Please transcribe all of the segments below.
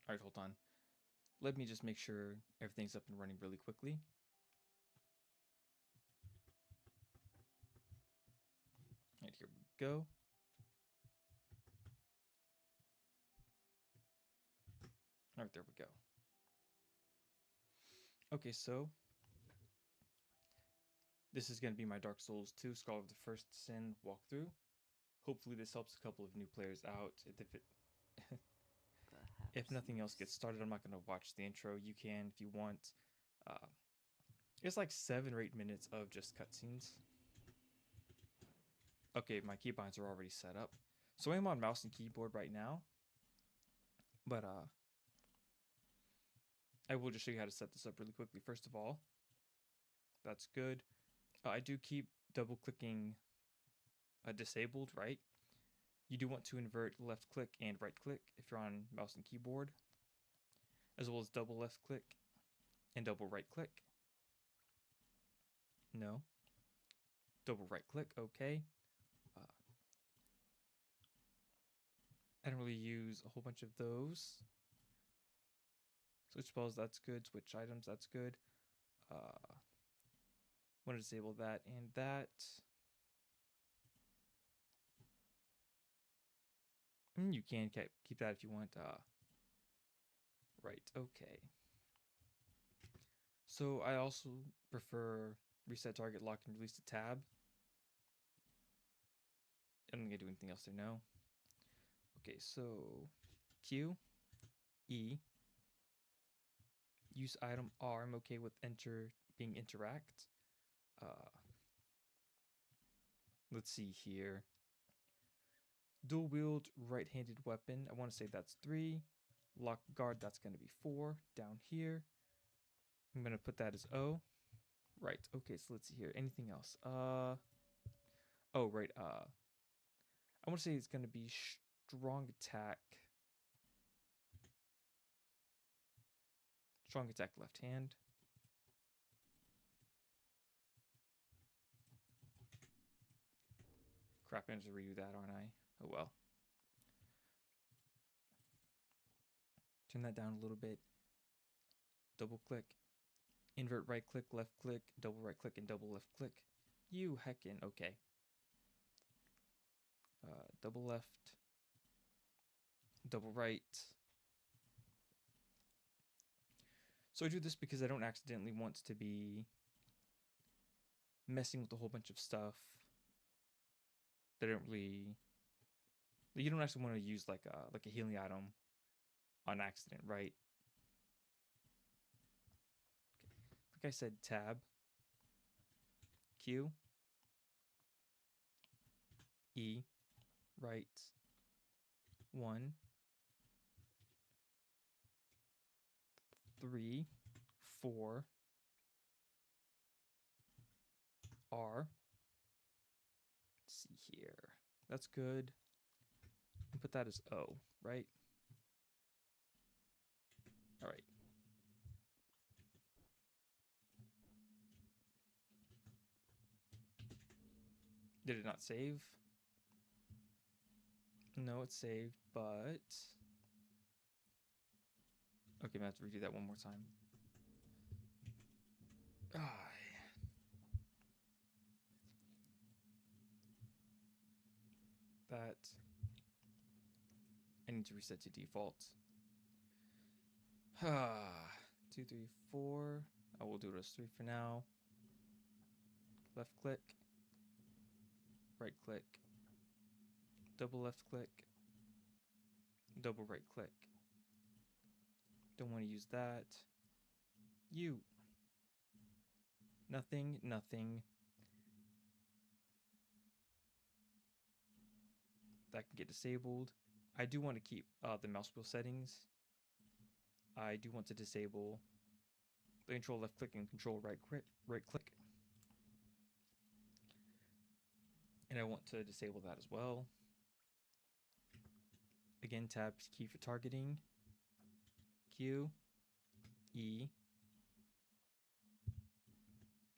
Alright, hold on. Let me just make sure everything's up and running really quickly. Alright, here we go. Alright, there we go. Okay, so this is going to be my Dark Souls 2 Scholar of the First Sin walkthrough. Hopefully this helps a couple of new players out. If nothing else gets started, I'm not going to watch the intro. You can if you want. It's like 7 or 8 minutes of just cutscenes. Okay, my keybinds are already set up. So I'm on mouse and keyboard right now. But I will just show you how to set this up really quickly. First of all, that's good. I do keep double clicking disabled, right? You do want to invert left click and right click if you're on mouse and keyboard, as well as double left click and double right click. No. Double right click, okay. I don't really use a whole bunch of those. Switch spells, that's good. Switch items, that's good. Want to disable that and that. You can keep that if you want. Right, okay. So I also prefer reset target lock and release to tab. I'm not gonna do anything else there, no. Okay, so Q, E, use item R. I'm okay with enter being interact. Let's see here. Dual wield right-handed weapon. I want to say that's 3. Lock guard, that's going to be 4. Down here, I'm going to put that as O. Right, okay, so let's see here. Anything else? Oh, right, I want to say it's going to be strong attack. Strong attack left hand. Crap, I'm going to redo that, aren't I? Oh well. Turn that down a little bit. Double click. Invert right click, left click, double right click, and double left click. You heckin', okay. Double left, double right. So I do this because I don't accidentally want to be messing with a whole bunch of stuff that I don't really... You don't actually want to use like a healing item on accident, right? Okay. Like I said, tab, Q, E, right, 1, 3, 4, R. Let's see here. That's good. Put that as O, right? All right. Did it not save? No, it's saved, but... Okay, I'm gonna have to redo that one more time. That... I need to reset to default. 2, 3, 4. I will do it as 3 for now. Left click. Right click. Double left click. Double right click. Don't want to use that. You. Nothing, nothing. That can get disabled. I do want to keep the mouse wheel settings. I do want to disable the control left click and control right click. And I want to disable that as well. Again, tab key for targeting. Q, E,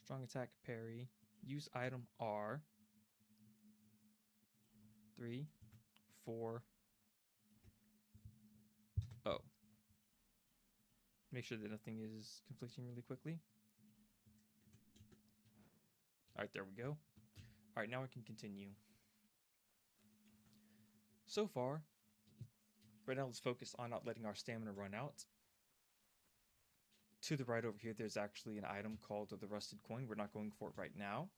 strong attack parry, use item R, 3, 4, O. Make sure that nothing is conflicting really quickly. All right, there we go. All right, now I can continue. So far, right now let's focus on not letting our stamina run out. To the right over here, there's actually an item called the Rusted Coin. We're not going for it right now.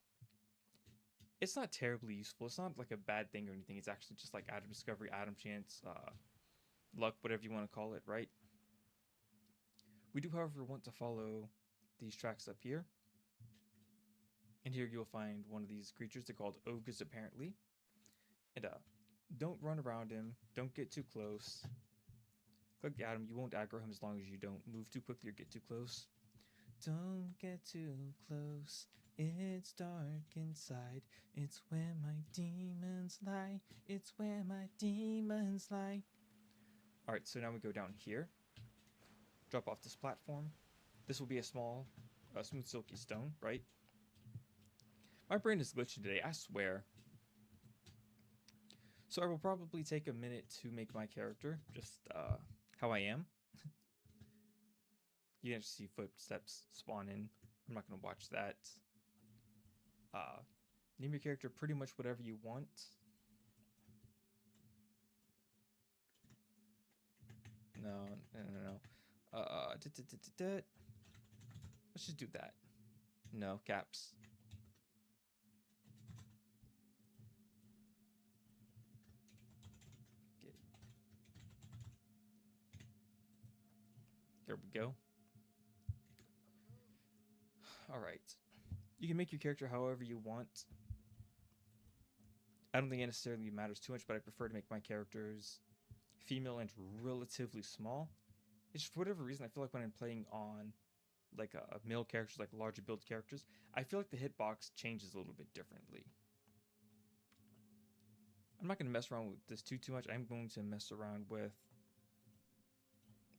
It's not terribly useful. It's not like a bad thing or anything. It's actually just like item discovery, item chance, luck, whatever you want to call it, right? We do, however, want to follow these tracks up here. And here you'll find one of these creatures. They're called ogres, apparently. And don't run around him. Don't get too close. Click at him. You won't aggro him as long as you don't move too quickly or get too close. Don't get too close. It's dark inside. It's where my demons lie. It's where my demons lie. Alright, so now we go down here. Drop off this platform. This will be a small, smooth silky stone, right? My brain is glitching today, I swear. So I will probably take a minute to make my character, just how I am. You can see footsteps spawn in. I'm not going to watch that. Name your character pretty much whatever you want. No. Let's just do that. No, caps. Okay. There we go. Alright. You can make your character however you want. I don't think it necessarily matters too much, but I prefer to make my characters female and relatively small. It's for whatever reason, I feel like when I'm playing on like male characters, like larger build characters, I feel like the hitbox changes a little bit differently. I'm not going to mess around with this too much. I'm going to mess around with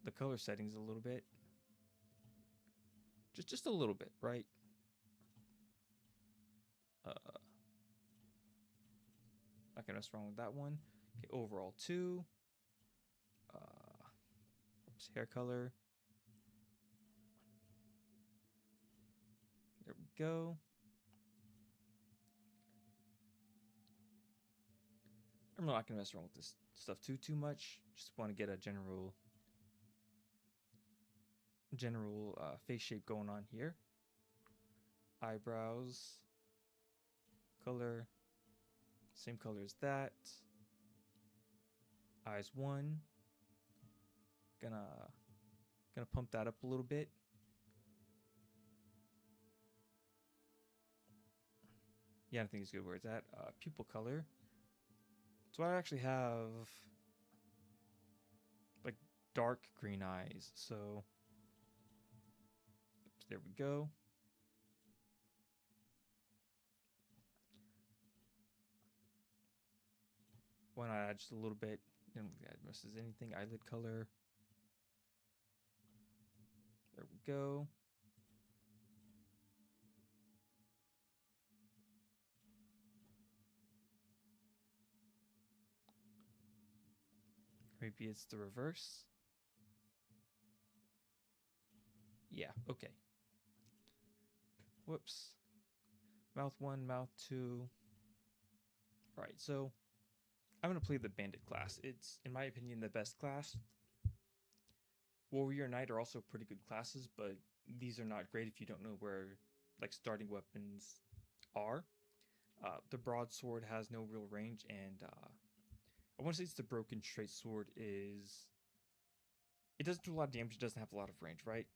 the color settings a little bit. Just a little bit, right? Not going to mess around with that one. Okay, overall 2. Hair color. There we go. I'm not going to mess around with this stuff too much. Just want to get a general face shape going on here. Eyebrows. Color. Same color as that. Eyes 1. Gonna pump that up a little bit. Yeah, I think it's good where it's at. Pupil color. So I actually have like dark green eyes. So there we go. Why not add just a little bit? And that misses anything. Eyelid color. There we go. Maybe it's the reverse. Yeah, okay. Whoops. Mouth 1, mouth 2. Alright, so I'm going to play the Bandit class. It's, in my opinion, the best class. Warrior Knight are also pretty good classes, but these are not great if you don't know where like starting weapons are. The broadsword has no real range, and I want to say it's the broken straight sword is... It doesn't do a lot of damage, it doesn't have a lot of range, right?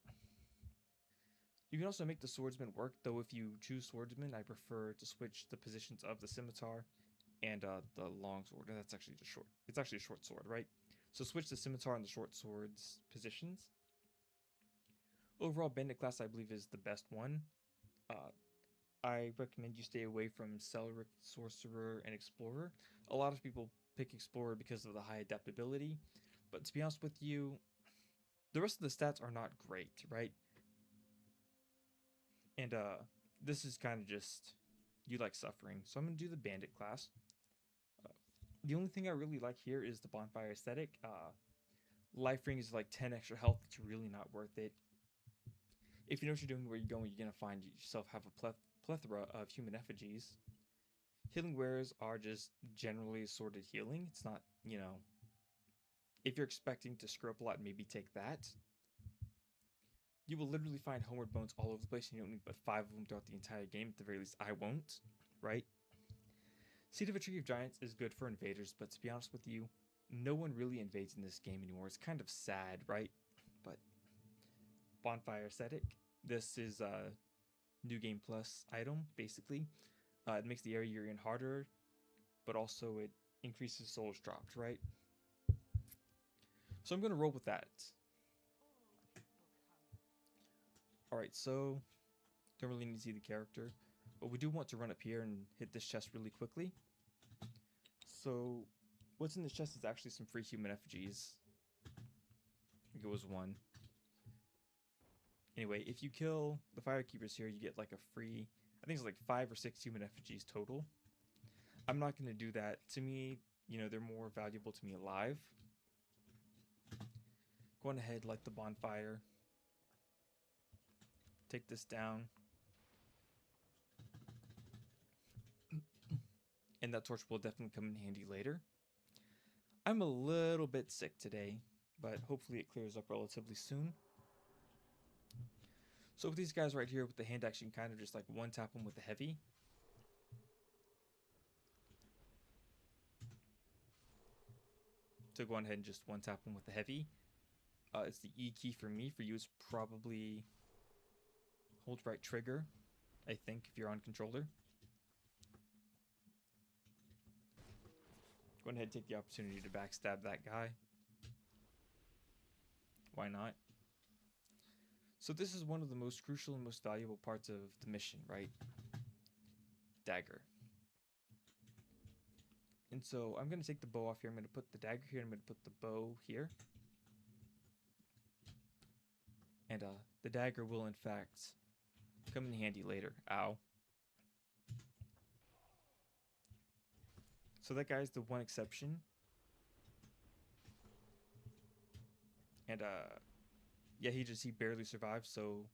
You can also make the swordsman work, though if you choose swordsman, I prefer to switch the positions of the scimitar and the long sword. And that's actually just short. It's actually a short sword, right? So switch the scimitar and the short sword's positions. Overall, bandit class I believe is the best one. I recommend you stay away from Celeric, Sorcerer, and Explorer. A lot of people pick Explorer because of the high adaptability, but to be honest with you, the rest of the stats are not great, right? And this is kind of just, you like suffering. So I'm going to do the Bandit class. The only thing I really like here is the bonfire aesthetic. Life ring is like 10 extra health. It's really not worth it. If you know what you're doing, where you're going, you're going to find yourself have a plethora of human effigies. Healing wares are just generally assorted healing. It's not, you know, if you're expecting to screw up a lot, maybe take that. You will literally find homeward bones all over the place, and you don't need but 5 of them throughout the entire game. At the very least, I won't, right? Seed of a Tree of Giants is good for invaders, but to be honest with you, no one really invades in this game anymore. It's kind of sad, right? But Bonfire Ascetic. This is a New Game Plus item, basically. It makes the area you're in harder, but also it increases souls dropped, right? So I'm going to roll with that. Alright, so don't really need to see the character, but we do want to run up here and hit this chest really quickly. So what's in this chest is actually some free human effigies. I think it was 1. Anyway, if you kill the firekeepers here, you get like a free, I think it's like 5 or 6 human effigies total. I'm not going to do that. To me, you know, they're more valuable to me alive. Go on ahead, light the bonfire. Take this down. And that torch will definitely come in handy later. I'm a little bit sick today, but hopefully it clears up relatively soon. So with these guys right here with the hand action, kind of just like one tap them with the heavy. So go on ahead and just one tap them with the heavy. It's the E key for me. For you, it's probably hold right trigger, I think, if you're on controller. Go ahead and take the opportunity to backstab that guy. Why not? So this is one of the most crucial and most valuable parts of the mission, right? Dagger. And so I'm going to take the bow off here. I'm going to put the dagger here. I'm going to put the bow here. And the dagger will, in fact, come in handy later. Ow. So that guy's the one exception. And yeah, he barely survived, so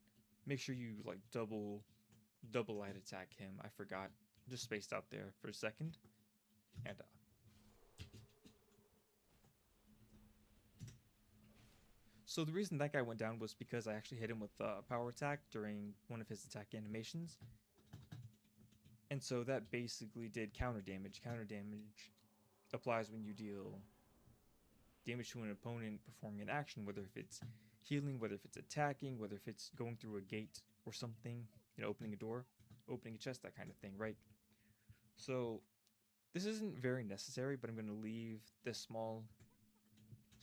make sure you like double light attack him. I forgot. Just spaced out there for a second. And so the reason that guy went down was because I actually hit him with a power attack during one of his attack animations. And so that basically did counter damage. Counter damage applies when you deal damage to an opponent performing an action, whether if it's healing, whether if it's attacking, whether if it's going through a gate or something, you know, opening a door, opening a chest, that kind of thing, right? So this isn't very necessary, but I'm going to leave this small,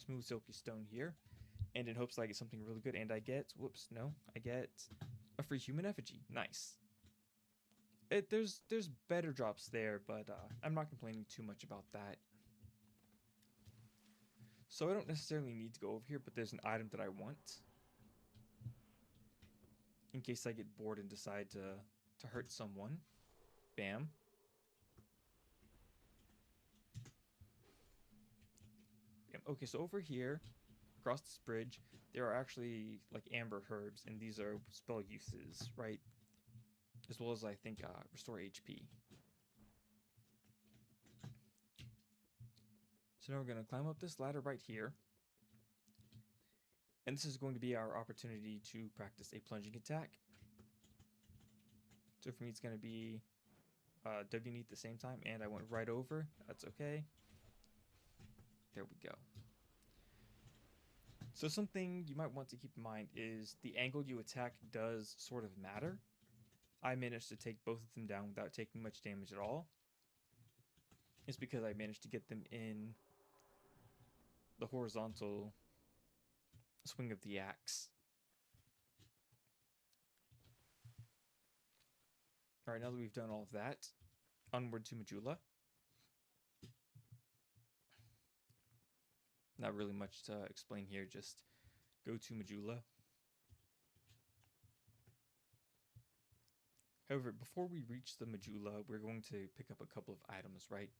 smooth, silky stone here, and in hopes that I get something really good, and I get, whoops, no, I get a free human effigy. Nice. There's better drops there, but I'm not complaining too much about that. So I don't necessarily need to go over here, but there's an item that I want. In case I get bored and decide to hurt someone. Bam. Bam. Okay, so over here, across this bridge, there are actually like amber herbs, and these are spell uses, right? As well as, I think, restore HP. So now we're going to climb up this ladder right here. And this is going to be our opportunity to practice a plunging attack. So for me, it's going to be W and E at the same time, and I went right over. That's okay. There we go. So something you might want to keep in mind is the angle you attack does sort of matter. I managed to take both of them down without taking much damage at all. It's because I managed to get them in the horizontal swing of the axe. Alright, now that we've done all of that, onward to Majula. Not really much to explain here, just go to Majula. However, before we reach the Majula, we're going to pick up a couple of items, right?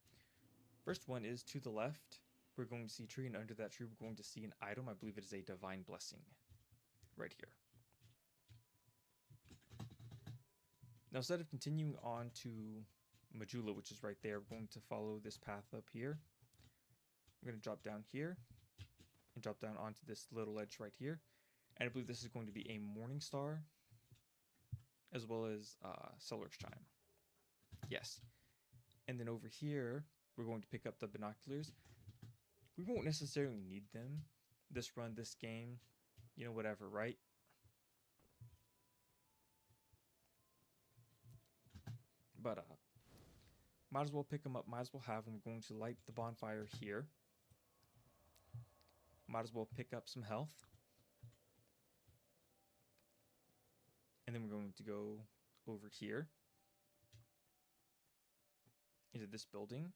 First one is to the left, we're going to see a tree, and under that tree we're going to see an item. I believe it is a divine blessing right here. Now, instead of continuing on to Majula, which is right there, we're going to follow this path up here. We're going to drop down here and drop down onto this little edge right here. And I believe this is going to be a Morning Star as well as Seller's Chime. Yes. And then over here, we're going to pick up the binoculars. We won't necessarily need them this run, this game, you know, whatever, right? But might as well pick them up, might as well have them. We're going to light the bonfire here. Might as well pick up some health. And then we're going to go over here into this building.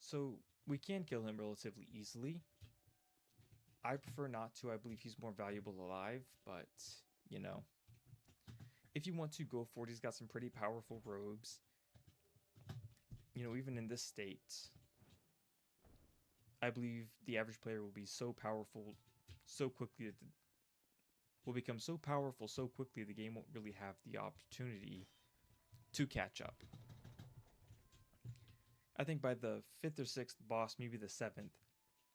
So we can kill him relatively easily. I prefer not to. I believe he's more valuable alive, but, you know. If you want to go for it, he's got some pretty powerful robes. You know, even in this state, I believe the average player will be so powerful so quickly that will become so powerful so quickly the game won't really have the opportunity to catch up. I think by the 5th or 6th boss, maybe the 7th,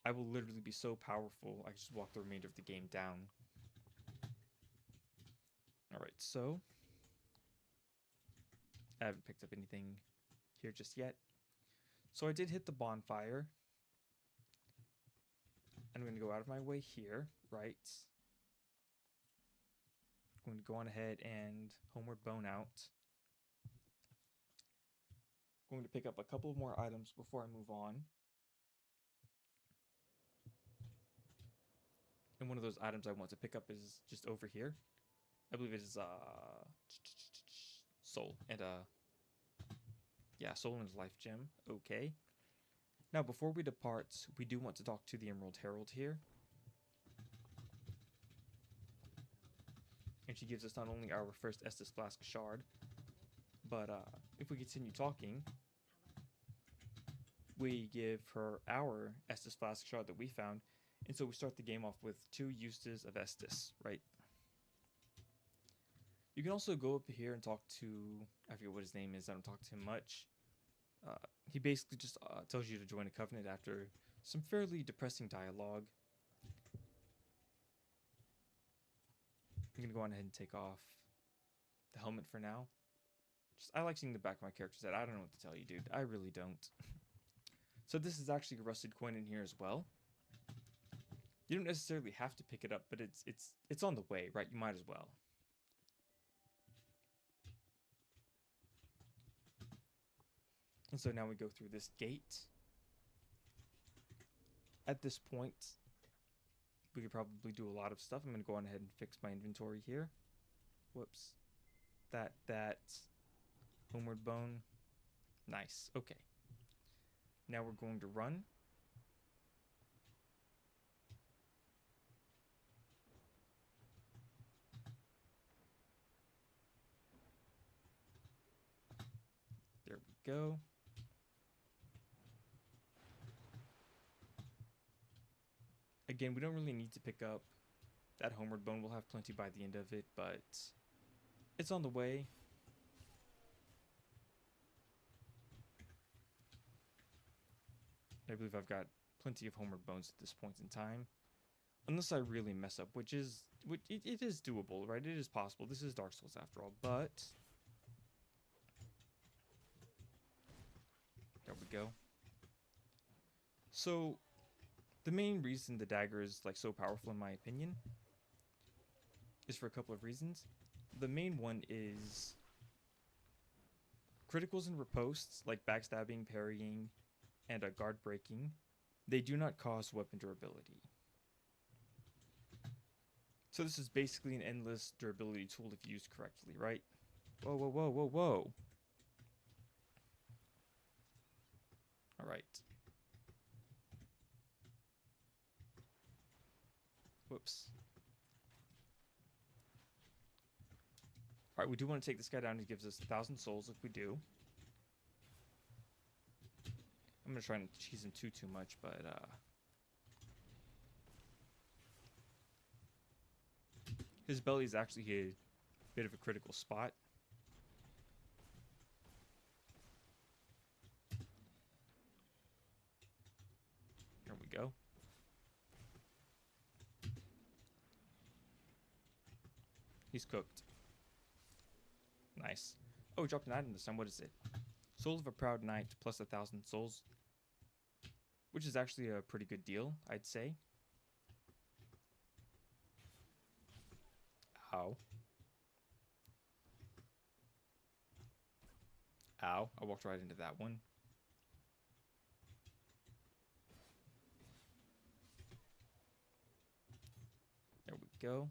I will literally be so powerful I can just walk the remainder of the game down. Alright, so I haven't picked up anything here just yet. So I did hit the bonfire. I'm going to go out of my way here, right? I'm going to go on ahead and homeward bone out. Going to pick up a couple more items before I move on. And one of those items I want to pick up is just over here. I believe it is soul and yeah, soul and life gem. Okay. Now before we depart, we do want to talk to the Emerald Herald here. And she gives us not only our first Estus Flask shard, but if we continue talking, we give her our Estus Flask shard that we found, and so we start the game off with 2 uses of Estus, right? You can also go up here and talk to, I forget what his name is, I don't talk to him much. He basically just tells you to join a covenant after some fairly depressing dialogue. I'm gonna go on ahead and take off the helmet for now. I like seeing the back of my character's head. I don't know what to tell you, dude. I really don't. So this is actually a rusted coin in here as well. You don't necessarily have to pick it up, but it's on the way, right? You might as well. And so now we go through this gate. At this point, we could probably do a lot of stuff. I'm going to go on ahead and fix my inventory here. Whoops. That. Homeward bone. Nice. Okay. Now we're going to run. There we go. Again, we don't really need to pick up that homeward bone. We'll have plenty by the end of it, but it's on the way. I believe I've got plenty of homeward bones at this point in time. Unless I really mess up, which it is doable, right? It is possible. This is Dark Souls after all, but there we go. So the main reason the dagger is like so powerful in my opinion is for a couple of reasons. The main one is criticals and riposts like backstabbing, parrying, and guard breaking. They do not cause weapon durability. So this is basically an endless durability tool if used correctly, right? Whoa, whoa, whoa, whoa, whoa. All right. Whoops. Alright, we do want to take this guy down. He gives us 1,000 souls if we do. I'm I'm gonna try not to cheese him too much, but his belly is actually a bit of a critical spot. Here we go. He's cooked. Nice. Oh, we dropped an item this time. What is it? Soul of a Proud Knight plus 1,000 souls. Which is actually a pretty good deal, I'd say. Ow. Ow. I walked right into that one. There we go.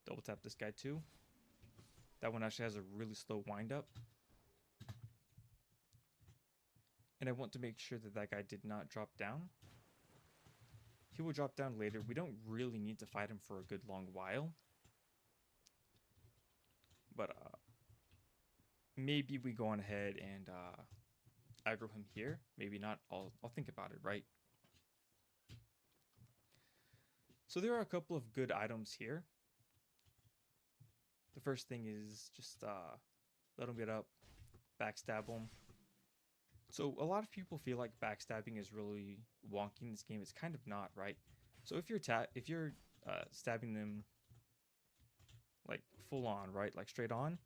Double tap this guy too. That one actually has a really slow wind up. And I want to make sure that that guy did not drop down. He will drop down later. We don't really need to fight him for a good long while. But maybe we go on ahead and aggro him here. Maybe not. I'll think about it, right? So there are a couple of good items here. The first thing is just let him get up, backstab him. So a lot of people feel like backstabbing is really wonky in this game. It's kind of not, right? So if you're stabbing them like full on, right, like straight on,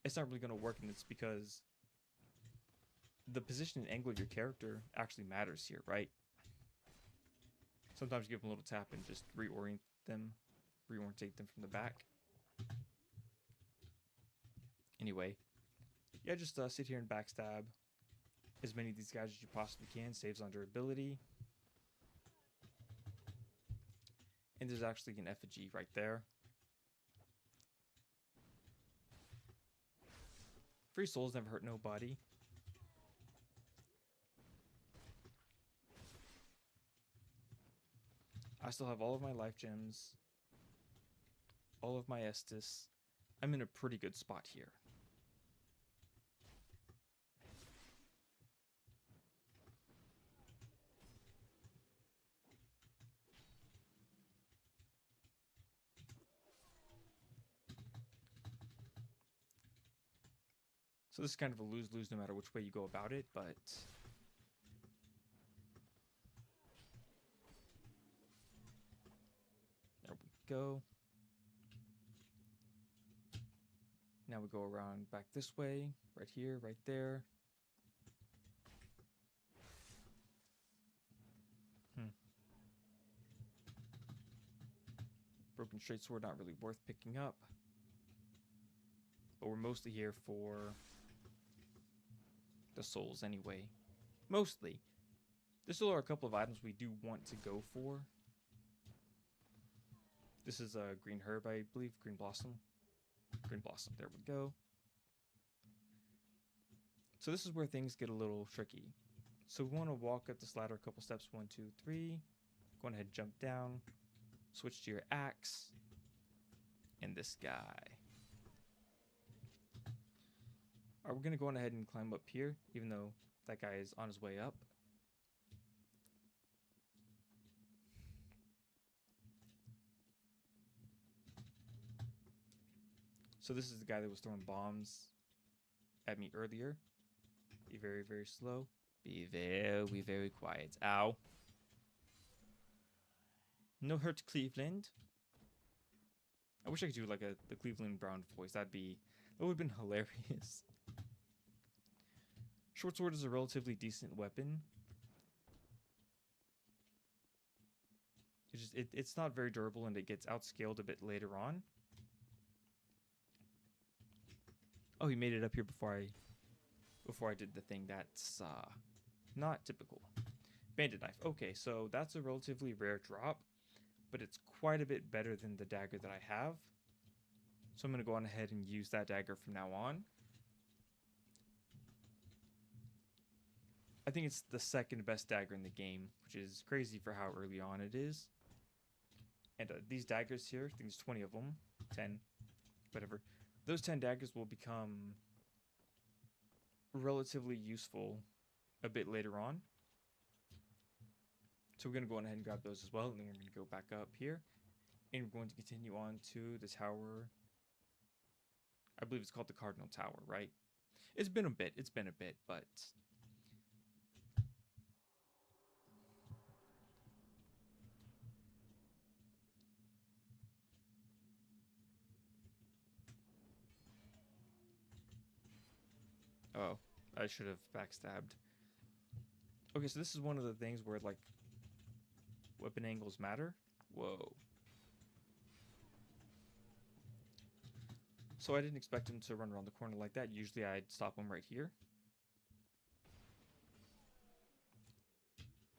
it's not really going to work, and it's because the position and angle of your character actually matters here, right? Sometimes give them a little tap and just reorientate them from the back. Anyway, yeah, just sit here and backstab as many of these guys as you possibly can. Saves on durability. And there's actually an effigy right there. Free souls never hurt nobody. I still have all of my life gems. All of my Estus. I'm in a pretty good spot here. So this is kind of a lose-lose no matter which way you go about it, but there we go. Now we go around back this way, right here, right there. Broken straight sword, not really worth picking up. But we're mostly here for the souls anyway. Mostly. There still are a couple of items we do want to go for. This is a green herb, I believe. Green blossom. Green blossom. There we go. So this is where things get a little tricky. So we want to walk up this ladder a couple steps. 1, 2, 3. Go ahead and jump down. Switch to your axe. And this guy. We're going to go on ahead and climb up here, even though that guy is on his way up. So this is the guy that was throwing bombs at me earlier. Be very, very slow. Be very, very quiet. Ow. No hurt, Cleveland. I wish I could do like the Cleveland Brown voice. That would have been hilarious. Short sword is a relatively decent weapon. It's not very durable, and it gets outscaled a bit later on. Oh, he made it up here before I did the thing. That's not typical. Bandit knife. Okay, so that's a relatively rare drop, but it's quite a bit better than the dagger that I have. So I'm going to go on ahead and use that dagger from now on. I think it's the second best dagger in the game, which is crazy for how early on it is. And these daggers here, I think there's 20 of them, 10, whatever, Those 10 daggers will become relatively useful a bit later on. So we're going to go ahead and grab those as well, and then we're going to go back up here, and we're going to continue on to the tower. I believe it's called the Cardinal Tower, right? It's been a bit, but oh, I should have backstabbed. Okay, so this is one of the things where, like, weapon angles matter. Whoa. So I didn't expect him to run around the corner like that. Usually I'd stop him right here.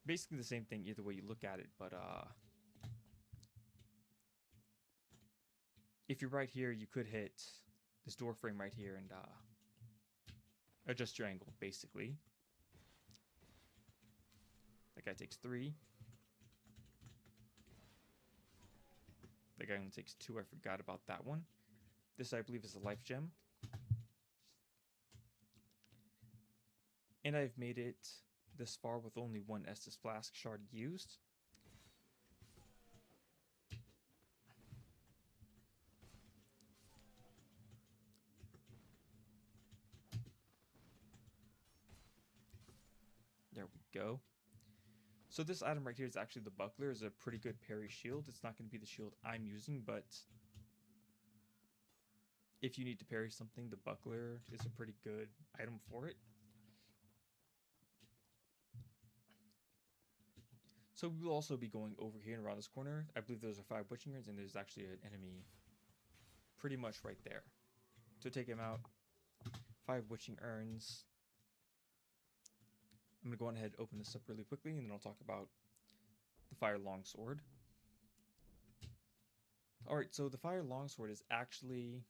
Basically the same thing either way you look at it, but if you're right here, you could hit this door frame right here and adjust your angle, basically. That guy takes 3. That guy only takes 2. I forgot about that one. This, I believe, is a life gem. And I've made it this far with only 1 Estus Flask shard used. There we go. So this item right here is actually the buckler. Is a pretty good parry shield. It's not going to be the shield I'm using, but if you need to parry something, the buckler is a pretty good item for it. So we will also be going over here and around this corner. I believe those are 5 witching urns, and there's actually an enemy pretty much right there. To take him out, 5 witching urns. I'm going to go on ahead and open this up really quickly, and then I'll talk about the fire longsword. Alright, so the fire longsword is actually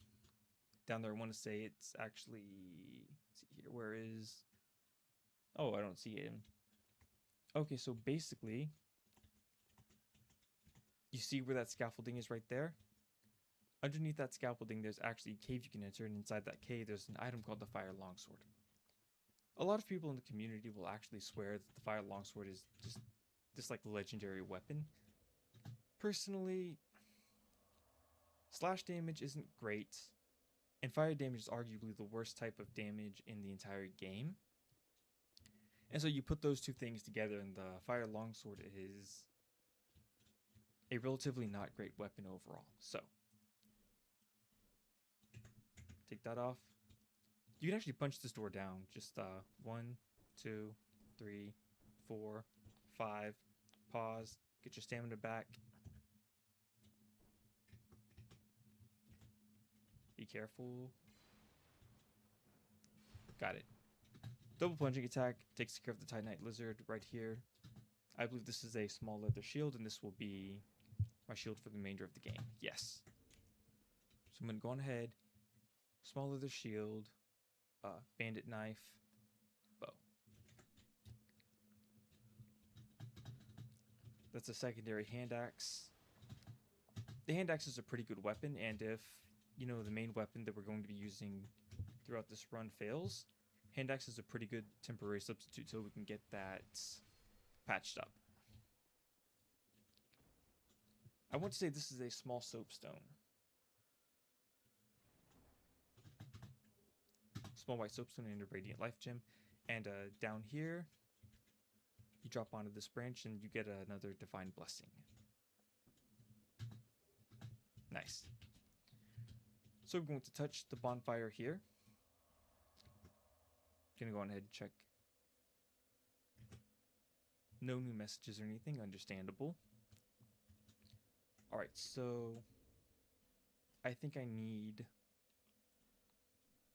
down there. I want to say it's actually, let's see here, where is, oh, I don't see him. Okay, so basically, you see where that scaffolding is right there? Underneath that scaffolding, there's actually a cave you can enter, and inside that cave, there's an item called the fire longsword. A lot of people in the community will actually swear that the fire longsword is just this like legendary weapon. Personally, slash damage isn't great, and fire damage is arguably the worst type of damage in the entire game. And so you put those two things together, and the fire longsword is a relatively not great weapon overall. So take that off. You can actually punch this door down. Just 1, 2, 3, 4, 5. Pause. Get your stamina back. Be careful. Got it. Double plunging attack takes care of the Titanite Lizard right here. I believe this is a small leather shield, and this will be my shield for the remainder of the game. Yes. So I'm going to go on ahead. Small leather shield. Bandit knife. Bow. That's a secondary hand axe. The hand axe is a pretty good weapon, and if, you know, the main weapon that we're going to be using throughout this run fails, hand axe is a pretty good temporary substitute so we can get that patched up. I want to say this is a small soapstone. Small white soapstone and a radiant life gem. And down here, you drop onto this branch and you get another divine blessing. Nice. So we're going to touch the bonfire here. Gonna go on ahead and check. No new messages or anything, understandable. Alright, so I think I need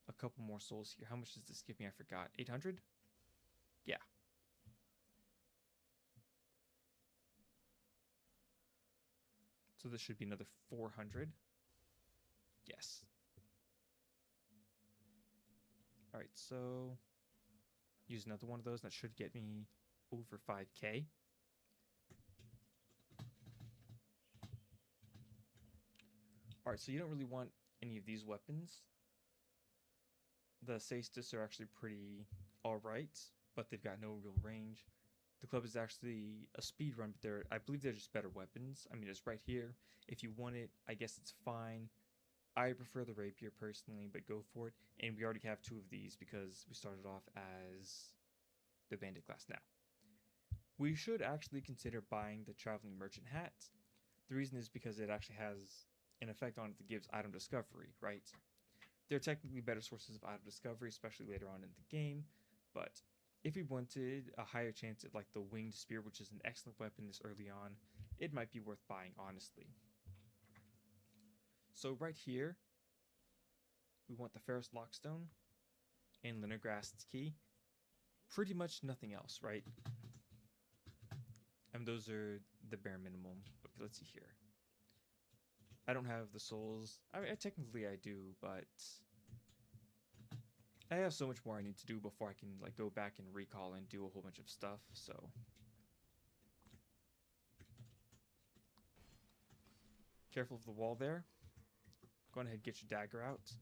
a couple more souls here. How much does this give me? I forgot. 800? Yeah. So this should be another 400. Yes. Alright, so use another one of those. That should get me over 5k. Alright, so you don't really want any of these weapons. The SOTFS are actually pretty alright, but they've got no real range. The club is actually a speed run, but I believe they're just better weapons. I mean, it's right here. If you want it, I guess it's fine. I prefer the rapier personally, but go for it. And we already have 2 of these because we started off as the bandit class now. We should actually consider buying the traveling merchant hat. The reason is because it actually has an effect on it that gives item discovery, right? They're technically better sources of item discovery, especially later on in the game, but if we wanted a higher chance at like the winged spear, which is an excellent weapon this early on, it might be worth buying, honestly. So right here, we want the Ferrous Lockstone and Linnergrast's Key. Pretty much nothing else, right? And those are the bare minimum. Okay, let's see here. I don't have the souls. I mean, technically I do, but I have so much more I need to do before I can like go back and recall and do a whole bunch of stuff, so. Careful of the wall there. Go ahead and get your dagger out.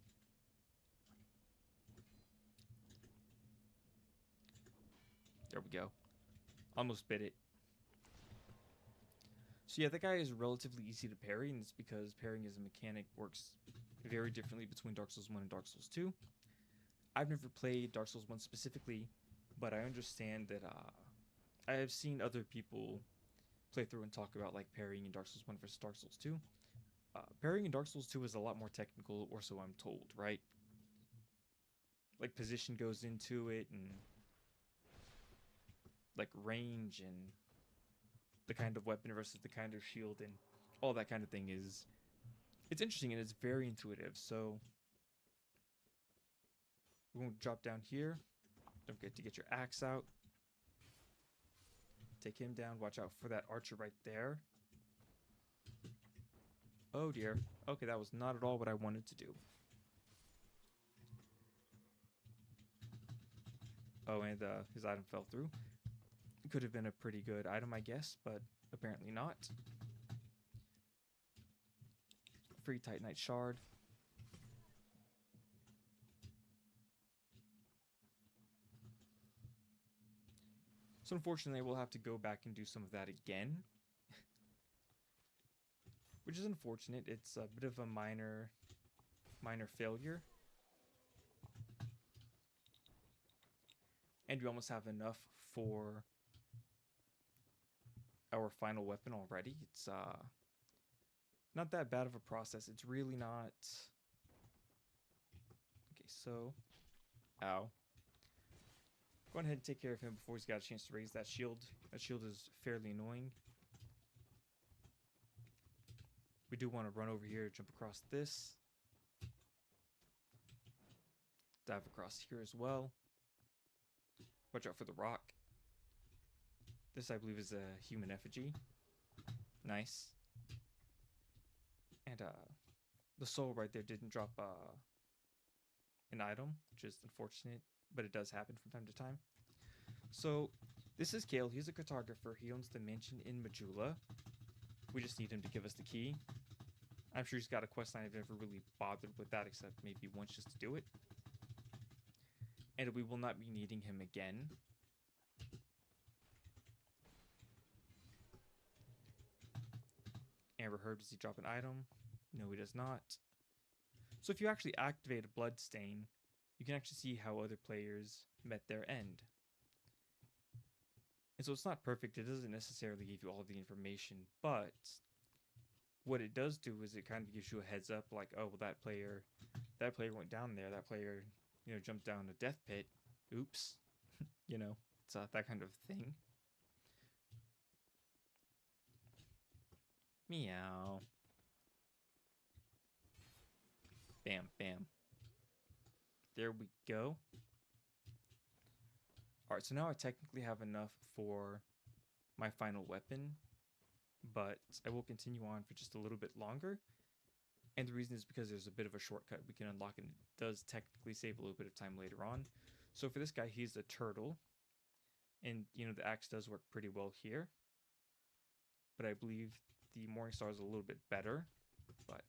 There we go. Almost bit it. So yeah, that guy is relatively easy to parry, and it's because parrying as a mechanic works very differently between Dark Souls 1 and Dark Souls 2. I've never played Dark Souls 1 specifically, but I understand that I have seen other people play through and talk about like parrying in Dark Souls 1 versus Dark Souls 2. Parrying in Dark Souls 2 is a lot more technical, or so I'm told, right? Like position goes into it, and like range, and the kind of weapon versus the kind of shield, and all that kind of thing is, it's interesting and it's very intuitive. So we won't drop down here. Don't forget to get your axe out. Take him down. Watch out for that archer right there. Oh dear. Okay, that was not at all what I wanted to do. Oh, and his item fell through. It could have been a pretty good item, I guess, but apparently not. Free Titanite Shard. So unfortunately, we'll have to go back and do some of that again. Which is unfortunate. It's a bit of a minor failure. And we almost have enough for our final weapon already. It's not that bad of a process. It's really not. Okay, so ow. Go ahead and take care of him before he's got a chance to raise that shield. That shield is fairly annoying. We do want to run over here, jump across this. Dive across here as well. Watch out for the rock. This, I believe, is a human effigy. Nice. And the soul right there didn't drop an item, which is unfortunate, but it does happen from time to time. So this is Kale. He's a cartographer. He owns the mansion in Majula. We just need him to give us the key. I'm sure he's got a quest line. I've never really bothered with that, except maybe once just to do it. And we will not be needing him again. Amber Herb, does he drop an item? No, he does not. So if you actually activate a Bloodstain, you can actually see how other players met their end. And so it's not perfect. It doesn't necessarily give you all of the information, but what it does do is it kind of gives you a heads up, like, oh, well, that player went down there. That player, you know, jumped down a death pit. Oops. You know, it's that kind of thing. Meow. Bam, bam. There we go. Alright, so now I technically have enough for my final weapon, but I will continue on for just a little bit longer. And the reason is because there's a bit of a shortcut we can unlock, and it does technically save a little bit of time later on. So for this guy, he's a turtle. And, you know, the axe does work pretty well here. But I believe the Morningstar is a little bit better. But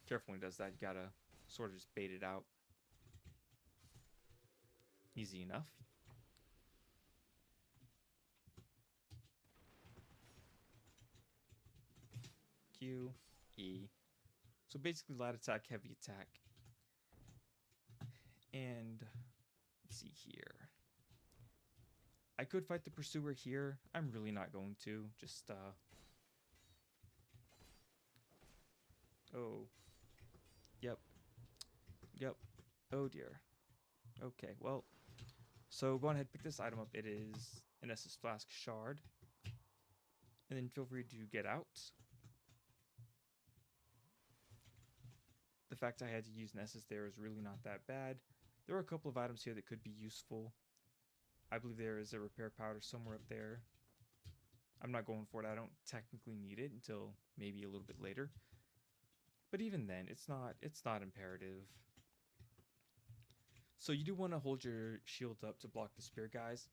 Careful when he does that. You gotta sort of just bait it out. Easy enough. Q, E. So basically light attack, heavy attack. And let's see here. I could fight the pursuer here. I'm really not going to. Just, oh. Yep. Yep. Oh dear. Okay, well. So go on ahead, pick this item up. It is an Estus Flask Shard. And then feel free to get out. The fact I had to use an Estus there is really not that bad. There are a couple of items here that could be useful. I believe there is a repair powder somewhere up there. I'm not going for it. I don't technically need it until maybe a little bit later. But even then, it's not imperative. So you do want to hold your shield up to block the spear guys.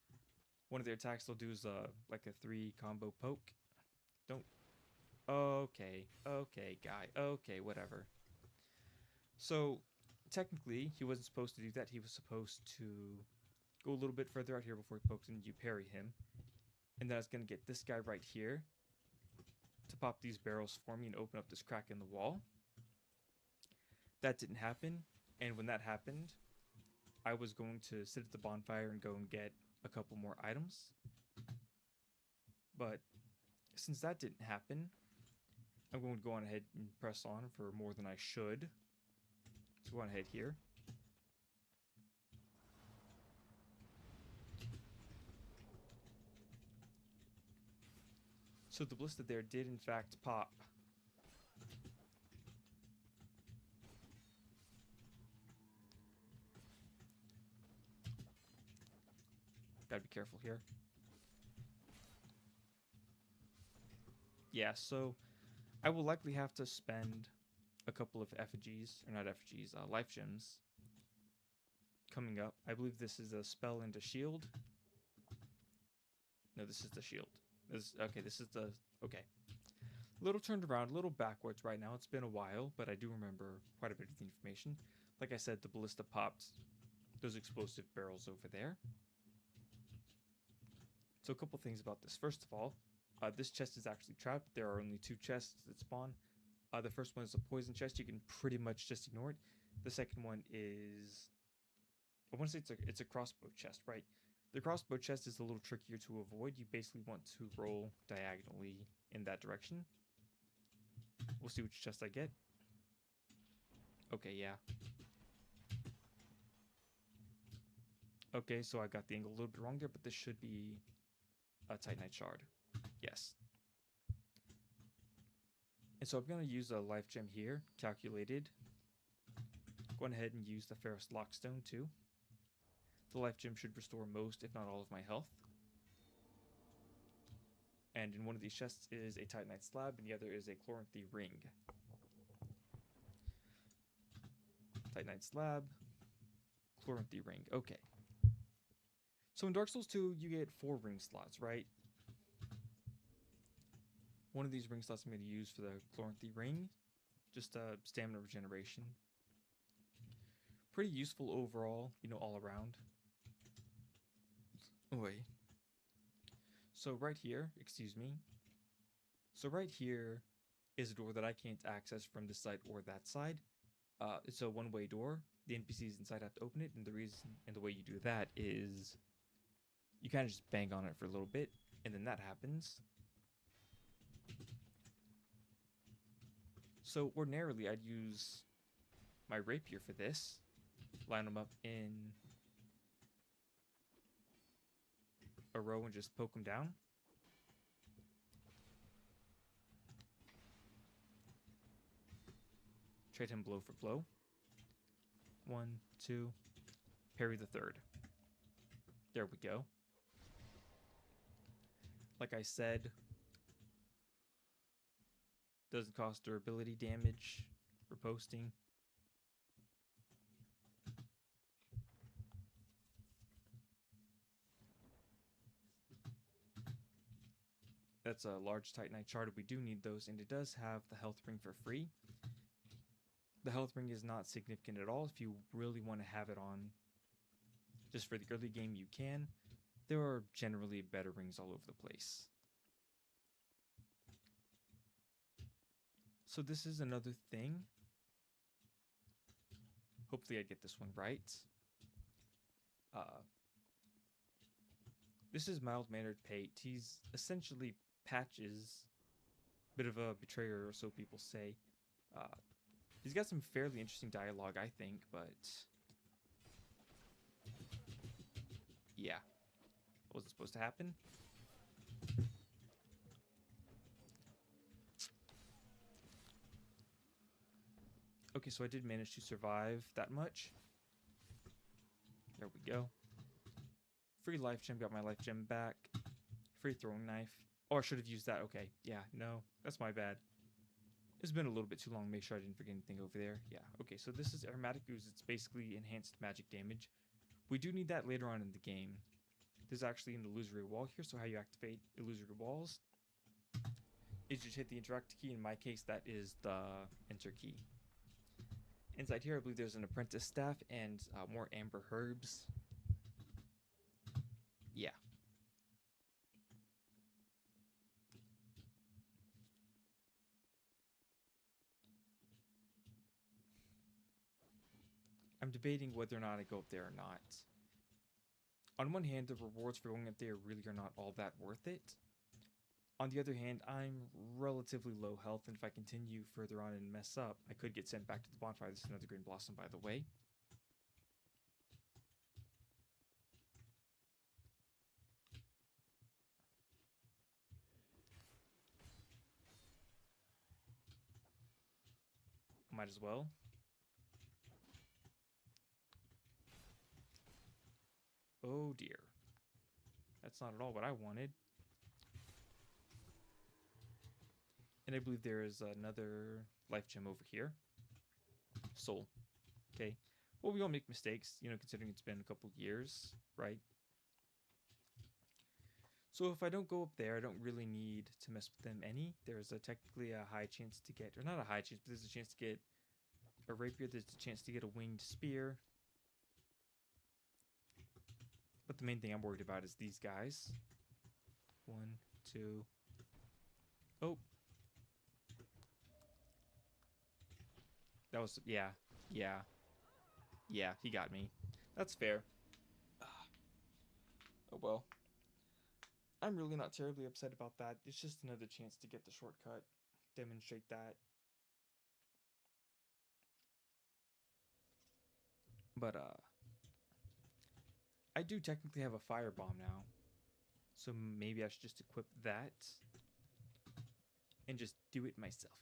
One of their attacks they'll do is like a 3 combo poke. Don't. Okay, guy. Okay, whatever. So technically, he wasn't supposed to do that. He was supposed to go a little bit further out here before he pokes and you parry him. And then I was going to get this guy right here to pop these barrels for me and open up this crack in the wall. That didn't happen. And when that happened, I was going to sit at the bonfire and go and get a couple more items. But since that didn't happen, I'm going to go on ahead and press on for more than I should. So go on ahead here. So the ballista there did in fact pop. Gotta be careful here. Yeah, so I will likely have to spend a couple of effigies, or not effigies, life gems coming up. I believe this is a spell into shield. No, this is the shield. This is the... Okay. A little turned around, a little backwards right now. It's been a while, but I do remember quite a bit of the information. Like I said, the ballista popped those explosive barrels over there. So a couple things about this. First of all, this chest is actually trapped. There are only 2 chests that spawn. The first one is a poison chest. You can pretty much just ignore it. The second one is... I want to say it's a crossbow chest, right? The crossbow chest is a little trickier to avoid. You basically want to roll diagonally in that direction. We'll see which chest I get. Okay, yeah. Okay, so I got the angle a little bit wrong there, but this should be a Titanite Shard. Yes. And so I'm going to use a life gem here, calculated. Go ahead and use the Ferrous Lockstone too. The life gem should restore most, if not all, of my health. And in one of these chests is a Titanite slab, and the other is a Chloranthy ring. Titanite slab, Chloranthy ring. Okay. So in Dark Souls 2, you get 4 ring slots, right? One of these ring slots I'm going to use for the Chloranthy ring. Just stamina regeneration. Pretty useful overall, you know, all around. Oh, wait. So right here, excuse me. So right here is a door that I can't access from this side or that side. It's a one-way door. The NPCs inside have to open it, and the reason and the way you do that is you kind of just bang on it for a little bit, and then that happens. So ordinarily, I'd use my rapier for this. Line them up in a row and just poke them down. Trade him blow for blow. 1, 2, parry the 3rd. There we go. Like I said, doesn't cost durability damage for posting. That's a large Titanite shard. We do need those, and it does have the health ring for free. The health ring is not significant at all. If you really want to have it on just for the early game, you can. There are generally better rings all over the place. So this is another thing. Hopefully I get this one right. This is mild-mannered Pate. He's essentially Patches, bit of a betrayer, or so people say. He's got some fairly interesting dialogue, I think, but yeah, wasn't supposed to happen. Okay, so I did manage to survive that much. There we go. Free life gem, got my life gem back. Free throwing knife. Oh, I should have used that. Okay, yeah, no, that's my bad. It's been a little bit too long. Make sure I didn't forget anything over there. Yeah, okay, so this is Aromatic Ooze. It's basically enhanced magic damage. We do need that later on in the game. There's actually an illusory wall here, so how you activate illusory walls is you just hit the interact key. In my case, that is the enter key. Inside here, I believe there's an apprentice staff and more amber herbs. Yeah. I'm debating whether or not I go up there or not. On one hand, the rewards for going up there really are not all that worth it. On the other hand, I'm relatively low health, and if I continue further on and mess up, I could get sent back to the bonfire. This is another green blossom, by the way. Might as well. Oh dear. That's not at all what I wanted. And I believe there is another life gem over here. Soul. Okay. Well, we all make mistakes, you know, considering it's been a couple years, right? So if I don't go up there, I don't really need to mess with them any. There's technically a high chance to get, or not a high chance, but there's a chance to get a rapier. There's a chance to get a winged spear. But the main thing I'm worried about is these guys. 1, 2. Oh. That was, yeah, he got me. That's fair. Oh well. I'm really not terribly upset about that. It's just another chance to get the shortcut. Demonstrate that. But, I do technically have a firebomb now. So maybe I should just equip that. And just do it myself.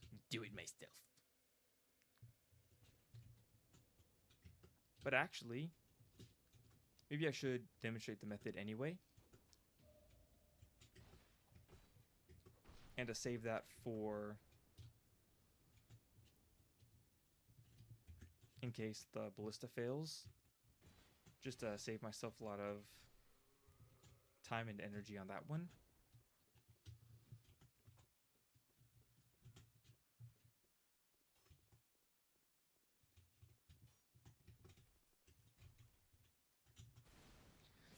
But actually, maybe I should demonstrate the method anyway. And to save that for in case the ballista fails. Just to save myself a lot of time and energy on that one.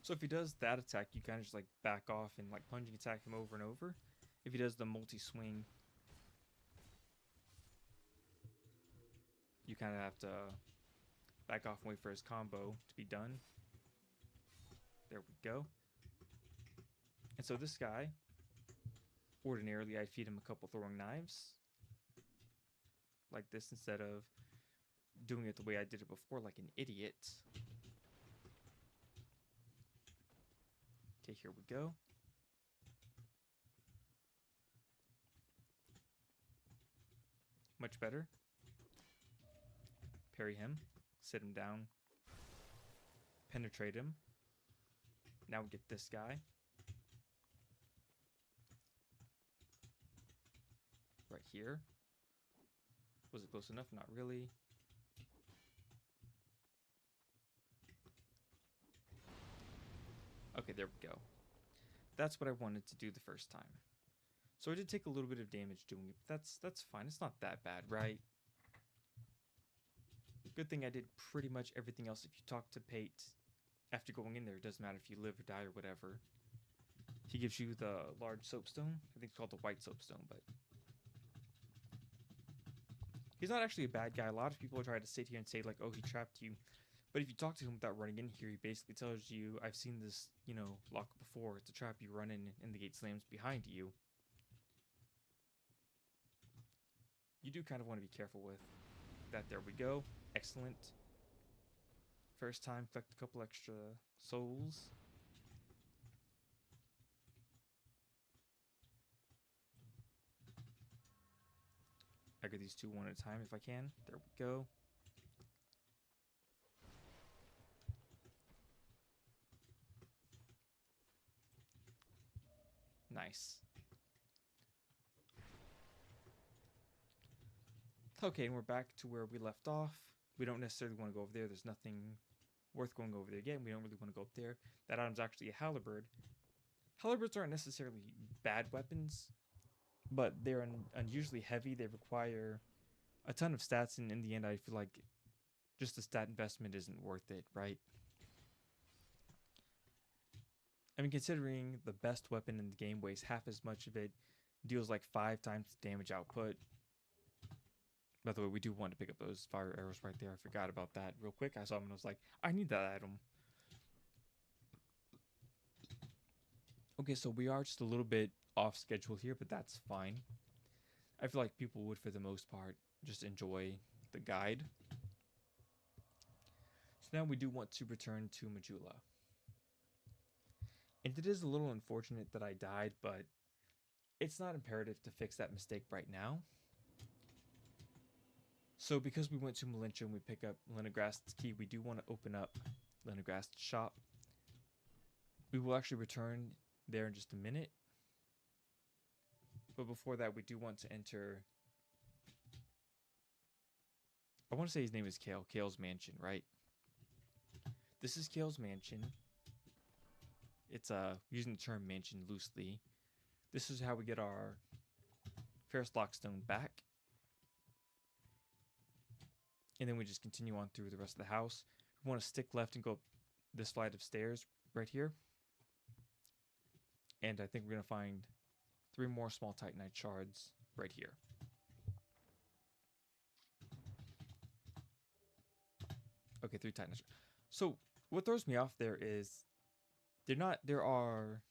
So if he does that attack, you kind of just like back off and like plunging attack him over and over. If he does the multi-swing, you kind of have to back off and wait for his combo to be done. There we go. And so this guy, ordinarily I'd feed him a couple throwing knives. Like this instead of doing it the way I did it before like an idiot. Okay, here we go. Much better. Parry him. Sit him down. Penetrate him. Now we get this guy. Right here. Was it close enough? Not really. Okay, there we go. That's what I wanted to do the first time. So I did take a little bit of damage doing it, but that's fine. It's not that bad, right? Good thing I did pretty much everything else. If you talk to Pate after going in there, it doesn't matter if you live or die or whatever. He gives you the large soapstone. I think it's called the white soapstone, but he's not actually a bad guy. A lot of people try to sit here and say like, oh, he trapped you. But if you talk to him without running in here, he basically tells you, I've seen this, lock before. It's a trap. You run in and the gate slams behind you. You do kind of want to be careful with that. There we go. Excellent. First time, collect a couple extra souls. I get these two one at a time if I can. There we go. Nice. Okay, and we're back to where we left off. We don't necessarily want to go over there. There's nothing worth going over there again. We don't really want to go up there. That item's actually a halberd. Halberds aren't necessarily bad weapons, but they're unusually heavy. They require a ton of stats, and in the end, I feel like just the stat investment isn't worth it, right? I mean, considering the best weapon in the game weighs half as much of it, deals like 5 times the damage output. By the way, we do want to pick up those fire arrows right there. I forgot about that real quick. I saw them and I was like, I need that item. Okay, so we are just a little bit off schedule here, but that's fine. I feel like people would, for the most part, just enjoy the guide. So now we do want to return to Majula. And it is a little unfortunate that I died, but it's not imperative to fix that mistake right now. So because we went to Malincha and we pick up Lenegast's key, we do want to open up Lenegast's shop. We will actually return there in just a minute. But before that, we do want to enter... I want to say his name is Kale. Kale's mansion, right? This is Kale's mansion. It's using the term mansion loosely. This is how we get our Ferris Lockstone back. And then we just continue on through the rest of the house. We want to stick left and go up this flight of stairs right here. And I think we're going to find 3 more small Titanite shards right here. Okay, 3 Titanite shards. So what throws me off there is there are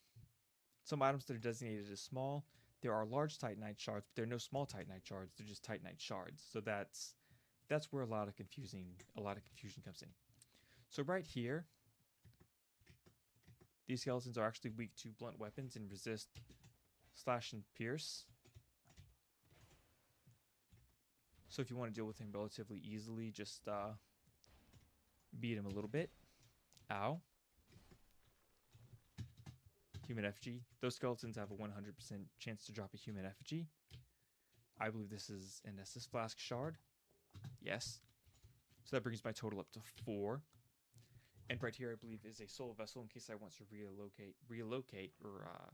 some items that are designated as small. There are large Titanite shards, but there are no small Titanite shards. They're just Titanite shards. So that's where a lot of confusion comes in. So right here, these skeletons are actually weak to blunt weapons and resist slash and pierce. So if you want to deal with him relatively easily, just beat him a little bit. Ow. Human effigy. Those skeletons have a 100% chance to drop a human effigy. I believe this is an Estus Flask shard. Yes. So that brings my total up to 4. And right here, I believe, is a soul vessel in case I want to relocate or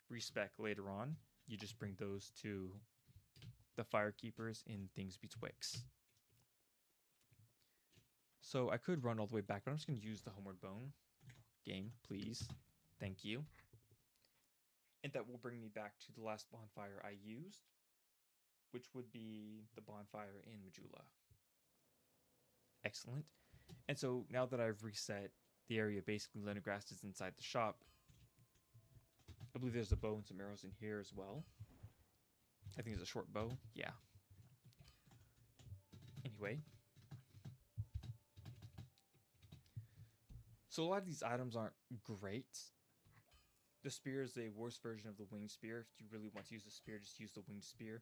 respec later on. You just bring those to the firekeepers in things betwixt. So I could run all the way back, but I'm just going to use the Homeward Bone. Game, please. Thank you. And that will bring me back to the last bonfire I used, which would be the bonfire in Majula. Excellent. And so now that I've reset the area, basically Lenegrast is inside the shop. I believe there's a bow and some arrows in here as well. I think it's a short bow. Yeah. Anyway. So a lot of these items aren't great. The spear is a worse version of the winged spear. If you really want to use the spear, just use the winged spear.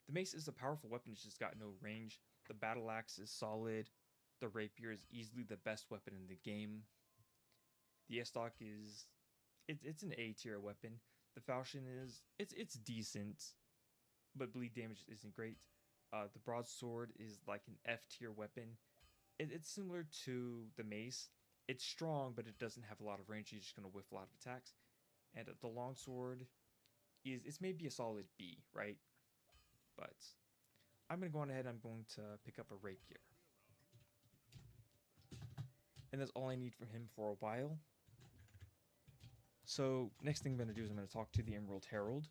The mace is a powerful weapon, it's just got no range. The battle axe is solid. The rapier is easily the best weapon in the game. The S-stock is... It's an A-tier weapon. The falchion is... It's decent, but bleed damage isn't great. The broadsword is like an F-tier weapon. It's similar to the mace. It's strong, but it doesn't have a lot of range. You're just going to whiff a lot of attacks. And the longsword it's maybe a solid B, right? But I'm going to go on ahead. I'm going to pick up a rapier. And that's all I need from him for a while. So next thing I'm going to do is I'm going to talk to the Emerald Herald.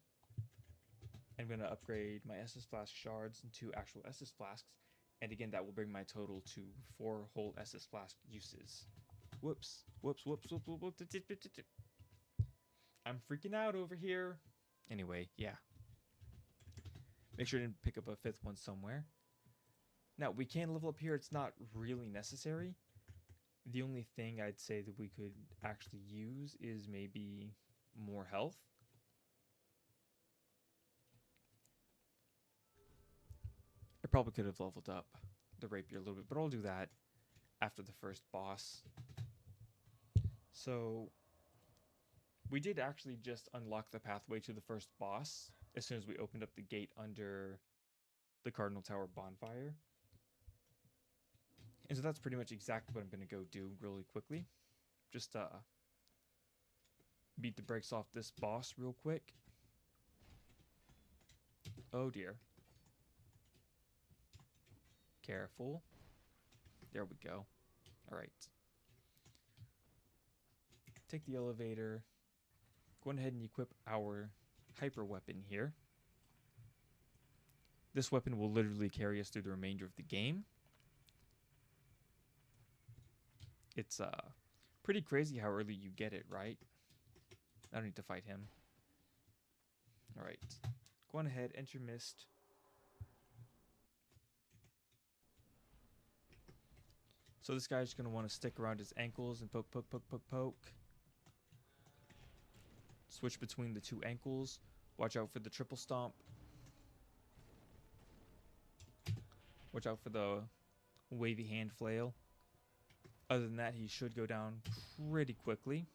I'm going to upgrade my Estus Flask shards into actual Estus Flasks. And again, that will bring my total to 4 whole Estus Flask uses. Whoops. I'm freaking out over here. Anyway, yeah. Make sure to pick up a 5th one somewhere. Now, we can level up here. It's not really necessary. The only thing I'd say that we could actually use is maybe more health. I probably could have leveled up the rapier a little bit, but I'll do that after the first boss. So we did actually just unlock the pathway to the first boss as soon as we opened up the gate under the Cardinal Tower bonfire. And so that's pretty much exactly what I'm going to go do really quickly. Just beat the brakes off this boss real quick. Oh dear. Careful. There we go. Alright. Take the elevator. Go ahead and equip our hyper weapon here. This weapon will literally carry us through the remainder of the game. It's pretty crazy how early you get it, right? I don't need to fight him. Alright. Go on ahead, enter mist. So this guy's going to want to stick around his ankles and poke. Switch between the 2 ankles. Watch out for the triple stomp. Watch out for the wavy hand flail. Other than that, he should go down pretty quickly.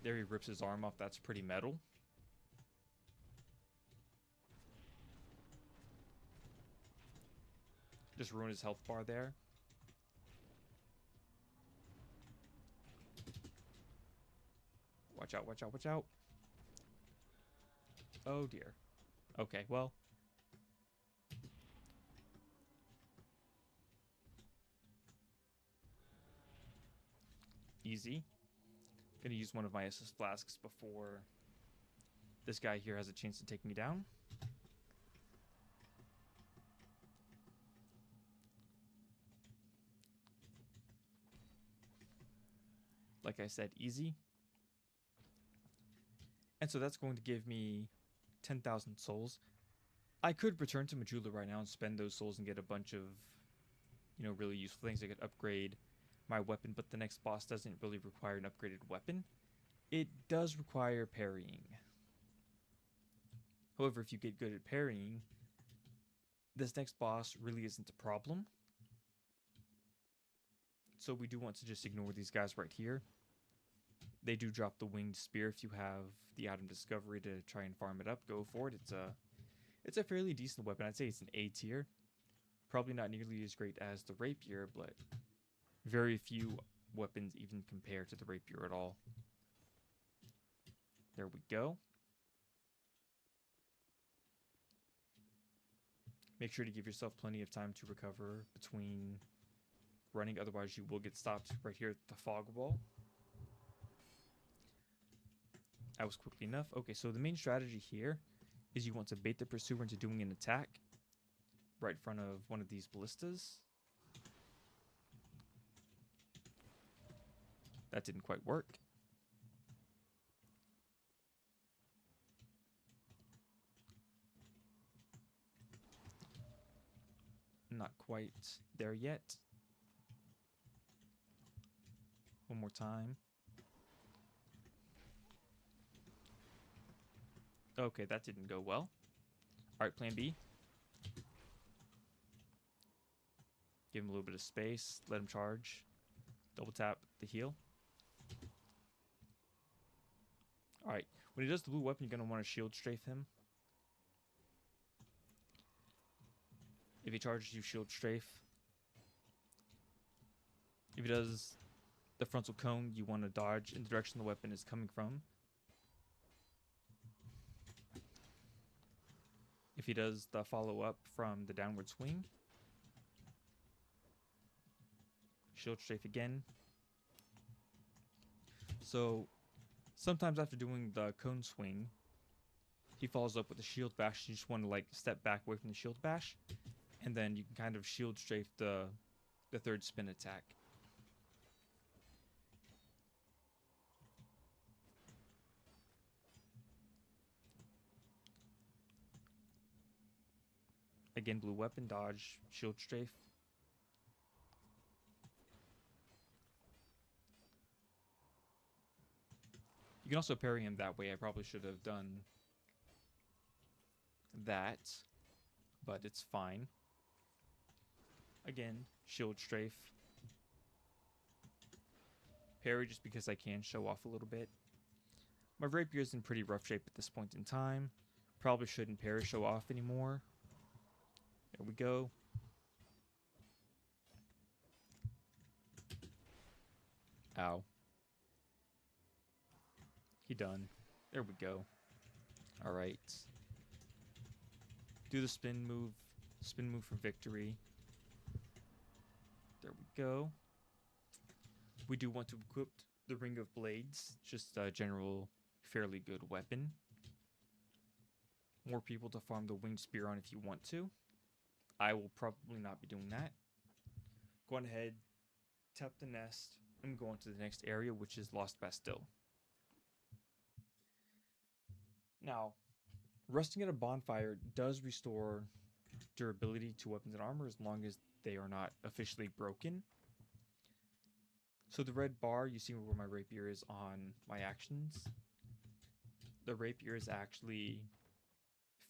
There he rips his arm off. That's pretty metal. Just ruin his health bar there. Watch out, watch out, watch out. Oh dear. Okay, well. Easy. Gonna use one of my Estus Flasks before this guy here has a chance to take me down. Like I said, easy. And so that's going to give me 10,000 souls. I could return to Majula right now and spend those souls and get a bunch of, you know, really useful things. I could upgrade my weapon, but the next boss doesn't really require an upgraded weapon. It does require parrying. However, if you get good at parrying, this next boss really isn't a problem. So we do want to just ignore these guys right here. They do drop the winged spear. If you have the item discovery to try and farm it up, go for it. It's a fairly decent weapon. I'd say it's an A tier. Probably not nearly as great as the rapier, but very few weapons even compare to the rapier at all. There we go. Make sure to give yourself plenty of time to recover between running, otherwise you will get stopped right here at the fog wall. That was quickly enough. Okay, so the main strategy here is you want to bait the pursuer into doing an attack right in front of one of these ballistas. That didn't quite work. Not quite there yet. One more time. Okay, that didn't go well. Alright, plan B. Give him a little bit of space. Let him charge. Double tap the heal. Alright, when he does the blue weapon, you're going to want to shield strafe him. If he charges, you shield strafe. If he does the frontal cone, you want to dodge in the direction the weapon is coming from. if he does the follow-up from the downward swing. Shield strafe again. So sometimes after doing the cone swing, he follows up with a shield bash. You just want to like step back away from the shield bash, and then you can kind of shield strafe the third spin attack. Again, blue weapon, dodge, shield strafe. You can also parry him that way. I probably should have done that, but it's fine. Again, shield strafe. Parry just because I can show off a little bit. My rapier is in pretty rough shape at this point in time. Probably shouldn't parry show off anymore. There we go. Ow. He done. There we go. Alright. Do the spin move. Spin move for victory. There we go. We do want to equip the Ring of Blades. Just a general, fairly good weapon. More people to farm the Winged Spear on if you want to. I will probably not be doing that. Go on ahead, tap the nest, and go on to the next area, which is Lost Bastille. Now, resting at a bonfire does restore durability to weapons and armor as long as they are not officially broken. So the red bar, you see where my rapier is on my actions. The rapier is actually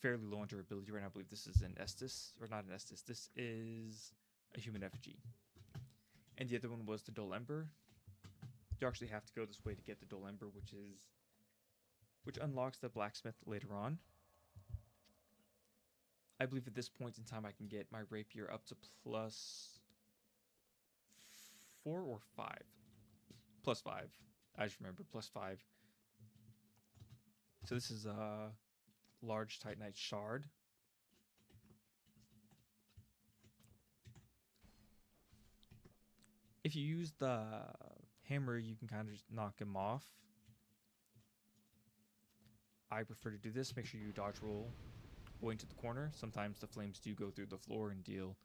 fairly low on durability right now. I believe this is an Estus, or not an Estus. This is a human effigy. And the other one was the Dull Ember. You actually have to go this way to get the Dull Ember, which unlocks the blacksmith later on. I believe at this point in time I can get my rapier up to +4 or 5. +5. I just remember +5. So this is a large Titanite shard. If you use the hammer, you can kind of just knock him off. I prefer to do this. Make sure you dodge roll going to the corner. Sometimes the flames do go through the floor and deal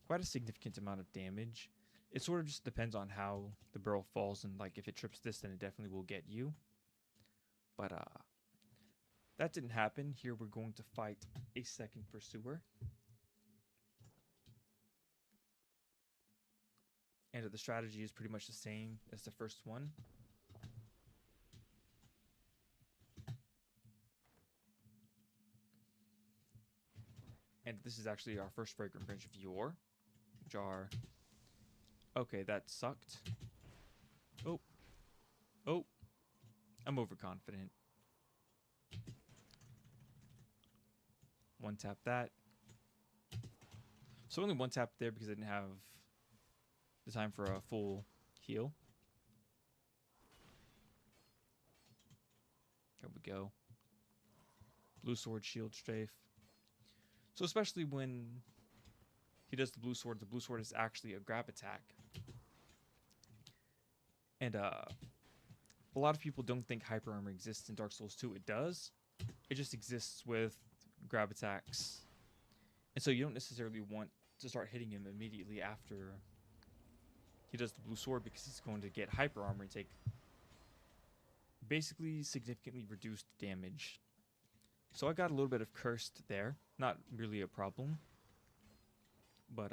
quite a significant amount of damage. It sort of just depends on how the barrel falls, and like if it trips this, then it definitely will get you. But that didn't happen. Here we're going to fight a second pursuer. And the strategy is pretty much the same as the first one. And this is actually our first fragrant branch of yore. Jar. Okay, that sucked. Oh. Oh. I'm overconfident. One tap that. So only one tap there because I didn't have the time for a full heal. There we go. Blue sword, shield strafe. So especially when he does the blue sword is actually a grab attack. And a lot of people don't think hyper armor exists in Dark Souls 2. It does. It just exists with grab attacks. And so you don't necessarily want to start hitting him immediately after he does the blue sword, because he's going to get hyper armor and take basically significantly reduced damage. So I got a little bit of cursed there. Not really a problem. But,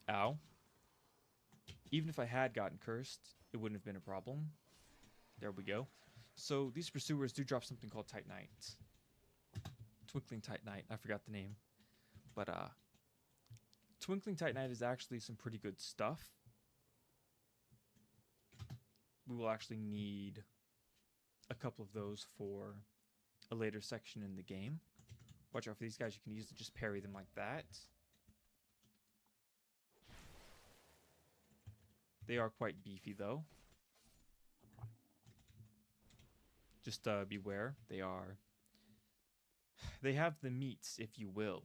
ow. Even if I had gotten cursed, it wouldn't have been a problem. There we go. So these pursuers do drop something called Titanite. Twinkling Titanite. I forgot the name. But, Twinkling Titanite is actually some pretty good stuff. We will actually need a couple of those for a later section in the game. Watch out for these guys. You can use to just parry them like that. They are quite beefy though. Just beware. They are They have the meats, if you will.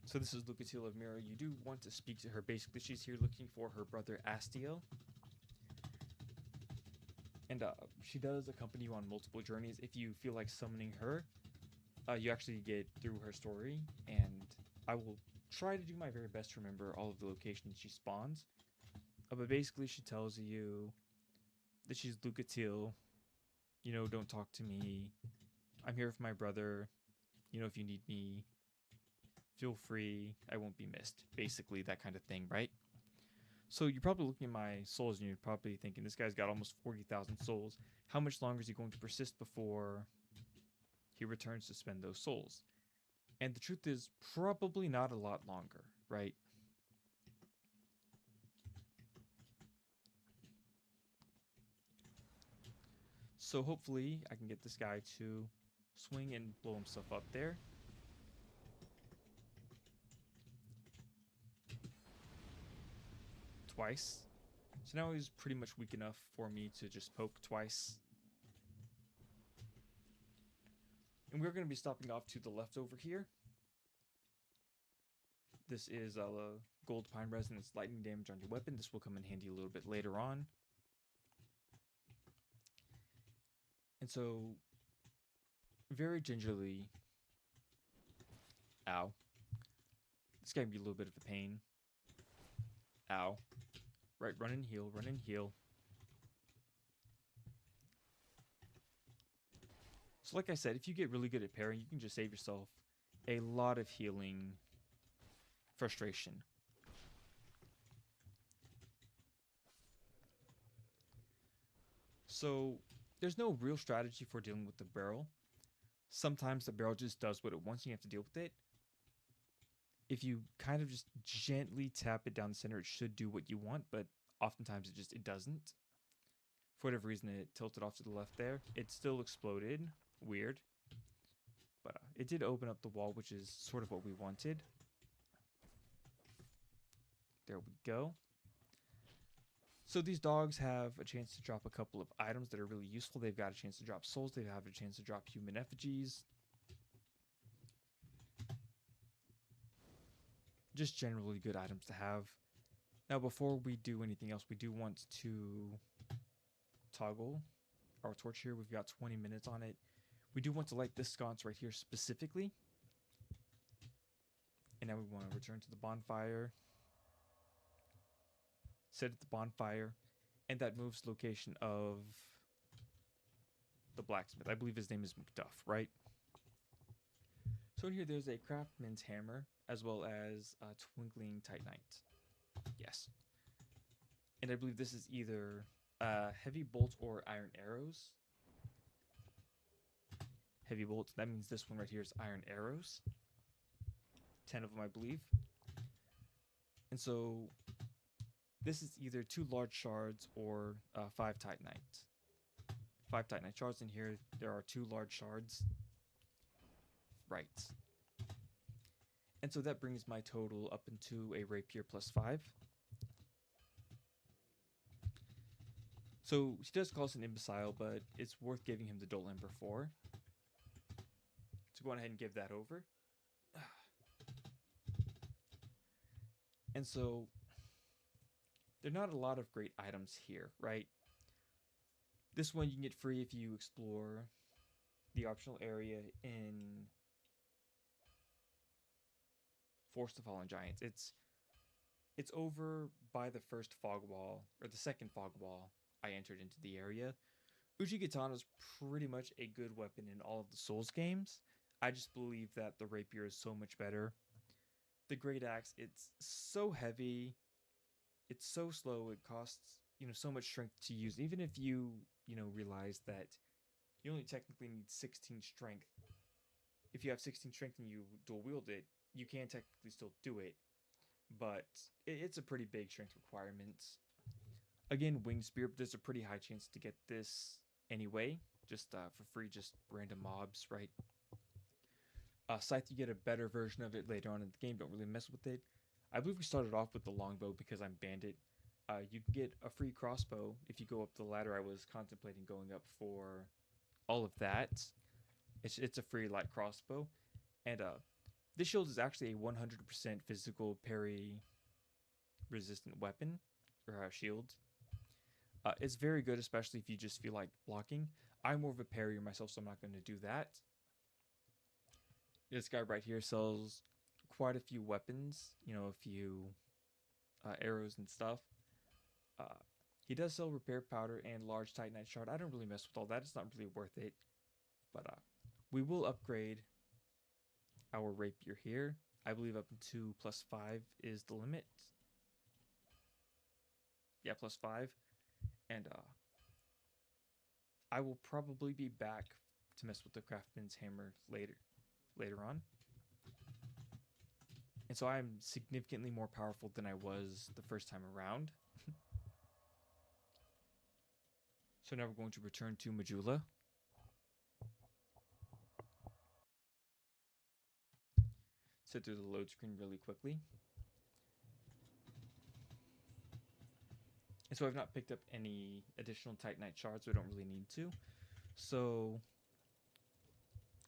So this is Lucatiel of Mira. You do want to speak to her. Basically, she's here looking for her brother Astiel. And she does accompany you on multiple journeys. If you feel like summoning her, you actually get through her story. And I will try to do my very best to remember all of the locations she spawns. But basically, she tells you that she's Lucatiel. You know, don't talk to me. I'm here with my brother. You know, if you need me, feel free. I won't be missed. Basically, that kind of thing, right? So you're probably looking at my souls and you're probably thinking, this guy's got almost 40,000 souls. How much longer is he going to persist before he returns to spend those souls? And the truth is, probably not a lot longer, right? So hopefully I can get this guy to swing and blow himself up there. Twice. So now he's pretty much weak enough for me to just poke twice. And we're going to be stopping off to the left over here. This is a gold pine resin. It's lightning damage on your weapon. This will come in handy a little bit later on. And so, very gingerly, ow. This guy can be a little bit of a pain. Ow. Right, run and heal, run and heal. So like I said, if you get really good at parrying, you can just save yourself a lot of healing frustration. So there's no real strategy for dealing with the barrel. Sometimes the barrel just does what it wants and you have to deal with it. If you kind of just gently tap it down the center, it should do what you want, but oftentimes it doesn't. For whatever reason, it tilted off to the left there. It still exploded. Weird. But it did open up the wall, which is sort of what we wanted. There we go. So these dogs have a chance to drop a couple of items that are really useful. They've got a chance to drop souls. They have a chance to drop human effigies. Just generally good items to have. Now, before we do anything else, we do want to toggle our torch here. We've got 20 minutes on it. We do want to light this sconce right here specifically. And now we want to return to the bonfire. Set at the bonfire. And that moves location of the blacksmith. I believe his name is Macduff, right? So in here, there's a craftsman's hammer, as well as a twinkling titanite. Yes. And I believe this is either heavy bolts or iron arrows. Heavy bolts, that means this one right here is iron arrows. 10 of them, I believe. And so this is either 2 large shards or 5 titanite. 5 titanite shards in here. There are 2 large shards. Right. And so that brings my total up into a rapier plus 5. So he does call us an imbecile, but it's worth giving him the Dull Ember for. So go on ahead and give that over. And so there are not a lot of great items here, right? This one you can get free if you explore the optional area in Forest of Fallen Giants. It's over by the first fog wall, or the second fog wall I entered into the area. Uchigatana is pretty much a good weapon in all of the Souls games. I just believe that the rapier is so much better. The great axe, it's so heavy, it's so slow, it costs, so much strength to use. Even if you, realize that you only technically need 16 strength. If you have 16 strength and you dual wield it, you can technically still do it, but it's a pretty big strength requirement. Again, winged spear, but there's a pretty high chance to get this anyway, just for free, just random mobs, right? Scythe, you get a better version of it later on in the game. Don't really mess with it. I believe we started off with the longbow because I'm bandit. You can get a free crossbow if you go up the ladder I was contemplating going up for all of that. It's a free light crossbow, and this shield is actually a 100% physical parry resistant weapon or shield. It's very good, especially if you just feel like blocking. I'm more of a parrier myself, so I'm not going to do that. This guy right here sells quite a few weapons, you know, a few arrows and stuff. He does sell repair powder and large titanite shard. I don't really mess with all that. It's not really worth it. But we will upgrade our rapier here. I believe up to +5 is the limit. Yeah, +5. And I will probably be back to mess with the craftsman's hammer later on. And so I'm significantly more powerful than I was the first time around. So now we're going to return to Majula. Sit through the load screen really quickly. And so I've not picked up any additional titanite shards, so I don't really need to. So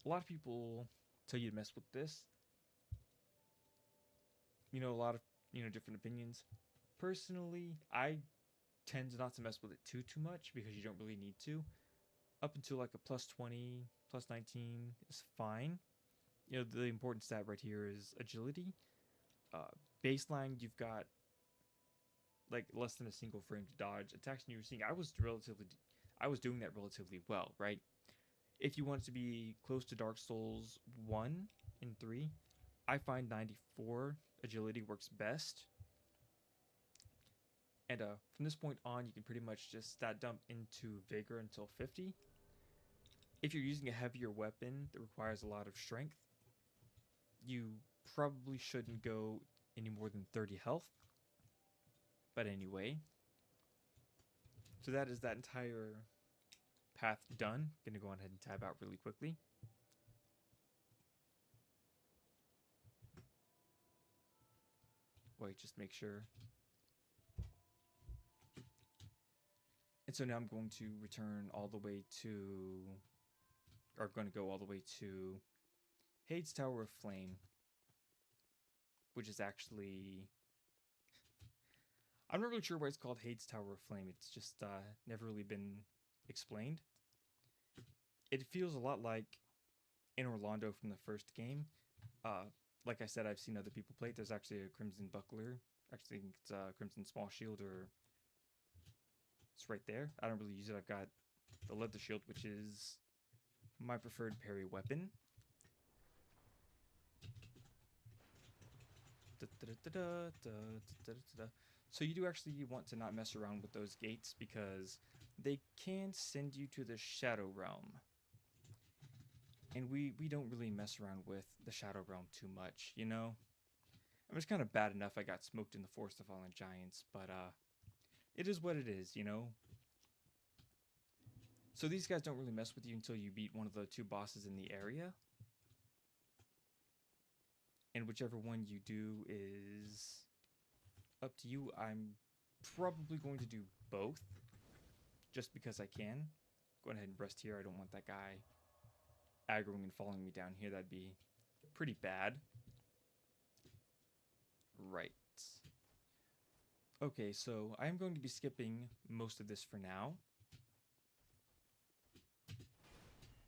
a lot of people tell you to mess with this. You know, a lot of, different opinions. Personally, I tend not to mess with it too much because you don't really need to. Up until like a +20, +19 is fine. You know, the important stat right here is agility. Baseline, you've got like less than a single frame to dodge attacks, and you were seeing I was doing that relatively well, right? If you want to be close to Dark Souls 1 and 3, I find 94 agility works best. And from this point on, you can pretty much just stat dump into Vigor until 50. If you're using a heavier weapon that requires a lot of strength, you probably shouldn't go any more than 30 health. But anyway, so that is that entire path done. Gonna go ahead and tab out really quickly. Wait, just make sure. And so now I'm going to return all the way to, or going to go all the way to Hades Tower of Flame, which is actually, I'm not really sure why it's called Hades Tower of Flame. It's just never really been explained. It feels a lot like in Orlando from the first game. Like I said, I've seen other people play it. There's actually a Crimson Buckler. Actually, it's a Crimson Small Shield, or it's right there. I don't really use it. I've got the Leather Shield, which is my preferred parry weapon. So you do actually want to not mess around with those gates because they can send you to the Shadow Realm. And we don't really mess around with the Shadow Realm too much, you know? I mean, it's kind of bad enough I got smoked in the Forest of Fallen Giants, but it is what it is, you know? So these guys don't really mess with you until you beat one of the 2 bosses in the area. And whichever one you do is up to you. I'm probably going to do both, just because I can. Go ahead and rest here. I don't want that guy aggroing and following me down here. That'd be pretty bad. Right. Okay, so I'm going to be skipping most of this for now.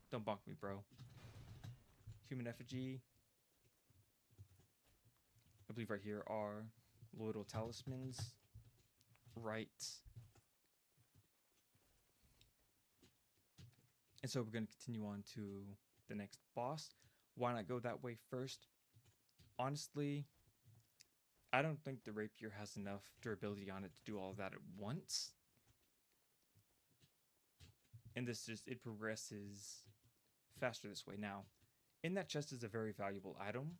Don't bonk me, bro. Human effigy. I believe right here are Loyal Talismans. Right. And so we're going to continue on to the next boss. Why not go that way first? Honestly, I don't think the rapier has enough durability on it to do all of that at once. And it progresses faster this way. Now, in that chest is a very valuable item.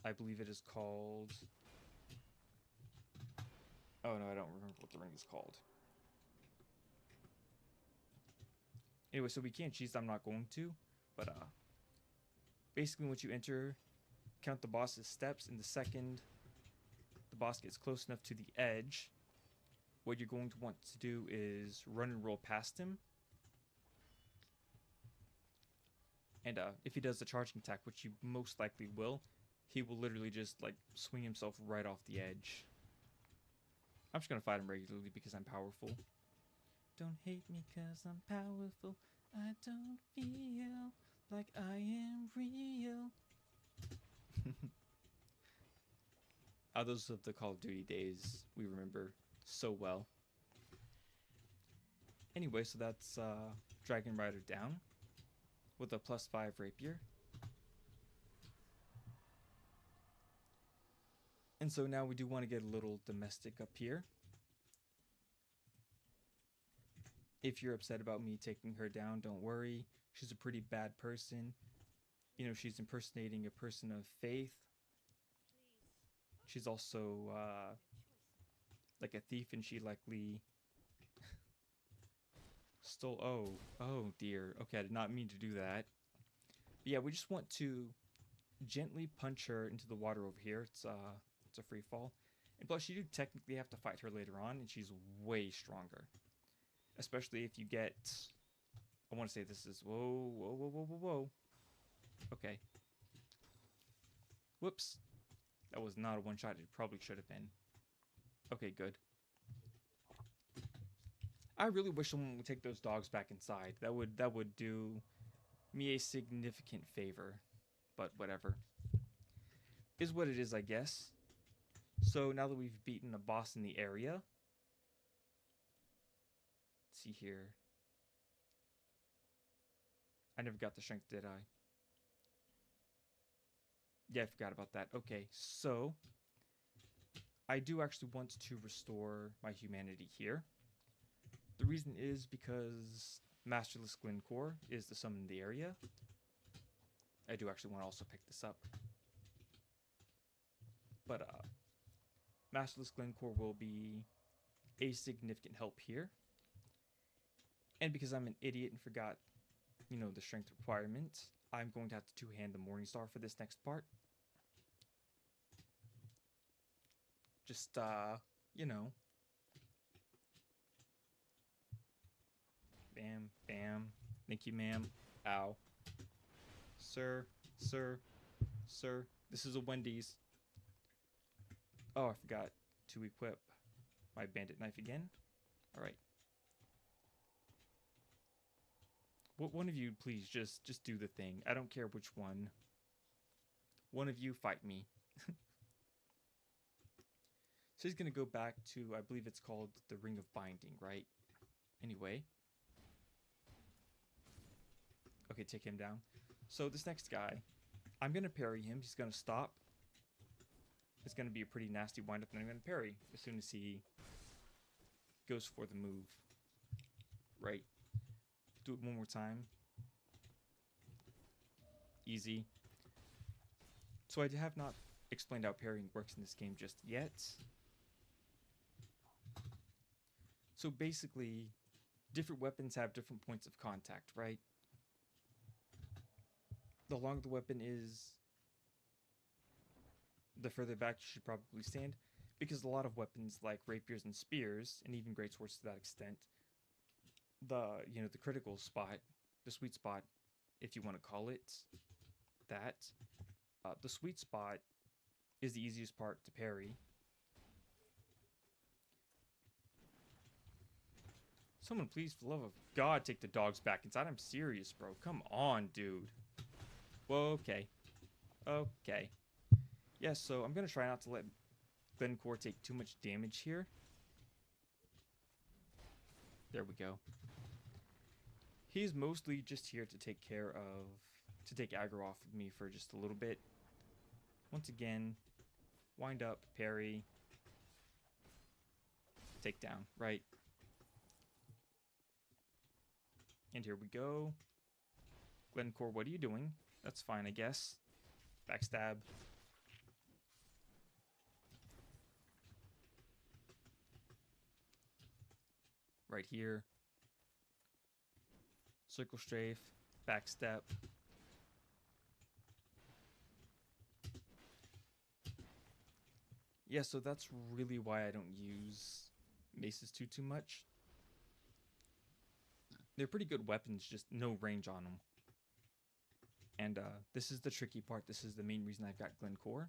I believe it is called... Oh no, I don't remember what the ring is called. Anyway, so we can't cheese, I'm not going to. But basically once you enter, count the boss's steps, and the second the boss gets close enough to the edge, what you're going to want to do is run and roll past him. And if he does the charging attack, which you most likely will, he will literally just like swing himself right off the edge. I'm just gonna fight him regularly because I'm powerful. Don't hate me cause I'm powerful. I don't feel like I am real. Those of the Call of Duty days we remember so well. Anyway, so that's Dragon Rider down with a +5 rapier. And so now we do want to get a little domestic up here. If you're upset about me taking her down, don't worry. She's a pretty bad person. You know, she's impersonating a person of faith. She's also like a thief, and she likely stole... Oh dear. Okay, I did not mean to do that. But yeah, we just want to gently punch her into the water over here. It's a free fall. And plus, you do technically have to fight her later on, and she's way stronger. Especially if you get... I want to say this is... Whoa. Okay. Whoops. That was not a one-shot. It probably should have been. Okay, good. I really wish someone would take those dogs back inside. That would do me a significant favor. But whatever. Is what it is, I guess. So now that we've beaten a boss in the area, let's see here. I never got the strength, did I? Yeah, I forgot about that. Okay, so I do actually want to restore my humanity here. The reason is because Masterless Glencore is the summon in the area. I do actually want to also pick this up. But Masterless Glencore will be a significant help here. And because I'm an idiot and forgot, you know, the strength requirement, I'm going to have to two-hand the Morningstar for this next part. Just, you know. Bam, bam. Thank you, ma'am. Ow. Sir. This is a Wendy's. Oh, I forgot to equip my bandit knife again. Alright. One of you, please, just do the thing. I don't care which one. One of you fight me. So he's going to go back to, I believe it's called the Ring of Binding, right? Anyway. Okay, take him down. So this next guy, I'm going to parry him. He's going to stop. It's going to be a pretty nasty windup, and I'm going to parry as soon as he goes for the move. Right. Do it one more time. Easy. So I have not explained how parrying works in this game just yet. So basically, different weapons have different points of contact, right? The longer the weapon is, the further back you should probably stand, because a lot of weapons like rapiers and spears, and even greatswords to that extent, the critical spot, the sweet spot, if you want to call it that, the sweet spot is the easiest part to parry. Someone please, for the love of God, take the dogs back inside. I'm serious, bro. Come on, dude. Whoa, okay. Yeah, so I'm going to try not to let Glencore take too much damage here. There we go. He's mostly just here to take aggro off of me for just a little bit. Once again, wind up, parry, take down, right? And here we go. Glencore, what are you doing? That's fine, I guess. Backstab. Right here. Circle strafe. Backstep. Yeah, so that's really why I don't use maces too much. They're pretty good weapons, just no range on them. And this is the tricky part. This is the main reason I've got Glencore.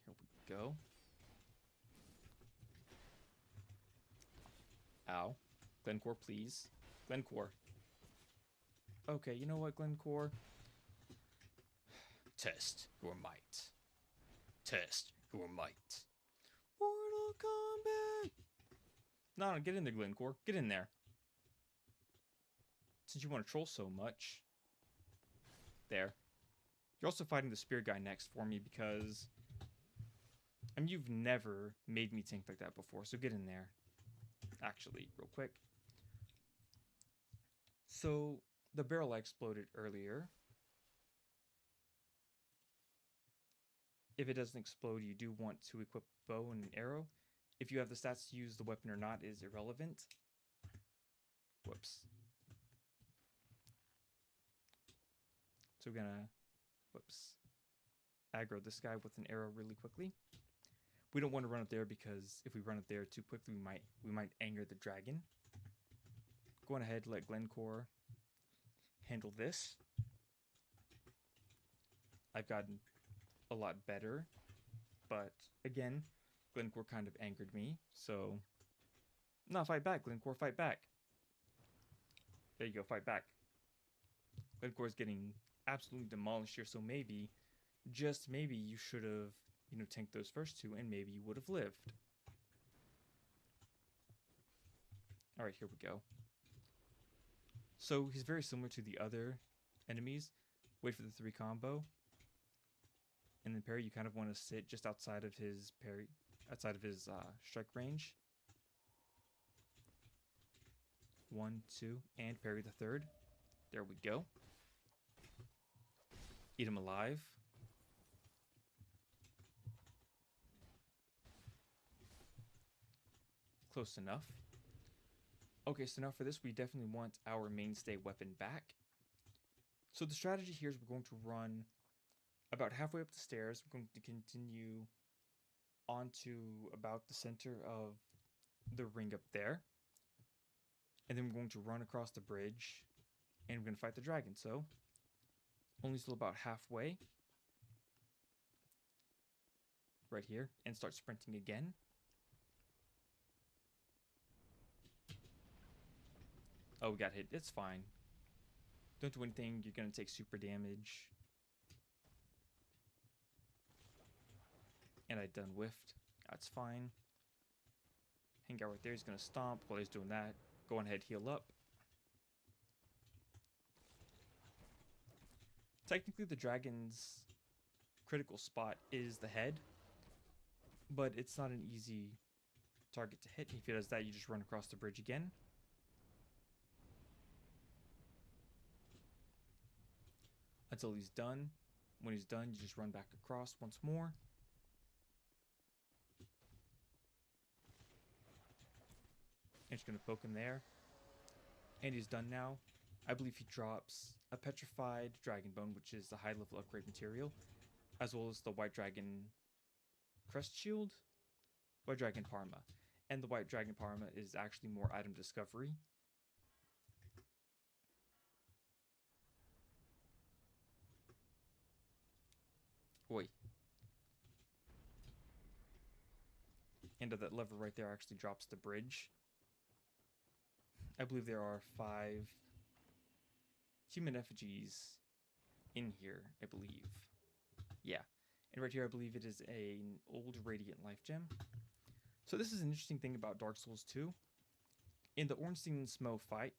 Here we go. Ow. Glencore, please. Glencore. Okay, you know what, Glencore? Test your might. Test your might. Mortal Kombat! No, get in there, Glencore. Get in there. Since you want to troll so much. There. You're also fighting the spear guy next for me because... I mean, you've never made me tank like that before, so get in there. Actually, real quick. So, the barrel I exploded earlier. If it doesn't explode, you do want to equip a bow and an arrow. If you have the stats to use the weapon or not is irrelevant. Whoops. So we're gonna, aggro this guy with an arrow really quickly. We don't want to run up there because if we run up there too quickly, we might anger the dragon. Going ahead, let Glencore handle this. I've gotten a lot better, but again, Glencore kind of angered me, so... No, fight back, Glencore, fight back. There you go, fight back. Glencore's getting absolutely demolished here, so maybe, just maybe, you should have, tanked those first two, and maybe you would have lived. Alright, here we go. So, he's very similar to the other enemies. Wait for the 3 combo. And then parry, you kind of want to sit just outside of his parry, strike range. 1, 2, and parry the 3rd. There we go. Eat him alive. Close enough. Okay, so now for this, we definitely want our mainstay weapon back. So the strategy here is we're going to run about halfway up the stairs. We're going to continue onto about the center of the ring up there. And then we're going to run across the bridge and we're going to fight the dragon. So only still about halfway. Right here. And start sprinting again. Oh, we got hit. It's fine. Don't do anything. You're going to take super damage. And I done whiffed. That's fine. Hang out right there. He's going to stomp while he's doing that. Go on ahead, heal up. Technically, the dragon's critical spot is the head. But it's not an easy target to hit. If he does that, you just run across the bridge again. Until he's done. When he's done, you just run back across once more. And just going to poke him there. And he's done now. I believe he drops a petrified dragon bone, which is the high level upgrade material, as well as the white dragon crest shield, white dragon parma. And the white dragon parma is actually more item discovery. Oi. And that lever right there actually drops the bridge. I believe there are 5 human effigies in here, I believe. Yeah. And right here, I believe it is an old Radiant Life Gem. So this is an interesting thing about Dark Souls 2. In the Ornstein and Smo fight,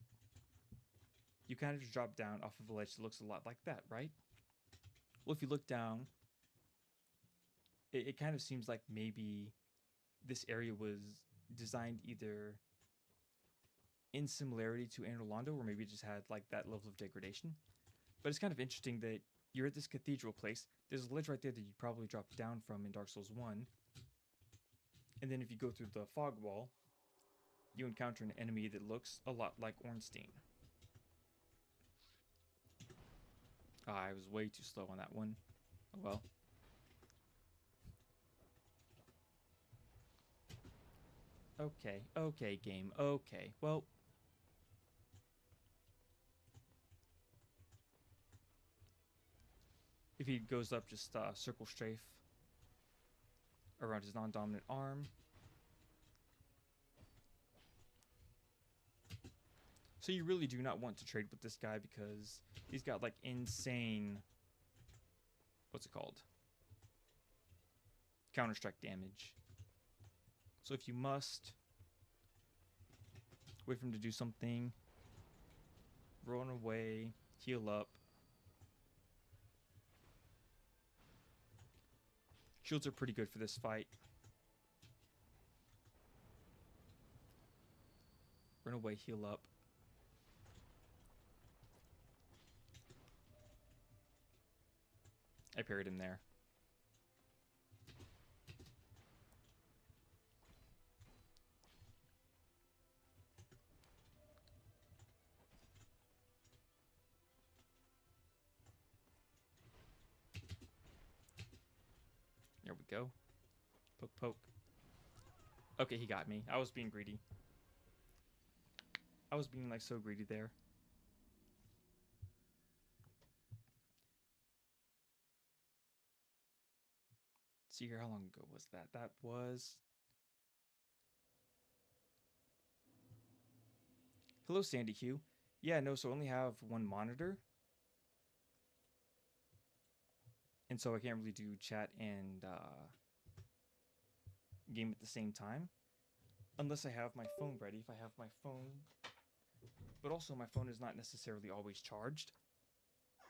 you kind of just drop down off of a ledge that looks a lot like that, right? Well, if you look down, it kind of seems like maybe this area was designed either in similarity to Anor Londo, or maybe it just had like that level of degradation. But it's kind of interesting that you're at this cathedral place. There's a ledge right there that you probably dropped down from in Dark Souls 1. And then if you go through the fog wall, you encounter an enemy that looks a lot like Ornstein. I was way too slow on that one. Oh well. Okay, okay, game. Okay, well. If he goes up, just circle strafe around his non-dominant arm. So you really do not want to trade with this guy because he's got like insane, what's it called? Counter-strike damage. So if you must, wait for him to do something, run away, heal up. Shields are pretty good for this fight. Run away, heal up. I parried him there. There we go. Poke, poke. Okay, he got me. I was being greedy. I was being like so greedy there. Let's see here, how long ago was that? That was... Hello, Sandy Hugh. Yeah, no, so I only have one monitor. And so I can't really do chat and game at the same time. Unless I have my phone ready. If I have my phone... But also, my phone is not necessarily always charged.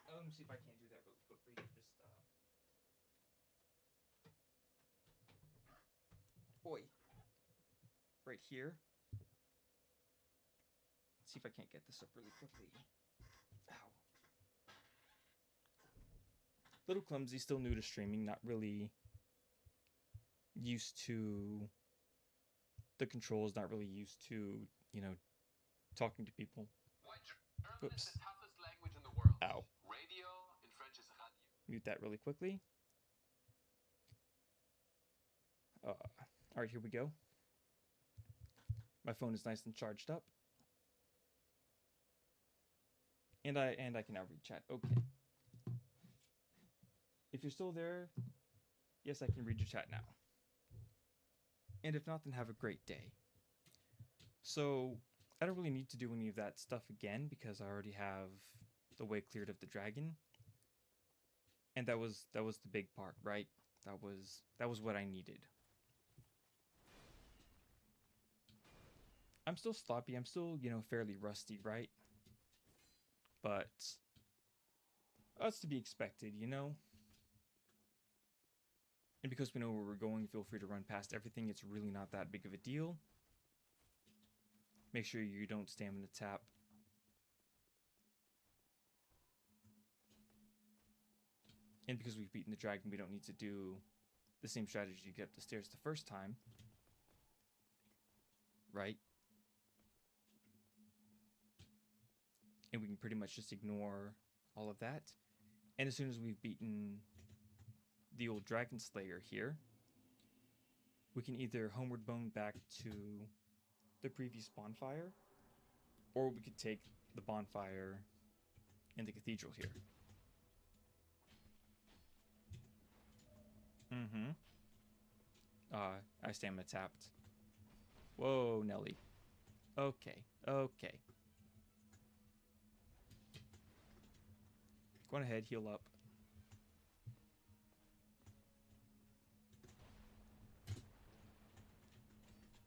Let me see if I can't do that really quickly. Just, Oi. Right here. Let's see if I can't get this up really quickly. Ow. Little clumsy, still new to streaming, not really used to the controls, not really used to, you know, talking to people. Whoops. Is the toughest language in the world. Ow. Radio in French is radio. Mute that really quickly. Alright, here we go. My phone is nice and charged up. And I can now read chat. Okay. If you're still there, yes, I can read your chat now. And if not, then have a great day. So, I don't really need to do any of that stuff again because I already have the way cleared of the dragon. And that was the big part, right? That was what I needed. I'm still sloppy. I'm still, you know, fairly rusty, right? But that's to be expected, you know? And because we know where we're going, feel free to run past everything. It's really not that big of a deal. Make sure you don't stamina tap. And because we've beaten the dragon, we don't need to do the same strategy to get up the stairs the first time. Right? And we can pretty much just ignore all of that. And as soon as we've beaten the old dragon slayer here, we can either homeward bone back to the previous bonfire, or we could take the bonfire in the cathedral here. I stamina tapped. Whoa, Nelly. Okay, okay. Go on ahead, heal up.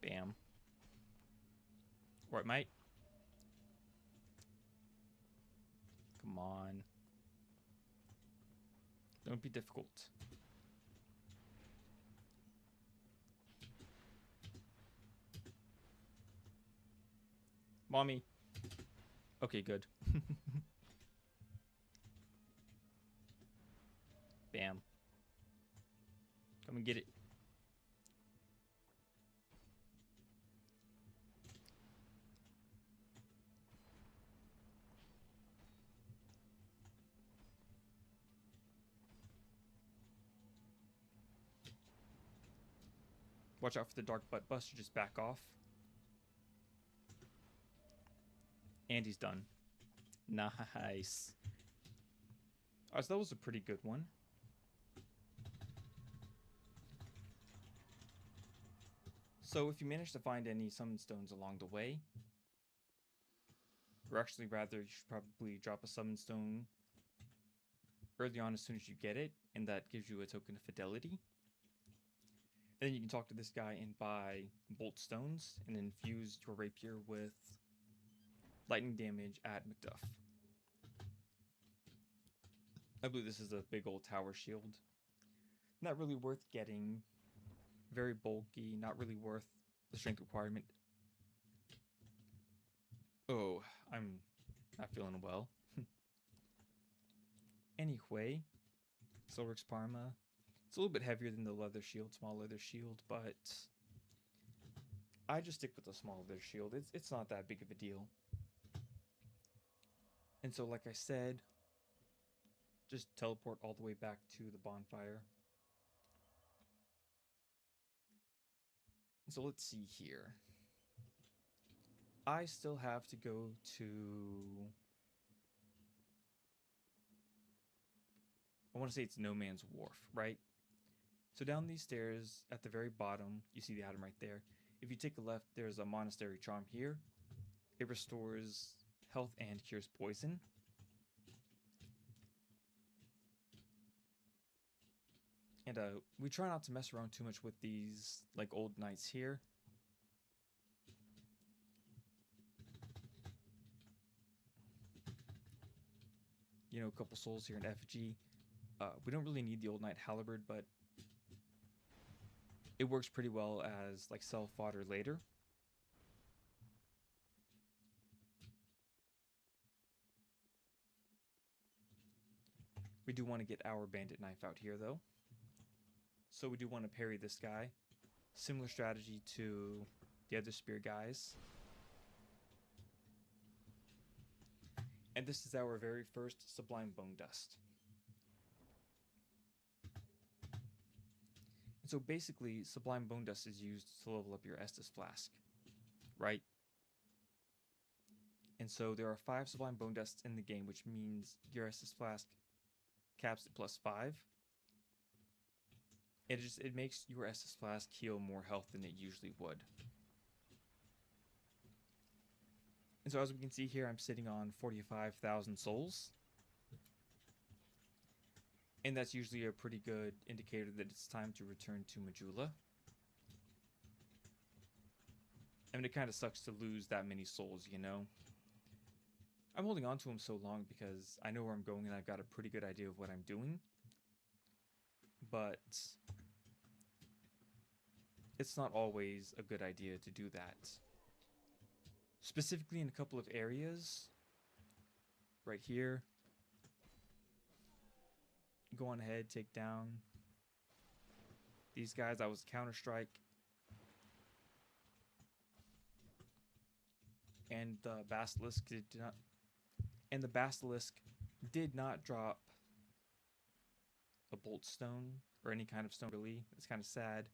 Bam. Right, mate? Come on. Don't be difficult. Mommy. Okay, good. Bam. Come and get it. Watch out for the Dark Butt Buster, just back off. And he's done. Nice. Alright, so that was a pretty good one. So if you manage to find any summon stones along the way, or actually rather, you should probably drop a summon stone early on as soon as you get it, and that gives you a token of fidelity. And then you can talk to this guy and buy bolt stones and infuse your rapier with lightning damage at Macduff. I believe this is a big old tower shield. Not really worth getting. Very bulky, not really worth the strength requirement. Oh, I'm not feeling well. Anyway, Silrix Parma. It's a little bit heavier than the leather shield, small leather shield, but I just stick with the small leather shield. It's not that big of a deal. And so, like I said, just teleport all the way back to the bonfire. So let's see here. I still have to go to... I want to say it's No Man's Wharf, right? So down these stairs at the very bottom, you see the item right there. If you take a left, there's a monastery charm here. It restores health and cures poison. And we try not to mess around too much with these like old knights here. You know, a couple souls here in effigy. We don't really need the old knight halberd, but it works pretty well as like self fodder later. We do want to get our bandit knife out here though. So we do want to parry this guy. Similar strategy to the other spear guys. And this is our very first Sublime Bone Dust. And so basically, Sublime Bone Dust is used to level up your Estus Flask, right? And so there are 5 Sublime Bone Dusts in the game, which means your Estus Flask caps at +5. It makes your Estus Flask heal more health than it usually would. And so as we can see here, I'm sitting on 45,000 souls. And that's usually a pretty good indicator that it's time to return to Majula. I mean, it kind of sucks to lose that many souls, you know? I'm holding on to them so long because I know where I'm going and I've got a pretty good idea of what I'm doing. But it's not always a good idea to do that. Specifically in a couple of areas. Right here. Go on ahead, take down these guys. That was Counter-Strike. And the Basilisk did not drop a bolt stone or any kind of stone really. It's kind of sad.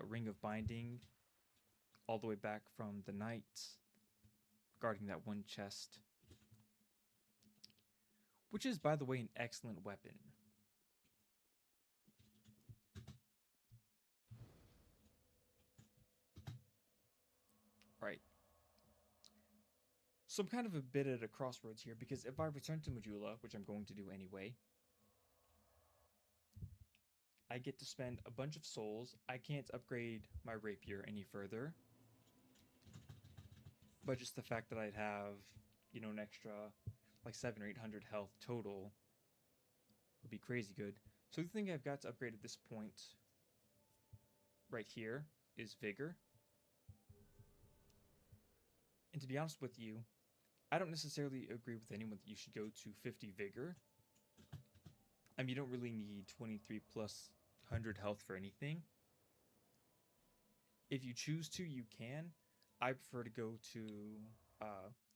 Ring of Binding all the way back from the knight guarding that one chest, which is, by the way, an excellent weapon. Right. So I'm kind of a bit at a crossroads here, because if I return to Majula, which I'm going to do anyway, I get to spend a bunch of souls. I can't upgrade my rapier any further. But just the fact that I'd have, you know, an extra like 700 or 800 health total would be crazy good. So the thing I've got to upgrade at this point right here is Vigor. And to be honest with you, I don't necessarily agree with anyone that you should go to 50 Vigor. I mean, you don't really need 23 plus 100 health for anything. If you choose to, you can. I prefer to go to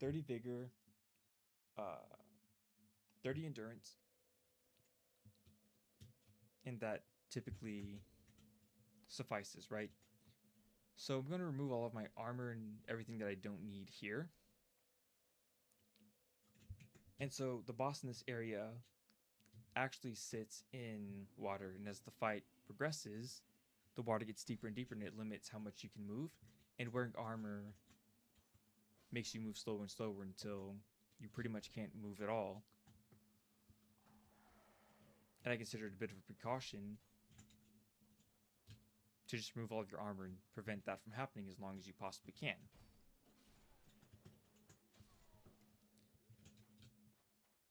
30 Vigor, 30 Endurance, and that typically suffices, right? So I'm going to remove all of my armor and everything that I don't need here. And so the boss in this area actually sits in water, and as the fight progresses, the water gets deeper and deeper, and it limits how much you can move. And wearing armor makes you move slower and slower until you pretty much can't move at all. And I consider it a bit of a precaution to just remove all of your armor and prevent that from happening as long as you possibly can.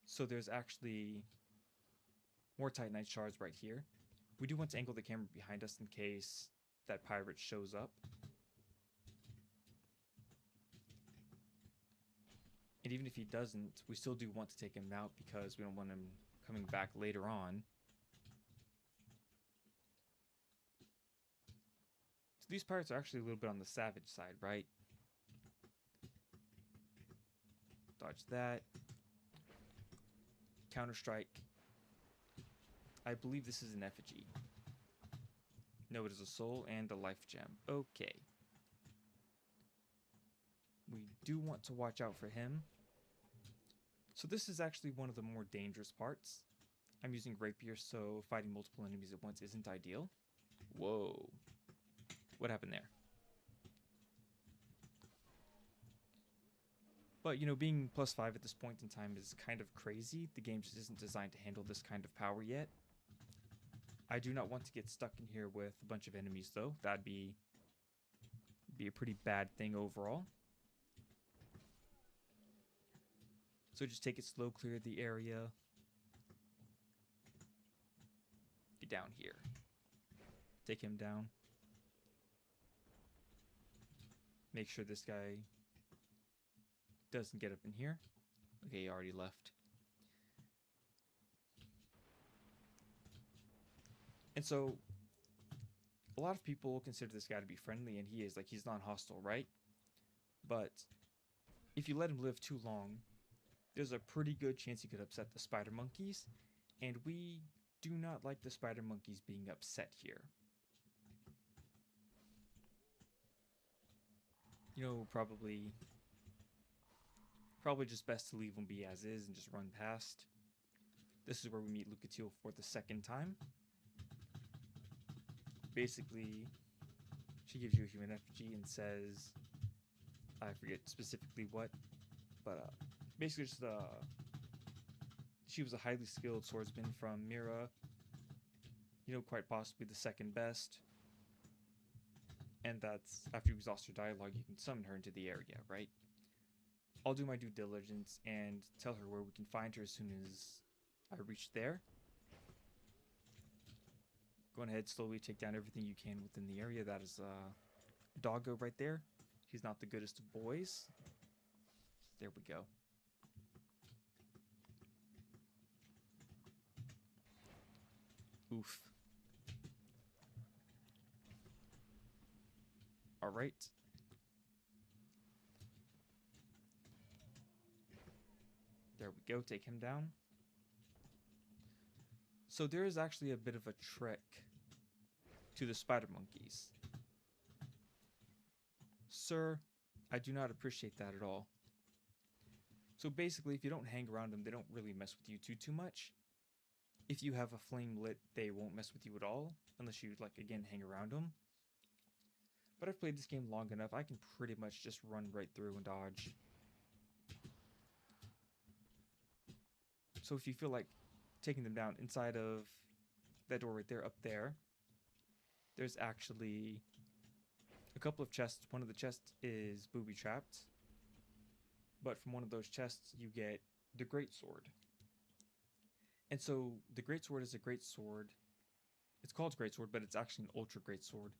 So there's actually more Titanite shards right here. We do want to angle the camera behind us in case that pirate shows up. And even if he doesn't, we still do want to take him out because we don't want him coming back later on. So these pirates are actually a little bit on the savage side, right? Dodge that. Counter-strike. I believe this is an effigy. No, it is a soul and a life gem. Okay. We do want to watch out for him. So this is actually one of the more dangerous parts. I'm using rapier, so fighting multiple enemies at once isn't ideal. Whoa. What happened there? But, you know, being +5 at this point in time is kind of crazy. The game just isn't designed to handle this kind of power yet. I do not want to get stuck in here with a bunch of enemies, though. That'd be a pretty bad thing overall. So just take it slow, clear the area. Get down here. Take him down. Make sure this guy doesn't get up in here. Okay, he already left. And so, a lot of people consider this guy to be friendly, and he is. Like, he's not hostile, right? But if you let him live too long, there's a pretty good chance he could upset the spider monkeys, and we do not like the spider monkeys being upset here. You know, probably just best to leave him be as is and just run past. This is where we meet Lucatile for the second time. Basically, she gives you a human effigy and says, I forget specifically what, but basically just she was a highly skilled swordsman from Mira, you know, quite possibly the second best. And that's, after you exhaust your dialogue, you can summon her into the area, right? I'll do my due diligence and tell her where we can find her as soon as I reach there. Go ahead, slowly take down everything you can within the area. That is Doggo right there. He's not the goodest of boys. There we go. Oof. Alright. There we go, take him down. So there is actually a bit of a trick to the spider monkeys. Sir, I do not appreciate that at all. So basically, if you don't hang around them, they don't really mess with you too much. If you have a flame lit, they won't mess with you at all, unless you, like, again, hang around them. But I've played this game long enough, I can pretty much just run right through and dodge. So if you feel like taking them down inside of that door right there, up there, there's actually a couple of chests. One of the chests is booby-trapped, but from one of those chests you get the greatsword. And so the greatsword is a great sword. It's called greatsword, but it's actually an ultra greatsword.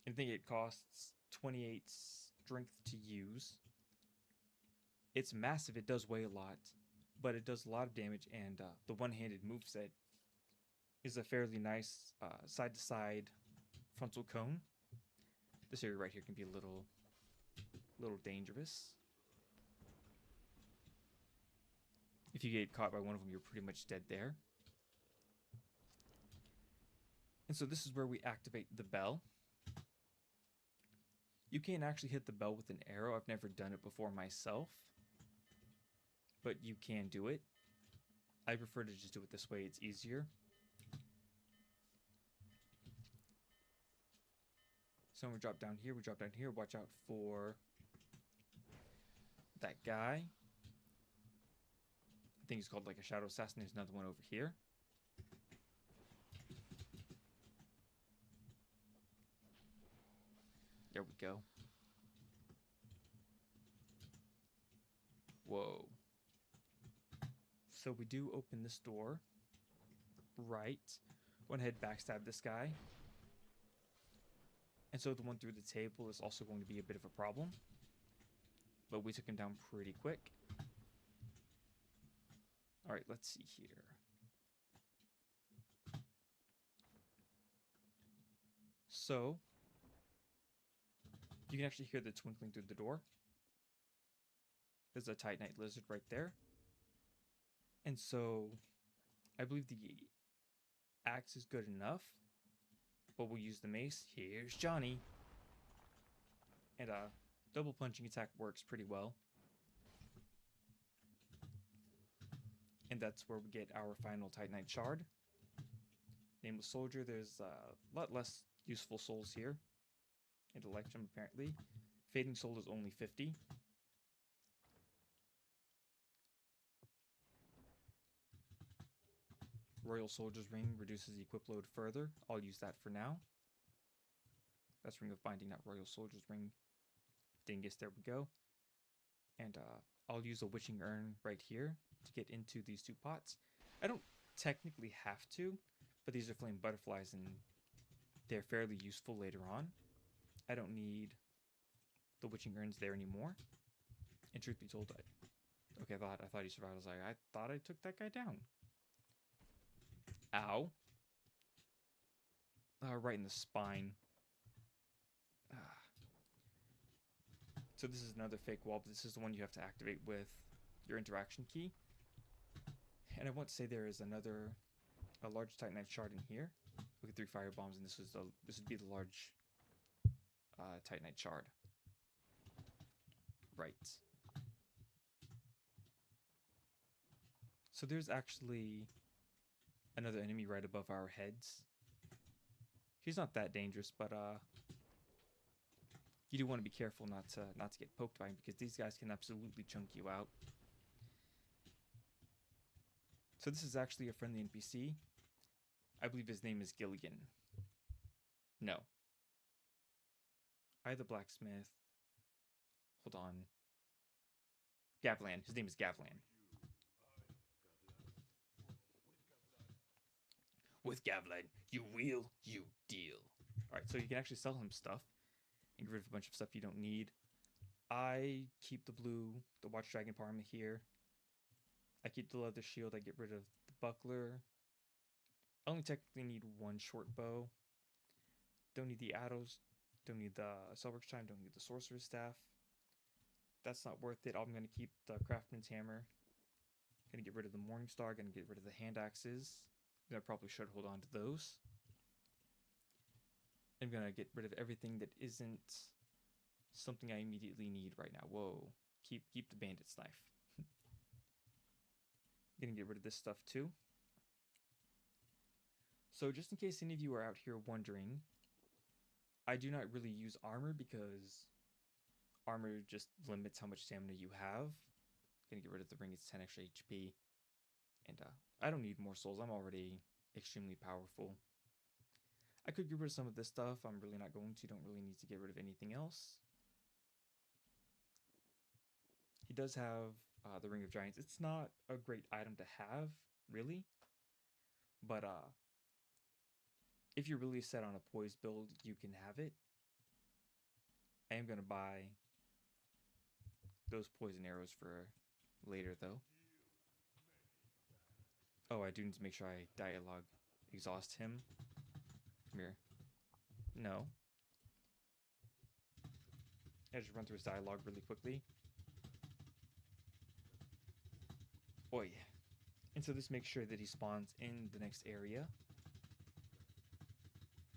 I think it costs 28 strength to use. It's massive, it does weigh a lot, but it does a lot of damage, and the one-handed moveset is a fairly nice side-to-side frontal cone. This area right here can be a little dangerous. If you get caught by one of them, you're pretty much dead there. And so this is where we activate the bell. You can actually hit the bell with an arrow. I've never done it before myself, but you can do it. I prefer to just do it this way, it's easier. So when we drop down here, watch out for that guy. I think he's called like a shadow assassin. There's another one over here. There we go. Whoa. So we do open this door. Right. Went ahead, backstab this guy. And so the one through the table is also going to be a bit of a problem. But we took him down pretty quick. Alright, let's see here. So, you can actually hear the twinkling through the door. There's a Titanite lizard right there. And so, I believe the axe is good enough. But we'll use the mace. Here's Johnny. And double punching attack works pretty well. And that's where we get our final Titanite shard. Nameless Soldier, there's a lot less useful souls here. Intellectum, apparently. Fading Soul is only 50. Royal Soldier's Ring reduces the equip load further. I'll use that for now. That's Ring of Binding, not Royal Soldier's Ring. Dingus, there we go. And I'll use a Witching Urn right here to get into these two pots. I don't technically have to, but these are flame butterflies and they're fairly useful later on. I don't need the Witching Urns there anymore. And truth be told, okay, I thought he survived. I was like, I thought I took that guy down. Ow. Right in the spine. So this is another fake wall, but this is the one you have to activate with your interaction key. And I want to say there is a large Titanite shard in here. Look at 3 fire bombs, and this would be the large Titanite shard. Right. So there's actually another enemy right above our heads. He's not that dangerous, but you do want to be careful not to get poked by him, because these guys can absolutely chunk you out. So this is actually a friendly NPC. I believe his name is Gilligan. No. I the blacksmith. Hold on. Gavlan. His name is Gavlan. With Gavlan, you wheel, you deal. Alright, so you can actually sell him stuff and get rid of a bunch of stuff you don't need. I keep the Watch Dragon Parma here. I keep the leather shield. I get rid of the buckler. I only technically need 1 short bow. Don't need the arrows. Don't need the Silver's Chime. Don't need the Sorcerer's Staff. That's not worth it. I'm going to keep the Craftsman's Hammer. Going to get rid of the Morning Star. Going to get rid of the hand axes. I probably should hold on to those. I'm going to get rid of everything that isn't something I immediately need right now. Whoa. Keep the Bandit's Knife. Gonna get rid of this stuff too. So just in case any of you are out here wondering, I do not really use armor because armor just limits how much stamina you have. Gonna get rid of the ring, it's 10 extra HP. And I don't need more souls, I'm already extremely powerful. I could get rid of some of this stuff, I'm really not going to, don't really need to get rid of anything else. He does have the Ring of Giants. It's not a great item to have, really. But if you're really set on a poise build, you can have it. I am going to buy those poison arrows for later, though. Oh, I do need to make sure I dialogue exhaust him. Come here. No. I just run through his dialogue really quickly. Oi. And so this makes sure that he spawns in the next area.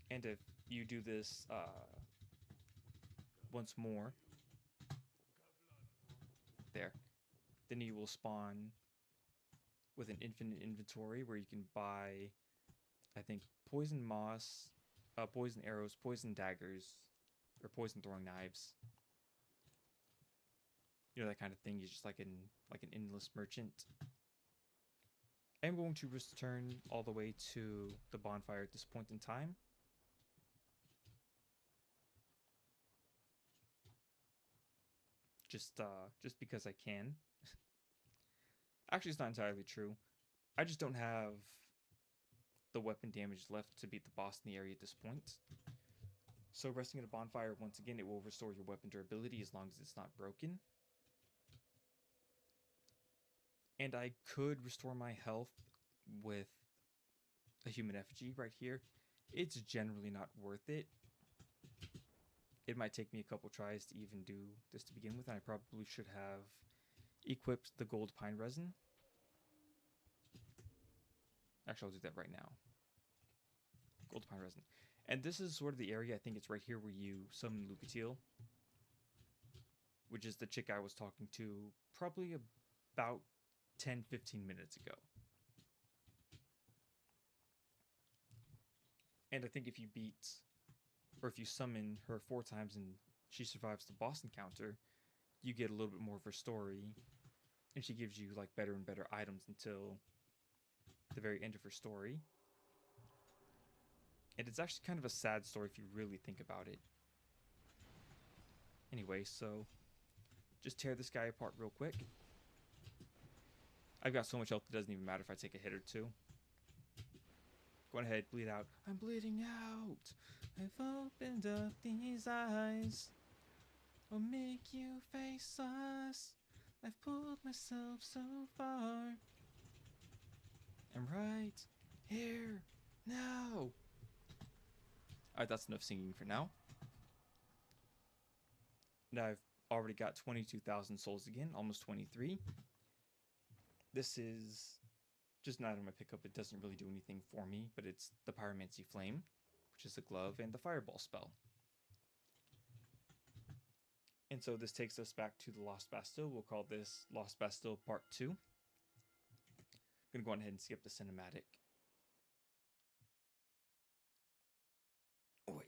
And if you do this once more. There. Then you will spawn with an infinite inventory where you can buy, I think, poison moss, poison arrows, poison daggers, or poison throwing knives. You know, that kind of thing. You're just like an endless merchant. I'm going to return all the way to the bonfire at this point in time. Just because I can. Actually, it's not entirely true. I just don't have the weapon damage left to beat the boss in the area at this point. So resting at a bonfire, once again, it will restore your weapon durability as long as it's not broken. And I could restore my health with a human effigy right here. It's generally not worth it. It might take me a couple tries to even do this to begin with, and I probably should have equipped the gold pine resin. Actually, I'll do that right now. Gold pine resin. And this is sort of the area, I think it's right here where you summon Lucatiel, which is the chick I was talking to probably about 10-15 minutes ago. And I think if you beat, or if you summon her 4 times and she survives the boss encounter, you get a little bit more of her story, and she gives you like better and better items until the very end of her story. And it's actually kind of a sad story if you really think about it. Anyway, so just tear this guy apart real quick. I've got so much health it doesn't even matter if I take a hit or two. Go ahead, bleed out. I'm bleeding out. I've opened up these eyes. I'll make you face us. I've pulled myself so far. I'm right here now. Alright, that's enough singing for now. Now I've already got 22,000 souls again, almost 23. This is just an item I pick up. It doesn't really do anything for me, but it's the Pyromancy Flame, which is a glove, and the Fireball spell. And so this takes us back to the Lost Bastille. We'll call this Lost Bastille Part 2. I'm going to go ahead and skip the cinematic. Oi.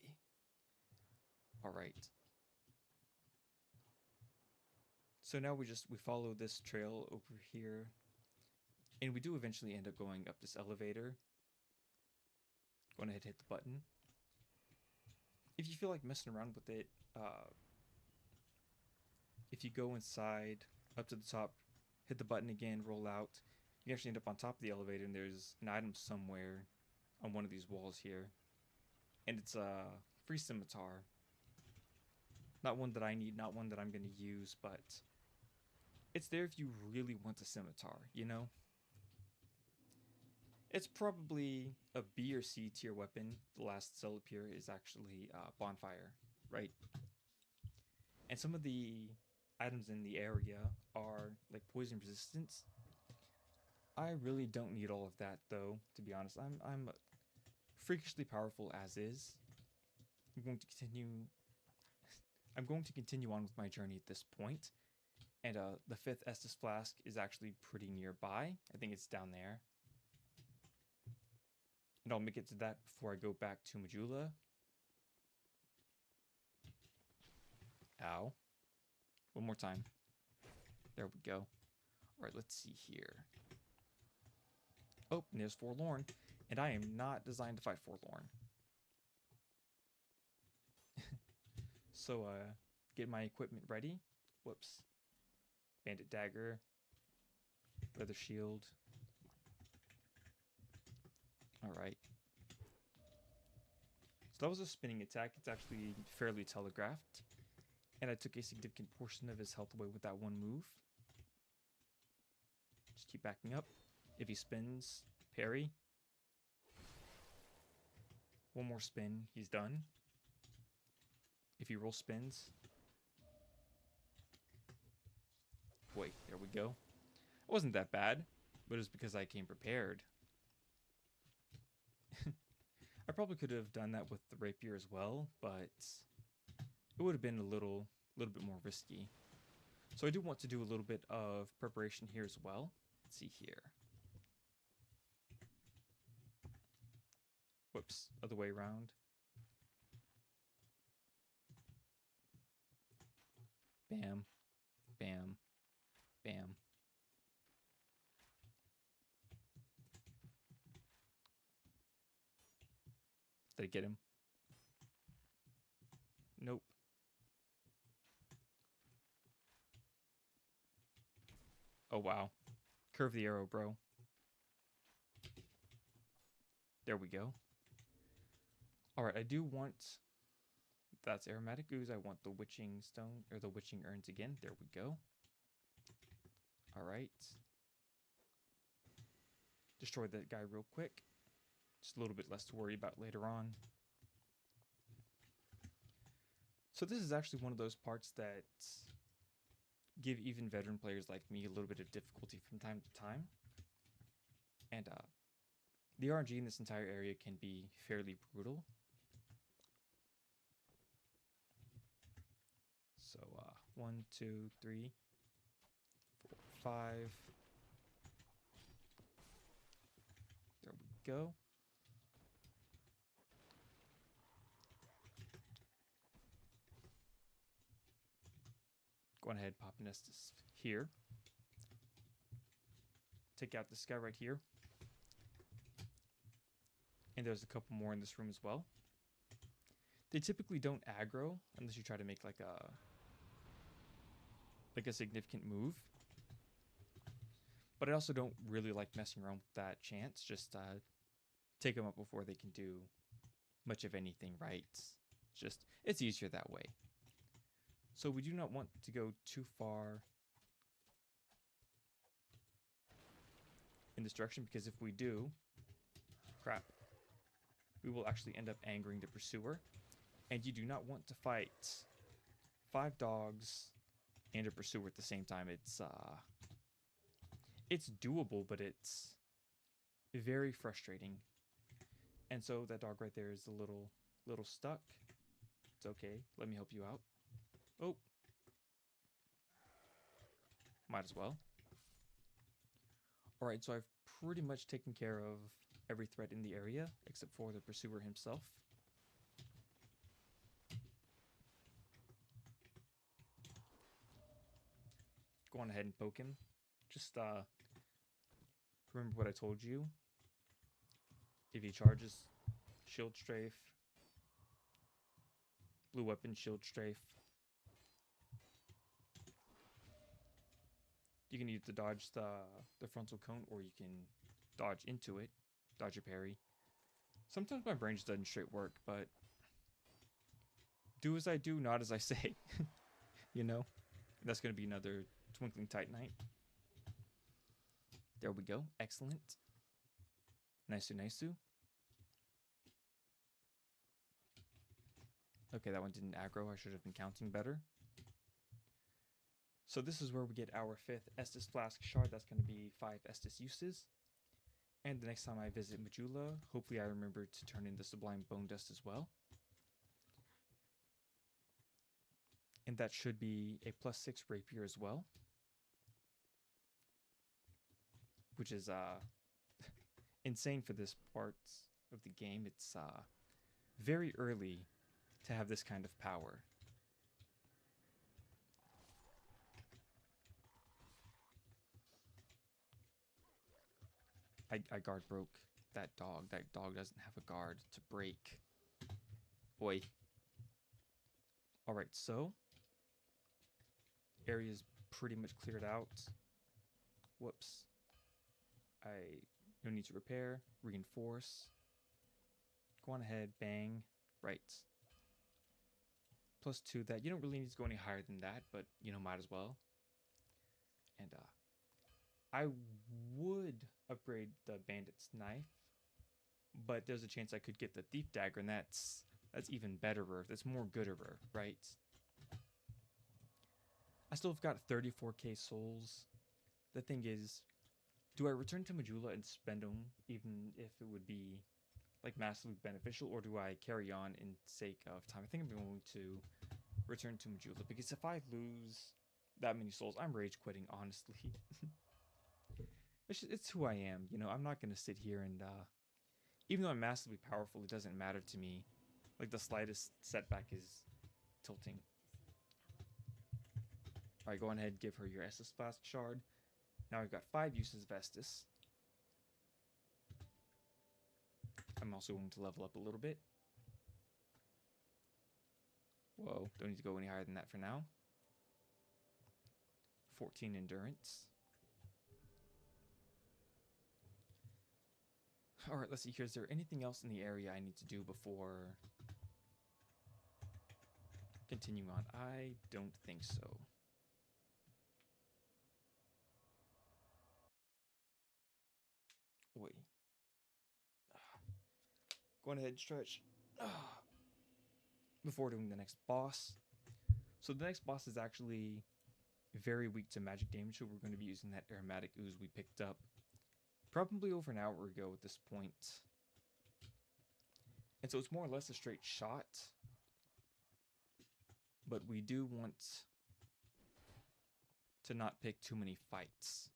Alright. So now we follow this trail over here. And we do eventually end up going up this elevator. Go ahead and hit the button. If you feel like messing around with it, if you go inside, up to the top, hit the button again, roll out, you actually end up on top of the elevator, and there's an item somewhere on one of these walls here. And it's a free scimitar. Not one that I need, not one that I'm going to use, but it's there if you really want a scimitar, you know? It's probably a B or C tier weapon. The last cell up here is actually Bonfire, right? And some of the items in the area are like poison resistance. I really don't need all of that though, to be honest. I'm freakishly powerful as is. I'm going to continue on with my journey at this point. And the 5th Estus Flask is actually pretty nearby. I think it's down there. And I'll make it to that before I go back to Majula. Ow. One more time. There we go. Alright, let's see here. Oh, and there's Forlorn. And I am not designed to fight Forlorn. So, get my equipment ready. Whoops. Bandit Dagger. Leather Shield. Alright. So that was a spinning attack. It's actually fairly telegraphed. And I took a significant portion of his health away with that one move. Just keep backing up. If he spins, parry. One more spin, he's done. If he roll spins. Wait, there we go. It wasn't that bad, but it's because I came prepared. I probably could have done that with the rapier as well, but it would have been a little bit more risky. So I do want to do a little bit of preparation here as well. Let's see here. Whoops, other way around. Bam, bam, bam. Did I get him? Nope. Oh, wow. Curve the arrow, bro. There we go. All right, I do want... That's aromatic ooze. I want the witching stone, or the witching urns again. There we go. All right. Destroy that guy real quick. Just a little bit less to worry about later on. So this is actually one of those parts that give even veteran players like me a little bit of difficulty from time to time. And the RNG in this entire area can be fairly brutal. So 1, 2, 3, 4, 5. There we go. Go ahead, pop an Estus here. Take out this guy right here. And there's a couple more in this room as well. They typically don't aggro unless you try to make like a significant move. But I also don't really like messing around with that chance. Just take them up before they can do much of anything, right? It's easier that way. So we do not want to go too far in this direction, because if we do, crap, we will actually end up angering the pursuer. And you do not want to fight 5 dogs and a pursuer at the same time. It's doable, but it's very frustrating. And so that dog right there is a little stuck. It's okay. Let me help you out. Oh. Might as well. Alright, so I've pretty much taken care of every threat in the area, except for the pursuer himself. Go on ahead and poke him. Just remember what I told you. If he charges, shield strafe. Blue weapon, shield strafe. You can either dodge the frontal cone, or you can dodge into it, dodge a parry. Sometimes my brain just doesn't straight work, but do as I do, not as I say. You know? That's going to be another Twinkling Titanite. There we go. Excellent. Nice-oo, nice-oo. Okay, that one didn't aggro. I should have been counting better. So this is where we get our 5th Estus Flask Shard. That's going to be 5 Estus uses. And the next time I visit Majula, hopefully I remember to turn in the Sublime Bone Dust as well. And that should be a +6 Rapier as well. Which is insane for this part of the game. It's very early to have this kind of power. I guard broke that dog. That dog doesn't have a guard to break. Oi. Alright, so area's pretty much cleared out. Whoops. No need to repair, reinforce. Go on ahead, bang, right. +2 that. You don't really need to go any higher than that, but you know, might as well. And I would upgrade the bandit's knife, but there's a chance I could get the thief dagger, and that's even betterer. That's more gooderer, right? I still have got 34k souls. The thing is, do I return to Majula and spend them, even if it would be like massively beneficial, or do I carry on in sake of time? I think I'm going to return to Majula, because if I lose that many souls, I'm rage quitting, honestly. It's who I am, you know. I'm not gonna sit here and even though I'm massively powerful, it doesn't matter to me. Like, the slightest setback is tilting. Alright, go on ahead, give her your Estus Flask Shard. Now I've got 5 uses of Estus. I'm also going to level up a little bit. Whoa, don't need to go any higher than that for now. 14 endurance. Alright, let's see here. Is there anything else in the area I need to do before continuing on? I don't think so. Wait. Go on ahead, stretch. Before doing the next boss. So the next boss is actually very weak to magic damage, so we're going to be using that aromatic ooze we picked up probably over an hour ago at this point. And so it's more or less a straight shot, but we do want to not pick too many fights.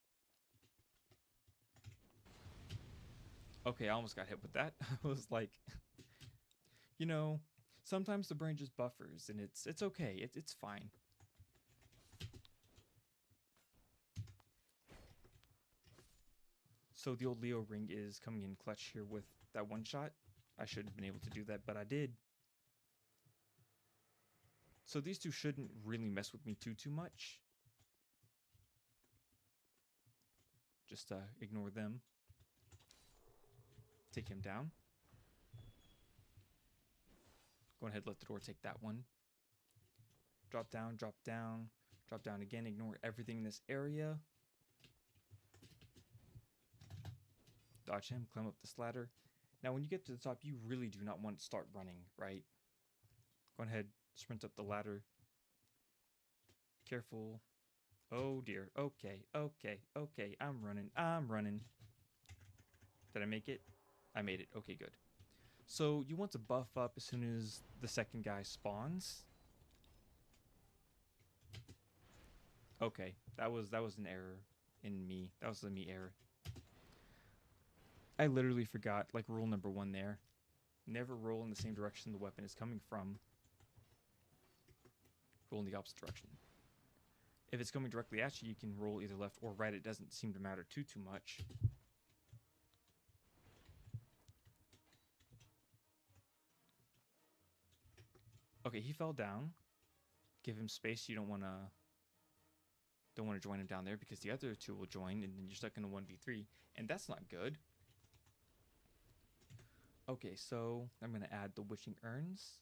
Okay, I almost got hit with that. I was like, you know, sometimes the brain just buffers, and it's okay. It's fine. So the old Leo ring is coming in clutch here with that one shot. I shouldn't have been able to do that, but I did. So these two shouldn't really mess with me too much. Just ignore them. Take him down. Go ahead, let the door take that one. Drop down, drop down, drop down again. Ignore everything in this area. Dodge him, climb up this ladder. Now when you get to the top, you really do not want to start running, right? Go ahead, sprint up the ladder. Careful. Oh dear. Okay, okay, okay. I'm running. Did I make it? I made it. Okay, good. So you want to buff up as soon as the second guy spawns. Okay, that was an error in me. That was a me error. I literally forgot, like, rule number 1 there. Never roll in the same direction the weapon is coming from. Roll in the opposite direction. If it's coming directly at you, you can roll either left or right. It doesn't seem to matter too much. Okay, he fell down. Give him space. You don't want to join him down there, because the other two will join, and then you're stuck in a 1v3, and that's not good. Okay, so I'm going to add the witching urns,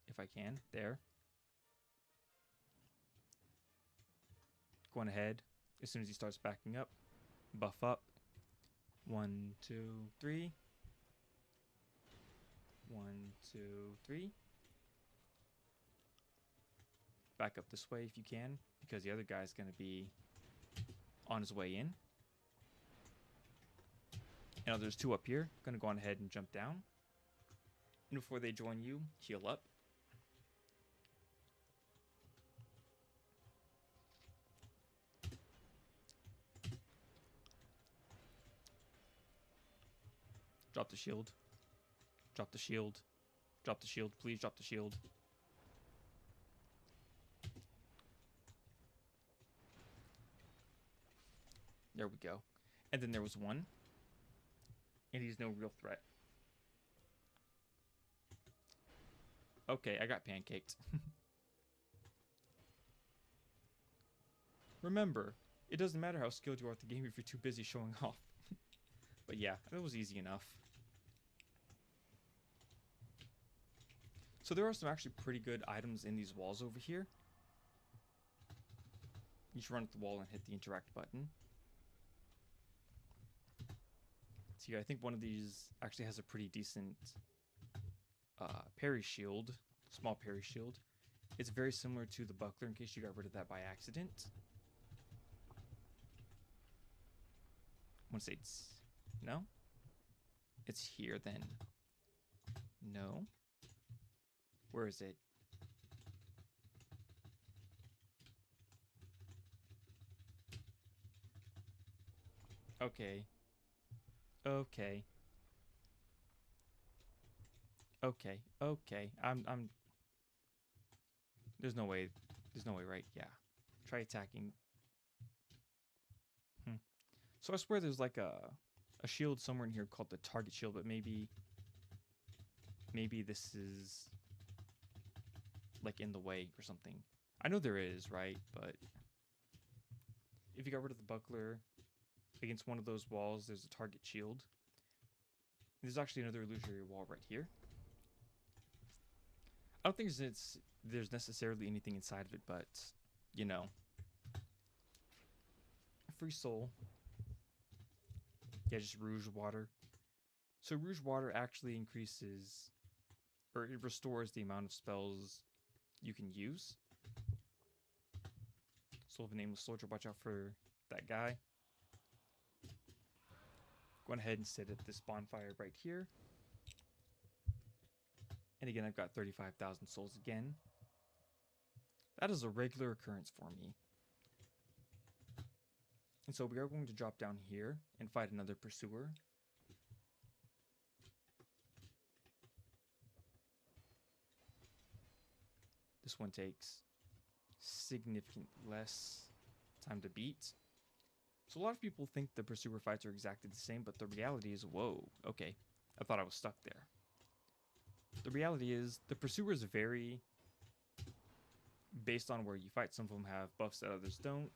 if I can. There. Going ahead, as soon as he starts backing up, buff up. 1, 2, 3. 1, 2, 3. Back up this way if you can, because the other guy's going to be on his way in. And now there's 2 up here. Going to go on ahead and jump down. And before they join you, heal up. Drop the shield. Drop the shield. Drop the shield. Please drop the shield. There we go. And then there was 1. And he's no real threat. Okay, I got pancaked. Remember, it doesn't matter how skilled you are at the game if you're too busy showing off. But yeah, that was easy enough. So there are some actually pretty good items in these walls over here. You should run up the wall and hit the interact button. See, I think one of these actually has a pretty decent parry shield, small parry shield. It's very similar to the buckler in case you got rid of that by accident. I want to say it's... No? It's here then. No? Where is it? Okay. Okay. Okay. Okay. I'm There's no way. There's no way, right? Yeah. Try attacking. So I swear there's like a shield somewhere in here called the target shield, but maybe this is like in the way or something. I know there is, right? But if you got rid of the buckler against one of those walls, there's a target shield. There's actually another illusory wall right here. I don't think there's necessarily anything inside of it, but you know, free soul. Yeah, just rouge water. So rouge water actually increases, or it restores the amount of spells you can use. Soul of a Nameless Soldier, watch out for that guy. Go ahead and sit at this bonfire right here. And again, I've got 35,000 souls again. That is a regular occurrence for me. And so we are going to drop down here and fight another pursuer. This one takes significant less time to beat. So a lot of people think the pursuer fights are exactly the same, but the reality is, whoa, okay, I thought I was stuck there. The reality is the pursuers vary based on where you fight. Some of them have buffs that others don't.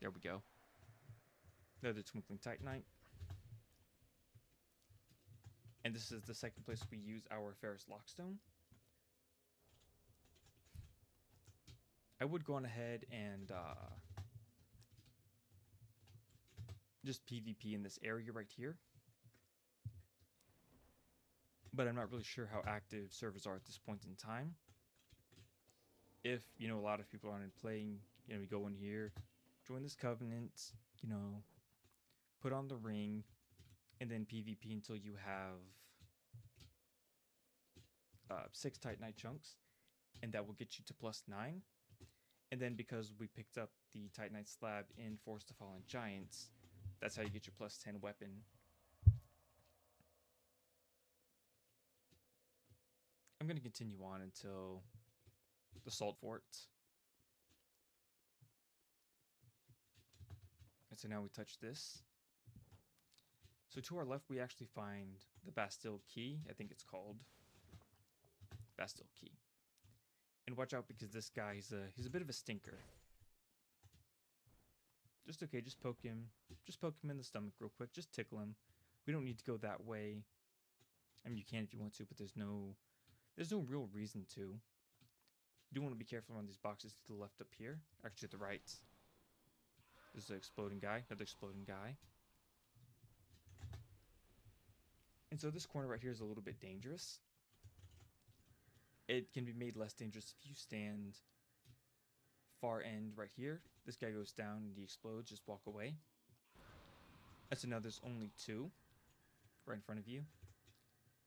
There we go. Another Twinkling Titanite. And this is the second place we use our Ferrous Lockstone. I would go on ahead and just PvP in this area right here. But I'm not really sure how active servers are at this point in time. If, you know, a lot of people aren't playing, you know, we go in here, join this covenant, you know, put on the ring, and then PvP until you have 6 Titanite chunks, and that will get you to +9. And then because we picked up the Titanite slab in Forest of Fallen Giants, that's how you get your +10 weapon. I'm going to continue on until the Salt Fort. And so now we touch this. So to our left, we actually find the Bastille Key. I think it's called Bastille Key. And watch out because this guy, he's a bit of a stinker. Just okay, just poke him. Just poke him in the stomach real quick. Just tickle him. We don't need to go that way. I mean, you can if you want to, but there's no real reason to. You do want to be careful on these boxes to the left up here. Actually, to the right. There's an exploding guy. Another exploding guy. And so this corner right here is a little bit dangerous. It can be made less dangerous if you stand far end right here. This guy goes down and he explodes. Just walk away. And so now there's only 2 right in front of you.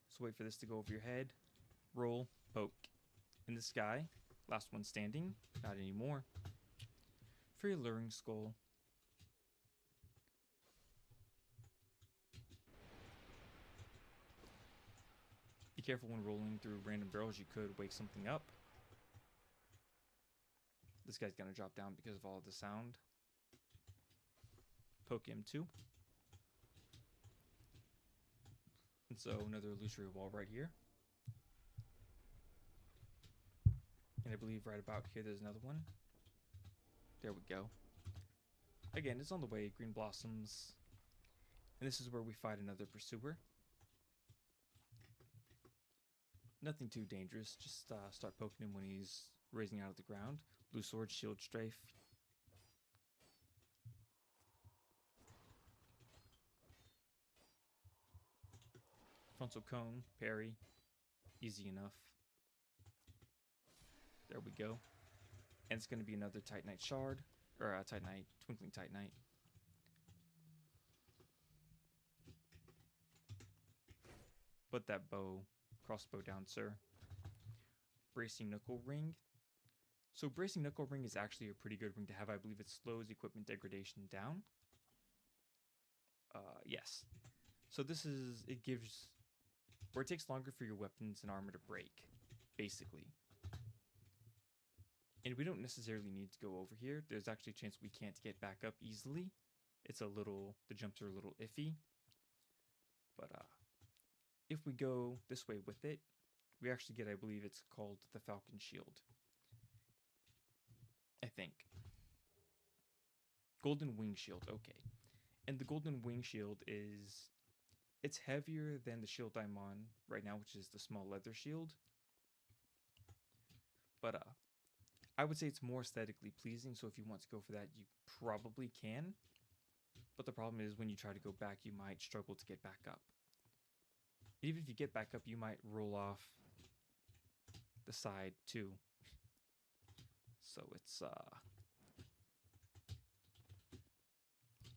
So wait for this to go over your head. Roll, poke. And this guy, last one standing, not anymore. Free Alluring Skull. Be careful when rolling through random barrels, you could wake something up. This guy's gonna drop down because of all of the sound. Poke him too. And so another illusory wall right here. And I believe right about here there's another one. There we go. Again, it's on the way, green blossoms. And this is where we fight another pursuer. Nothing too dangerous, just start poking him when he's raising out of the ground. Blue sword, shield strafe. Frontal cone, parry. Easy enough. There we go. And it's going to be another Titanite shard. Or Titanite, Twinkling Titanite. Put that crossbow down, sir. Bracing knuckle ring. So Bracing Knuckle Ring is actually a pretty good ring to have. I believe it slows equipment degradation down. Yes. So this is, it gives, or it takes longer for your weapons and armor to break, basically. And we don't necessarily need to go over here. There's actually a chance we can't get back up easily. It's a little, the jumps are a little iffy. But if we go this way with it, we actually get, I believe it's called the Falcon Shield. I think. Golden Wing Shield, okay. And the Golden Wing Shield is, it's heavier than the shield I'm on right now, which is the small leather shield. But I would say it's more aesthetically pleasing, so if you want to go for that, you probably can. But the problem is when you try to go back, you might struggle to get back up. Even if you get back up, you might roll off the side too. So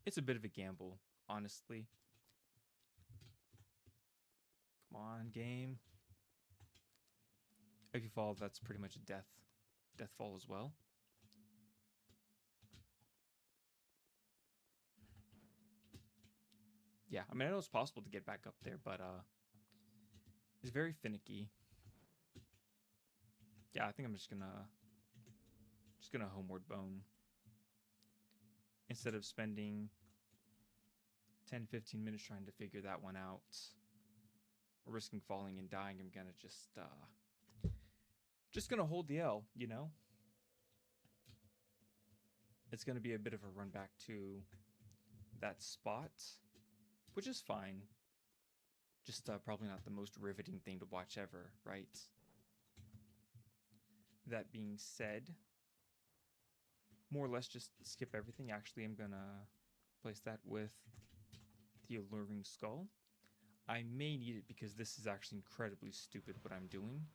it's a bit of a gamble, honestly. Come on, game. If you fall, that's pretty much a death fall as well. Yeah, I mean, I know it's possible to get back up there, but it's very finicky. Yeah, I think I'm just gonna homeward bone instead of spending 10-15 minutes trying to figure that one out, or risking falling and dying. I'm gonna just gonna hold the L, you know? It's gonna be a bit of a run back to that spot, which is fine. Just probably not the most riveting thing to watch ever, right? That being said, more or less just skip everything. Actually, I'm gonna place that with the Alluring Skull. I may need it because this is actually incredibly stupid what I'm doing.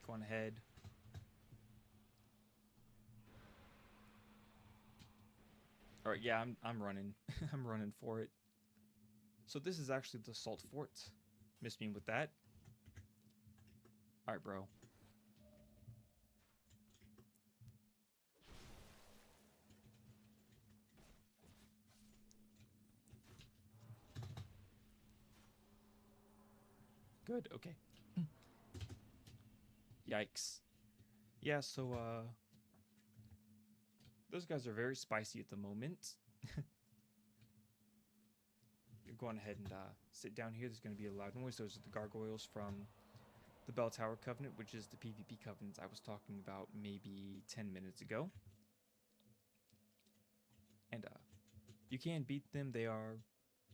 Go on ahead. All right, yeah, I'm running. I'm running for it. So this is actually the Salt Fort. Missed me with that. All right, bro. Good, okay. Yikes. Yeah, so those guys are very spicy at the moment. You're going ahead and sit down here. There's going to be a loud noise. Those are the gargoyles from the Bell Tower Covenant, which is the PvP covenants I was talking about maybe 10 minutes ago. And you can beat them. They are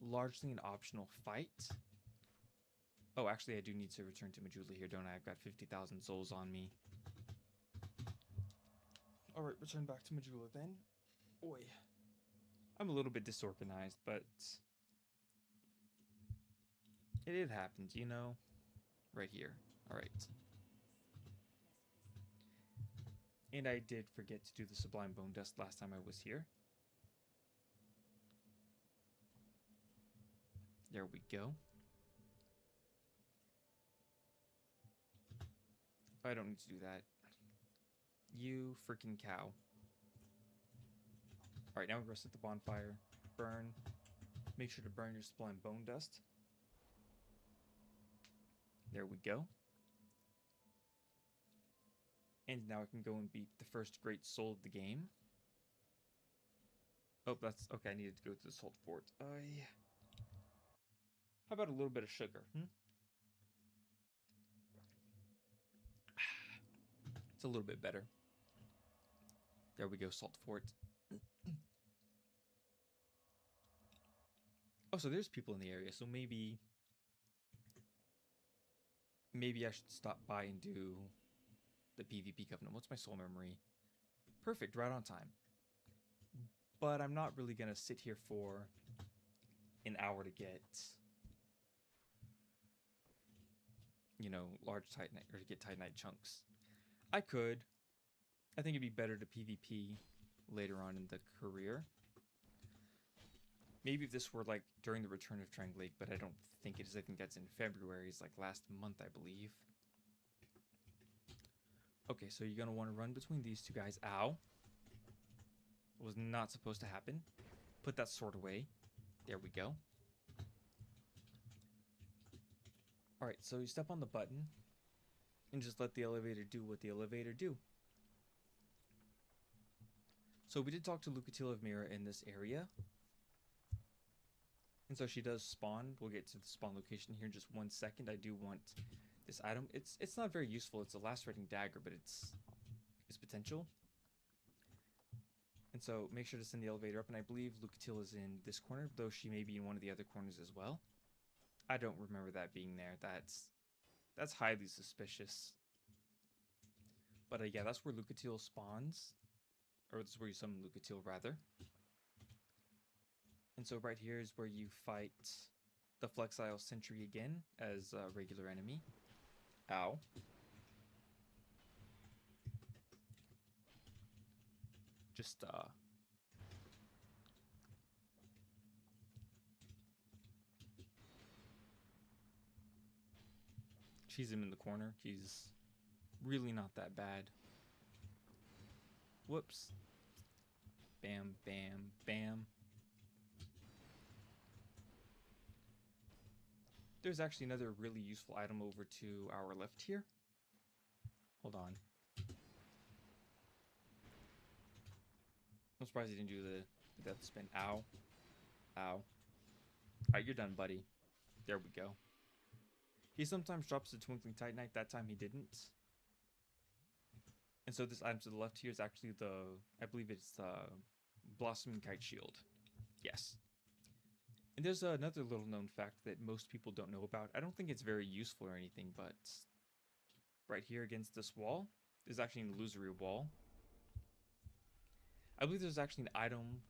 largely an optional fight. Oh, actually, I do need to return to Majula here, don't I? I've got 50,000 souls on me. Alright, return back to Majula then. Oi. I'm a little bit disorganized, but it happens, you know? Right here. Alright. And I did forget to do the Sublime Bone Dust last time I was here. There we go. I don't need to do that. You freaking cow. Alright, now we're going to set the bonfire. Burn. Make sure to burn your Sublime Bone Dust. There we go. And now I can go and beat the first great soul of the game. Oh, that's... Okay, I needed to go to the Salt Fort. How about a little bit of sugar, It's a little bit better. There we go, Salt Fort. Oh, so there's people in the area, so maybe I should stop by and do the PvP Covenant. What's my soul memory? Perfect, right on time. But I'm not really gonna sit here for an hour to get, you know, large Titanite, or to get Titanite chunks. I could. I think it'd be better to PvP later on in the career. Maybe if this were like during the return of Trang Lake, but I don't think it is. I think that's in February. It's like last month, I believe. Okay, so you're going to want to run between these two guys. Ow. It was not supposed to happen. Put that sword away. There we go. Alright, so you step on the button and just let the elevator do what the elevator do. So we did talk to Lucatilla of Mira in this area. And so she does spawn. We'll get to the spawn location here in just 1 second. I do want this item. It's not very useful. It's a lacerating dagger, but it's potential. And so make sure to send the elevator up. And I believe Lucatilla is in this corner, though she may be in one of the other corners as well. I don't remember that being there. That's highly suspicious. But yeah, that's where Lucatilla spawns. Or that's where you summon Lucatilla, rather. And so right here is where you fight the Flexile Sentry again as a regular enemy. Ow. Just, cheese him in the corner. He's really not that bad. Whoops. Bam, bam, bam. There's actually another really useful item over to our left here. Hold on. I'm surprised he didn't do the death spin. Ow. Ow. Alright, you're done, buddy. There we go. He sometimes drops the Twinkling Titanite. That time he didn't. And so this item to the left here is actually I believe it's the Blossoming Kite Shield. Yes. And there's another little known fact that most people don't know about. I don't think it's very useful or anything, but right here against this wall is actually an illusory wall. I believe there's actually an item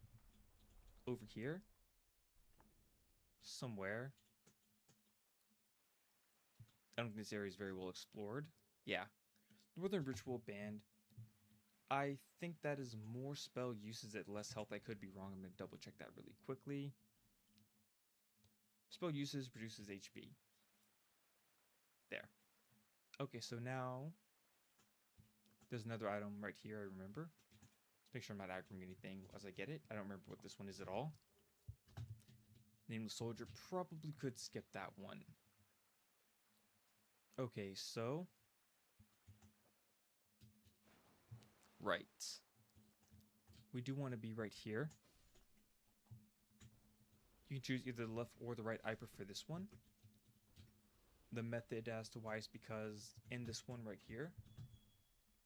over here somewhere. I don't think this area is very well explored. Yeah. Northern Ritual Band. I think that is more spell uses at less health. I could be wrong. I'm going to double check that really quickly. Spell uses produces HP. There. Okay, so now there's another item right here, I remember. Let's make sure I'm not aggroing anything as I get it. I don't remember what this one is at all. Nameless Soldier. Probably could skip that one. Okay, so right. We do want to be right here. You can choose either the left or the right. I prefer this one. The method as to why is because in this one right here,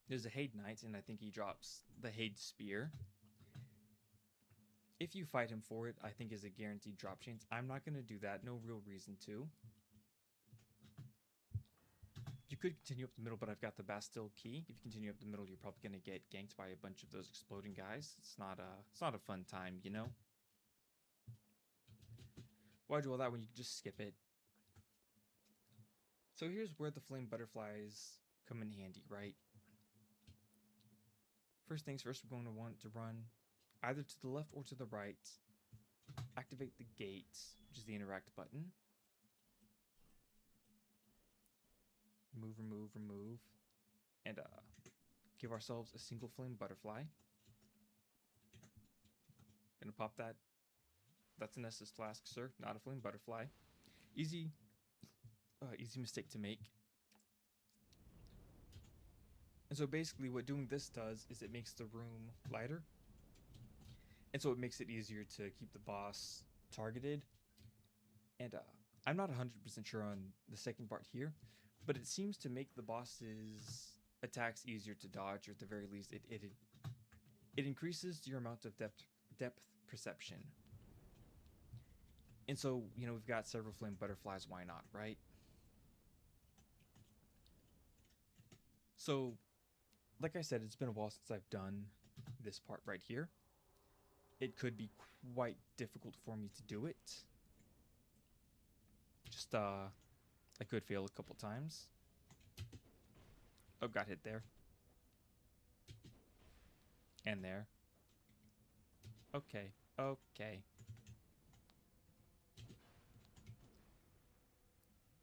there's a Hade Knight, and I think he drops the Hade Spear. If you fight him for it, I think is a guaranteed drop chance. I'm not going to do that. No real reason to. You could continue up the middle, but I've got the Bastille Key. If you continue up the middle, you're probably going to get ganked by a bunch of those exploding guys. It's not a fun time, you know? Why do all that when you can just skip it? So here's where the flame butterflies come in handy, right? First things first, we're going to want to run either to the left or to the right. Activate the gate, which is the interact button. Remove, remove, remove. And give ourselves a single flame butterfly. Gonna pop that. That's an Estus Flask, sir, not a flame butterfly. Easy mistake to make. And so basically what doing this does is it makes the room lighter. And so it makes it easier to keep the boss targeted. And I'm not 100% sure on the second part here, but it seems to make the boss's attacks easier to dodge, or at the very least it increases your amount of depth perception. And so, you know, we've got several flame butterflies, why not, right? So, like I said, it's been a while since I've done this part right here. It could be quite difficult for me to do it. Just, I could fail a couple times. Oh, got hit there. And there. Okay. Okay.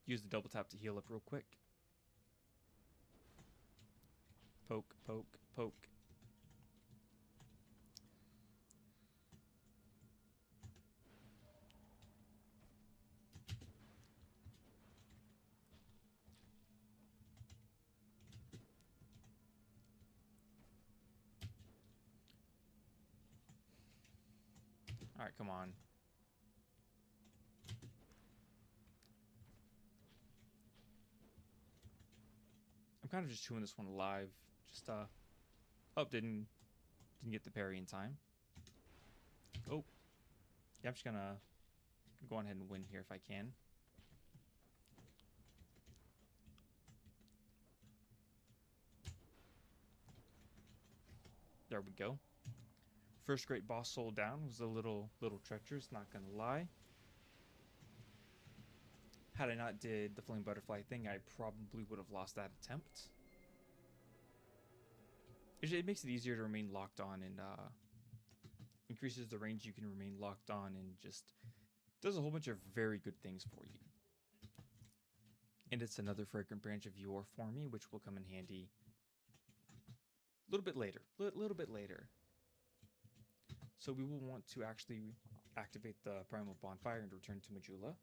Use the double tap to heal up real quick. Poke, poke, poke. Alright, come on. I'm kind of just chewing this one alive. Just, oh, didn't get the parry in time. Oh. Yeah, I'm just gonna go on ahead and win here if I can. There we go. First great boss soul down was a little treacherous, not gonna lie. Had I not did the flame butterfly thing, I probably would have lost that attempt. It makes it easier to remain locked on and increases the range you can remain locked on and just does a whole bunch of very good things for you. And it's another fragrant branch of Yor for me, which will come in handy a little bit later. Little bit later. So we will want to actually activate the Primal Bonfire and return to Majula.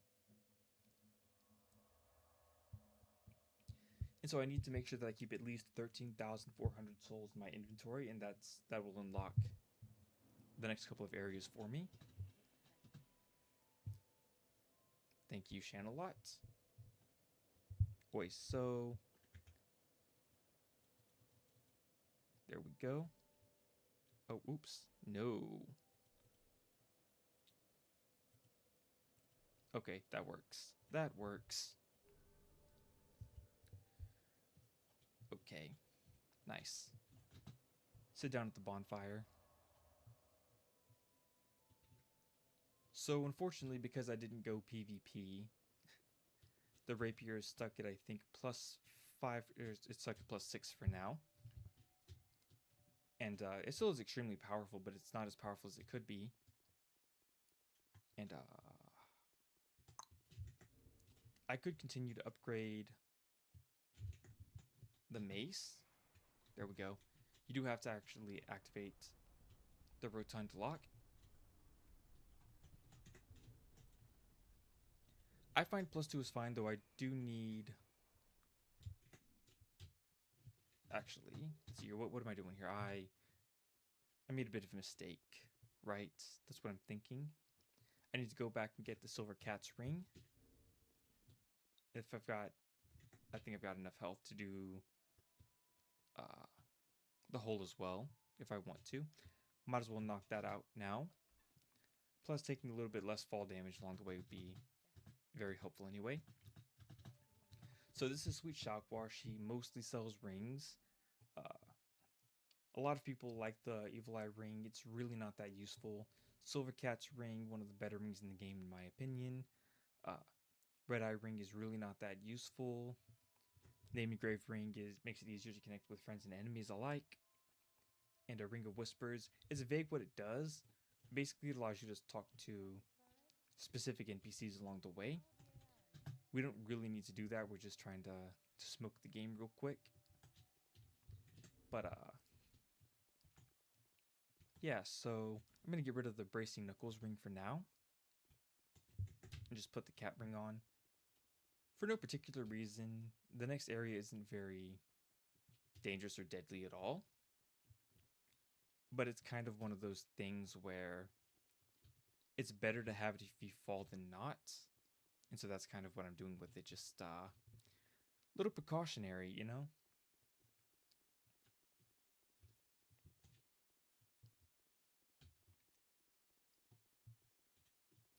And so I need to make sure that I keep at least 13,400 souls in my inventory, and that will unlock the next couple of areas for me. Thank you, Shanalot. Boy, so there we go. Oh, oops. No. Okay, that works. That works. Okay. Nice. Sit down at the bonfire. So unfortunately, because I didn't go PvP, the rapier is stuck at, I think, +5. It's stuck at +6 for now. And it still is extremely powerful, but it's not as powerful as it could be. And I could continue to upgrade the mace. There we go. You do have to actually activate the rotund lock. I find +2 is fine, though I do need... Actually, let's see here. What am I doing here? I made a bit of a mistake, right? That's what I'm thinking. I need to go back and get the silver cat's ring. If I've got... I think I've got enough health to do the hole as well, if I want to. Might as well knock that out now. Plus, taking a little bit less fall damage along the way would be very helpful anyway. So this is Sweet Shagwar. She mostly sells rings. A lot of people like the Evil Eye ring. It's really not that useful. Silver Cat's ring, one of the better rings in the game in my opinion. Red Eye ring is really not that useful. Name Engraved ring makes it easier to connect with friends and enemies alike. And a Ring of Whispers is vague what it does. Basically, it allows you to talk to specific NPCs along the way. We don't really need to do that. We're just trying to smoke the game real quick. But yeah, so I'm going to get rid of the Bracing Knuckles ring for now. And just put the cat ring on. For no particular reason, the next area isn't very dangerous or deadly at all. But it's kind of one of those things where it's better to have it if you fall than not. And so that's kind of what I'm doing with it. Just a little precautionary, you know?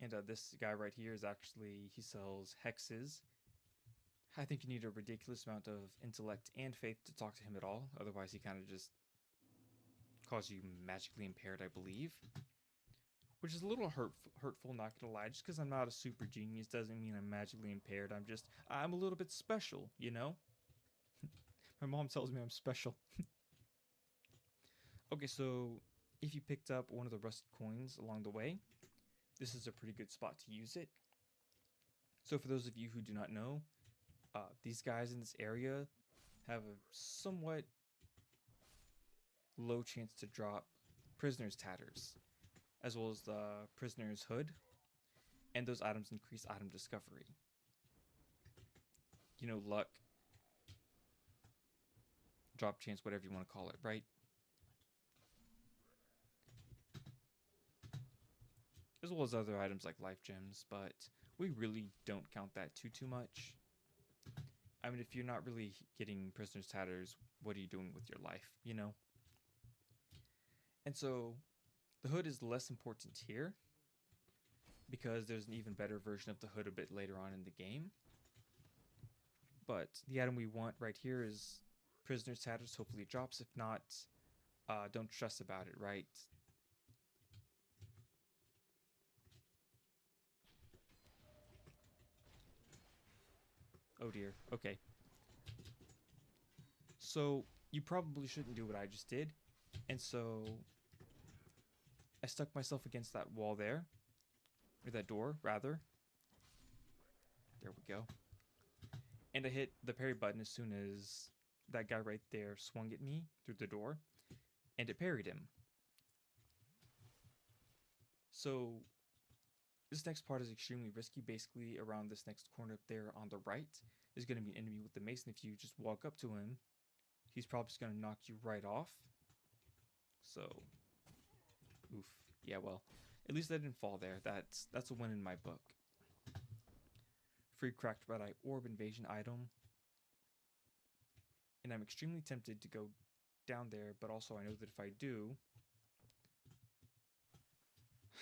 And this guy right here is actually, he sells hexes. I think you need a ridiculous amount of intellect and faith to talk to him at all. Otherwise, he kind of just calls you magically impaired, I believe. Which is a little hurtful, not gonna lie. Just because I'm not a super genius doesn't mean I'm magically impaired. I'm a little bit special, you know? My mom tells me I'm special. Okay, so if you picked up one of the rusted coins along the way, this is a pretty good spot to use it. So for those of you who do not know, these guys in this area have a somewhat low chance to drop prisoner's tatters, as well as the prisoner's hood, and those items increase item discovery. You know, luck, drop chance, whatever you want to call it, right? As well as other items like life gems, but we really don't count that too much. I mean, if you're not really getting prisoner's tatters, what are you doing with your life, you know? And so the hood is less important here because there's an even better version of the hood a bit later on in the game. But the item we want right here is prisoner's tatters. Hopefully it drops. If not, don't stress about it, right? Oh dear. Okay. So you probably shouldn't do what I just did. And so I stuck myself against that wall there. Or that door, rather. There we go. And I hit the parry button as soon as that guy right there swung at me through the door. And it parried him. So this next part is extremely risky. Basically, around this next corner up there on the right, there's going to be an enemy with the mace. And if you just walk up to him, he's probably just going to knock you right off. So, oof. Yeah, well, at least I didn't fall there. That's a win in my book. Free cracked red eye orb invasion item. And I'm extremely tempted to go down there, but also I know that if I do,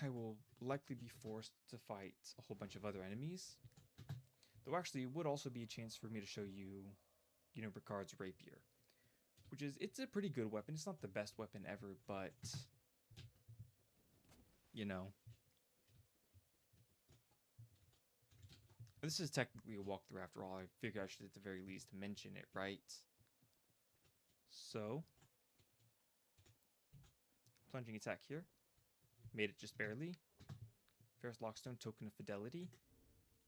I will likely be forced to fight a whole bunch of other enemies. Though actually, it would also be a chance for me to show you, Ricard's rapier. It's a pretty good weapon. It's not the best weapon ever, but, This is technically a walkthrough after all. I figured I should at the very least mention it, right? So, plunging attack here. Made it just barely. Ferrous Lockstone, Token of Fidelity.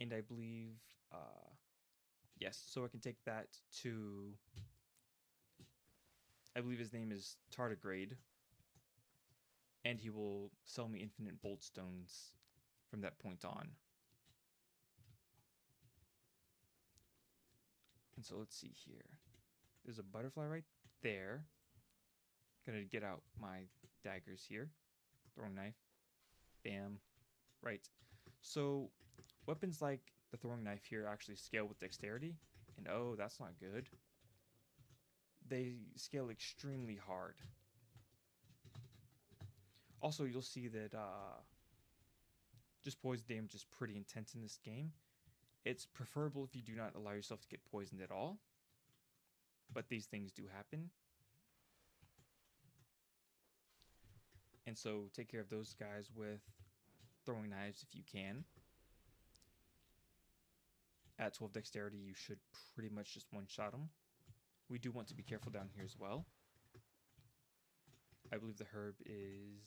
And I believe, yes, so I can take that to, I believe his name is Tardigrade. And he will sell me infinite bolt stones from that point on. And so let's see here. There's a butterfly right there. Gonna get out my daggers here. Throwing knife. Bam. Right. So weapons like the throwing knife here actually scale with dexterity. And oh, that's not good. They scale extremely hard. Also, you'll see that just poison damage is pretty intense in this game. It's preferable if you do not allow yourself to get poisoned at all. But these things do happen. And so take care of those guys with throwing knives if you can. At 12 dexterity, you should pretty much just one-shot them. We do want to be careful down here as well. I believe the herb is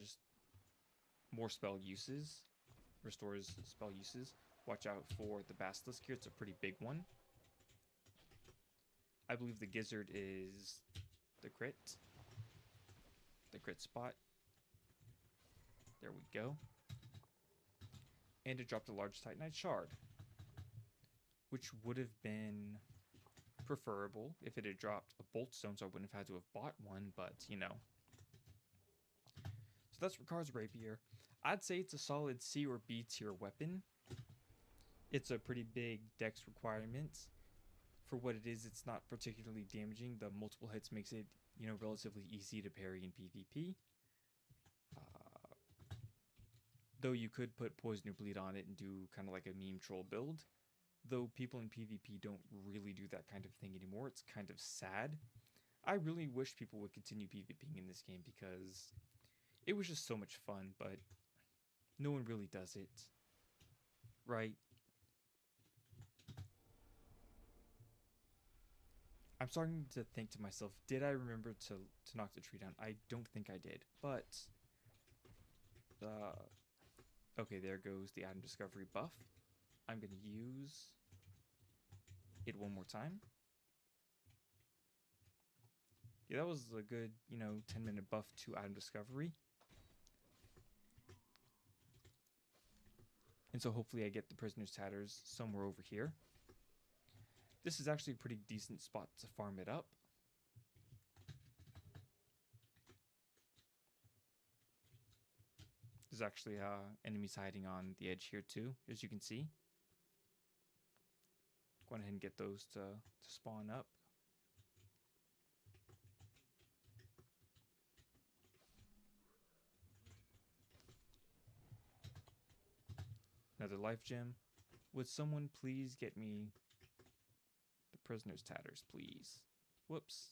just more spell uses. Restores spell uses. Watch out for the basilisk here. It's a pretty big one. I believe the gizzard is the crit. The crit spot. There we go. And it dropped a large Titanite shard, which would have been preferable if it had dropped a bolt stone, so I wouldn't have had to have bought one, but So that's Ricard's rapier. I'd say it's a solid C or B tier weapon. It's a pretty big dex requirement. For what it is, it's not particularly damaging. The multiple hits makes it, relatively easy to parry in PvP. Though you could put Poison or Bleed on it and do kind of like a meme troll build. Though people in PvP don't really do that kind of thing anymore. It's kind of sad. I really wish people would continue PvPing in this game because it was just so much fun, but no one really does it. Right? I'm starting to think to myself, did I remember to knock the tree down? I don't think I did, but okay, there goes the item discovery buff. I'm gonna use it one more time. Yeah, that was a good, 10-minute buff to item discovery. And so hopefully I get the prisoner's tatters somewhere over here. This is actually a pretty decent spot to farm it up. There's actually enemies hiding on the edge here too, as you can see. Go ahead and get those to spawn up. Another life gem. Would someone please get me the prisoner's tatters, please? Whoops.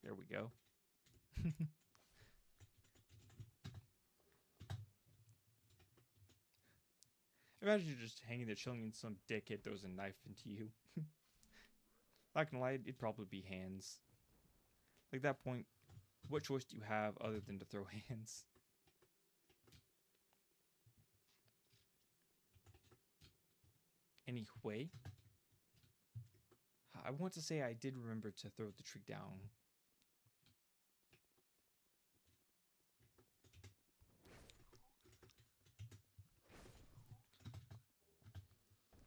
There we go. Imagine you're just hanging there chilling and some dickhead throws a knife into you. Not gonna lie, it'd probably be hands. Like, that point, what choice do you have other than to throw hands? Anyway, I want to say I did remember to throw the tree down.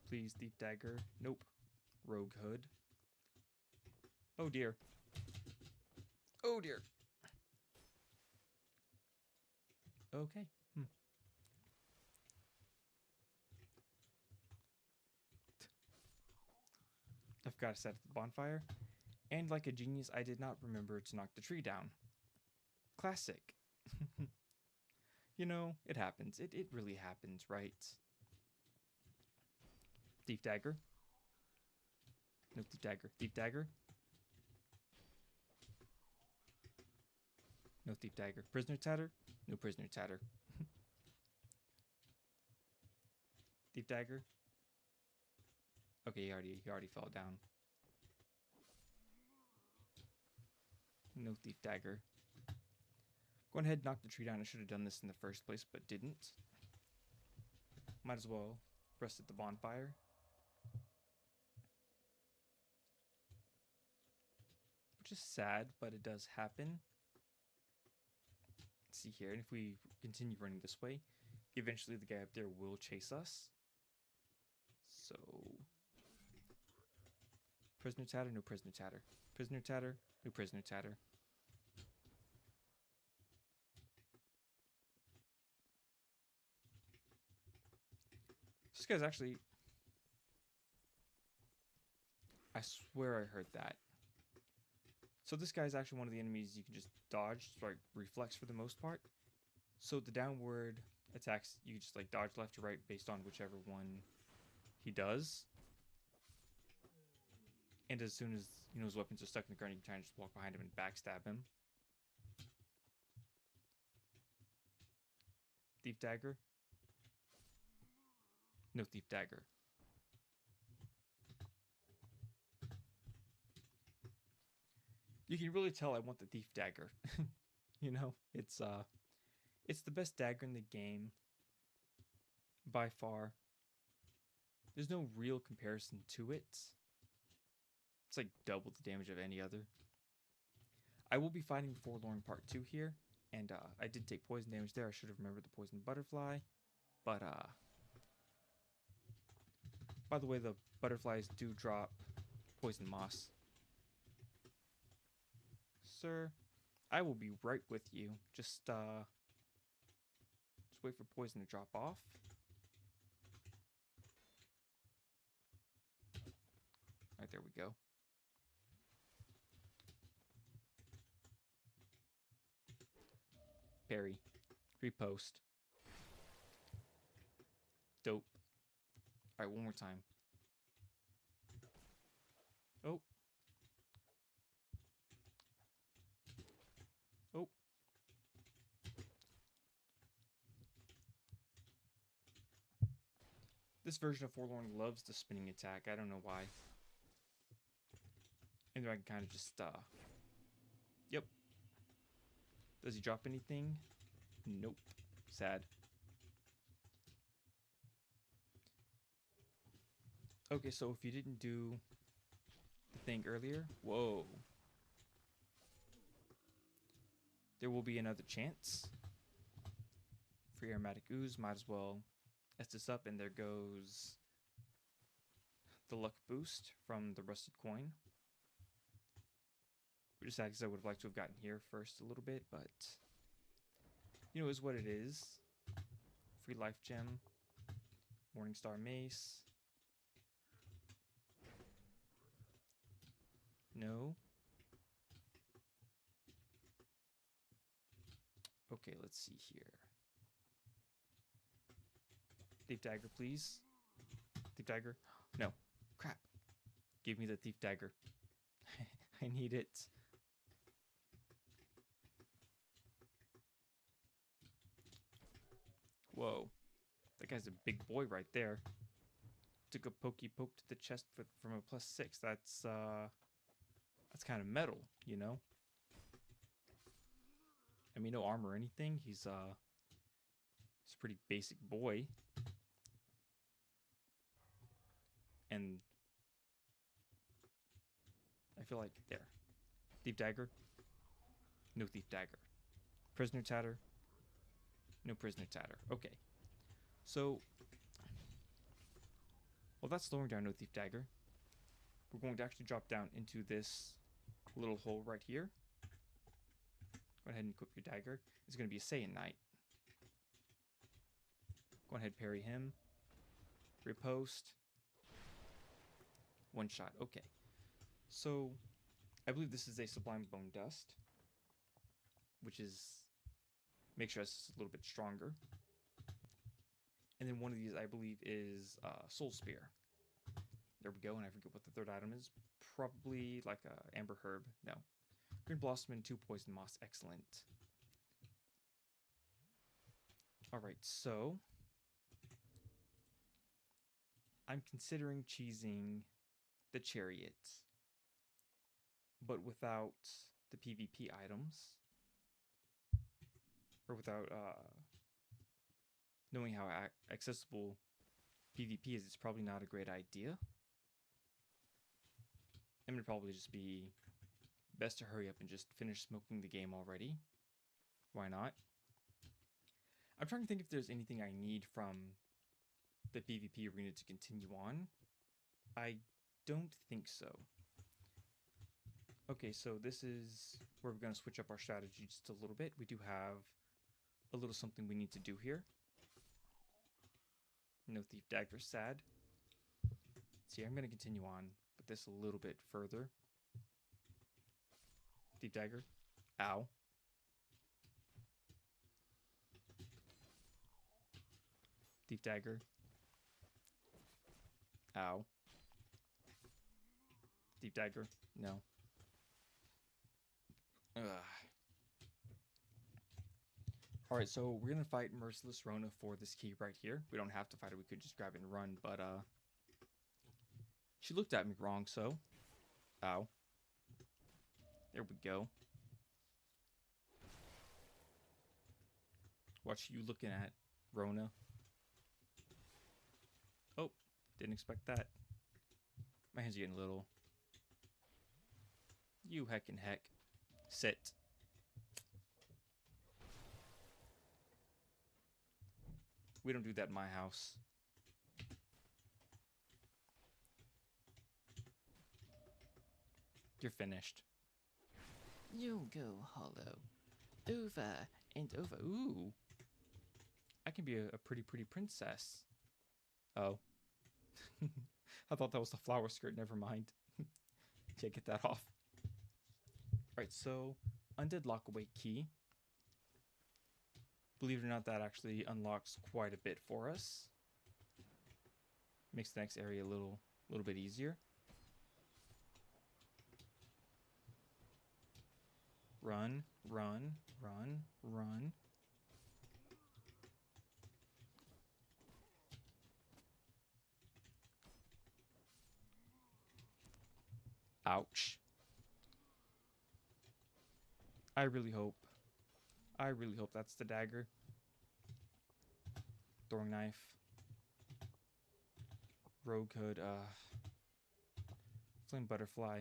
Please, thief dagger. Nope. Rogue hood. Oh dear. Oh dear. Okay. I've got to set up the bonfire. And like a genius, I did not remember to knock the tree down. Classic. It happens. It really happens, right? Thief dagger. No thief dagger. Thief dagger. No thief dagger. Prisoner tatter. No prisoner tatter. Thief dagger. Okay, he already fell down. No thief dagger. Go ahead and knock the tree down. I should have done this in the first place, but didn't. Might as well rest at the bonfire. Which is sad, but it does happen. Let's see here, and if we continue running this way, eventually the guy up there will chase us. So, prisoner tatter, no prisoner tatter. Prisoner tatter, no prisoner tatter. This guy's actually... I swear I heard that. So this guy's actually one of the enemies you can just dodge, like reflex for the most part. So the downward attacks, you just like dodge left or right based on whichever one he does. And as soon as his weapons are stuck in the ground, you can try and just walk behind him and backstab him. Thief dagger. No thief dagger. You can really tell I want the thief dagger. It's the best dagger in the game by far. There's no real comparison to it. It's like double the damage of any other. I will be fighting Forlorn Part 2 here, and I did take poison damage there. I should have remembered the poison butterfly, but by the way, the butterflies do drop poison moss. Sir, I will be right with you. Just wait for poison to drop off. Alright, there we go. Parry. Repost. Dope. Alright, one more time. Oh. Oh. This version of Forlorn loves the spinning attack. I don't know why. And then I can kind of just, yep. Does he drop anything? Nope. Sad. Okay, so if you didn't do the thing earlier, whoa. There will be another chance for your aromatic ooze. Might as well S this up, and there goes the luck boost from the rusted coin. Which is sad because I would have liked to have gotten here first a little bit, but you know, is what it is. Free life gem, Morningstar mace. No. Okay, let's see here. Thief dagger, please. Thief dagger. No. Crap. Give me the thief dagger. I need it. Whoa. That guy's a big boy right there. Took a pokey poke to the chest from a +6. That's kind of metal, you know? I mean, no armor or anything. He's a pretty basic boy. And I feel like, there. Thief dagger. No thief dagger. Prisoner tatter. No prisoner tatter. Okay. So, well, that's lowering down no thief dagger. We're going to actually drop down into this little hole right here. Go ahead and equip your dagger. It's going to be a Saiyan Knight. Go ahead, parry him. Riposte. One shot. Okay. So, I believe this is a Sublime Bone Dust, which is, make sure it's a little bit stronger. And then one of these, I believe, is Soul Spear. There we go, and I forget what the third item is. Probably like a Amber Herb. No. Green Blossom and 2 Poison Moss. Excellent. Alright, so I'm considering cheesing the Chariot, but without the PvP items, or without knowing how accessible PvP is. It's probably not a great idea. I mean, it'd probably just be best to hurry up and just finish smoking the game already. Why not? I'm trying to think if there's anything I need from the PvP arena to continue on. I don't think so. Okay, so this is where we're going to switch up our strategy just a little bit. We do have a little something we need to do here. No thief dagger, sad. See, I'm going to continue on with this a little bit further. Thief dagger. Ow. Thief dagger. Ow. Thief dagger. No. Ugh. Alright, so we're gonna fight Merciless Rona for this key right here. We don't have to fight her, we could just grab it and run, but she looked at me wrong, so ow. There we go. Watch you looking at Rona. Oh, didn't expect that. My hands are getting little. You heckin' heck. Sit. We don't do that in my house. You're finished. You'll go hollow. Over and over. Ooh. I can be a pretty princess. Oh. I thought that was the flower skirt. Never mind. Can't get that off. Alright, so Undead Lockaway Key. Believe it or not, that actually unlocks quite a bit for us. Makes the next area a little bit easier. Run, run, run, run. Ouch. I really hope that's the dagger. Throwing knife. Rogue hood, flame butterfly.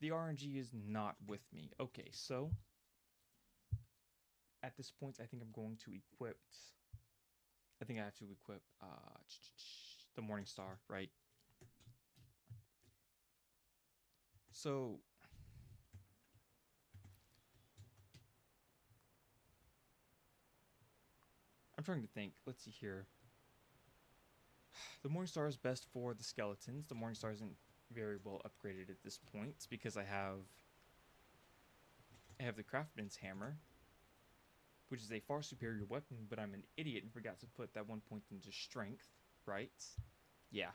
The RNG is not with me. Okay, so at this point, I think I'm going to equip. I think I have to equip the Morning Star, right? So I'm trying to think. Let's see here. The Morning Star is best for the skeletons. The Morning Star isn't very well upgraded at this point because I have the Craftsman's Hammer, which is a far superior weapon, but I'm an idiot and forgot to put that 1 point into strength, right? Yeah.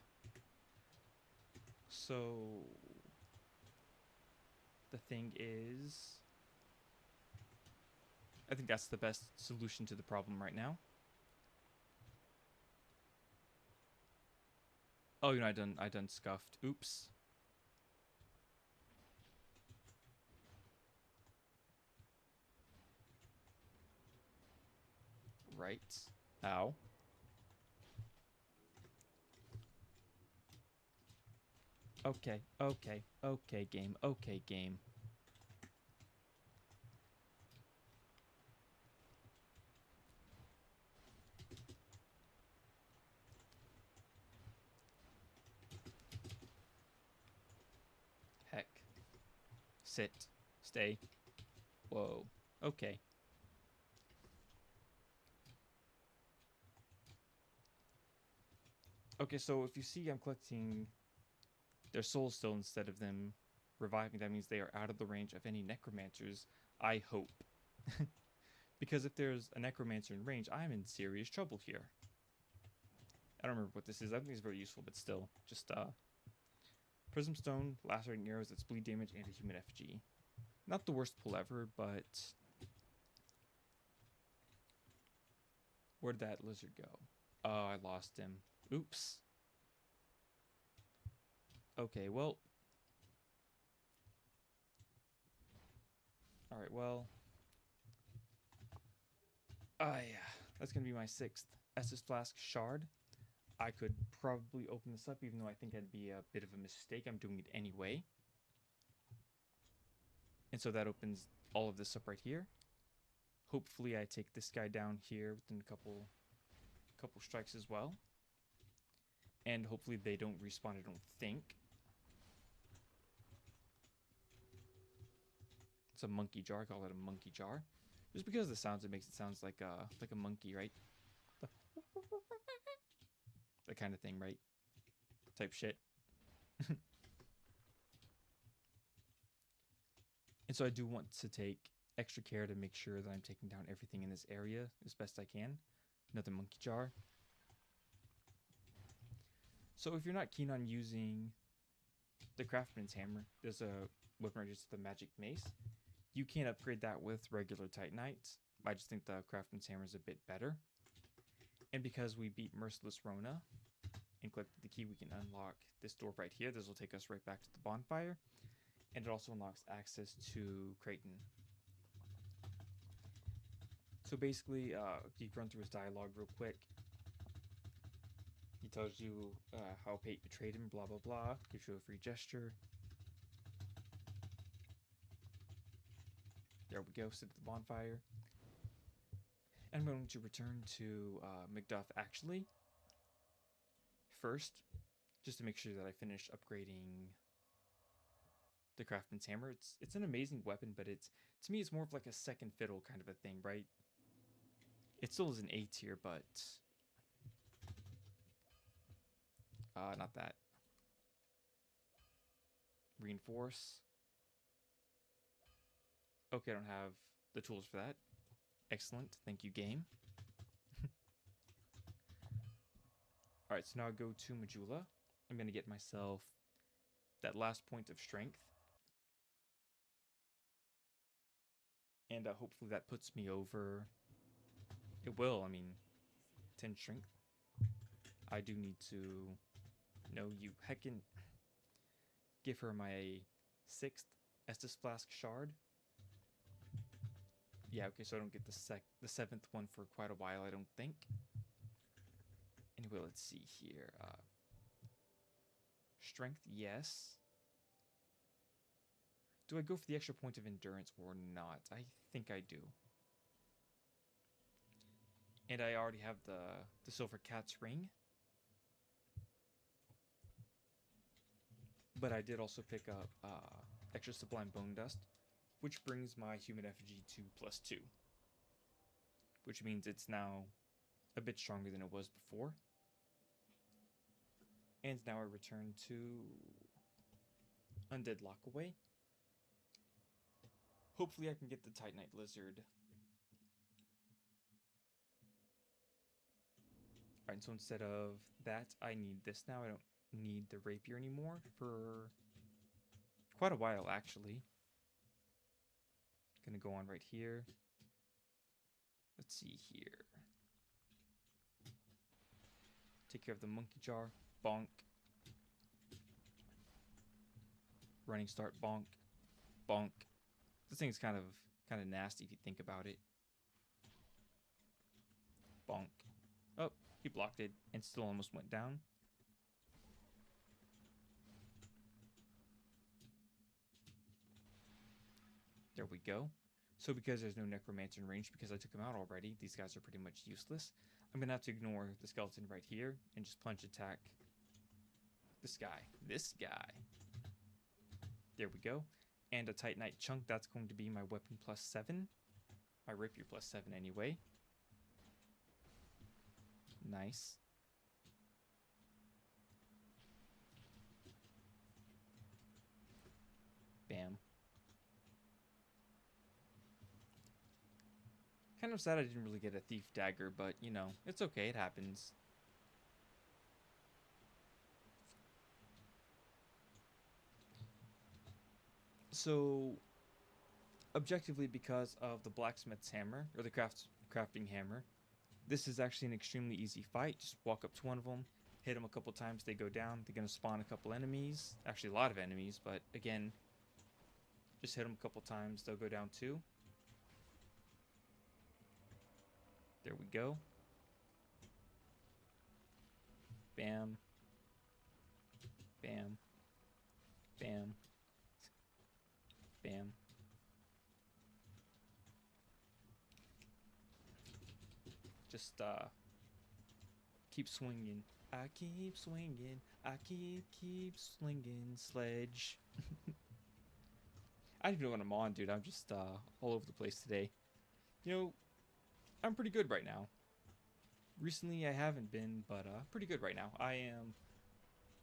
So the thing is, I think that's the best solution to the problem right now. Oh, you know, I done scuffed. Oops. Right. Ow. Okay, okay, okay, game, okay, game. Heck. Sit. Stay. Whoa. Okay. Okay, so if you see I'm collecting their souls still instead of them reviving, that means they are out of the range of any necromancers, I hope. Because if there's a necromancer in range, I'm in serious trouble here. I don't remember what this is. I think it's very useful, but still. Just, Prism Stone, Lacerating Arrows, that's bleed damage, and a human effigy. Not the worst pull ever, but... Where'd that lizard go? Oh, I lost him. Oops. Okay, well... Alright, well... yeah. That's gonna be my 6th Estus Flask Shard. I could probably open this up, even though I think that'd be a bit of a mistake. I'm doing it anyway. And so that opens all of this up right here. Hopefully I take this guy down here within a couple strikes as well. And hopefully they don't respawn, I don't think. It's a monkey jar. I call it a monkey jar. Just because of the sounds, it makes it sound like a monkey, right? That kind of thing, right? Type shit. And so I do want to take extra care to make sure that I'm taking down everything in this area as best I can. Another monkey jar. So if you're not keen on using the Craftsman's Hammer, there's a weapon right just the Magic Mace. You can upgrade that with regular Titanite. I just think the Craftsman's Hammer is a bit better. And because we beat Merciless Rona and collected the key, we can unlock this door right here. This will take us right back to the bonfire. And it also unlocks access to Creighton. So basically, you run through his dialogue real quick. He tells you how Pate betrayed him, blah, blah, blah. Gives you a free gesture. There we go, sit at the bonfire. I'm going to return to Macduff actually first, just to make sure that I finish upgrading the Craftsman's Hammer. It's an amazing weapon, but to me it's more of like a second fiddle kind of a thing, right? It still is an A tier, but not that. Reinforce. Okay, I don't have the tools for that. Excellent, thank you, game. Alright, so now I go to Majula. I'm gonna get myself that last point of strength. And hopefully that puts me over. It will, I mean, 10 strength. I do need to know you heckin' give her my 6th Estus Flask Shard. Yeah, okay, so I don't get the seventh one for quite a while, I don't think. Anyway, let's see here. Strength, yes. Do I go for the extra point of endurance or not? I think I do. And I already have the Silver Cat's Ring. But I did also pick up extra Sublime Bone Dust, which brings my Human Effigy to +2. Which means it's now a bit stronger than it was before. And now I return to Undead Lockaway. Hopefully I can get the Titanite Lizard. Alright, so instead of that, I need this now. I don't need the Rapier anymore for quite a while, actually. Gonna go on right here. Let's see here. Take care of the Monkey Jar. Bonk. Running start. Bonk. Bonk. This thing's kind of nasty if you think about it. Bonk. Oh, he blocked it and still almost went down. There we go. So because there's no Necromancer in range, because I took him out already, these guys are pretty much useless. I'm going to have to ignore the skeleton right here and just punch attack this guy. This guy. There we go. And a Titanite chunk, that's going to be my weapon +7. My rapier +7 anyway. Nice. Bam. Kind of sad I didn't really get a Thief Dagger, but, you know, it's okay, it happens. So, objectively, because of the Blacksmith's Hammer, or the crafting hammer, this is actually an extremely easy fight. Just walk up to one of them, hit them a couple times, they go down. They're going to spawn a couple enemies. Actually, a lot of enemies, but again, just hit them a couple times, they'll go down too. There we go. Bam. Bam. Bam. Bam. Just keep swinging. I keep swinging. I keep slinging sledge. I don't even know what I'm on, dude. I'm just all over the place today. You know, I'm pretty good right now. Recently I haven't been, but pretty good right now. I am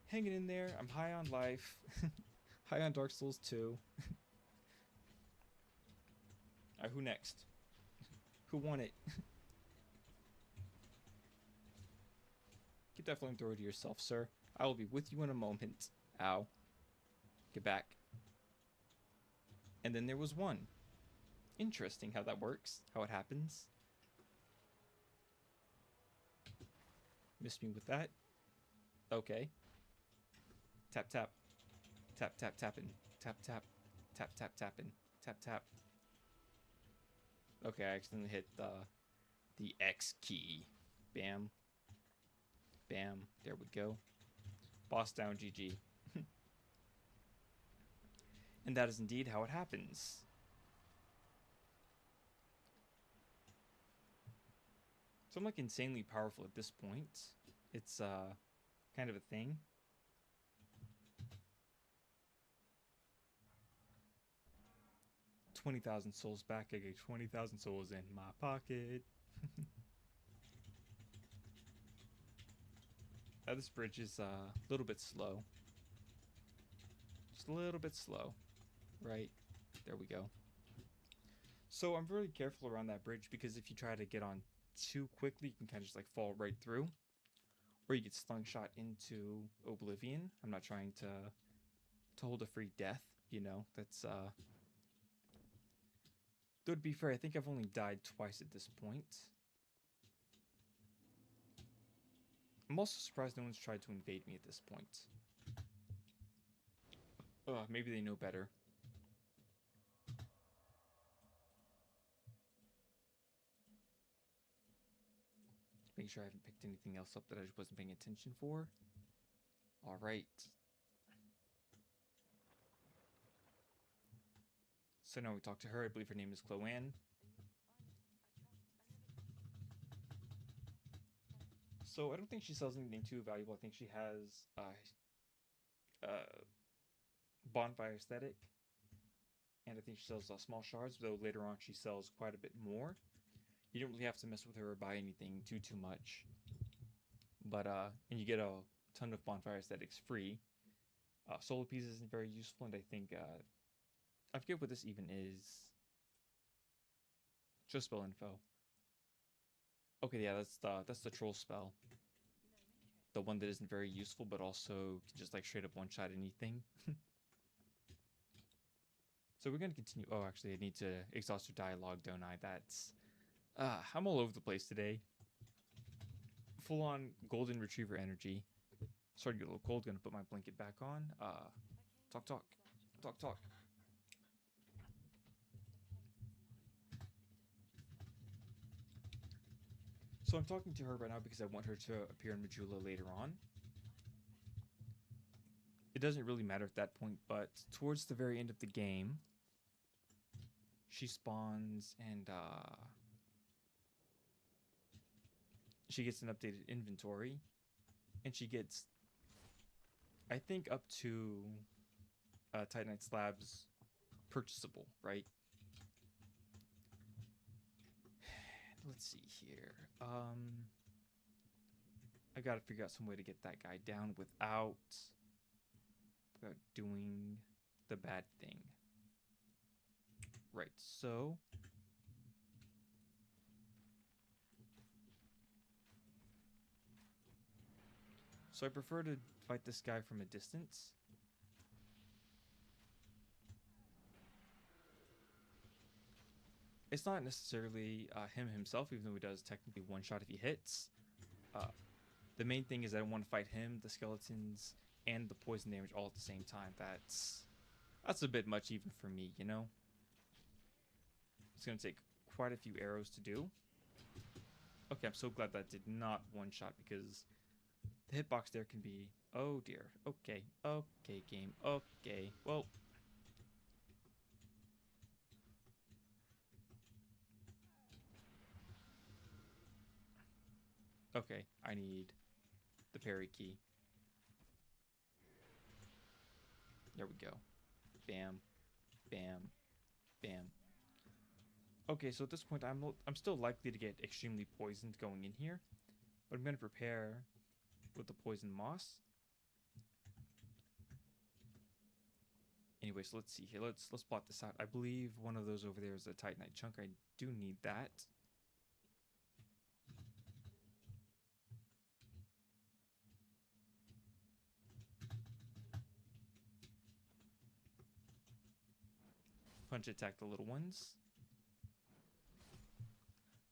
hanging in there. I'm high on life. High on Dark Souls 2. Alright, who next? Who won it? Get that flamethrower to yourself, sir. I will be with you in a moment. Ow. Get back. And then there was one. Interesting how that works. How it happens. Missed me with that. Okay. Tap, tap. Tap, tap, tapping. Tap, tap. Tap, tap, tapping. Tap, tap. Okay, I accidentally hit the X key. Bam. Bam. There we go. Boss down, GG. And that is indeed how it happens. So I'm like insanely powerful at this point. It's kind of a thing. $20,000 souls back. I get 20,000 souls in my pocket. This bridge is a little bit slow. Just a little bit slow. Right. There we go. So I'm very careful around that bridge because if you try to get on too quickly, you can kind of just like fall right through. Or you get slingshot into oblivion. I'm not trying to hold a free death, you know. That's though to be fair, I think I've only died twice at this point. I'm also surprised no one's tried to invade me at this point. Maybe they know better. make sure I haven't picked anything else up that I just wasn't paying attention for. All right. So now we talk to her. I believe her name is Chloanne. So I don't think she sells anything too valuable. I think she has bonfire aesthetic, and I think she sells small shards, though later on she sells quite a bit more. You don't really have to mess with her or buy anything too much. But and you get a ton of bonfire aesthetics free. Solar piece isn't very useful, and I think I forget what this even is. Just spell info. Okay, yeah, that's the troll spell. The one that isn't very useful, but also can just like straight up one shot anything. So we're gonna continue. Oh, actually, I need to exhaust your dialogue, don't I? That's I'm all over the place today. Full on golden retriever energy. Starting to get a little cold. Gonna put my blanket back on. Talk. So I'm talking to her right now because I want her to appear in Majula later on. It doesn't really matter at that point, but towards the very end of the game, she spawns and she gets an updated inventory, and she gets, I think, up to Titanite slabs purchasable, right? Let's see here. I gotta figure out some way to get that guy down without doing the bad thing. Right, so I prefer to fight this guy from a distance. It's not necessarily him himself, even though he does technically one shot if he hits. The main thing is I don't want to fight him, the skeletons, and the poison damage all at the same time. That's a bit much even for me, you know? It's going to take quite a few arrows to do. Okay, I'm so glad that did not one-shot, because the hitbox there can be... Oh dear. Okay, game. Okay, well... Okay, I need the parry key. There we go. Bam. Bam. Bam. Okay, so at this point, I'm still likely to get extremely poisoned going in here, but I'm going to prepare with the poison moss. Anyway, so let's see here. Let's plot this out. I believe one of those over there is a Titanite chunk. I do need that. Punch attack the little ones.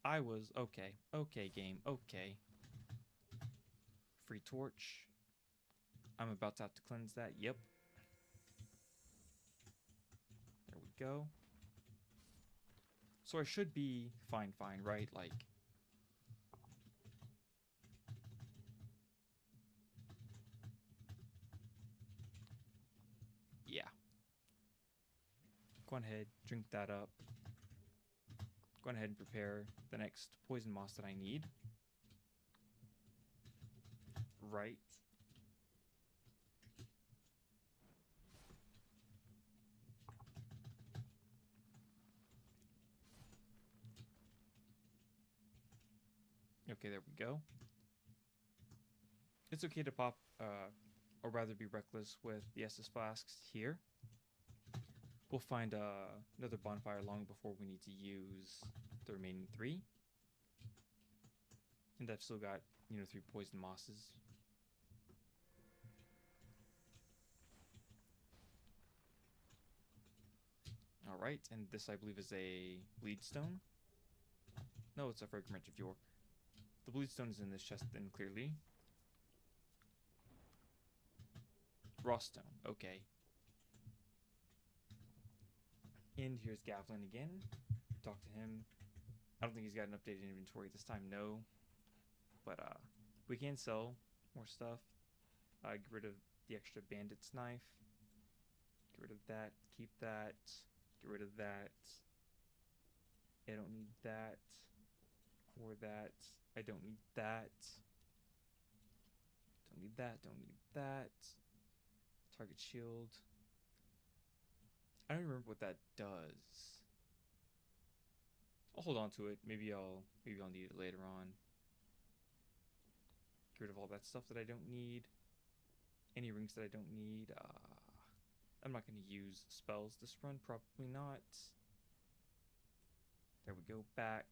I was okay. Okay, game. Okay. Free torch. I'm about to have to cleanse that. Yep. There we go. So I should be fine, right? Like... Yeah. Go ahead, drink that up. Go ahead and prepare the next poison moss that I need. Right. Okay, there we go. It's okay to pop, or rather be reckless with the SS flasks here. We'll find another bonfire long before we need to use the remaining 3. And I've still got, 3 poison mosses. Alright, and this I believe is a bleedstone. No, it's a fragrant of yore. The bleedstone is in this chest then, clearly. Raw stone, okay. And here's Gavlin again. Talk to him. I don't think he's got an updated inventory this time, no. But we can sell more stuff. Get rid of the extra bandit's knife. Get rid of that. Keep that. Get rid of that. I don't need that. Or that. I don't need that. Don't need that. Don't need that. Target shield. I don't remember what that does. I'll hold on to it. Maybe I'll need it later on. Get rid of all that stuff that I don't need. Any rings that I don't need. I'm not going to use spells this run. Probably not. There we go. Back.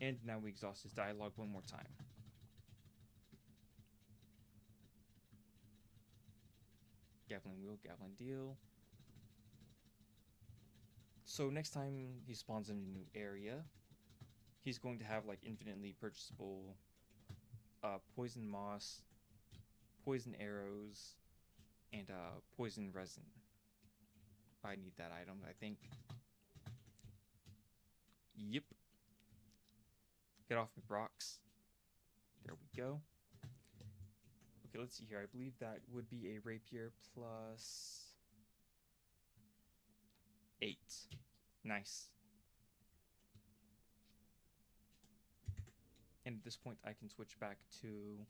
And now we exhaust his dialogue one more time. Gavilan wheel, Gavilan deal. So next time he spawns in a new area, he's going to have like infinitely purchasable poison moss, poison arrows, and poison resin. I need that item, I think. Yep. Get off me, rocks. There we go. Okay, let's see here. I believe that would be a rapier plus 8. Nice. And at this point, I can switch back to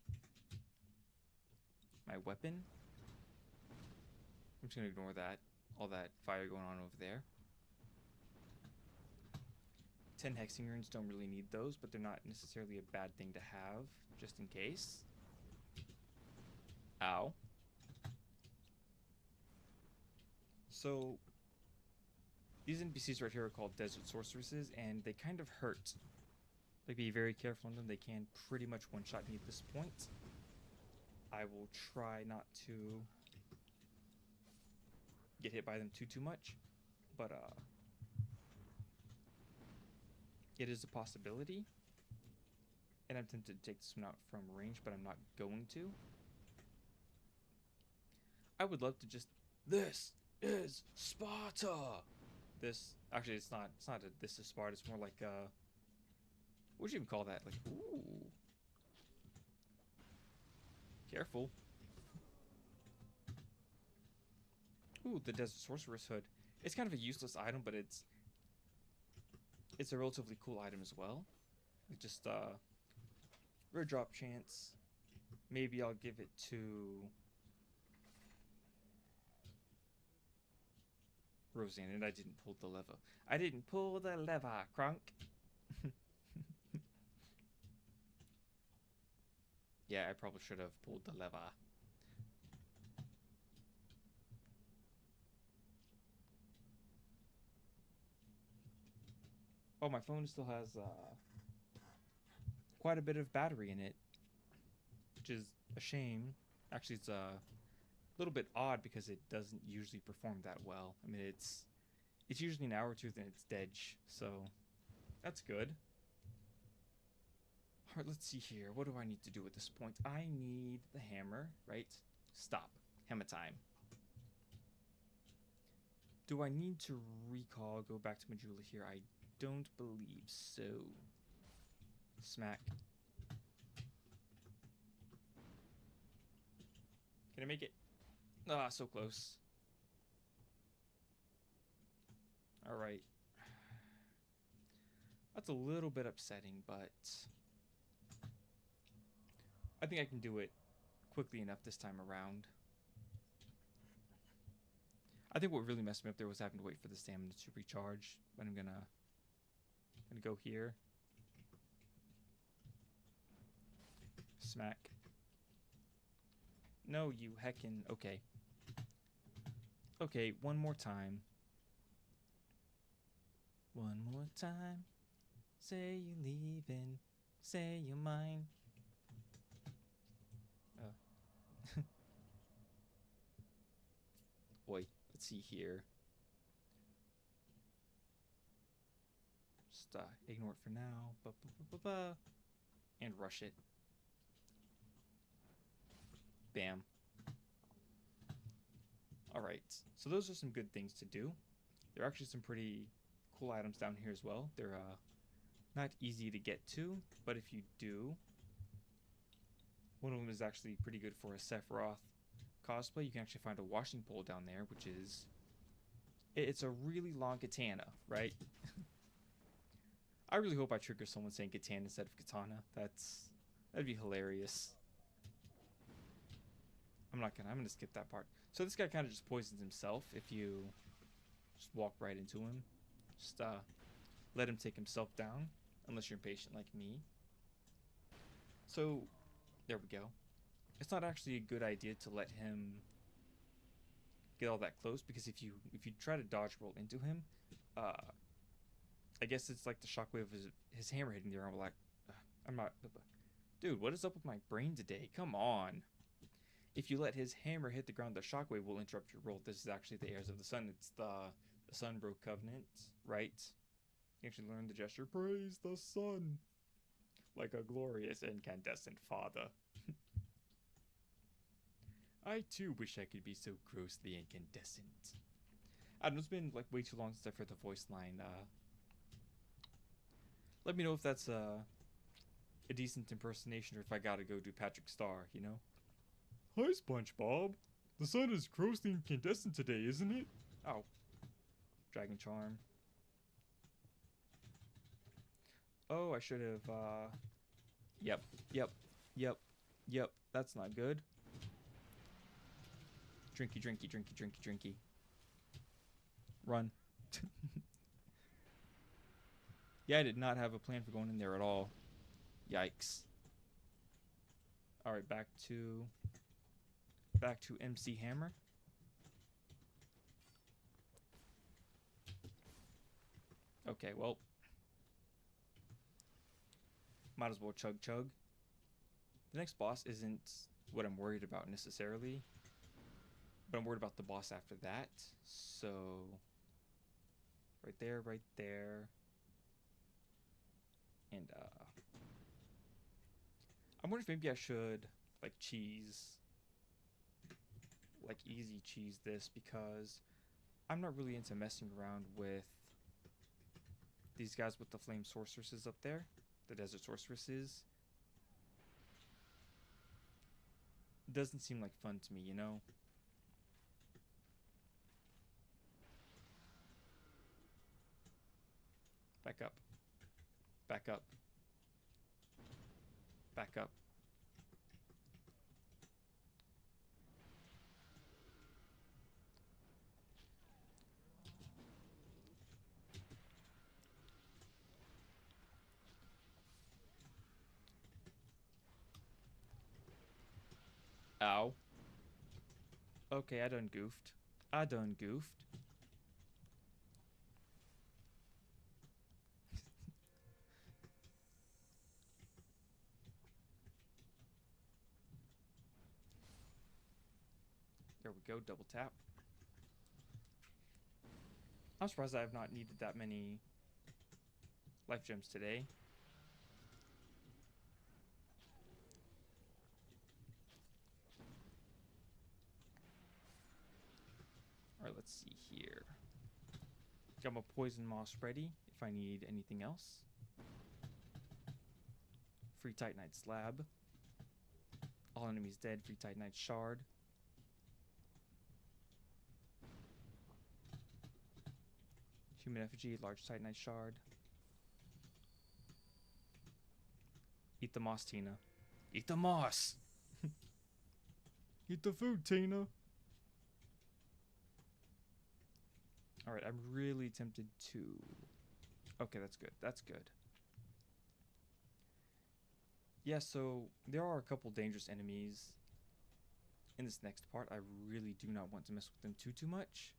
my weapon. I'm just going to ignore that. All that fire going on over there. 10 hexing runes, don't really need those, but they're not necessarily a bad thing to have, just in case. Ow. So, these NPCs right here are called desert sorceresses, and they kind of hurt. Like, be very careful on them. They can pretty much one-shot me at this point. I will try not to get hit by them too much, but it is a possibility. And I'm tempted to take this one out from range, but I'm not going to. I would love to just... This is Sparta! This... Actually, it's not a this is Sparta. It's more like, what would you even call that? Like, ooh. Careful. Ooh, the Desert Sorceress Hood. It's kind of a useless item, but it's a relatively cool item as well. Like just, rare drop chance. Maybe I'll give it to... Roseanne, and I didn't pull the lever. I didn't pull the lever, Crunk. Yeah, I probably should have pulled the lever. Oh, my phone still has quite a bit of battery in it, which is a shame. Actually, it's a little bit odd because it doesn't usually perform that well. I mean, it's usually an hour or two, then it's dead, so that's good. All right, let's see here. What do I need to do at this point? I need the hammer, right? Stop. Hammer time. Do I need to recall, go back to Majula here? I don't believe so. Smack. Can I make it? Ah, so close. All right. That's a little bit upsetting, but I think I can do it quickly enough this time around. I think what really messed me up there was having to wait for the stamina to recharge. But I'm gonna go here. Smack. No, you heckin'. Okay. Okay, one more time. One more time. Say you leaving. Say you're mine. Boy, let's see here. Just ignore it for now. And rush it. Bam. Alright, so those are some good things to do. There are actually some pretty cool items down here as well. They're not easy to get to, but if you do, One of them is actually pretty good for a Sephiroth cosplay. You can actually find a washing pole down there, which is... It's a really long katana, right? I really hope I trigger someone saying katana instead of katana. That'd be hilarious. I'm gonna skip that part. So this guy kind of just poisons himself if you just walk right into him. Just let him take himself down, unless you're impatient like me. So there we go. It's not actually a good idea to let him get all that close, because if you try to dodge roll into him, I guess it's like the shockwave of his hammer hitting the arm. Like, I'm not, dude. What is up with my brain today? Come on. If you let his hammer hit the ground, the shockwave will interrupt your roll. This is actually the heirs of the sun. It's the Sunbro Covenant, right? You actually learn the gesture. Praise the sun, like a glorious incandescent father. I too wish I could be so grossly incandescent. I don't know, it's been like way too long since I've heard the voice line. Let me know if that's a decent impersonation, or if I gotta go do Patrick Star, you know? Hi, SpongeBob. The sun is grossly incandescent today, isn't it? Oh. Dragon Charm. Oh, I should have, Yep, yep, yep, yep. That's not good. Drinky, drinky, drinky, drinky, drinky. Run. Yeah, I did not have a plan for going in there at all. Yikes. Alright, back to MC Hammer. Okay, well. Might as well chug chug. The next boss isn't what I'm worried about necessarily, but I'm worried about the boss after that. So right there, right there. And I'm wondering if maybe I should like easy cheese this, because I'm not really into messing around with these guys with the flame sorceresses up there, the desert sorceresses. Doesn't seem like fun to me, you know? Back up. Back up. Back up. Ow. Okay, I done goofed. I done goofed. There we go, double tap. I'm surprised I have not needed that many life gems today. Alright, let's see here. Got my poison moss ready if I need anything else. Free Titanite slab. All enemies dead. Free Titanite shard. Human effigy. Large Titanite shard. Eat the moss, Tina. Eat the moss! Eat the food, Tina! Alright, I'm really tempted to... Okay, that's good. That's good. Yeah, so there are a couple dangerous enemies in this next part. I really do not want to mess with them too much.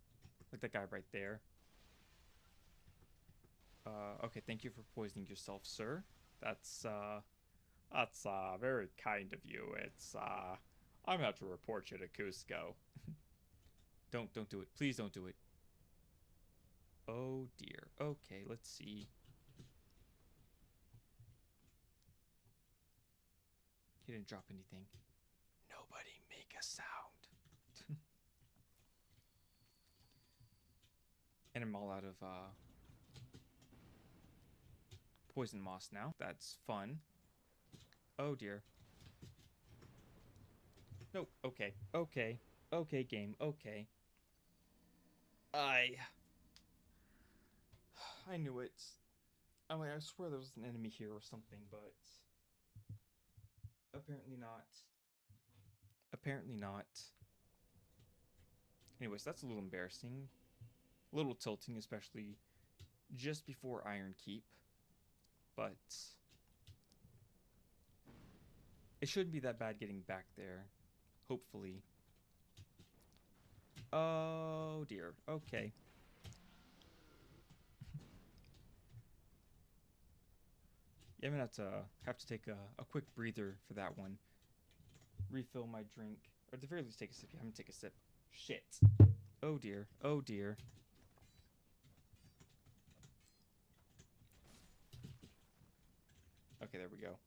Like that guy right there. Okay, thank you for poisoning yourself, sir. That's very kind of you. I'm gonna have to report you to Cusco. Don't do it. Please don't do it. Oh dear. Okay, let's see. He didn't drop anything. Nobody make a sound. And I'm all out of poison moss now. That's fun. Oh dear. No, okay, okay, okay, game, okay. I knew it. I mean, I swear there was an enemy here or something, but apparently not. Apparently not. Anyways, that's a little embarrassing. A little tilting, especially just before Iron Keep. But it shouldn't be that bad getting back there. Hopefully. Oh dear. Okay. Yeah, I'm gonna have to take a quick breather for that one. Refill my drink. Or at the very least take a sip. Yeah, I'm gonna take a sip. Shit. Oh dear. Oh dear. Okay, there we go.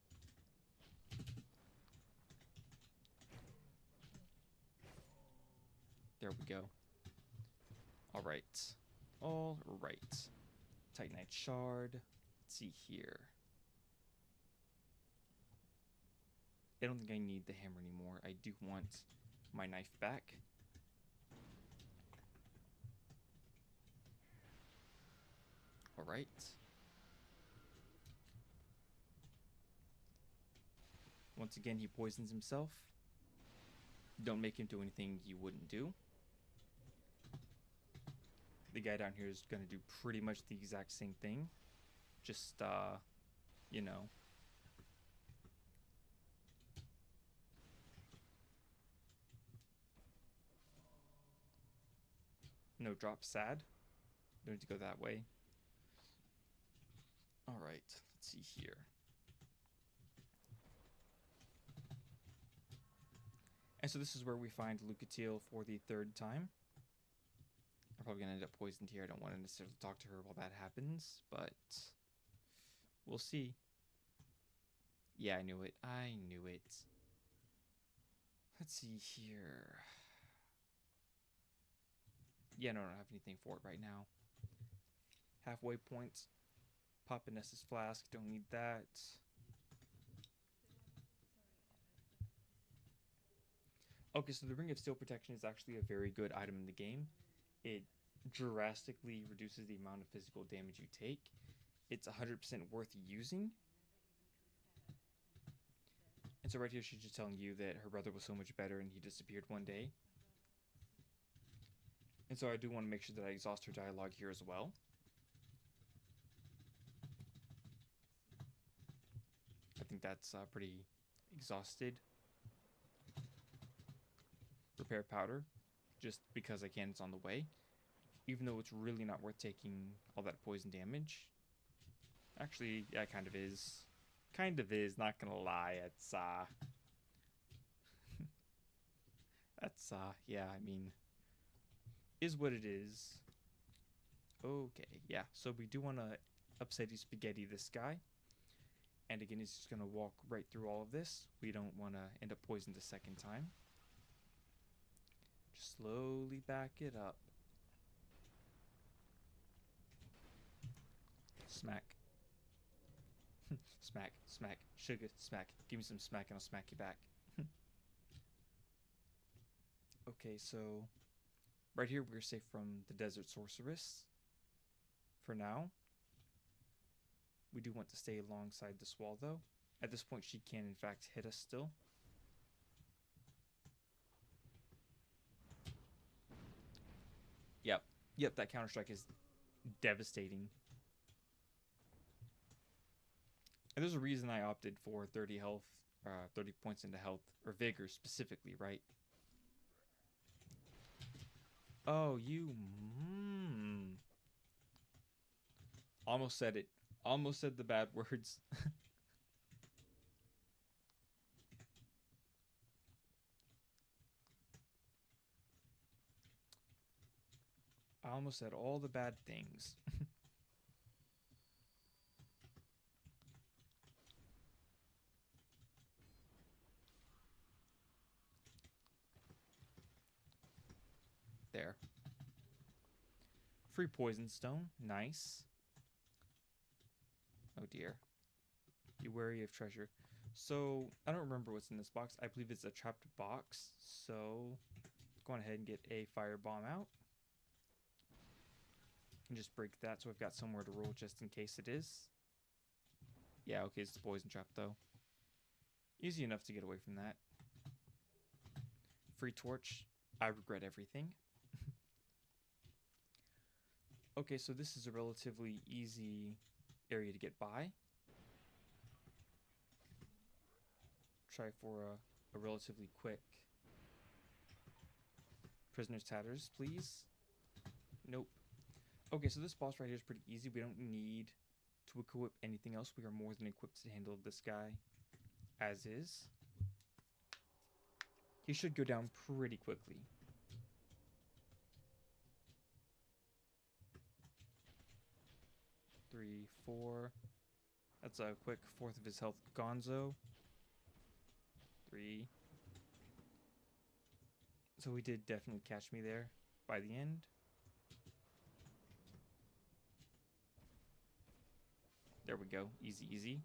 There we go. Alright. Alright. Titanite shard. Let's see here. I don't think I need the hammer anymore. I do want my knife back. Alright. Once again, he poisons himself. Don't make him do anything you wouldn't do. The guy down here is going to do pretty much the exact same thing. Just, you know. No drop sad. Don't need to go that way. Alright, let's see here. And so this is where we find Lucatiel for the third time. I'm probably going to end up poisoned here. I don't want to necessarily talk to her while that happens, but we'll see. Yeah, I knew it. I knew it. Let's see here. Yeah, no, I don't have anything for it right now. Halfway point. Pop an Estus flask. Don't need that. Okay, so the Ring of Steel Protection is actually a very good item in the game. It drastically reduces the amount of physical damage you take. It's 100% worth using. And so right here, she's just telling you that her brother was so much better and he disappeared one day. And so I do want to make sure that I exhaust her dialogue here as well. I think that's pretty exhausted. Repair powder, just because I can, it's on the way. Even though it's really not worth taking all that poison damage. Actually, yeah, it kind of is. Kind of is, not gonna lie. It's, that's, yeah, I mean, is what it is. Okay, yeah, so we do want to upsetty spaghetti this guy. And again, he's just gonna walk right through all of this. We don't want to end up poisoned a second time. Just slowly back it up. Smack. Smack, smack, sugar, smack. Give me some smack and I'll smack you back. Okay, so right here we're safe from the Desert Sorceress. For now. We do want to stay alongside this wall though. At this point she can in fact hit us still. Yep. Yep, that Counter-Strike is devastating. And there's a reason I opted for 30 health, 30 points into health, or vigor specifically, right? Oh, you... Almost said it. Almost said the bad words. I almost said all the bad things. There. Free poison stone. Nice. Oh dear. Be wary of treasure. So, I don't remember what's in this box. I believe it's a trapped box. So, let's go on ahead and get a firebomb out. And just break that so I've got somewhere to roll just in case it is. Yeah, okay, it's the poison trap though. Easy enough to get away from that. Free torch. I regret everything. Okay, so this is a relatively easy area to get by. Try for a relatively quick prisoner's tatters, please. Nope. Okay, so this boss right here is pretty easy. We don't need to equip anything else. We are more than equipped to handle this guy as is. He should go down pretty quickly. Three, four. That's a quick fourth of his health gonzo. 3. So he did definitely catch me there by the end. There we go. Easy, easy.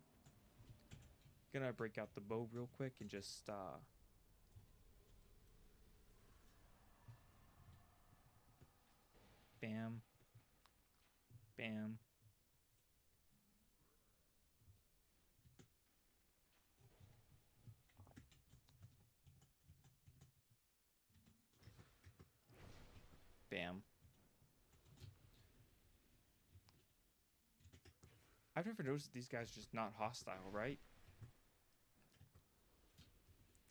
Gonna break out the bow real quick and just bam. Bam. Bam. I've never noticed that these guys are just not hostile, right?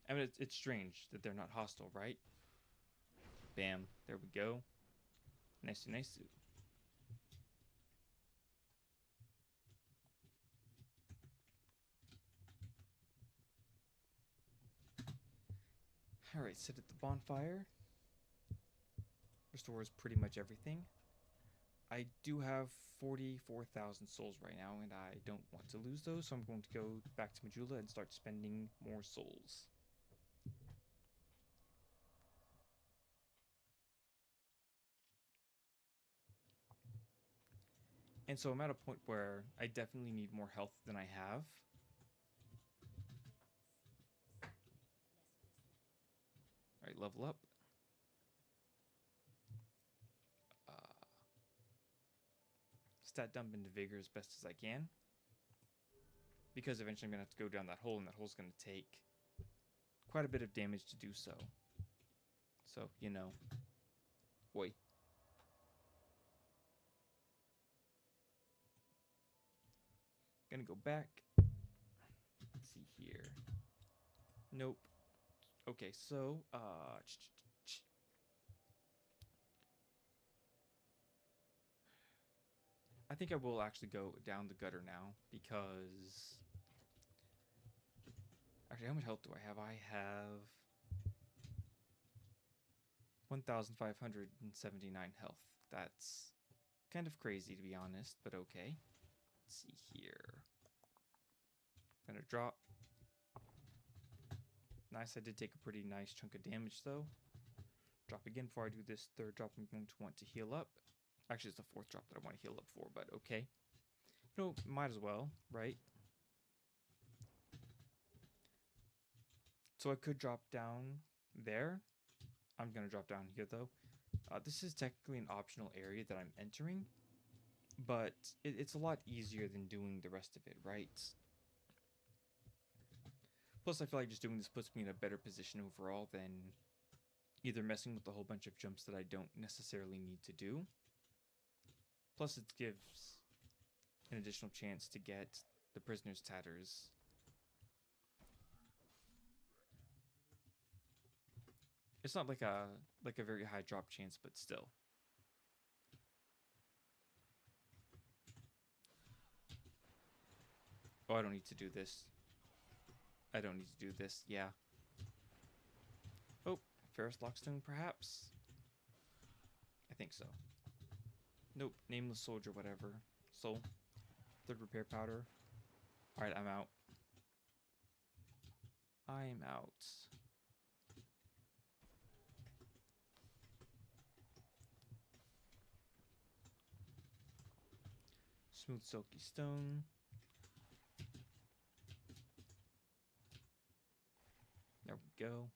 I mean, it's strange that they're not hostile, right? Bam. There we go. Nice, nice. Alright, sit at the bonfire. Restores pretty much everything. I do have 44,000 souls right now, and I don't want to lose those, so I'm going to go back to Majula and start spending more souls. And so I'm at a point where I definitely need more health than I have. Alright, level up. Stat dump into vigor as best as I can. Because eventually I'm going to have to go down that hole, and that hole's going to take quite a bit of damage to do so. So, you know. Oi. Gonna go back. Let's see here. Nope. Okay, so, I think I will actually go down the gutter now, because... Actually, how much health do I have? I have 1,579 health. That's kind of crazy, to be honest, but okay. Let's see here. I'm gonna drop. Nice, I did take a pretty nice chunk of damage, though. Drop again before I do this third drop. I'm going to want to heal up. Actually, it's the fourth drop that I want to heal up for, but okay. You know, might as well, right? So I could drop down there. I'm going to drop down here, though. This is technically an optional area that I'm entering, but it's a lot easier than doing the rest of it, right? Plus, I feel like just doing this puts me in a better position overall than either messing with a whole bunch of jumps that I don't necessarily need to do. Plus, it gives an additional chance to get the prisoner's tatters. It's not like a very high drop chance, but still. Oh, I don't need to do this. I don't need to do this, yeah. Oh, Ferrous Lockstone, perhaps? I think so. Nope, Nameless Soldier, whatever. Soul. Third repair powder. Alright, I'm out. I'm out. Smooth Silky Stone. go.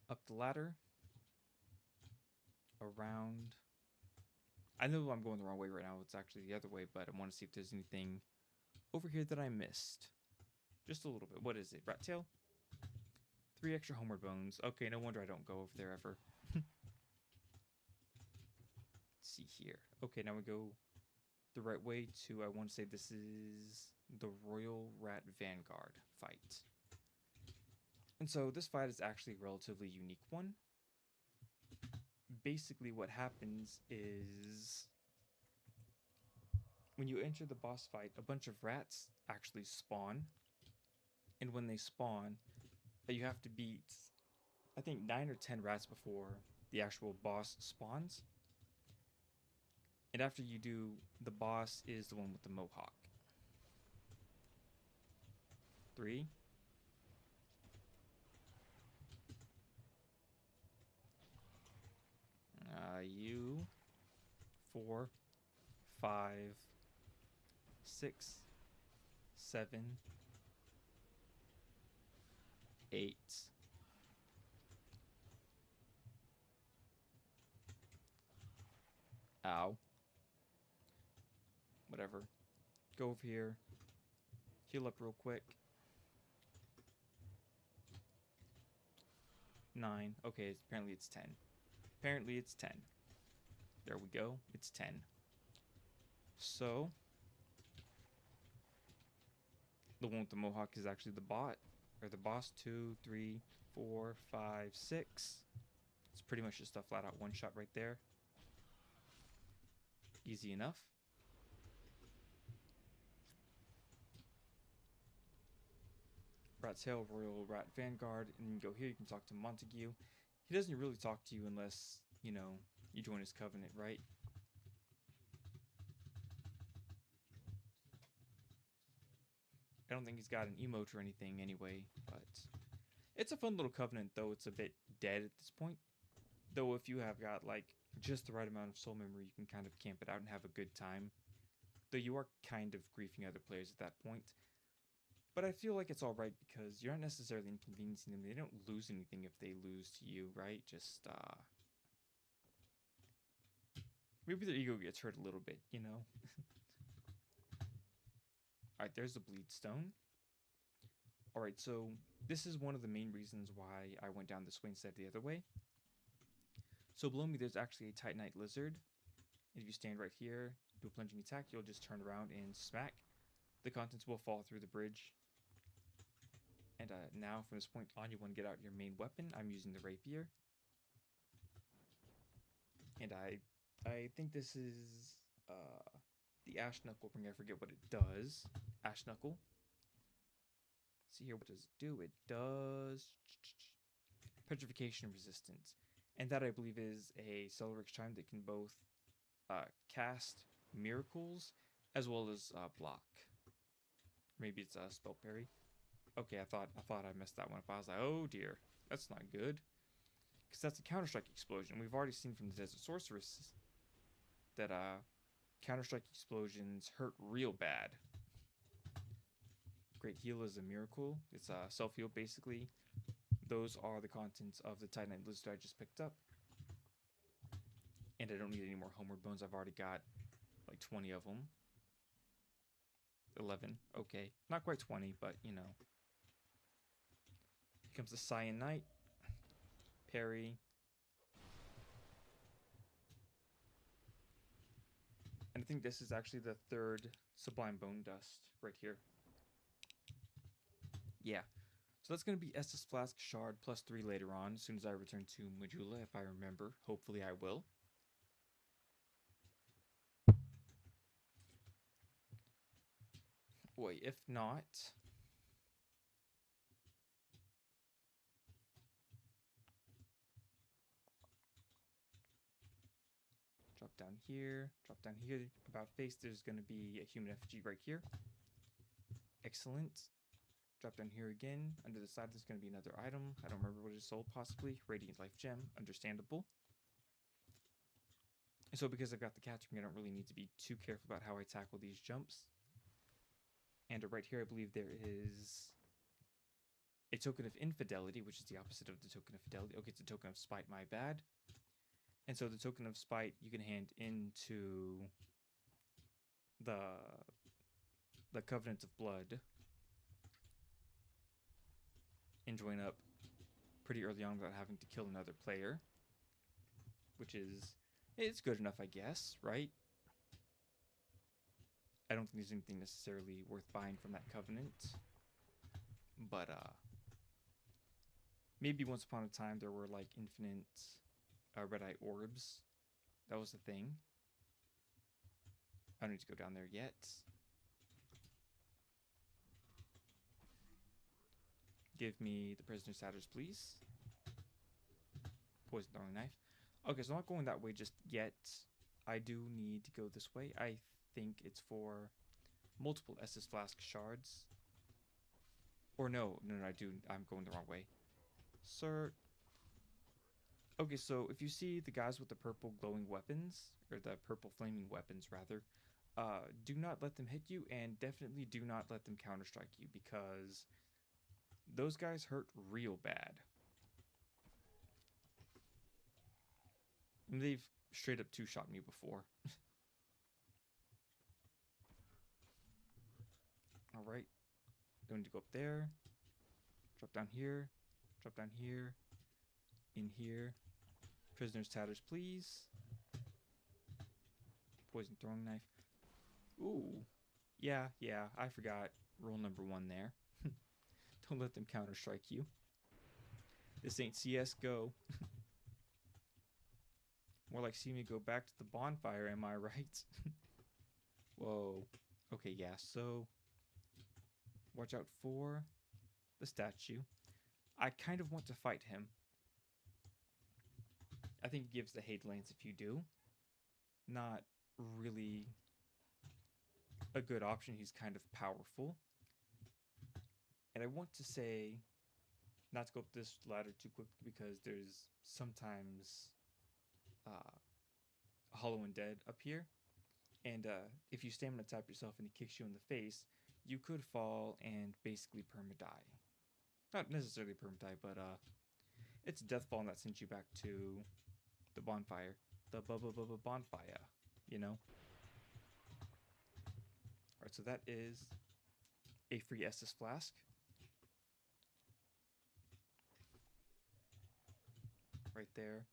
Up the ladder. Around. I know I'm going the wrong way right now. It's actually the other way, but I want to see if there's anything over here that I missed. Just a little bit. What is it? Rat tail? 3 extra homeward bones. Okay, no wonder I don't go over there ever. Let's see here. Okay, now we go the right way to, I want to say this is the Royal Rat Vanguard fight. And so this fight is actually a relatively unique one. Basically what happens is when you enter the boss fight, a bunch of rats actually spawn. And when they spawn, you have to beat, I think, 9 or 10 rats before the actual boss spawns. And after you do, the boss is the one with the mohawk. 3. You. 4, 5, 6, 7, 8. Ow. Whatever. Go over here. Heal up real quick. 9. Okay, apparently it's 10. Apparently it's 10. There we go. It's 10. So, the one with the mohawk is actually the bot. Or the boss. 2, 3, 4, 5, 6. It's pretty much just a flat out one shot right there. Easy enough. Rat Tail, Royal Rat Vanguard, and then you go here, you can talk to Montague. He doesn't really talk to you unless, you know, you join his covenant, right? I don't think he's got an emote or anything anyway, but it's a fun little covenant, though it's a bit dead at this point. Though if you have got, like, just the right amount of soul memory, you can kind of camp it out and have a good time. Though you are kind of griefing other players at that point. But I feel like it's alright because you're not necessarily inconveniencing them. They don't lose anything if they lose to you, right? Just, maybe their ego gets hurt a little bit, you know? Alright, there's the bleed stone. Alright, so this is one of the main reasons why I went down this way instead of the other way. So below me there's actually a Titanite lizard. If you stand right here, do a plunging attack, you'll just turn around and smack. The contents will fall through the bridge. And now from this point on, you want to get out your main weapon. I'm using the rapier. And I think this is the Ash Knuckle ring. I forget what it does. Ash Knuckle. See here, what does it do? It does petrification resistance. And that, I believe, is a Celrix Chime that can both cast miracles as well as block. Maybe it's a spell parry. Okay, I thought I messed that one up. I was like, oh dear, that's not good. Because that's a Counter-Strike explosion. We've already seen from the Desert Sorceress that Counter-Strike explosions hurt real bad. Great Heal is a miracle. It's a self-heal, basically. Those are the contents of the Titanite Lizard I just picked up. And I don't need any more Homeward Bones. I've already got like 20 of them. 11. Okay. Not quite 20, but you know. Here comes the Cyanite. Parry. And I think this is actually the 3rd Sublime Bone Dust right here. Yeah. So that's going to be Estus Flask Shard plus 3 later on, as soon as I return to Majula, if I remember. Hopefully I will. Boy, if not... Drop down here, drop down here. About face, there's going to be a human effigy right here. Excellent. Drop down here again. Under the side, there's going to be another item. I don't remember what it is sold, possibly. Radiant Life Gem. Understandable. And so because I've got the catch ring, I don't really need to be too careful about how I tackle these jumps. And right here, I believe there is a token of infidelity, which is the opposite of the token of fidelity. Okay, it's a token of spite, my bad. And so the token of spite you can hand into the Covenant of Blood and join up pretty early on without having to kill another player, which is, it's good enough, I guess, right? I don't think there's anything necessarily worth buying from that Covenant, but maybe once upon a time there were like infinite red eye orbs. That was the thing. I don't need to go down there yet. Give me the prisoner's satyrs, please. Poison throwing knife. Okay, so I'm not going that way just yet. I do need to go this way. I think it's for multiple Estus Flask shards. Or no, I'm going the wrong way. Sir. Okay, so if you see the guys with the purple glowing weapons, or the purple flaming weapons rather, do not let them hit you, and definitely do not let them counter-strike you, because those guys hurt real bad. And they've straight up two-shot me before. Alright. Don't need to go up there. Drop down here. Drop down here. In here. Prisoner's tatters, please. Poison throwing knife. Ooh. Yeah, I forgot rule number 1 there. Don't let them counter-strike you. This ain't CSGO. More like see me go back to the bonfire, am I right? Whoa. Okay, yeah, so watch out for the statue. I kind of want to fight him. I think it gives the hate lance if you do. Not really a good option. He's kind of powerful. And I want to say not to go up this ladder too quickly because there's sometimes Hollow and Dead up here. And if you stamina tap yourself and he kicks you in the face, you could fall and basically perma-die. Not necessarily perma-die, but it's a death fall that sends you back to the bonfire. The bonfire, you know? Alright, so that is a free Estus Flask. Right there.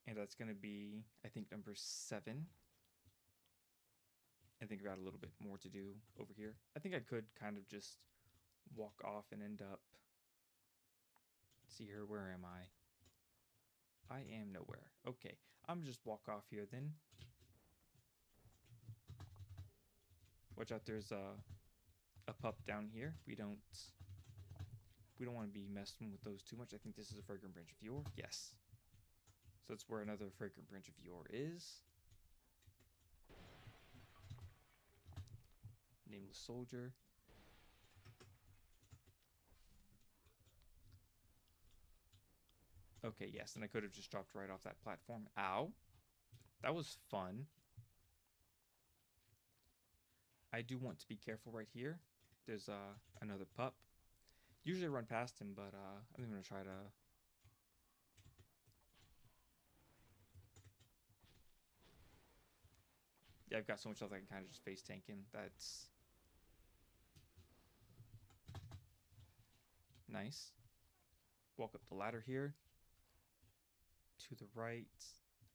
And that's going to be, I think, number 7. I think I've got a little bit more to do over here. I think I could kind of just walk off and end up... Let's see here, where am I? I am nowhere. Okay, I'm just walk off here then. Watch out, there's a pup down here. We don't want to be messing with those too much. I think this is a fragrant branch of yore. Yes. So that's where another fragrant branch of yore is. Nameless soldier. Okay, yes, and I could have just dropped right off that platform. Ow. That was fun. I do want to be careful right here. There's another pup. Usually I run past him, but I'm going to try to... Yeah, I've got so much health I can kind of just face tank him. That's... nice. Walk up the ladder here. To the right.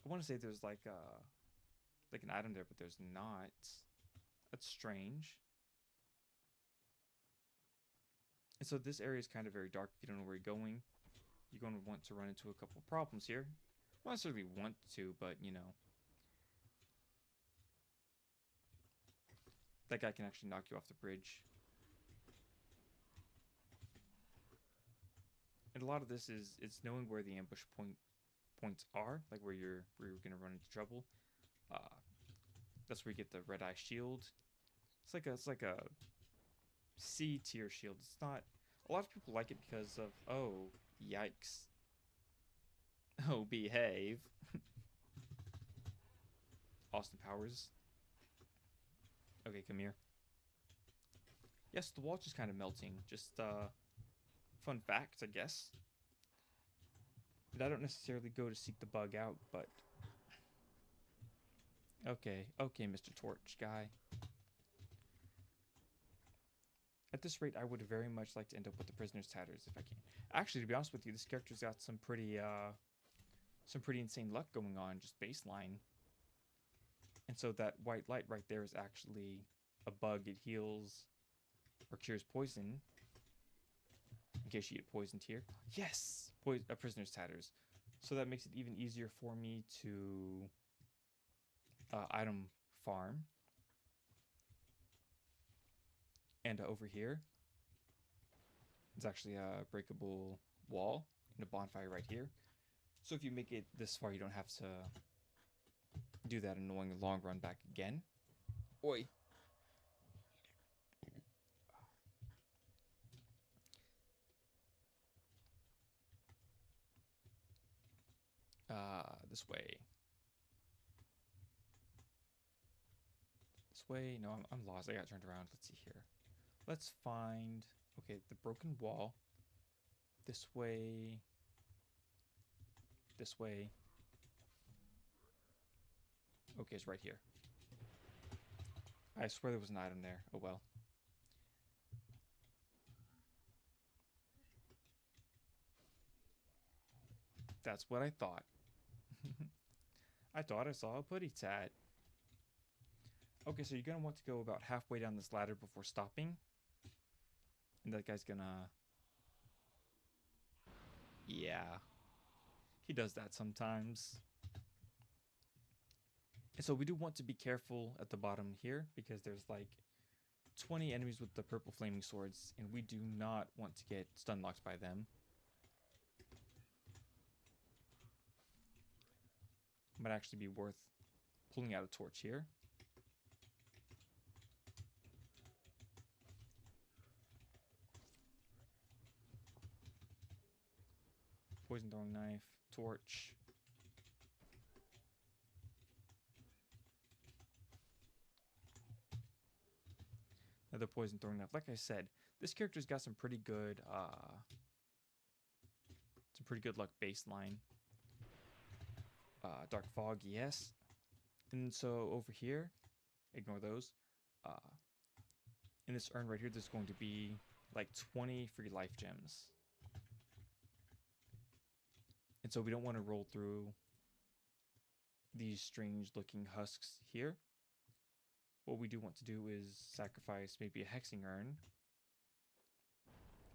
I want to say there's like an item there, but there's not. That's strange. And so this area is kind of very dark if you don't know where you're going. You're going to want to run into a couple of problems here. Not necessarily want to, but you know. That guy can actually knock you off the bridge. And a lot of this is it's knowing where the ambush points are, like where you're gonna run into trouble. That's where you get the red eye shield. It's like a C tier shield. It's not. A lot of people like it because of yikes. Oh, behave. Austin Powers. Okay, come here. Yes, the wall's just kind of melting. Just fun fact, I guess. And I don't necessarily go to seek the bug out, but okay, Mr. Torch guy. At this rate, I would very much like to end up with the prisoner's tatters if I can. Actually, to be honest with you, this character's got some pretty insane luck going on, just baseline. And so that white light right there is actually a bug. It heals or cures poison. In case you get poisoned here. Yes! A prisoner's tatters. So that makes it even easier for me to item farm. And over here, it's actually a breakable wall and a bonfire right here. So if you make it this far, you don't have to do that annoying long run back again. Oi. This way. This way? No, I'm lost. I got turned around. Let's see here. Let's find, okay, the broken wall. This way. This way. Okay, it's right here. I swear there was an item there. Oh well. That's what I thought. I thought I saw a putty tat. Okay, so you're going to want to go about halfway down this ladder before stopping. And that guy's gonna... Yeah. He does that sometimes. And so we do want to be careful at the bottom here, because there's like 20 enemies with the purple flaming swords, and we do not want to get stun locked by them. Might actually be worth pulling out a torch here. Poison throwing knife, torch. Another poison throwing knife. Like I said, this character's got some pretty good luck baseline. Dark fog, yes. And so over here, ignore those. In this urn right here, there's going to be like 20 free life gems. And so we don't want to roll through these strange looking husks here. What we do want to do is sacrifice maybe a hexing urn.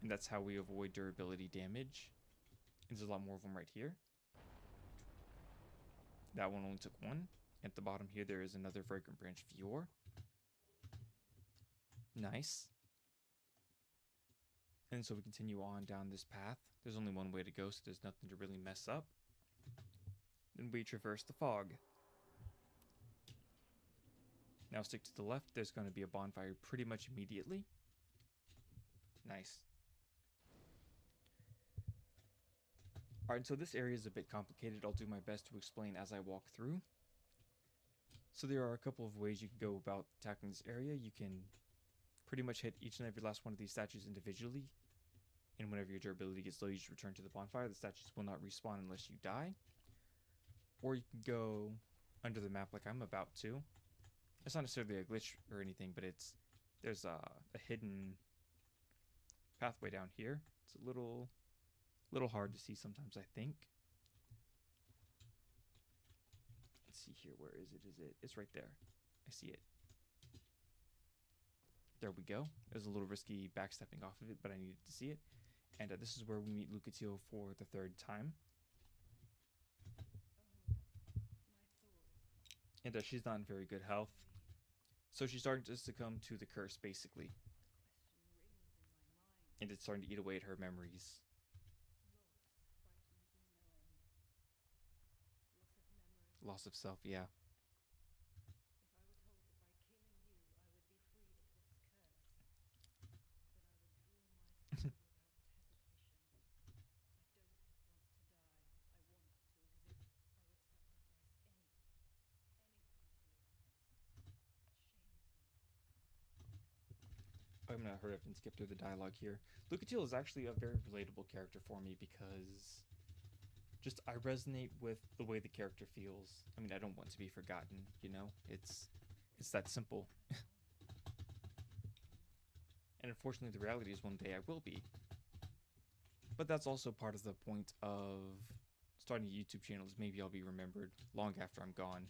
And that's how we avoid durability damage. And there's a lot more of them right here. That one only took one. At the bottom here, there is another fragrant branch Fior. Nice. And so we continue on down this path. There's only one way to go, so there's nothing to really mess up. Then we traverse the fog. Now stick to the left. There's going to be a bonfire pretty much immediately. Nice. Alright, so this area is a bit complicated. I'll do my best to explain as I walk through. So there are a couple of ways you can go about attacking this area. You can pretty much hit each and every last one of these statues individually. And whenever your durability gets low, you just return to the bonfire. The statues will not respawn unless you die. Or you can go under the map like I'm about to. It's not necessarily a glitch or anything, but there's a hidden pathway down here. It's a little hard to see sometimes, I think. Let's see here. Where is it? It's right there. I see it. There we go. It was a little risky backstepping off of it, but I needed to see it. And this is where we meet Lucatio for the third time. And she's not in very good health. So she's starting to succumb to the curse, basically. And it's starting to eat away at her memories. Loss of self, yeah. I'm gonna hurry up and skip through the dialogue here. Lucatiel is actually a very relatable character for me because just I resonate with the way the character feels. I mean, I don't want to be forgotten, you know? It's that simple. And unfortunately, the reality is one day I will be. But that's also part of the point of starting a YouTube channel, is maybe I'll be remembered long after I'm gone.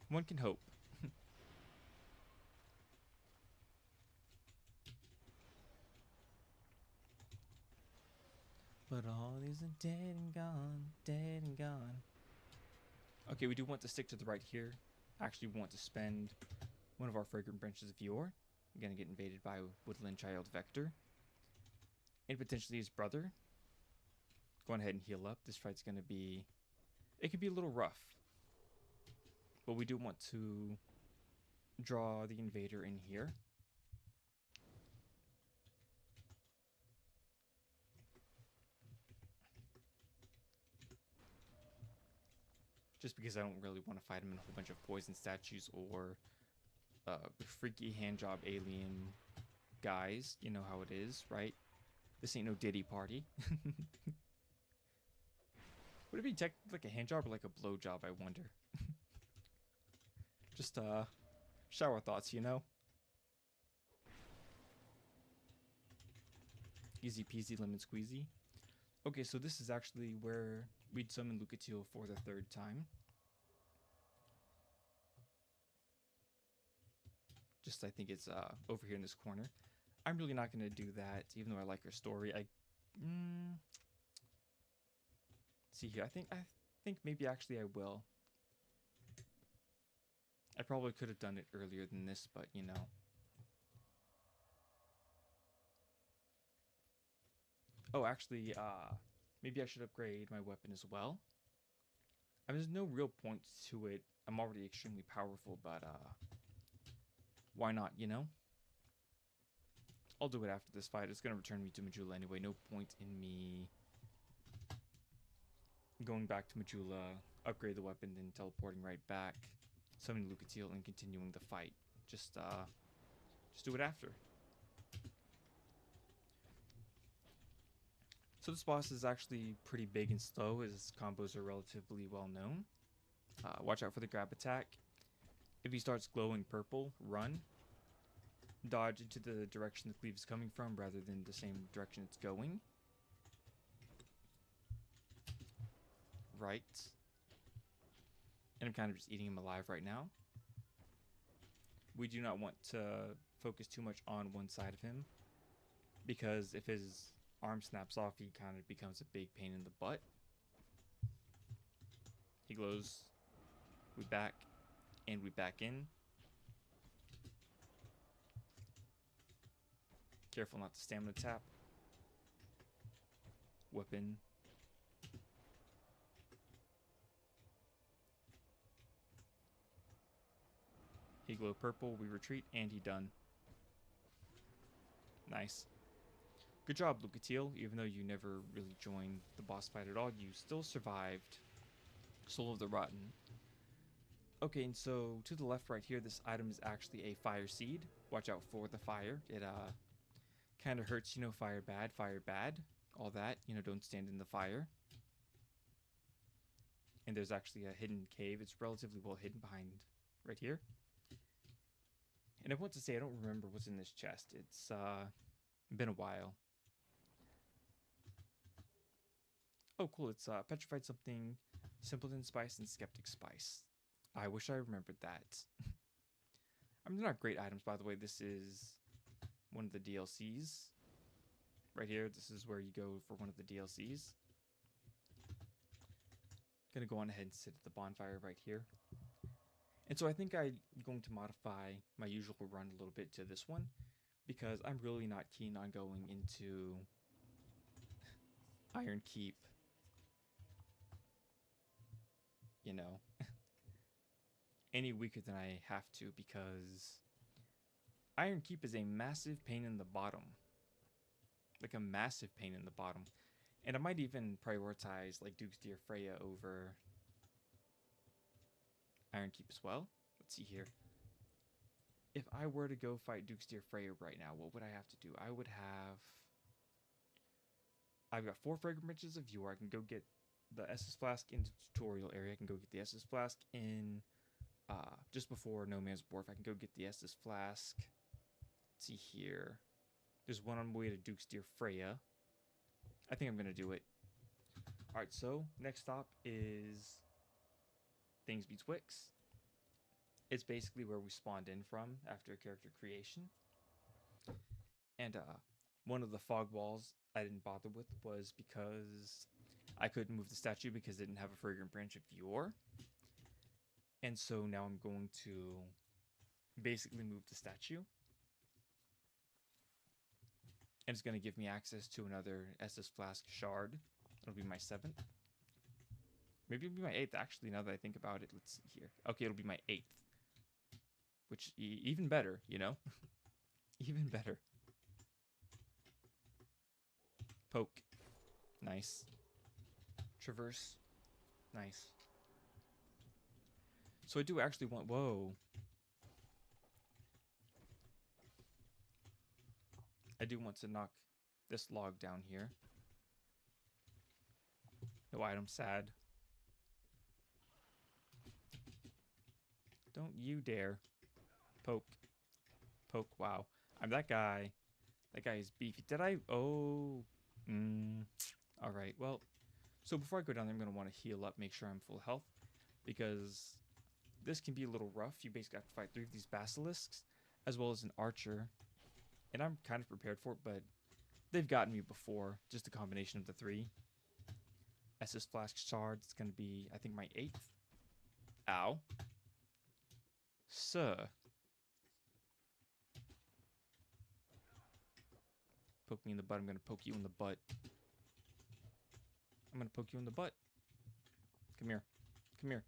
One can hope. But all these are dead and gone, dead and gone. Okay, we do want to stick to the right here. Actually want to spend one of our fragrant branches of yore. We're gonna get invaded by Woodland Child Vector. And potentially his brother. Go ahead and heal up. This fight's gonna be... It can be a little rough. But we do want to draw the invader in here. Just because I don't really want to fight him in a whole bunch of poison statues or freaky handjob alien guys. You know how it is, right? This ain't no Diddy party. Would it be technically like a handjob or like a blowjob, I wonder? Just shower thoughts, you know? Easy peasy lemon squeezy. Okay, so this is actually where we'd summon Lucatiel for the third time. Just I think it's over here in this corner. I'm really not going to do that, even though I like her story. See here, I think maybe actually I will. I probably could have done it earlier than this, but you know. Oh, actually, maybe I should upgrade my weapon as well. I mean, there's no real point to it. I'm already extremely powerful, but why not, you know? I'll do it after this fight. It's going to return me to Majula anyway. No point in me going back to Majula, upgrade the weapon, then teleporting right back, summoning Lucatiel, and continuing the fight. Just do it after. So this boss is actually pretty big and slow, as combos are relatively well known. Watch out for the grab attack. If he starts glowing purple, run. Dodge into the direction the cleave is coming from rather than the same direction it's going. Right. And I'm kind of just eating him alive right now. We do not want to focus too much on one side of him, because if his arm snaps off, he kind of becomes a big pain in the butt. He glows. We back. And we back in. Careful not to stamina tap. Weapon. He glow purple. We retreat. And he done. Nice. Good job, Lucatiel. Even though you never really joined the boss fight at all, you still survived. Soul of the Rotten. Okay, and so to the left right here, this item is actually a fire seed. Watch out for the fire. It kind of hurts, you know, fire bad, all that. You know, don't stand in the fire. And there's actually a hidden cave. It's relatively well hidden behind right here. And I want to say I don't remember what's in this chest. It's been a while. Oh, cool. It's petrified something, simpleton spice and skeptic spice. I wish I remembered that. I mean, they're not great items, by the way. This is one of the DLCs. Right here, this is where you go for one of the DLCs. Gonna go on ahead and sit at the bonfire right here. And so I think I'm going to modify my usual run a little bit to this one, because I'm really not keen on going into Iron Keep. You know, any weaker than I have to, because Iron Keep is a massive pain in the bottom. Like a massive pain in the bottom. And I might even prioritize like Duke's Dear Freya over Iron Keep as well. let's see here. If I were to go fight Duke's Deer Freya right now, what would I have to do? I've got 4 fragrant branches of yore. I can go get the Estus Flask in the tutorial area. I can go get the Estus Flask in just before No Man's Wharf. I can go get the Estus Flask. Let's see here. There's one on the way to Duke's Deer Freya. I think I'm going to do it. Alright, so next stop is Things Beats Wix. It's basically where we spawned in from after character creation. And one of the fog walls I didn't bother with was because I couldn't move the statue because it didn't have a fragrant branch of yore. And so now I'm going to basically move the statue. And it's going to give me access to another Estus Flask shard. It'll be my 7th. Maybe it'll be my 8th, actually, now that I think about it. Let's see here. Okay, it'll be my 8th. Which, even better, you know? Even better. Poke. Nice. Traverse. Nice. So I do actually want... Whoa. I do want to knock this log down here. No item, sad. Don't you dare. Poke. Poke, wow. I'm that guy. That guy is beefy. Did I? Oh. Alright, well. So before I go down there, I'm going to want to heal up, make sure I'm full health. Because this can be a little rough. You basically have to fight 3 of these basilisks, as well as an archer. And I'm kind of prepared for it, but they've gotten me before. Just a combination of the 3. Estus Flask Shard. It's going to be, I think, my 8th. Ow. Sir. Poke me in the butt. I'm going to poke you in the butt. I'm going to poke you in the butt. Come here. Come here.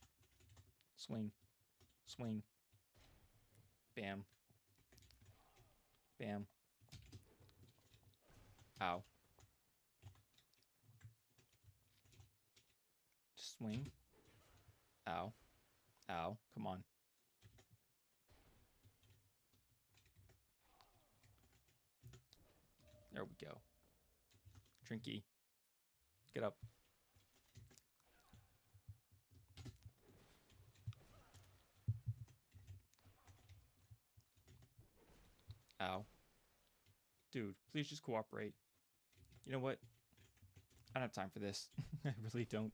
Swing. Swing. Bam. Bam. Ow. Swing. Ow. Ow. Come on. There we go. Trinky. Get up. Ow. Dude, please just cooperate. You know what? I don't have time for this. I really don't.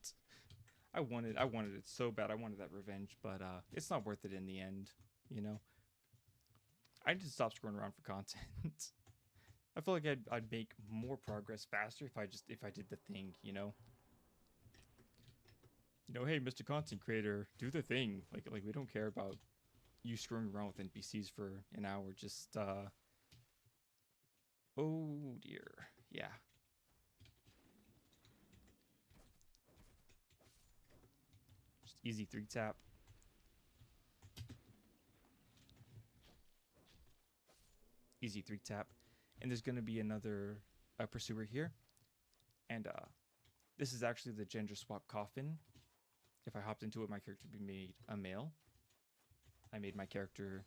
I wanted it so bad. I wanted that revenge, but it's not worth it in the end, you know? I need to stop scrolling around for content. I feel like I'd make more progress faster if I did the thing, you know? You know, hey, Mr. Content Creator, do the thing. Like we don't care about you screwing around with NPCs for an hour. Just oh dear. Yeah. Just easy 3-tap. Easy 3-tap. And there's going to be another pursuer here. And this is actually the gender swap coffin. If I hopped into it, my character would be made a male. I made my character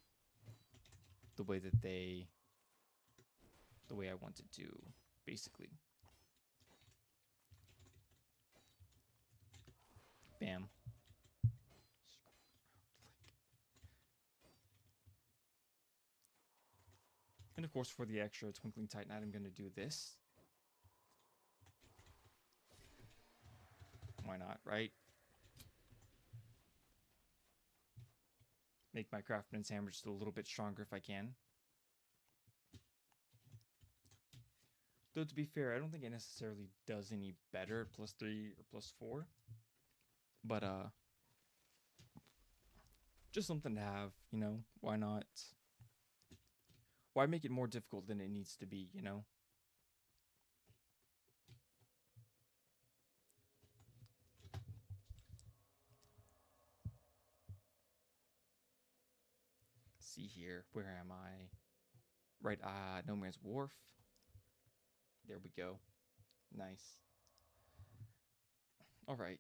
the way that the way I wanted to, basically. Bam. And of course, for the extra Twinkling Titanite, I'm going to do this. Why not, right? Make my Craftsman's Hammer just a little bit stronger if I can. Though, to be fair, I don't think it necessarily does any better at +3 or +4. But, just something to have, you know? Why not? Why make it more difficult than it needs to be, you know? See here, where am I? Right, No Man's Wharf. There we go. Nice. All right.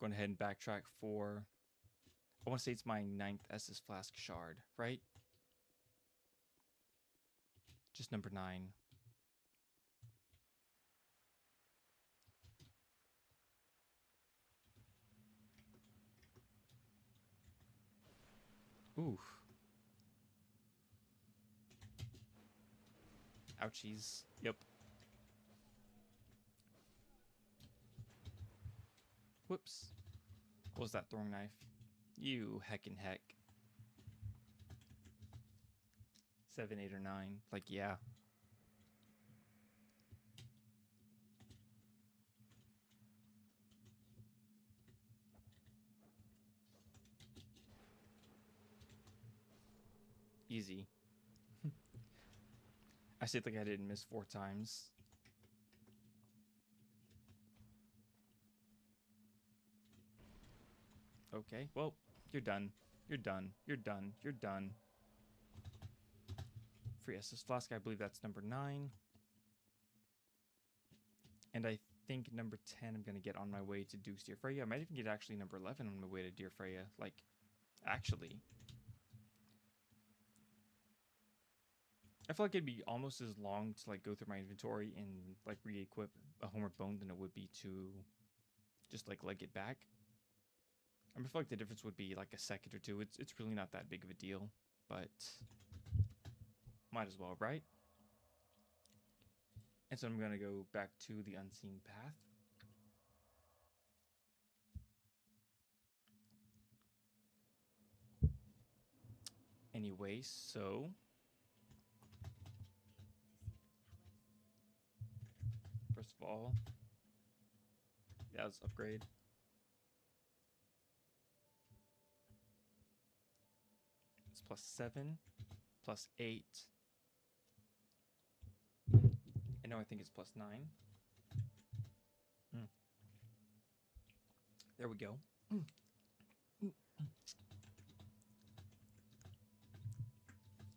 going ahead and backtrack for, I want to say it's my 9th Estus Flask shard, right? Just number 9. Oof. Ouchies. Yep. Whoops. What was that throwing knife? You heckin' heck. 7, 8, or 9. Like, yeah. Easy. I said like I didn't miss 4 times. Okay, well, you're done. You're done. You're done. You're done. Free Estus Flask, I believe that's number 9. And I think number 10 I'm going to get on my way to Duke's Dear Freya. I might even get actually number 11 on my way to Dear Freya. Like, actually. I feel like it'd be almost as long to like go through my inventory and like re-equip a Homeward Bone than it would be to just like leg it back. I feel like the difference would be like a second or two. It's really not that big of a deal, but might as well, right? And so I'm going to go back to the Unseen Path. Anyway, so first of all, yeah, let's upgrade. It's +7, +8. And now I think it's +9. There we go.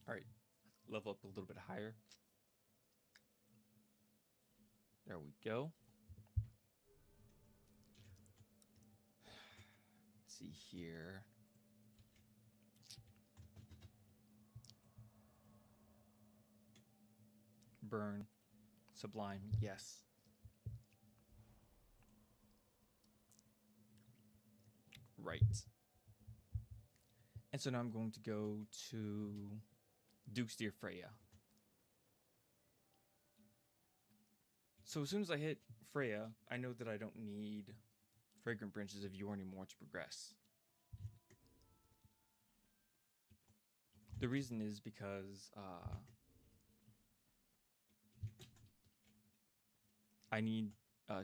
All right, level up a little bit higher. There we go. Let's see here. Burn. Sublime. Yes. Right. And so now I'm going to go to Duke's Dear Freya. So as soon as I hit Freya, I know that I don't need Fragrant Branches of Yore anymore to progress. The reason is because I need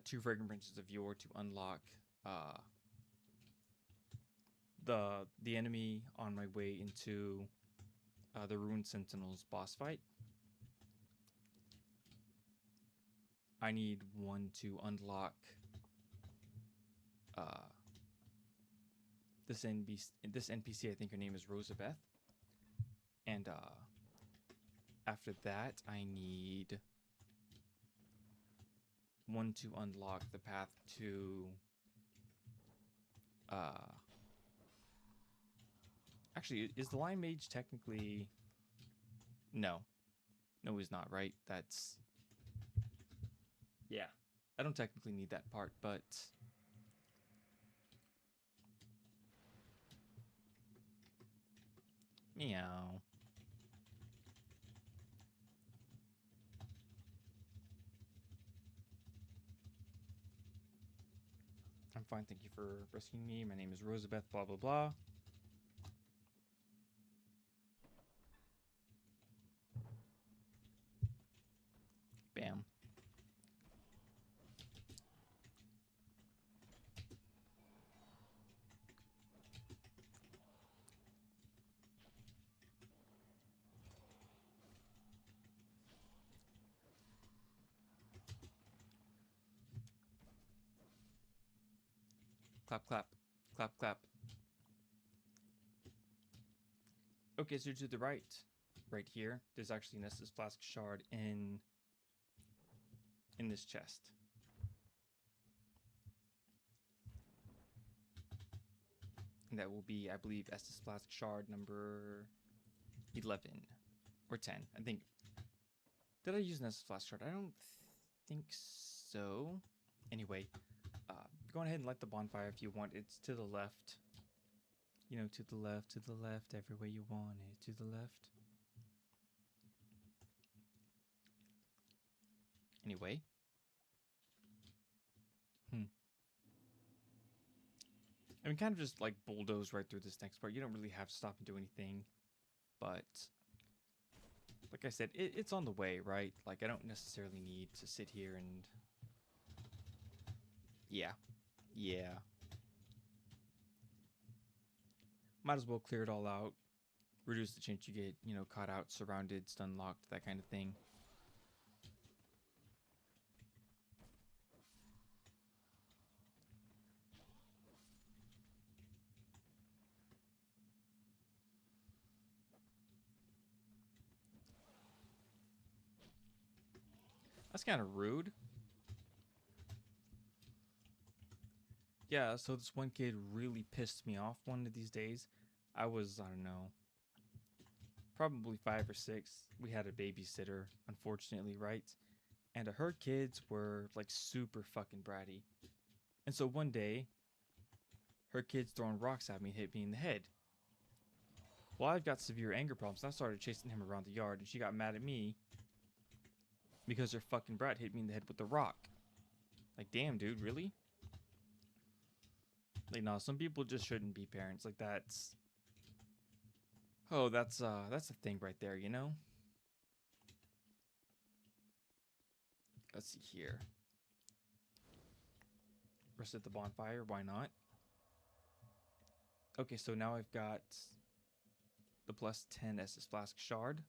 2 Fragrant Branches of Yore to unlock the enemy on my way into the Ruined Sentinels boss fight. I need 1 to unlock this NPC. I think her name is Rosabeth. And after that, I need 1 to unlock the path to actually, is the Lion Mage technically... No, he's not, right? That's... Yeah, I don't technically need that part, but... Meow. I'm fine, thank you for rescuing me. My name is Rosabeth, blah, blah, blah. Bam. Clap, clap. Clap, clap. Okay, so to the right here, there's actually an Estus Flask shard in this chest. And that will be, I believe, Estes Flask Shard number 11 or 10. I think. Did I use an Estes Flask Shard? I don't think so. Anyway, go ahead and light the bonfire if you want. It's to the left. You know, to the left, every way you want it, to the left. Anyway. I mean, kind of just like bulldoze right through this next part. You don't really have to stop and do anything. But, like I said, it's on the way, right? Like, I don't necessarily need to sit here and... Yeah. Might as well clear it all out. Reduce the chance you get, you know, caught out, surrounded, stun locked, that kind of thing. That's kind of rude. Yeah, so this one kid really pissed me off one of these days. I was, I don't know, probably 5 or 6. We had a babysitter, unfortunately, right? And her kids were like super fucking bratty. And so one day, her kids throwing rocks at me hit me in the head. Well, I've got severe anger problems, and I started chasing him around the yard, and she got mad at me because her fucking brat hit me in the head with the rock. Like, damn, dude, really? Like, no, some people just shouldn't be parents. Like, that's... Oh, that's a thing right there, you know? Let's see here. Reset the bonfire, why not? Okay, so now I've got the plus 10 Estus Flask Shard.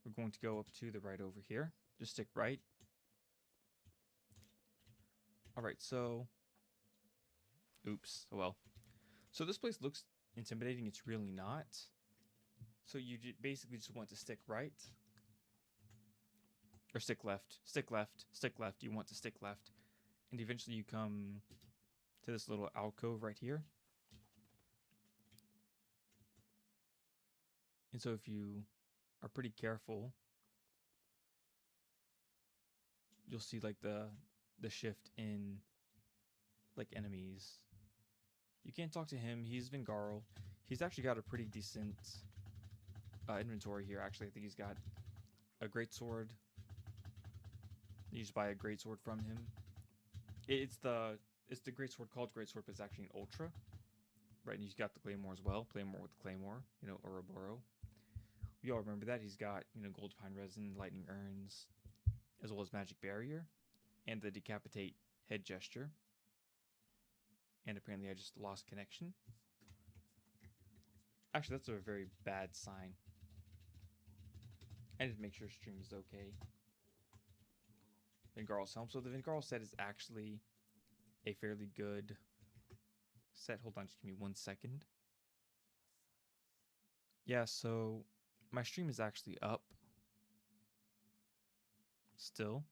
We're going to go up to the right over here. Just stick right. Alright, so... Oops, oh well. So this place looks intimidating, it's really not. So you basically just want to stick right. Or stick left, stick left, stick left. You want to stick left. And eventually you come to this little alcove right here. And so if you are pretty careful, you'll see like the shift in like enemies. You can't talk to him. He's Vingarl. He's actually got a pretty decent inventory here. Actually, I think he's got a greatsword. You just buy a greatsword from him. It's the greatsword called greatsword, but it's actually an ultra, right? And he's got the claymore as well. Claymore with the claymore, you know, Ouroboros. We all remember that. He's got, you know, gold pine resin, lightning urns, as well as magic barrier, and the decapitate head gesture. And apparently I just lost connection. Actually, that's a very bad sign. I need to make sure stream is okay. Vingarl's helm. So the Vingarl set is actually a fairly good set. Hold on, just give me 1 second. Yeah, so my stream is actually up. Still.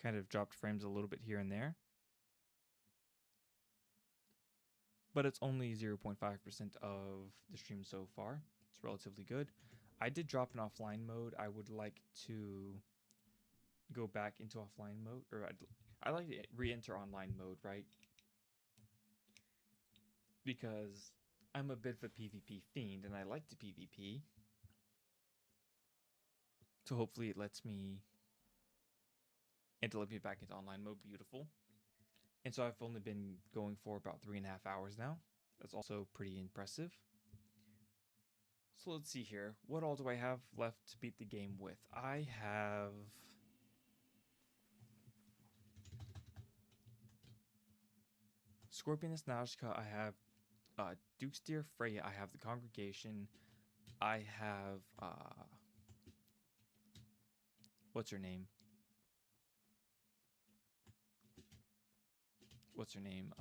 Kind of dropped frames a little bit here and there. But it's only 0.5% of the stream so far. It's relatively good. I did drop in offline mode. I would like to go back into offline mode, or I like to re-enter online mode, right? Because I'm a bit of a PvP fiend and I like to PvP. So hopefully it lets me let me back into online mode. Beautiful. And so I've only been going for about 3.5 hours now. That's also pretty impressive. So let's see here. What all do I have left to beat the game with? I have... Scorpioness Nazca. I have Duke's Dear Freya. I have the Congregation. I have... what's her name? What's her name?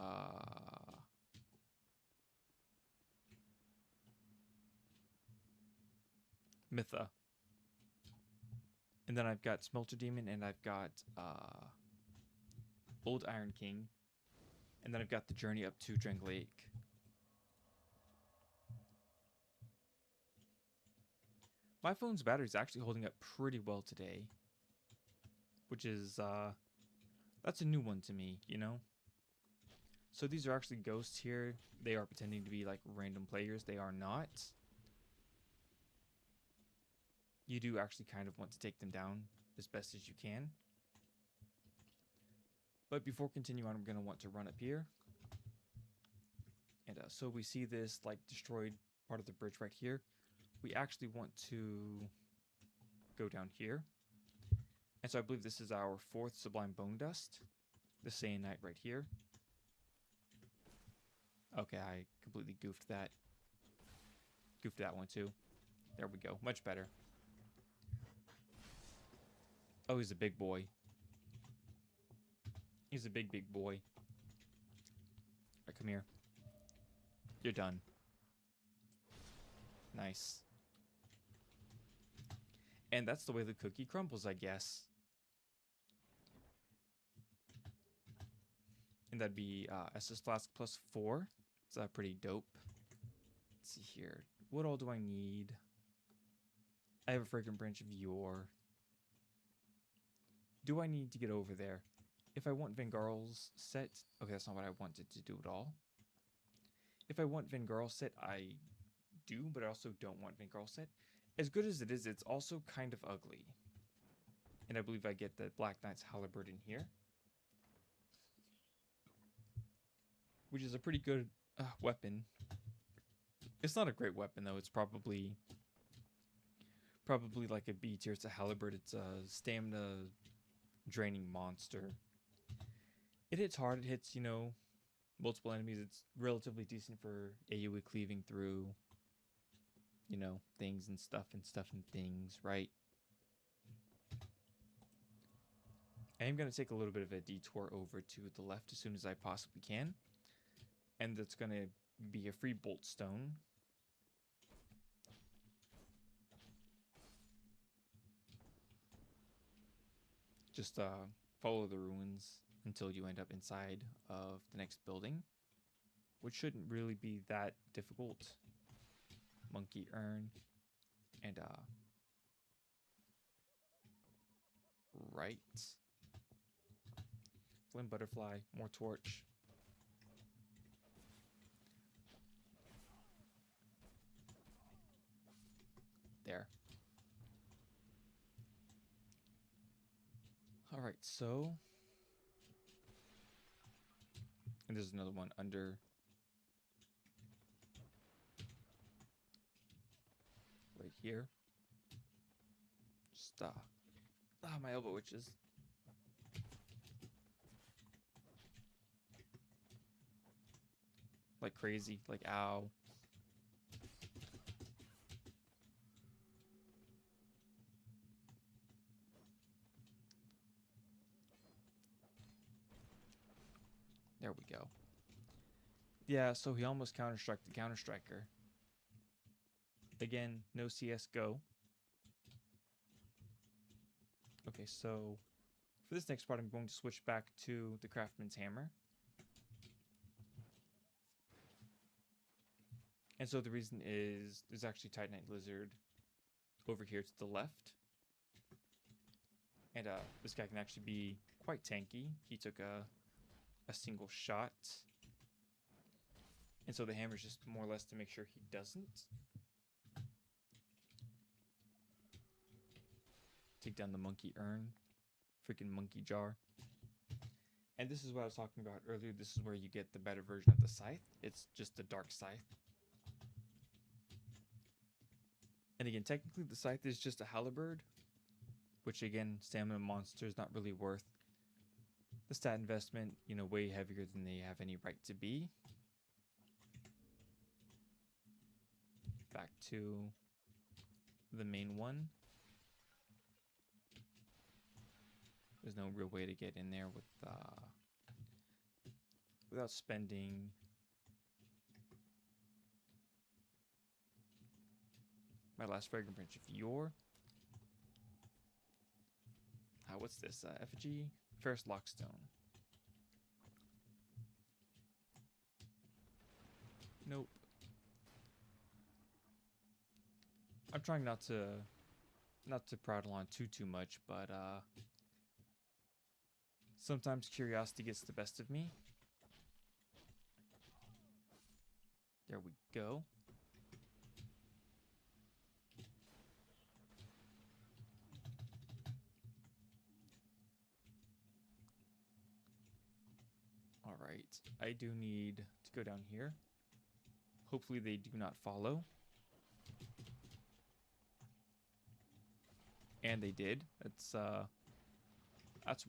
Mytha. And then I've got Smelter Demon, and I've got Old Iron King. And then I've got the journey up to Drang Lake. My phone's battery is actually holding up pretty well today, which is, that's a new one to me, you know? So these are actually ghosts here. They are pretending to be like random players. They are not. You do actually kind of want to take them down as best as you can. But before continuing on, I'm going to want to run up here. And so we see this like destroyed part of the bridge right here. We actually want to go down here. And so I believe this is our 4th Sublime Bone Dust. The Sayanite right here. Okay, I completely goofed that. Goofed that one too. There we go. Much better. Oh, he's a big boy. He's a big, big boy. All right, come here. You're done. Nice. And that's the way the cookie crumbles, I guess. And that'd be SS Flask plus 4. It's pretty dope. Let's see here. What all do I need? I have a fragrant branch of yore. Do I need to get over there? If I want Vengarl's set... Okay, that's not what I wanted to do at all. If I want Vengarl's set, I do, but I also don't want Vengarl's set. As good as it is, it's also kind of ugly. And I believe I get the Black Knight's Halberd in here. Which is a pretty good weapon. It's not a great weapon, though. It's probably like a B tier. It's a halberd. It's a stamina draining monster. It hits hard. It hits, you know, multiple enemies. It's relatively decent for AoE cleaving through, you know, things and stuff and things, right? I am going to take a little bit of a detour over to the left as soon as I possibly can. And that's going to be a free bolt stone. Just follow the ruins until you end up inside of the next building, which shouldn't really be that difficult. Monkey urn and right. Flame butterfly, more torch. There. All right, so, and there's another one under. Right here. Just my elbow itches. Like crazy, like ow. There we go. Yeah, so he almost counter-struck the counter-striker. Again, no CSGO. Okay, so for this next part, I'm going to switch back to the Craftsman's Hammer. And so the reason is there's actually Titanite Lizard over here to the left. And this guy can actually be quite tanky. He took a single shot. And so the hammer is just more or less to make sure he doesn't. Take down the monkey urn. Freaking monkey jar. And this is what I was talking about earlier. This is where you get the better version of the scythe. It's just a dark scythe. And again, technically the scythe is just a halberd. Which again, stamina monster is not really worth the stat investment. You know, way heavier than they have any right to be. Back to the main one. There's no real way to get in there with without spending my last fragrant branch of yore. What's this? Effigy? Ferrous Lockstone. Nope. I'm trying not to prattle on too much, but sometimes curiosity gets the best of me. There we go. All right, I do need to go down here. Hopefully they do not follow. And they did. That's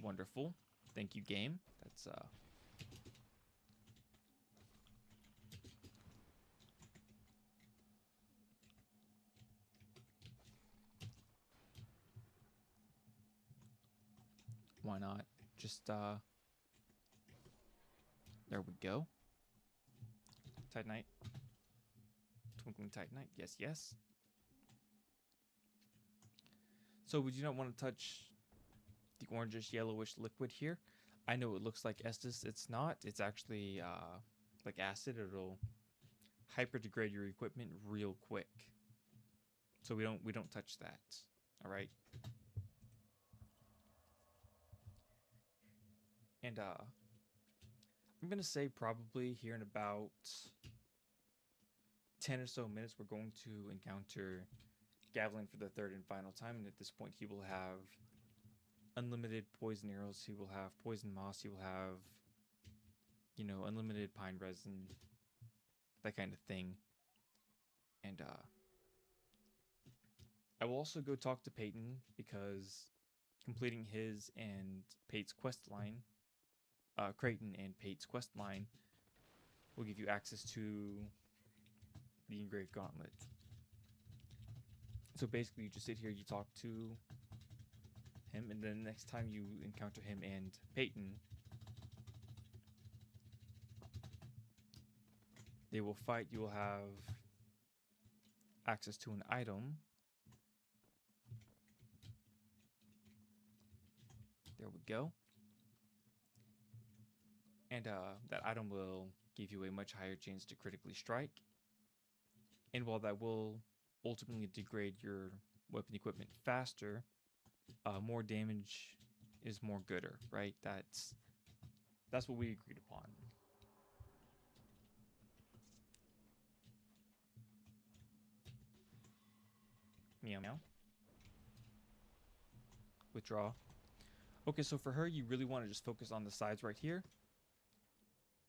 wonderful. Thank you, game. That's why not? Just there we go. Titanite. Twinkling Titanite. Yes, yes. So we do not want to touch the orangish yellowish liquid here. I know it looks like Estus. It's not. It's actually like acid. It'll hyper degrade your equipment real quick. So we don't touch that. All right. And I'm gonna say probably here in about 10 or so minutes we're going to encounter Gavlin for the third and final time, and at this point he will have unlimited poison arrows, he will have poison moss, he will have, you know, unlimited pine resin, that kind of thing. And I will also go talk to Peyton, because completing his and Pate's quest line, Creighton and Pate's quest line, will give you access to the engraved gauntlet. So basically you just sit here, you talk to him, and then next time you encounter him and Peyton, they will fight. You will have access to an item. There we go. And that item will give you a much higher chance to critically strike. And while that will ultimately degrade your weapon equipment faster, more damage is more gooder, right? That's what we agreed upon. Meow meow. Withdraw. Okay, so for her, you really want to just focus on the sides right here,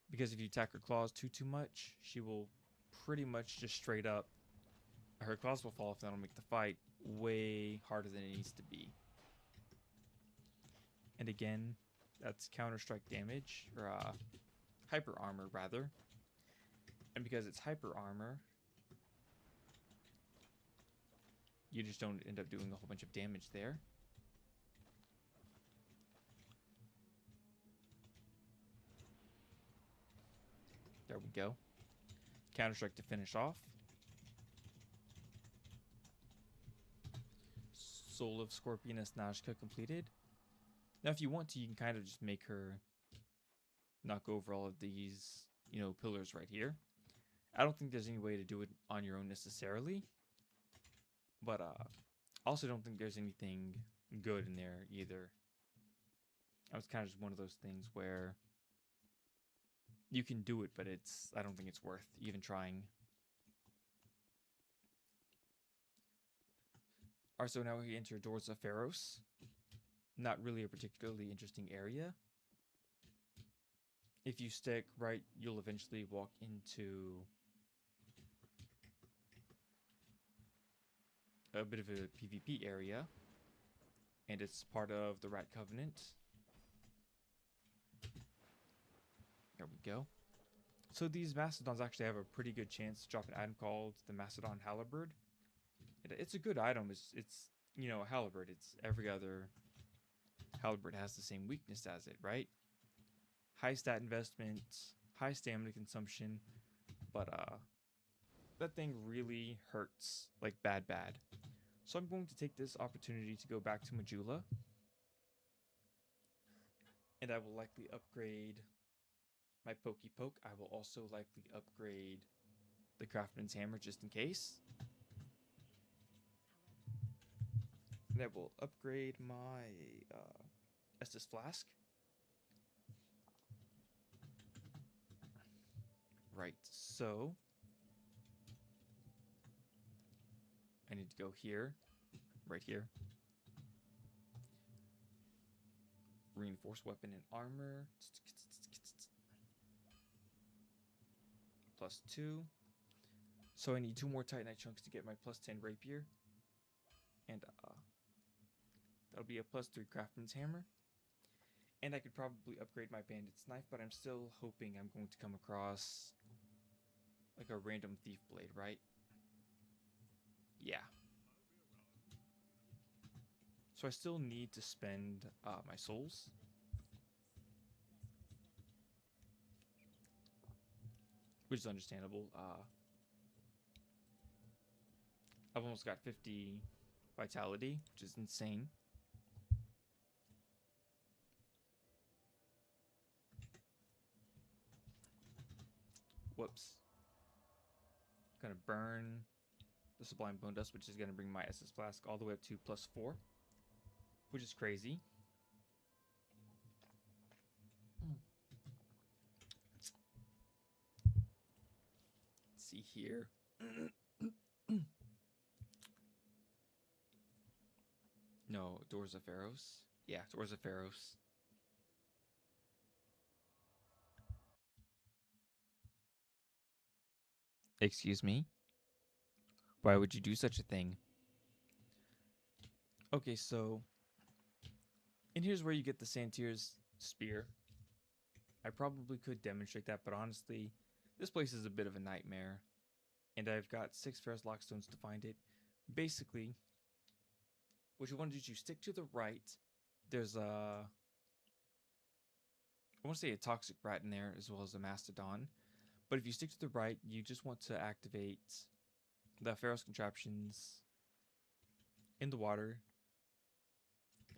because if you attack her claws too much, she will pretty much just straight up, her claws will fall off, and that'll make the fight way harder than it needs to be. And again, that's counter strike damage, or hyper armor rather. And because it's hyper armor, you just don't end up doing a whole bunch of damage there. There we go. Counter strike to finish off. Soul of Scorpioness Nazca completed. Now if you want to, you can kind of just make her knock over all of these, you know, pillars right here. I don't think there's any way to do it on your own necessarily, but I also don't think there's anything good in there either. It's kind of just one of those things where you can do it, but I don't think it's worth even trying. Alright, so now we enter Doors of Pharos. Not really a particularly interesting area. If you stick right, you'll eventually walk into a bit of a PvP area, and it's part of the Rat Covenant. There we go. So these Mastodons actually have a pretty good chance to drop an item called the Mastodon Halberd. It's a good item. It's you know, a halberd. It's every other halberd has the same weakness as it, right? High stat investment, high stamina consumption, but that thing really hurts, like bad. So I'm going to take this opportunity to go back to Majula, and I will likely upgrade my Poke. I will also likely upgrade the craftsman's hammer just in case. That will upgrade my Estus flask. Right, so I need to go here, right here. Reinforced weapon and armor. +2. So I need 2 more Titanite chunks to get my +10 rapier. And that'll be a +3 craftsman's hammer. And I could probably upgrade my bandit's knife, but I'm still hoping I'm going to come across like a random thief blade, right? Yeah. So I still need to spend my souls. Which is understandable. I've almost got 50 vitality, which is insane. Whoops. Gonna burn the Sublime Bone Dust, which is gonna bring my Estus Flask all the way up to +4, which is crazy. Let's see here. No, Doors of Pharos. Yeah, Doors of Pharos. Excuse me? Why would you do such a thing? Okay, so... And here's where you get the Santier's Spear. I probably could demonstrate that, but honestly, this place is a bit of a nightmare. And I've got 6 Ferrous Lockstones to find it. Basically, what you want to do is you stick to the right. There's a... I want to say a Toxic Rat in there, as well as a Mastodon. But if you stick to the right, you just want to activate the Pharos contraptions in the water.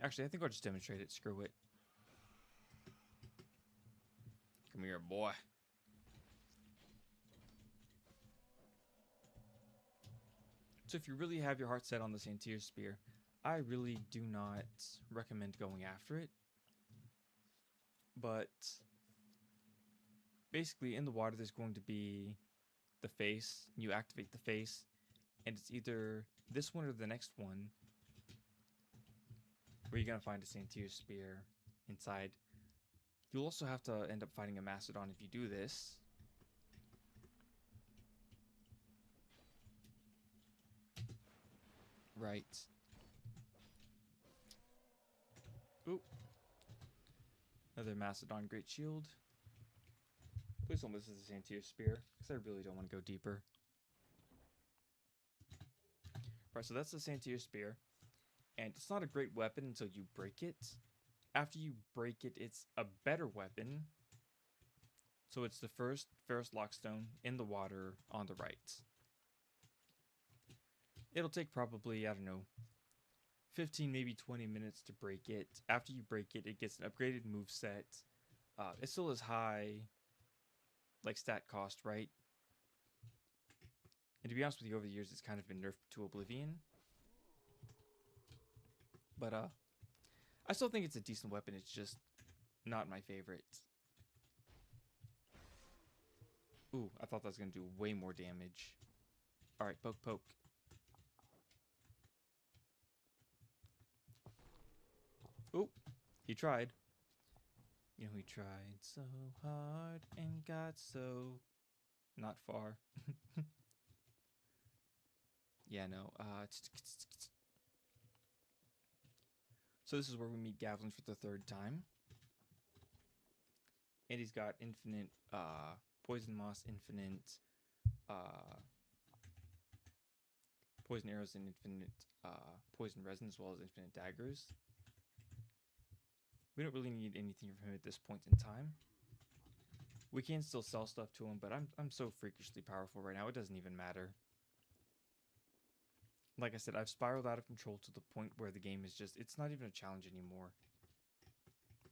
Actually, I think I'll just demonstrate it. Screw it. Come here, boy. So if you really have your heart set on the Santier's Spear, I really do not recommend going after it. But basically in the water there's going to be the face. You activate the face, and it's either this one or the next one where you're going to find a Santier's Spear inside. You'll also have to end up fighting a Mastodon if you do this. Right. Oop. Another Mastodon Great Shield. Please don't miss the Santier's Spear, because I really don't want to go deeper. Right, so that's the Santier's Spear. And it's not a great weapon until you break it. After you break it, it's a better weapon. So it's the first Ferrous Lockstone in the water on the right. It'll take probably, I don't know, 15, maybe 20 minutes to break it. After you break it, it gets an upgraded moveset. It still has high, like, stat cost, right? And to be honest with you, over the years, it's kind of been nerfed to oblivion. But, I still think it's a decent weapon. It's just not my favorite. Ooh, I thought that was going to do way more damage. Alright, poke, poke. Ooh, he tried. You know, he tried so hard and got so not far. Yeah, no. So this is where we meet Gavlin for the 3rd time. And he's got infinite poison moss, infinite poison arrows, and infinite poison resin, as well as infinite daggers. We don't really need anything from him at this point in time. We can still sell stuff to him, but I'm so freakishly powerful right now, it doesn't even matter. Like I said, I've spiraled out of control to the point where the game is just, it's not even a challenge anymore.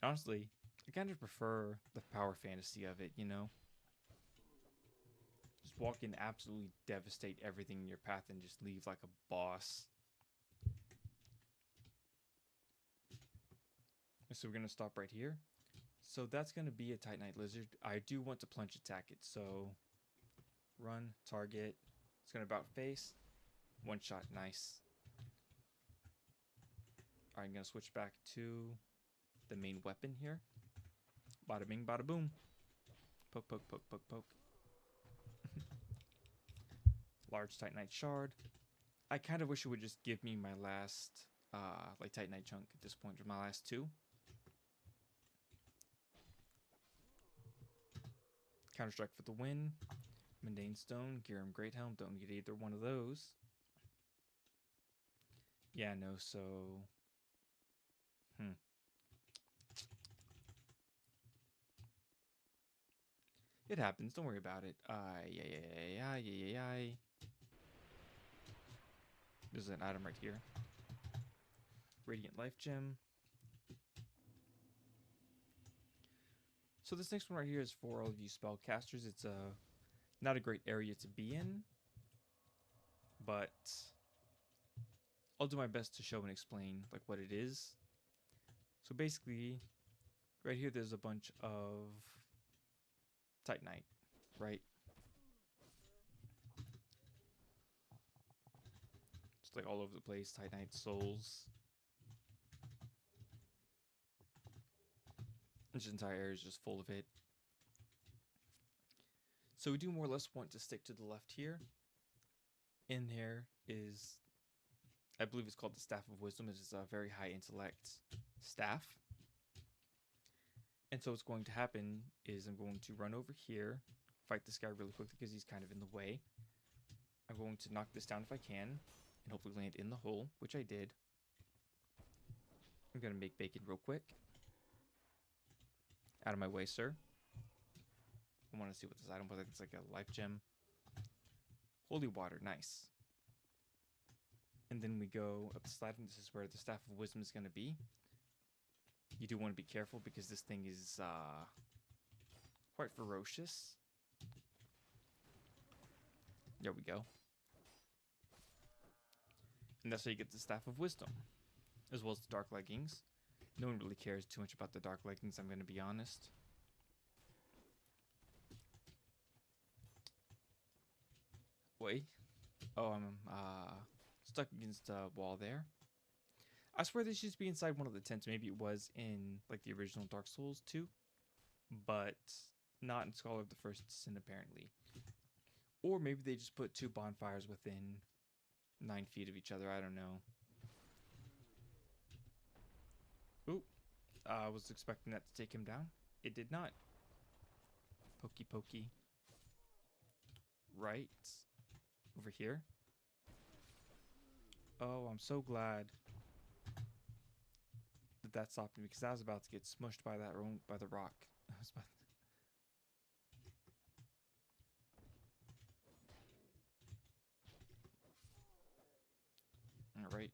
Honestly, I kind of prefer the power fantasy of it, you know? Just just walk in, absolutely devastate everything in your path, and just leave like a boss. So we're going to stop right here. So that's going to be a Titanite Lizard. I do want to plunge attack it. So run, target. It's going to about face. One shot, nice. Alright, I'm going to switch back to the main weapon here. Bada bing, bada boom. Poke, poke, poke, poke, poke. Large Titanite shard. I kind of wish it would just give me my last like Titanite chunk at this point, or my last two. Counter Strike for the win. Mundane Stone, Giram Great Helm. Don't get either one of those. Yeah, no, so... It happens, don't worry about it. Yeah. There's an item right here. Radiant Life Gem. So this next one right here is for all of you spellcasters. It's not a great area to be in, but I'll do my best to show and explain like what it is. So basically, right here there's a bunch of Titanite, right? It's like all over the place, Titanite souls. This entire area is just full of it. So we do more or less want to stick to the left here. In there is, I believe it's called the Staff of Wisdom. It is a very high intellect staff. And so what's going to happen is I'm going to run over here, fight this guy really quickly because he's kind of in the way. I'm going to knock this down if I can, and hopefully land in the hole, which I did. I'm going to make bacon real quick. Out of my way, sir. I want to see what this item was. It's like a life gem. Holy water, nice. And then we go up the slide, and this is where the Staff of Wisdom is going to be. You do want to be careful because this thing is quite ferocious. There we go. And that's how you get the Staff of Wisdom, as well as the Dark Leggings. No one really cares too much about the Dark Leggings, I'm going to be honest. Wait. Oh, I'm stuck against a wall there. I swear this used to be inside one of the tents. Maybe it was in like the original Dark Souls 2, but not in Scholar of the First Sin apparently. Or maybe they just put two bonfires within 9 feet of each other. I don't know. Ooh, I was expecting that to take him down. It did not. Pokey pokey. Right. Over here. Oh, I'm so glad that stopped me because I was about to get smushed by the rock. I was about to... All right.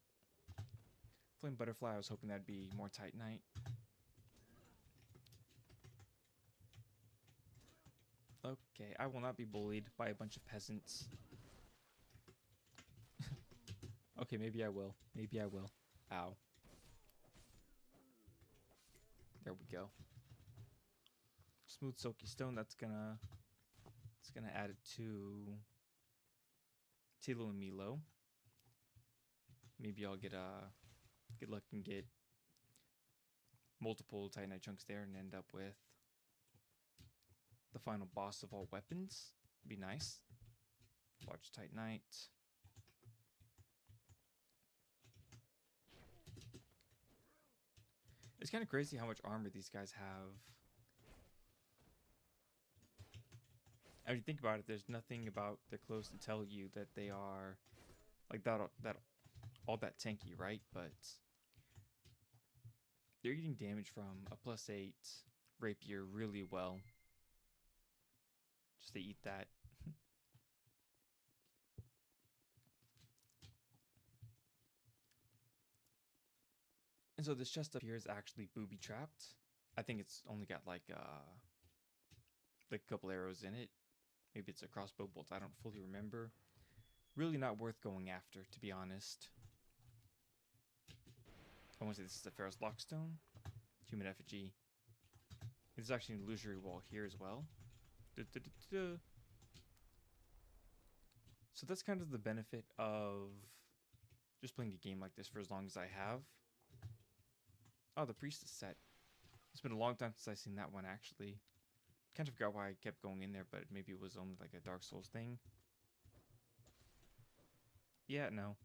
Flame butterfly. I was hoping that'd be more Titanite. Okay, I will not be bullied by a bunch of peasants. Okay, maybe I will. Maybe I will. Ow. There we go. Smooth silky stone. It's gonna add it to Tilo and Milo. Maybe I'll get lucky and get multiple Titanite chunks there and end up with the final boss of all weapons. Be nice. Large Titanite. It's kind of crazy how much armor these guys have. I mean, think about it. There's nothing about their clothes to tell you that they are like that all that tanky, right? But they're eating damage from a +8 rapier really well. Just they eat that. And so this chest up here is actually booby trapped. I think it's only got like a couple arrows in it. Maybe it's a crossbow bolt. I don't fully remember. Really not worth going after, to be honest. I want to say this is a Ferrous Lockstone. Human effigy. There's actually an illusory wall here as well. So that's kind of the benefit of just playing a game like this for as long as I have. Oh, the Priestess set. It's been a long time since I've seen that one, actually. Kind of forgot why I kept going in there, but maybe it was only like a Dark Souls thing. Yeah, no.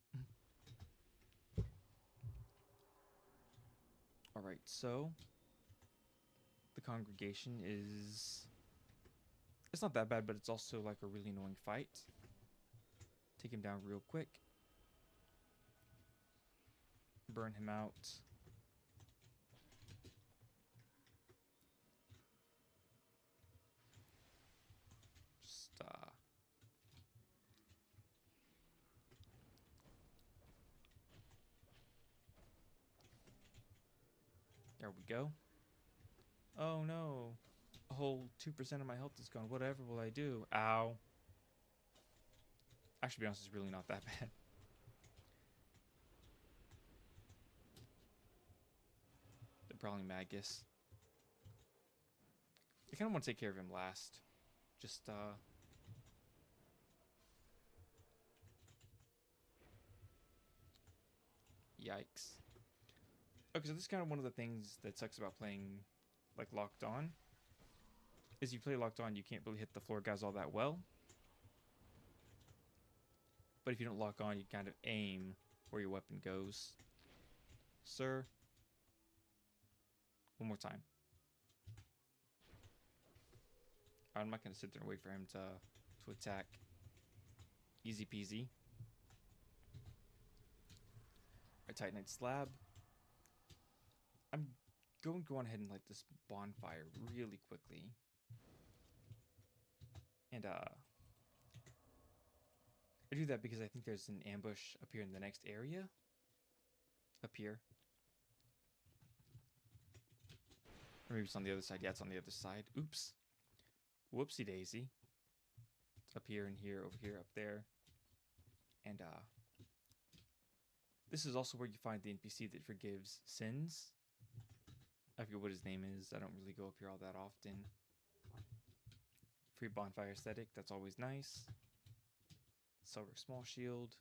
Alright, so the congregation is... It's not that bad, but it's also like a really annoying fight. Take him down real quick. Burn him out. Just, there we go. Oh no. A whole 2% of my health is gone. Whatever will I do? Ow. Actually, to be honest, it's really not that bad. The Prowling Magus. I kind of want to take care of him last. Just, Yikes. Okay, so this is kind of one of the things that sucks about playing, like, Locked On. Is you play Locked On, you can't really hit the floor guys all that well. But if you don't lock on, you kind of aim where your weapon goes. Sir. One more time. I'm not going to sit there and wait for him to attack. Easy peasy. A Titanite slab. I'm going to go on ahead and light this bonfire really quickly. And I do that because I think there's an ambush up here in the next area. Up here. Or maybe it's on the other side. Yeah, it's on the other side. Oops. Whoopsie daisy. It's up here and here, over here, up there. And this is also where you find the NPC that forgives sins. I forget what his name is. I don't really go up here all that often. Free bonfire aesthetic. That's always nice. Silver small shield.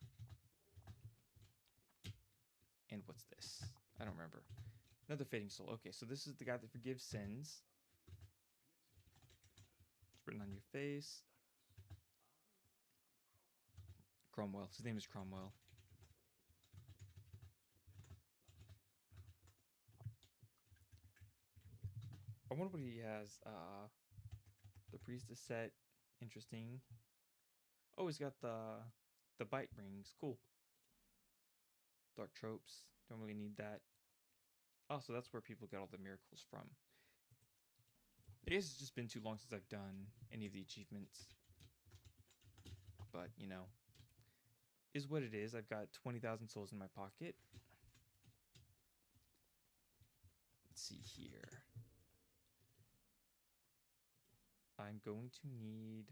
And what's this? I don't remember. Another fading soul. Okay, so this is the guy that forgives sins. It's written on your face. Cromwell. His name is Cromwell. I wonder what he has. The priestess set. Interesting. Oh, he's got the bite rings. Cool. Dark tropes. Don't really need that. Oh, so that's where people get all the miracles from. I guess it's just been too long since I've done any of the achievements. But, you know, is what it is. I've got 20,000 souls in my pocket. Let's see here. I'm going to need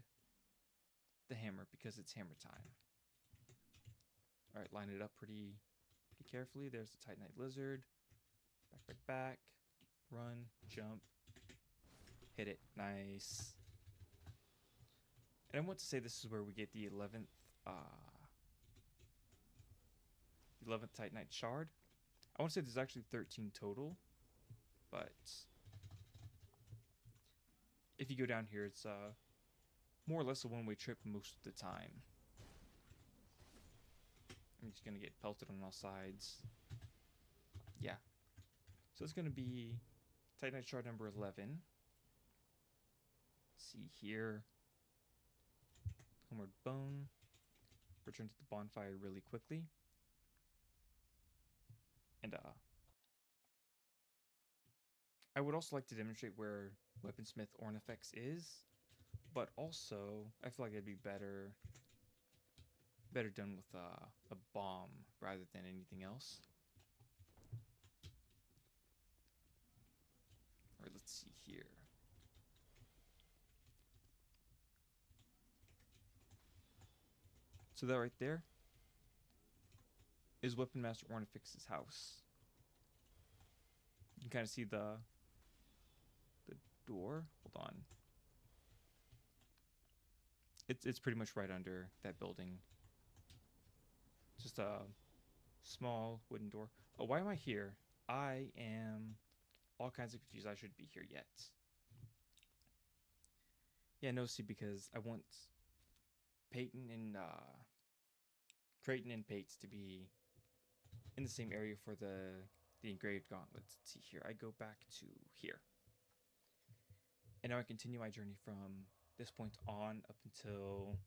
the hammer because it's hammer time. Alright, line it up pretty carefully. There's the Titanite lizard. Back. Run, jump. Hit it. Nice. And I want to say this is where we get the 11th Titanite shard. I want to say there's actually 13 total, but if you go down here, it's more or less a one-way trip most of the time. I'm just gonna get pelted on all sides. Yeah. So it's gonna be Titanite shard number 11. Let's see here. Homeward bone. Return to the bonfire really quickly. And I would also like to demonstrate where Weaponsmith Ornifex is, but also I feel like it'd be better done with a bomb rather than anything else. Alright, let's see here. So that right there is Weapon Master Ornifix's house. You can kind of see the door. Hold on. It's pretty much right under that building. Just a small wooden door. Oh, why am I here? I am all kinds of confused. I shouldn't be here yet. Yeah, no, see, because I want Peyton and Creighton and Pates to be in the same area for the engraved gauntlets. Let's see here. I go back to here. And now I continue my journey from this point on up until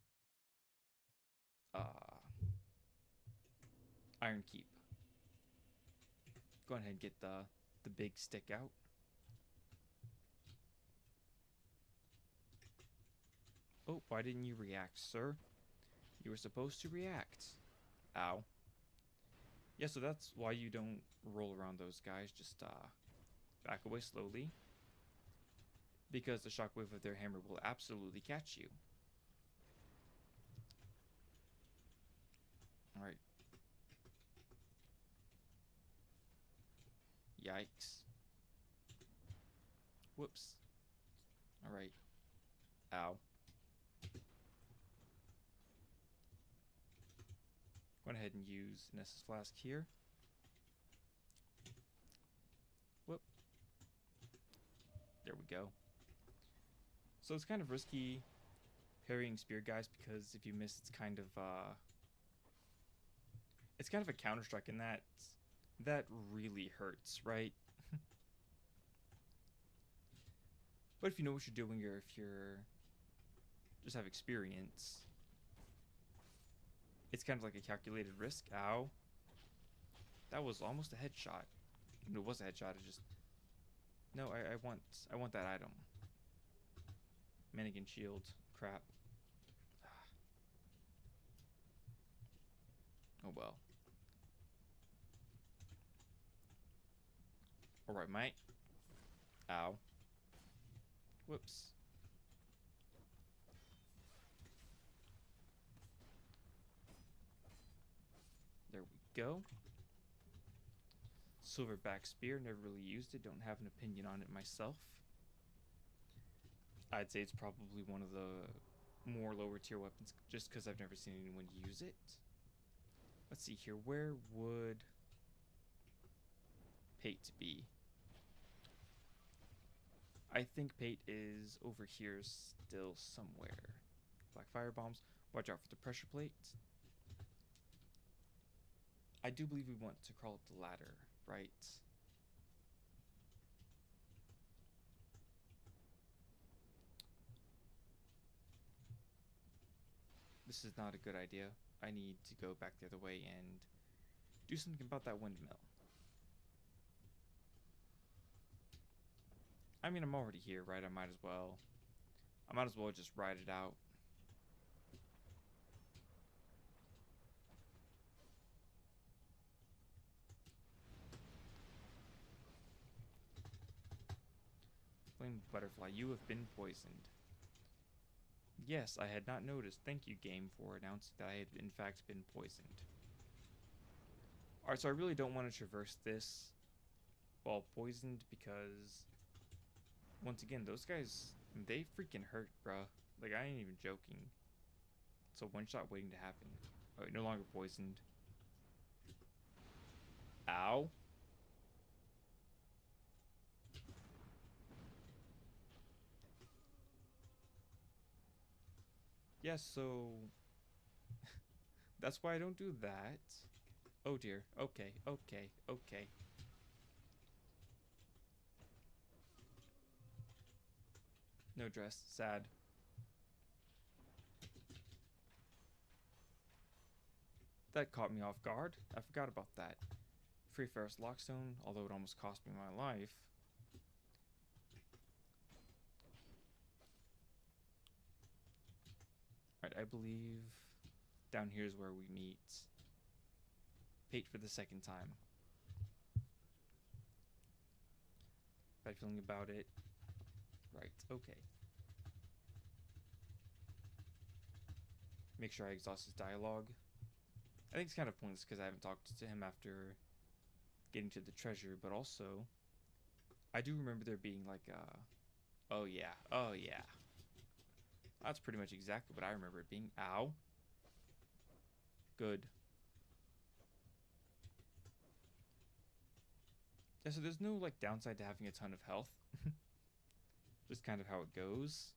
Iron Keep. Go ahead and get the big stick out. Oh, why didn't you react, sir? You were supposed to react. Ow. Yeah, so that's why you don't roll around those guys. Just back away slowly. Because the shockwave of their hammer will absolutely catch you. Alright. Yikes. Whoops. Alright. Ow. Go ahead and use an Estus Flask here. Whoop. There we go. So it's kind of risky parrying spear guys because if you miss, it's kind of a counter strike, and that really hurts, right? But if you know what you're doing, or if you're just have experience, it's kind of like a calculated risk. Ow. That was almost a headshot. I mean, it was a headshot. It just no. I want that item. Mannequin shield. Crap. Oh well. Alright, mate. Ow. Whoops. There we go. Silverback spear. Never really used it. Don't have an opinion on it myself. I'd say it's probably one of the more lower tier weapons just because I've never seen anyone use it. Let's see here. Where would Pate be? I think Pate is over here still somewhere. Black fire bombs. Watch out for the pressure plate. I do believe we want to crawl up the ladder, right? This is not a good idea. I need to go back the other way and do something about that windmill. I mean, I'm already here, right? I might as well just ride it out. Flame butterfly, you have been poisoned. Yes, I had not noticed. Thank you, game, for announcing that I had in fact been poisoned. Alright, so I really don't want to traverse this while poisoned because, once again, those guys, they freaking hurt, bruh. Like, I ain't even joking. It's a one-shot waiting to happen. Alright, no longer poisoned. Ow. Yeah, so that's why I don't do that. Oh dear. Okay, okay, okay. No dress. Sad. That caught me off guard. I forgot about that. Free Ferris Lockstone, although it almost cost me my life. Alright, I believe down here is where we meet Pate for the second time. Bad feeling about it. Right, okay. make sure I exhaust his dialogue. I think it's kind of pointless because I haven't talked to him after getting to the treasure, but also I do remember there being like oh yeah, oh yeah. That's pretty much exactly what I remember it being. Ow. Good. Yeah, so there's no like downside to having a ton of health. Just kind of how it goes.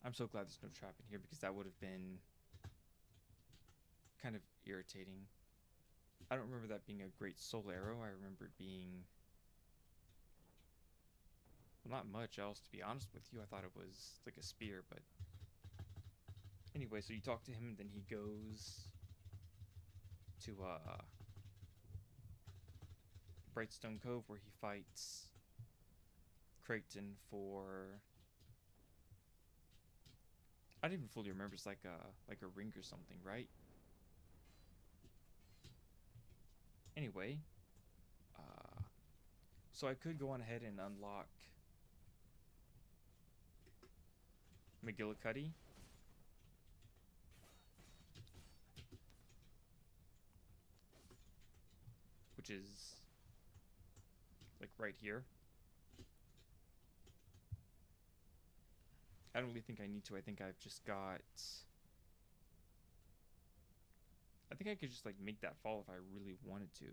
I'm so glad there's no trap in here because that would have been kind of irritating. I don't remember that being a great soul arrow. I remember it being, well, not much else, to be honest with you. I thought it was like a spear, but anyway, so you talk to him and then he goes to Brightstone Cove where he fights Creighton for, I don't even fully remember. It's like a ring or something, right? Anyway, so I could go on ahead and unlock McGillicuddy, which is like right here. I don't really think I need to. I think I've just got, I think I could just like make that fall if I really wanted to.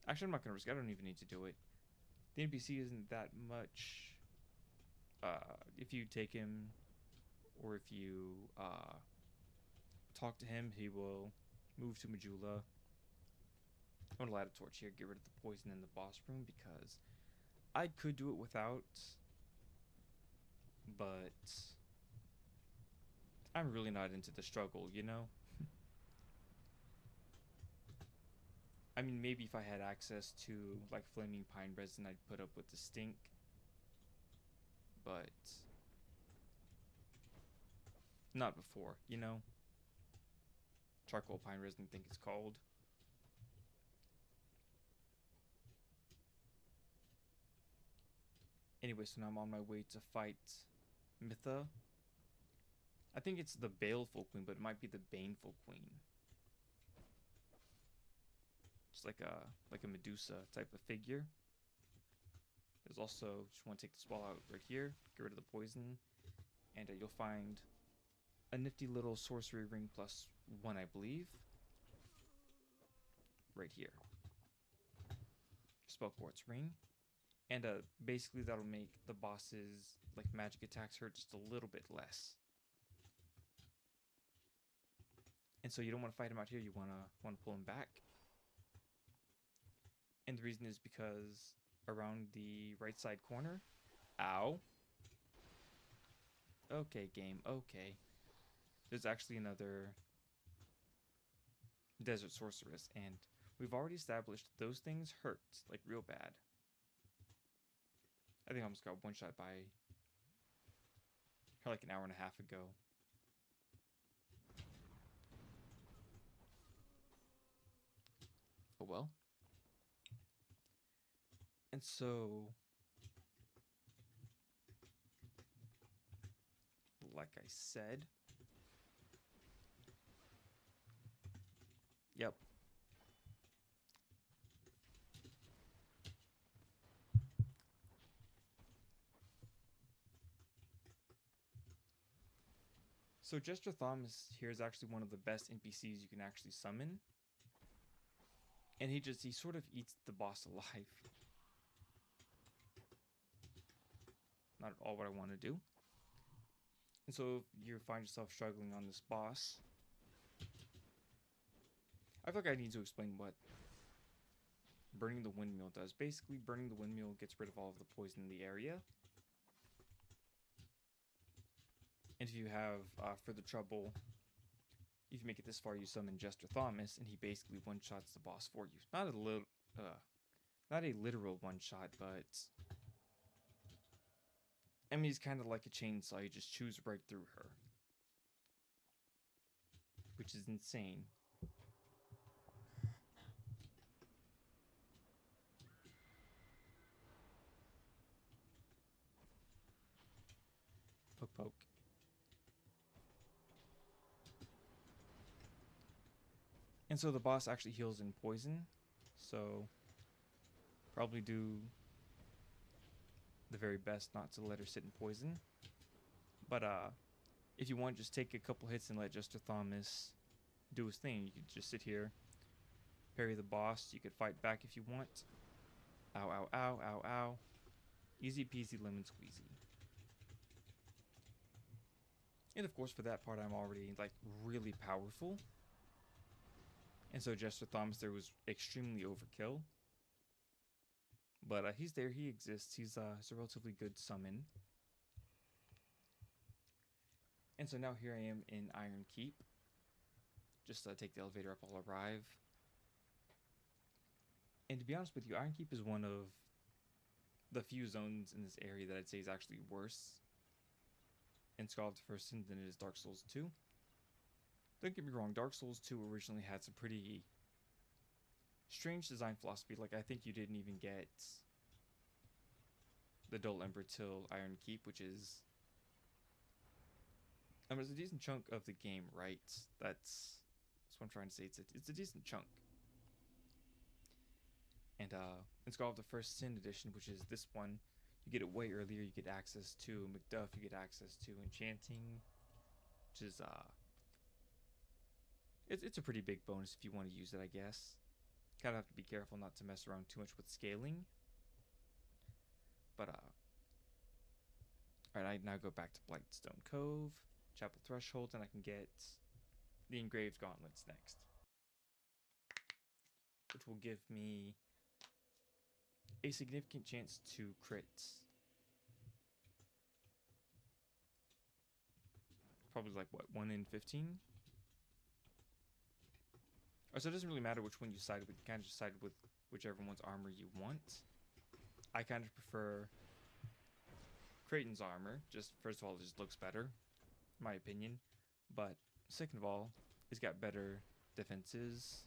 Actually, I'm not gonna risk it. I don't even need to do it. The NPC isn't that much. If you take him, or if you talk to him, he will move to Majula. I'm gonna light a torch here, get rid of the poison in the boss room because I could do it without, but I'm really not into the struggle, you know? I mean, maybe if I had access to like flaming pine resin, I'd put up with the stink, but not before, you know? Charcoal pine resin, I think it's called. Anyway, so now I'm on my way to fight Mitha. I think it's the Baleful Queen, but it might be the Baneful Queen. Just like a Medusa type of figure. There's also, just want to take this ball out right here, get rid of the poison, and you'll find a nifty little sorcery ring plus one, I believe, right here. Spell quartz ring, and basically that'll make the boss's like magic attacks hurt just a little bit less. And so you don't want to fight him out here. You want to pull him back. And the reason is because around the right side corner, ow. Okay, game. Okay. There's actually another desert sorceress, and we've already established those things hurt like real bad. I think I almost got one shot by her like an hour and a half ago. Oh well. And so, like I said, yep. So Jester Thomas here is actually one of the best NPCs you can actually summon. And he sort of eats the boss alive. Not at all what I want to do. And so if you find yourself struggling on this boss, I feel like I need to explain what burning the windmill does. Basically, burning the windmill gets rid of all of the poison in the area. And if you have further trouble, if you make it this far, you summon Jester Thomas, and he basically one-shots the boss for you. Not a literal one-shot, but I mean, he's kind of like a chainsaw. You just chews right through her, which is insane. Poke, poke. And so the boss actually heals in poison. So probably do the very best not to let her sit in poison. But if you want, just take a couple hits and let Jester Thomas do his thing. You could just sit here, parry the boss. You could fight back if you want. Ow, ow, ow, ow, ow. Easy peasy lemon squeezy. And of course, for that part, I'm already like really powerful. And so Jester Thomas there was extremely overkill. But he's there, he exists. He's a relatively good summon. And so now here I am in Iron Keep. Just take the elevator up, I'll arrive. And to be honest with you, Iron Keep is one of the few zones in this area that I'd say is actually worse in Skull of the First Sin than it is Dark Souls 2. Don't get me wrong, Dark Souls 2 originally had some pretty strange design philosophy. Like, I think you didn't even get the Dull Ember till Iron Keep, which is... I mean, it's a decent chunk of the game, right? That's what I'm trying to say. It's a decent chunk. And in Skull of the First Sin edition, which is this one, you get it way earlier. You get access to Macduff, you get access to Enchanting, which is it's a pretty big bonus if you want to use it, I guess. Kind of have to be careful not to mess around too much with scaling. But alright, I now go back to Blightstone Cove, Chapel Threshold, and I can get the Engraved Gauntlets next, which will give me a significant chance to crit. Probably like, what, 1 in 15? Oh, so it doesn't really matter which one you side with. You kind of just side with whichever one's armor you want. I kind of prefer Kraton's armor. Just, first of all, it just looks better, in my opinion. But second of all, it's got better defenses.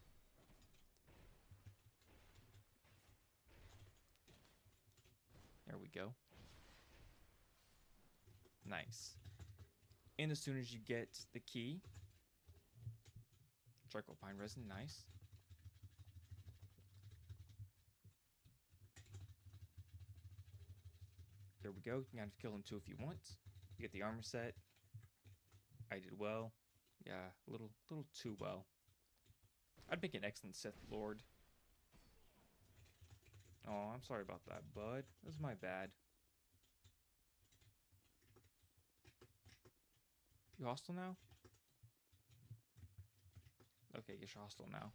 There we go. Nice. And as soon as you get the key, charcoal pine resin, nice. There we go. You can kind of kill him too if you want. You get the armor set. I did well. Yeah, a little too well. I'd make an excellent Sith Lord. Oh, I'm sorry about that, bud. That was my bad. You hostile now? Okay, guess you're hostile now.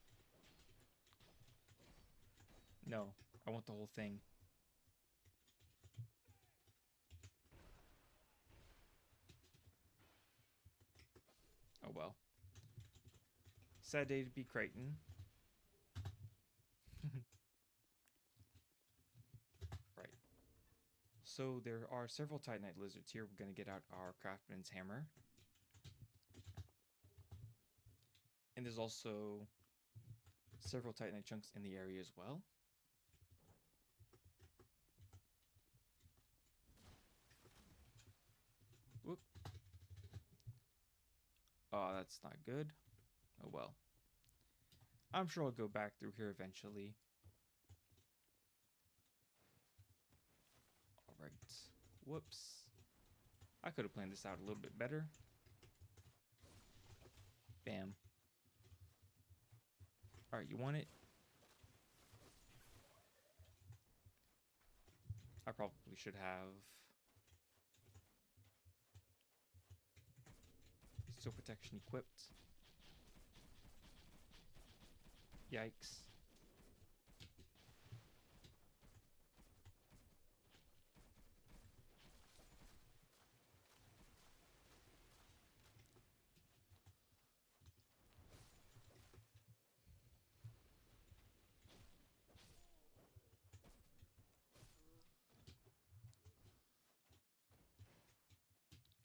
No, I want the whole thing. Oh well. Sad day to be Kraton. Right. So there are several Titanite lizards here. We're going to get out our Craftsman's Hammer. And there's also several Titanite chunks in the area as well. Whoop. Oh, that's not good. Oh well. I'm sure I'll go back through here eventually. Alright. Whoops. I could have planned this out a little bit better. Bam. Alright, you want it? I probably should have Steel Protection equipped. Yikes.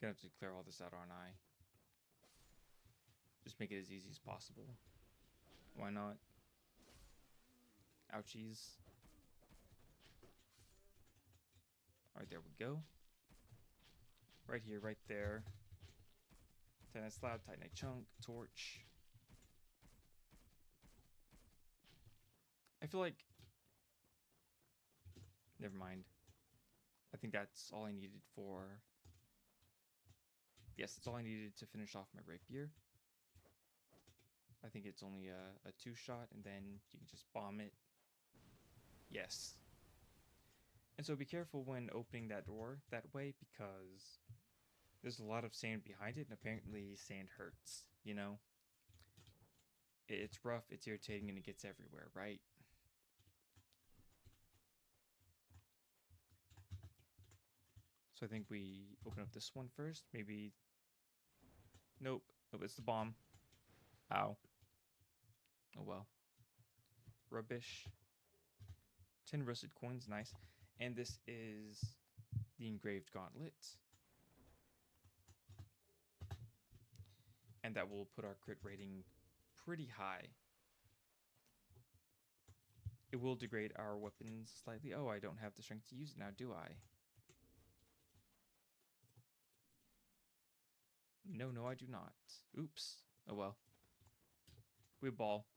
Gonna have to clear all this out, aren't I? Just make it as easy as possible. Why not? Ouchies. Alright, there we go. Right here, right there. Titanite slab, Titanite chunk, torch. I feel like... Never mind. I think that's all I needed for... Yes, that's all I needed to finish off my rapier. I think it's only a 2-shot, and then you can just bomb it. Yes. And so be careful when opening that door that way, because there's a lot of sand behind it, and apparently sand hurts, you know? It's rough, it's irritating, and it gets everywhere, right? So I think we open up this one first. Maybe... Nope. Nope, it's the bomb. Ow. Oh well. Rubbish. 10 rusted coins, nice. And this is the engraved gauntlet. And that will put our crit rating pretty high. It will degrade our weapons slightly. Oh, I don't have the strength to use it now, do I? No, no, I do not. Oops. Oh well. We ball.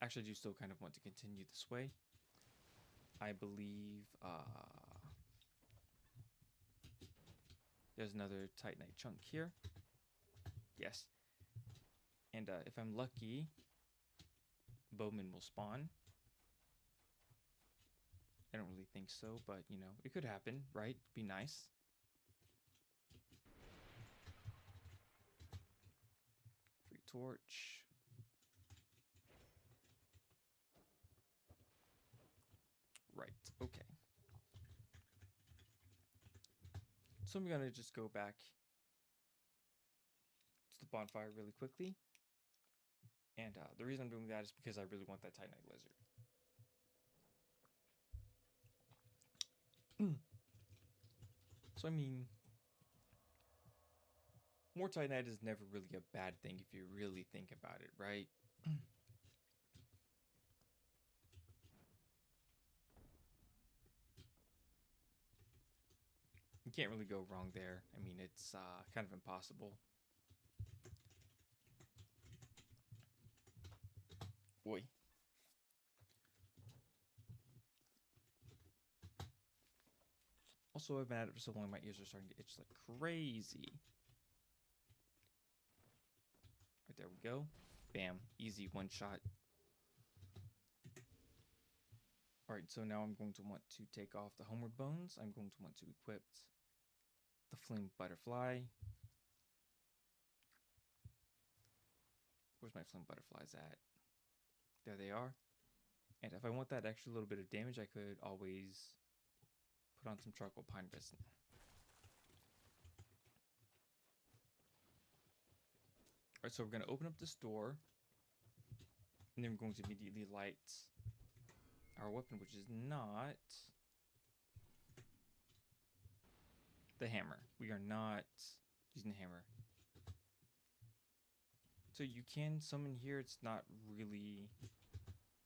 Actually, I do still kind of want to continue this way. I believe there's another Titanite chunk here. Yes. And if I'm lucky, Bowman will spawn. I don't really think so, but, you know, it could happen, right? Be nice. Free torch. Right, okay. So I'm gonna just go back to the bonfire really quickly. And the reason I'm doing that is because I really want that Titanite lizard. So, I mean, more Titanite is never really a bad thing if you really think about it, right? You can't really go wrong there. I mean, it's kind of impossible. Boy. Also, I've been at it for so long, my ears are starting to itch like crazy. Right, there we go. Bam. Easy one shot. Alright, so now I'm going to want to take off the homeward bones. I'm going to want to equip the flame butterfly. Where's my flame butterflies at? There they are. And if I want that extra little bit of damage, I could always put on some charcoal pine resin. Alright, so we're going to open up this door. And then we're going to immediately light our weapon, which is not the hammer. We are not using the hammer. So you can summon here, it's not really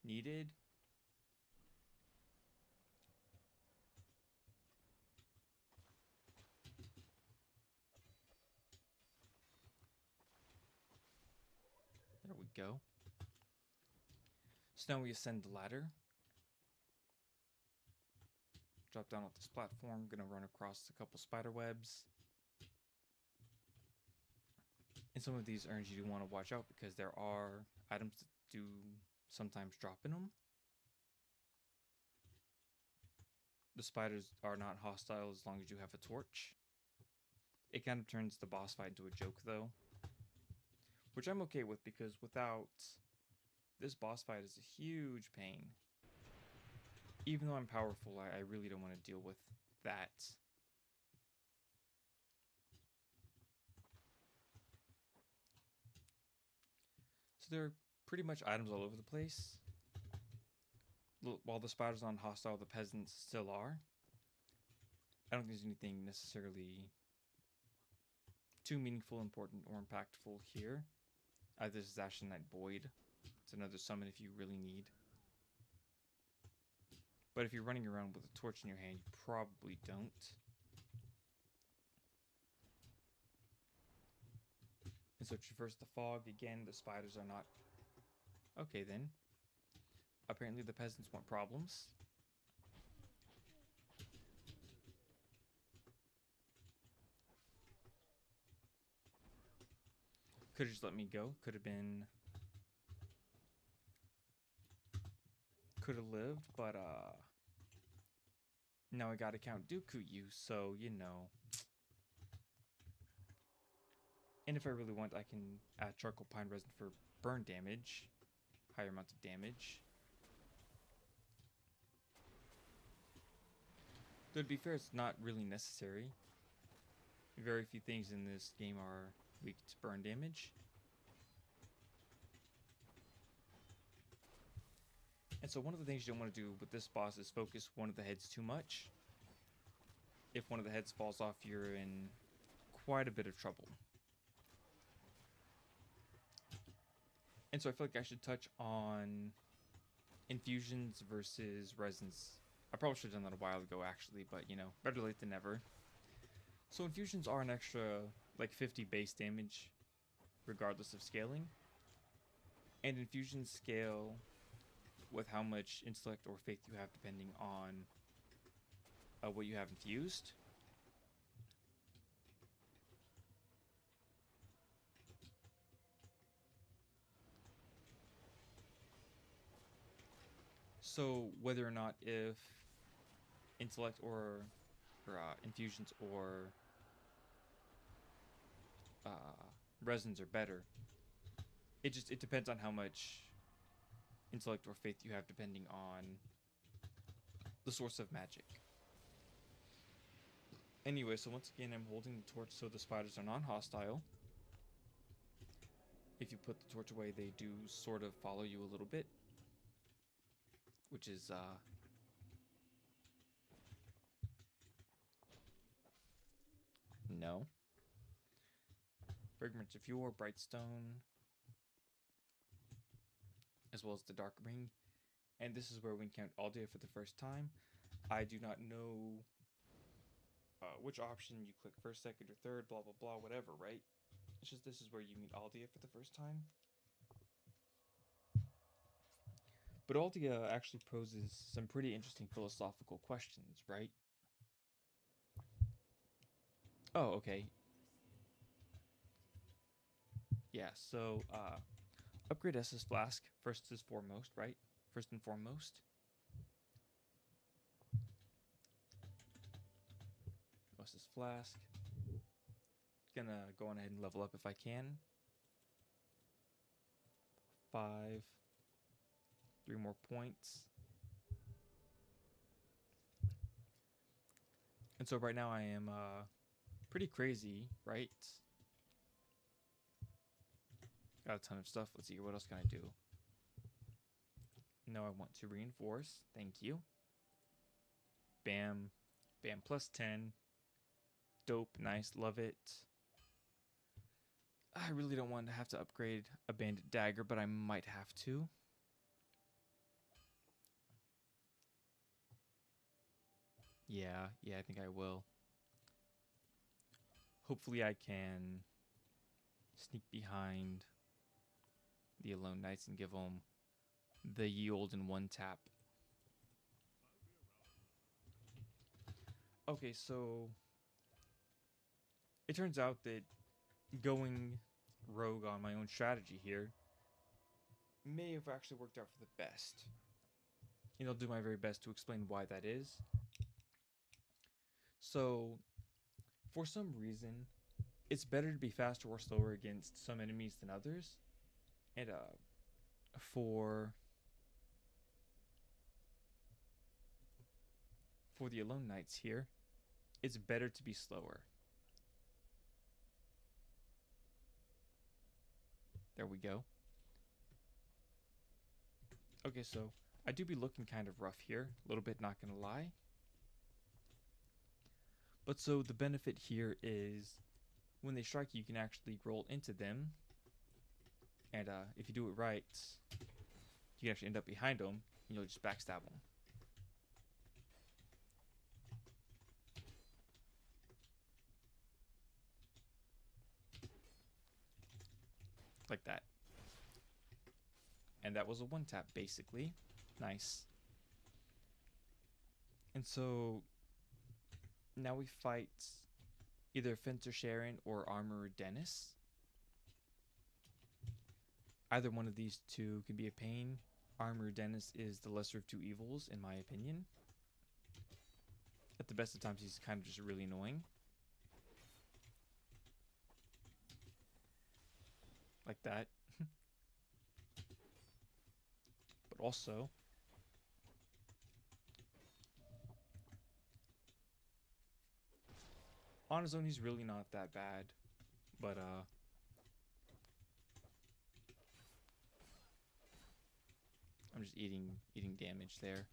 needed. There we go. So now we ascend the ladder. Drop down off this platform. Gonna run across a couple spider webs. And some of these urns you do want to watch out because there are items that do sometimes drop in them. The spiders are not hostile as long as you have a torch. It kind of turns the boss fight into a joke though, which I'm okay with because without this boss fight is a huge pain. Even though I'm powerful, I really don't want to deal with that. So there are pretty much items all over the place. While the spiders aren't hostile, the peasants still are. I don't think there's anything necessarily too meaningful, important, or impactful here. This is Ashenite Void. It's another summon if you really need. But if you're running around with a torch in your hand, you probably don't. And so traverse the fog. Again, the spiders are not... Okay, then. Apparently the peasants want problems. Could have just let me go. Could have been... Could have lived, but now I gotta count Dooku use, so you know. And if I really want, I can add charcoal pine resin for burn damage, higher amounts of damage. Though to be fair, it's not really necessary. Very few things in this game are weak to burn damage. And so one of the things you don't want to do with this boss is focus one of the heads too much. If one of the heads falls off, you're in quite a bit of trouble. And so I feel like I should touch on infusions versus resins. I probably should have done that a while ago, actually, but you know, better late than never. So infusions are an extra, like 50 base damage, regardless of scaling. And infusions scale with how much intellect or faith you have, depending on what you have infused. So whether or not if intellect or infusions or resins are better, it depends on how much intellect or faith you have, depending on the source of magic. Anyway, so once again, I'm holding the torch so the spiders are non-hostile. If you put the torch away, they do sort of follow you a little bit, which is no. Fragments of Yore, Brightstone, as well as the Dark Ring. And this is where we encounter Aldia for the first time. I do not know which option you click first, second, or third, blah, blah, blah, whatever, right? It's just this is where you meet Aldia for the first time. But Aldia actually poses some pretty interesting philosophical questions, right? Oh, okay. Yeah, so upgrade SS Flask first is foremost, right? First and foremost. SS Flask. Gonna go on ahead and level up if I can. 5. 3 more points. And so right now I am pretty crazy, right? Got a ton of stuff. Let's see, what else can I do? No, I want to reinforce. Thank you. Bam. Bam, plus 10. Dope, nice, love it. I really don't want to have to upgrade a bandit dagger, but I might have to. Yeah, I think I will. Hopefully I can sneak behind the Alone Knights and give them the yield in one tap. Okay, so it turns out that going rogue on my own strategy here may have actually worked out for the best. And I'll do my very best to explain why that is. So, for some reason, it's better to be faster or slower against some enemies than others. And for the Alone Knights here, it's better to be slower. There we go. Okay, so I do be looking kind of rough here, a little bit, not gonna lie. But so the benefit here is when they strike you, you can actually roll into them. And if you do it right, you can actually end up behind them, and you'll just backstab them. like that. And that was a one tap, basically. Nice. And so now we fight either Fencer Sharon or Armorer Dennis. Either one of these two can be a pain. Armorer Dennis is the lesser of two evils, in my opinion. At the best of times, he's kind of just really annoying. Like that. But also, on his own, he's really not that bad. But, I'm just eating damage there.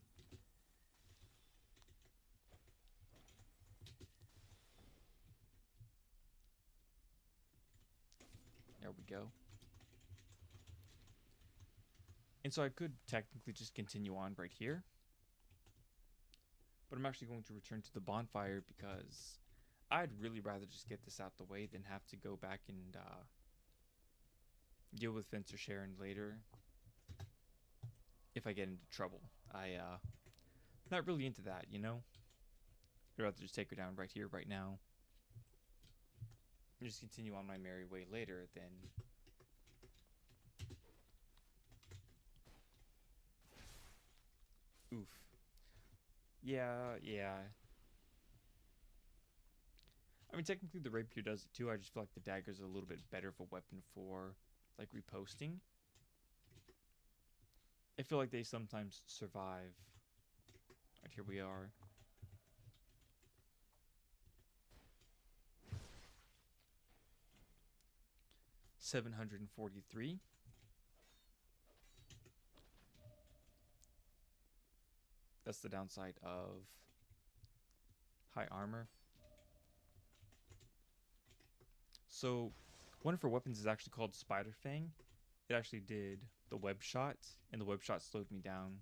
There we go. And so I could technically just continue on right here. But I'm actually going to return to the bonfire because I'd really rather just get this out the way than have to go back and deal with Fencer Sharon later if I get into trouble. Not really into that, you know? I'd rather just take her down right here, right now. And just continue on my merry way later than... Oof. Yeah. I mean, technically the rapier does it too. I just feel like the dagger's a little bit better of a weapon for, like, reposting. I feel like they sometimes survive. Right, here we are. $743. That's the downside of high armor. So one of her weapons is actually called Spider Fang. It actually did the web shot, and the web shot slowed me down.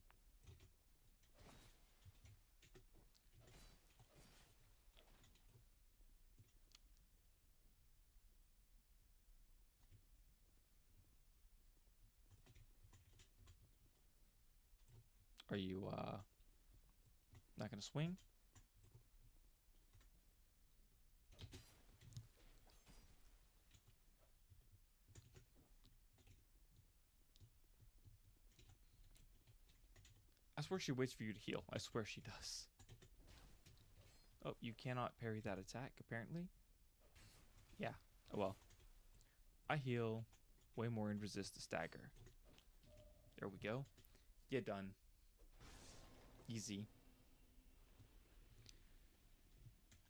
Are you not gonna swing? I swear she waits for you to heal. I swear she does. Oh, you cannot parry that attack, apparently. Yeah, oh well. I heal way more and resist the stagger. There we go. Get done. Easy.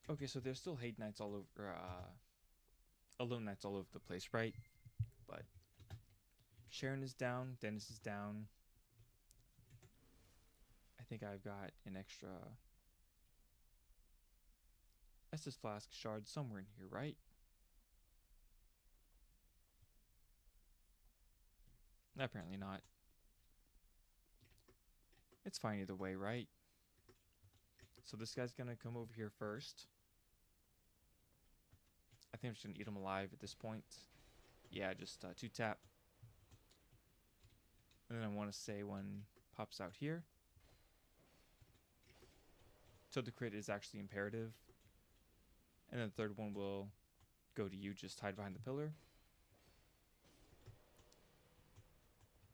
Okay, so there's still hate knights all over, alone knights all over the place, right? But Sharon is down, Dennis is down. I think I've got an extra Estus Flask shard somewhere in here, right? Apparently not. It's fine either way, right? So this guy's gonna come over here first. I think I'm just gonna eat him alive at this point. Yeah, just 2-tap. And then I want to say one pops out here. So the crit is actually imperative. And then the third one will go to you, just hide behind the pillar.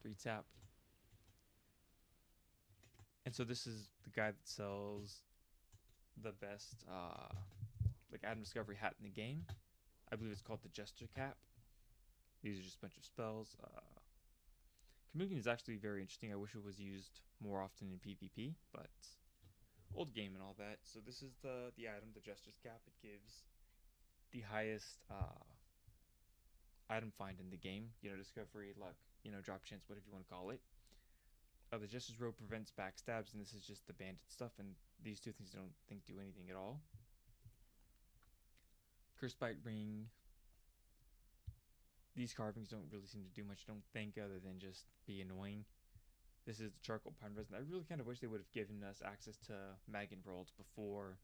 3-tap. And so this is the guy that sells the best like Adam Discovery hat in the game. I believe it's called the Jester Cap. These are just a bunch of spells. Chameleon is actually very interesting. I wish it was used more often in PvP, but old game and all that. So this is the item, the Jester's Cap. It gives the highest item find in the game. You know, discovery, luck, you know, drop chance, whatever you want to call it. The Jester's Robe prevents backstabs, and this is just the bandit stuff, and these two things I don't think do anything at all. Curse Bite Ring. These carvings don't really seem to do much, I don't think, other than just be annoying. This is the Charcoal Pine Resin. I really kind of wish they would have given us access to Maggin Worlds before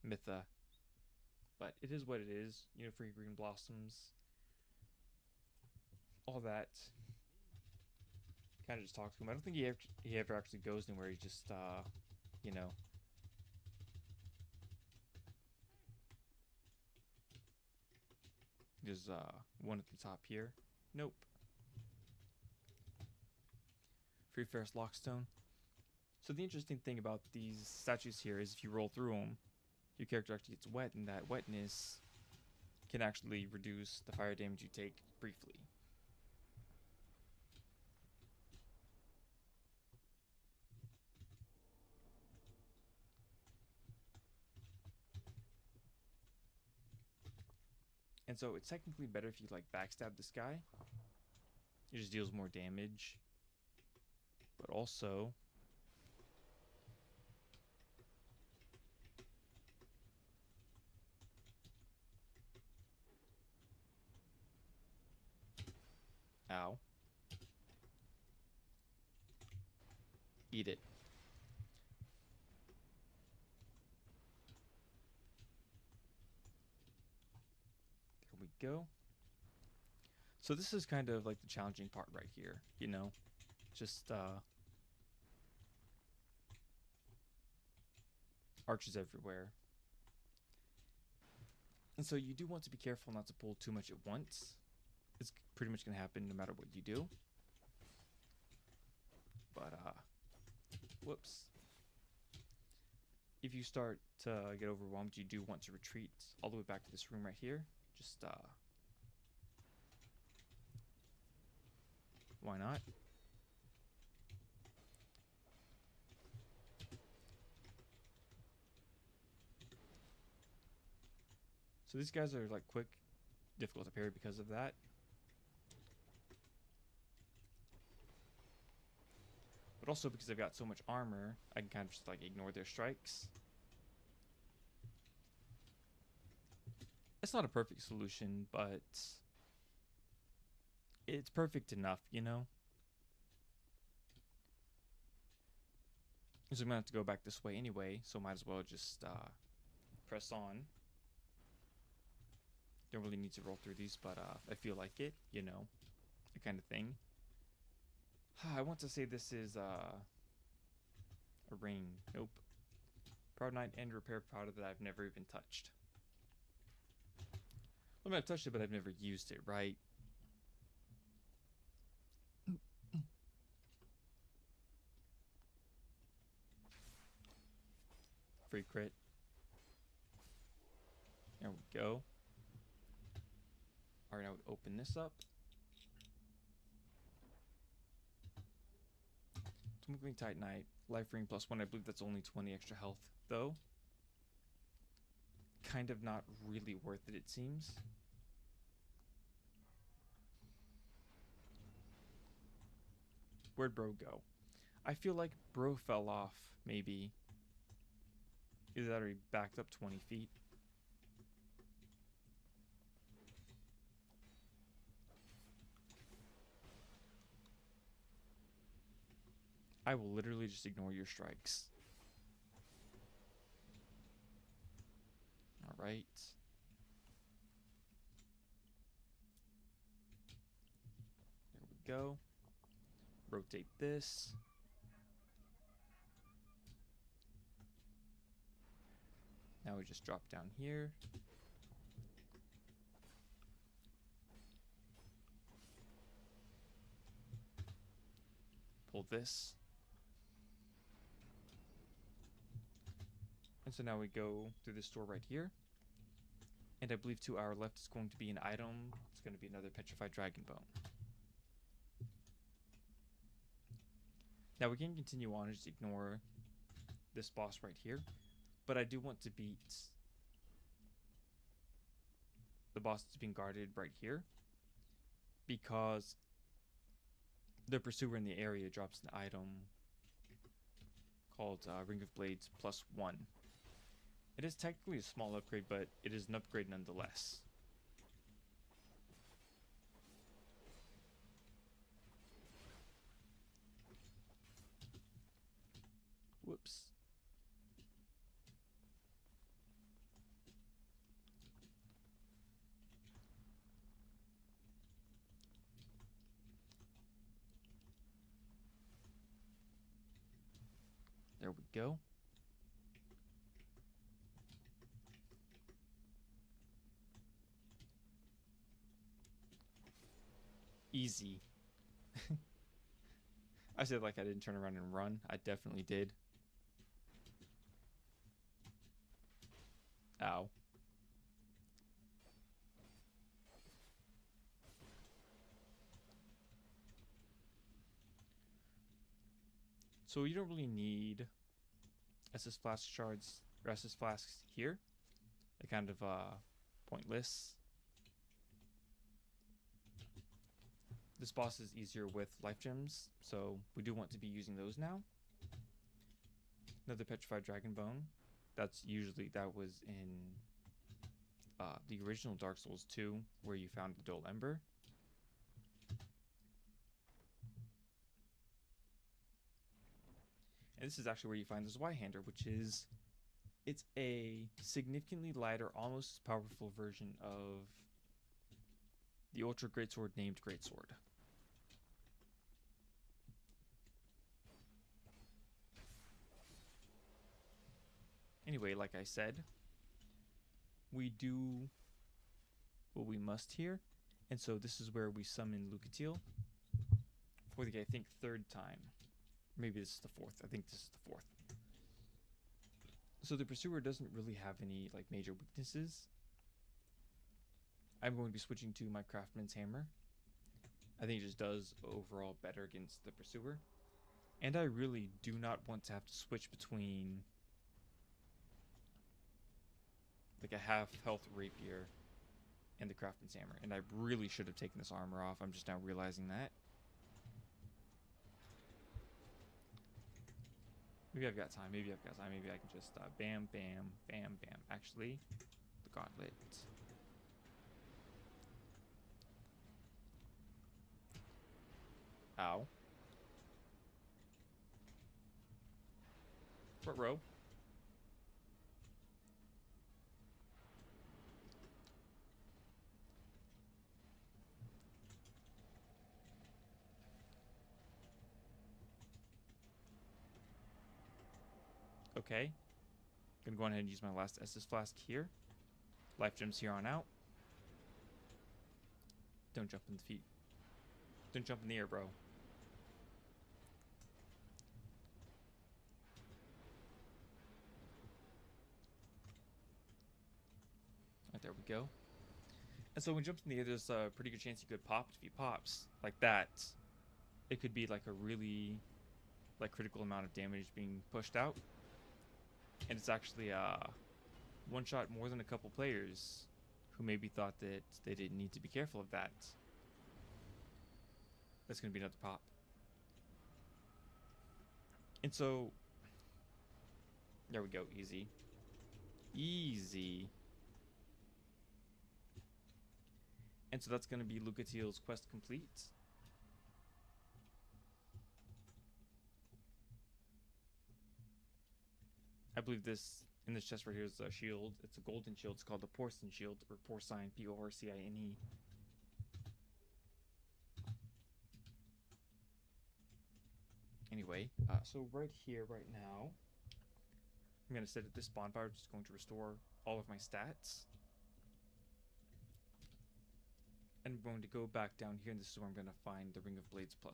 Mytha But it is what it is. You know, free green blossoms. All that. Kind of just talks to him. I don't think he ever actually goes anywhere. He just, you know. There's one at the top here. Nope. Free Ferris Lockstone. So the interesting thing about these statues here is if you roll through them, your character actually gets wet, and that wetness can actually reduce the fire damage you take briefly. And so it's technically better if you like backstab this guy. It just deals more damage. But also, ow. Eat it. There we go. So this is kind of like the challenging part right here, you know? Just archers everywhere. And so you do want to be careful not to pull too much at once. It's pretty much going to happen no matter what you do. But, whoops. If you start to get overwhelmed, you do want to retreat all the way back to this room right here. Just, why not? So these guys are like quick, difficult to parry because of that. But also because they've got so much armor, I can kind of just like ignore their strikes. It's not a perfect solution, but it's perfect enough, you know? So I'm gonna have to go back this way anyway, so might as well just press on. Don't really need to roll through these, but I feel like it, you know, that kind of thing. I want to say this is a ring. Nope. Proud Knight and Repair Powder that I've never even touched. I mean, I've touched it, but I've never used it, right? Free crit. There we go. Alright, I would open this up. Twinkling Titanite. Life ring +1. I believe that's only 20 extra health, though. Kind of not really worth it, it seems. Where'd bro go? I feel like bro fell off, maybe. Either that or he backed up 20 feet. I will literally just ignore your strikes. Alright. There we go. Rotate this. Now we just drop down here. Pull this. And so now we go through this door right here. And I believe to our left is going to be an item. It's going to be another Petrified Dragon Bone. Now we can continue on and just ignore this boss right here. But I do want to beat the boss that's being guarded right here. Because the pursuer in the area drops an item called Ring of Blades +1. It is technically a small upgrade, but it is an upgrade nonetheless. Whoops. There we go. Easy. I said like I didn't turn around and run. I definitely did. Ow. So you don't really need SS flask shards or SS flasks here. They're kind of pointless. This boss is easier with life gems, so we do want to be using those now. Another petrified dragon bone. That was in the original Dark Souls 2, where you found the dull ember. And this is actually where you find the Zweihander, which is, it's a significantly lighter, almost as powerful version of the Ultra Greatsword named Greatsword. Anyway, like I said, we do what we must here. And so this is where we summon Lucatiel for the, I think, third time. Maybe this is the fourth. I think this is the fourth. So the Pursuer doesn't really have any like major weaknesses. I'm going to be switching to my Craftsman's Hammer. I think it just does overall better against the Pursuer. And I really do not want to have to switch between like a half health rapier and the Craftsman's Hammer. And I really should have taken this armor off. I'm just now realizing that. Maybe I've got time. Maybe I've got time. Maybe I can just bam, bam, bam, bam. Actually, the gauntlet. Ow. Front row. Okay. Gonna go ahead and use my last SS flask here. Life gems here on out. Don't jump in the feet. Don't jump in the air, bro. Right, there we go. And so when jumps in the air, there's a pretty good chance he could pop. If he pops like that, it could be like a really like critical amount of damage being pushed out. And it's actually one shot more than a couple players who maybe thought that they didn't need to be careful of that. That's going to be another pop. And so, there we go, easy. Easy. And so that's going to be Lucatiel's quest complete. I believe in this chest right here is a shield. It's a golden shield. It's called the Porcine Shield, or Porcine, P-O-R-C-I-N-E. Anyway, so right here, right now, I'm going to sit at this bonfire, which is going to restore all of my stats. And I'm going to go back down here, and this is where I'm going to find the Ring of Blades +1.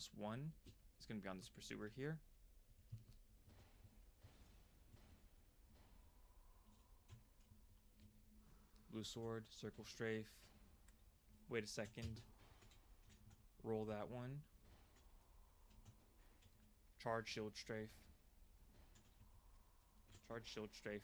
It's going to be on this Pursuer here. Blue sword, circle strafe. Wait a second. Roll that one. Charge shield strafe. Charge shield strafe.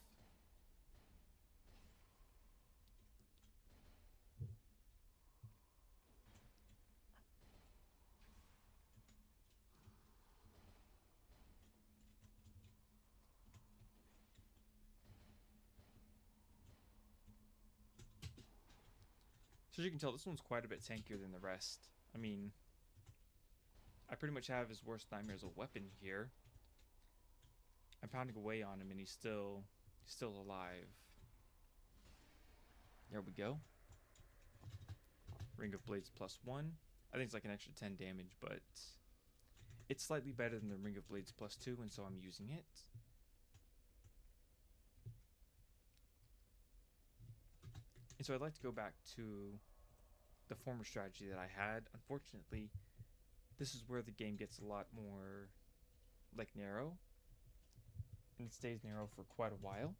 So as you can tell, this one's quite a bit tankier than the rest. I mean, I pretty much have his worst nightmare as a weapon here. I'm pounding away on him and he's still alive. There we go. Ring of Blades +1. I think it's like an extra 10 damage, but it's slightly better than the Ring of Blades +2, and so I'm using it. And so I'd like to go back to the former strategy that I had. Unfortunately, this is where the game gets a lot more like narrow, and it stays narrow for quite a while.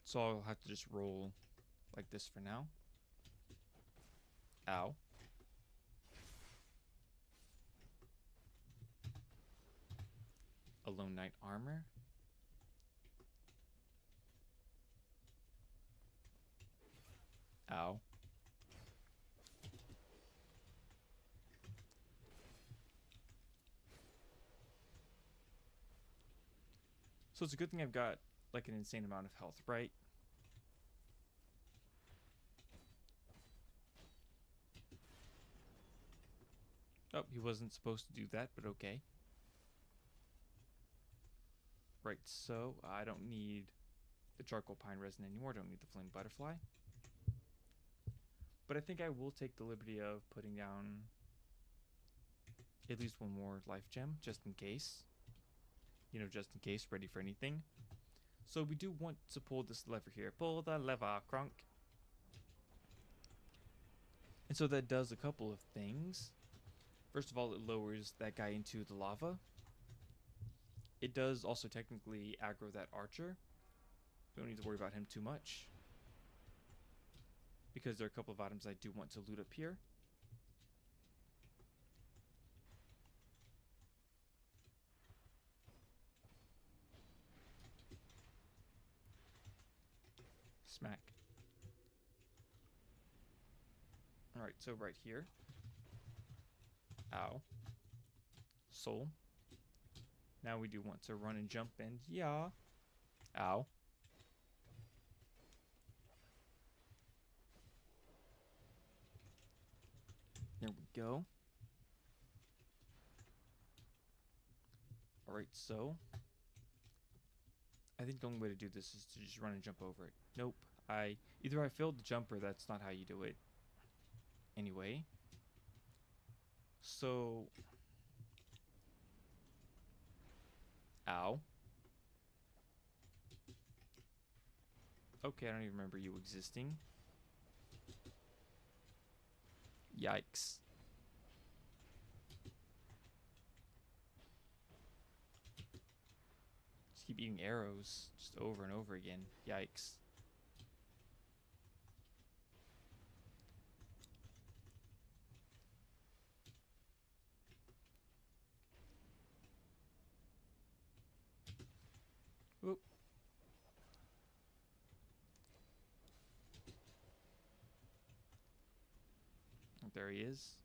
So I'll have to just roll like this for now. Ow. A lone knight armor. Ow. So it's a good thing I've got like an insane amount of health, right? Oh, he wasn't supposed to do that, but okay. Right, so I don't need the charcoal pine resin anymore. Don't need the flame butterfly. But I think I will take the liberty of putting down at least one more life gem, just in case. You know, just in case, ready for anything. So we do want to pull this lever here. Pull the lever, Kronk. And so that does a couple of things. First of all, it lowers that guy into the lava. It does also technically aggro that archer. We don't need to worry about him too much, because there are a couple of items I do want to loot up here. Smack. Alright, so right here. Ow. Soul. Now we do want to run and jump and yeah. Ow. There we go. Alright, so I think the only way to do this is to just run and jump over it. Nope. Either I failed the jump or that's not how you do it. Anyway. So ow. Okay, I don't even remember you existing. Yikes. Just keep eating arrows just over and over again. Yikes. Whoop. There he is.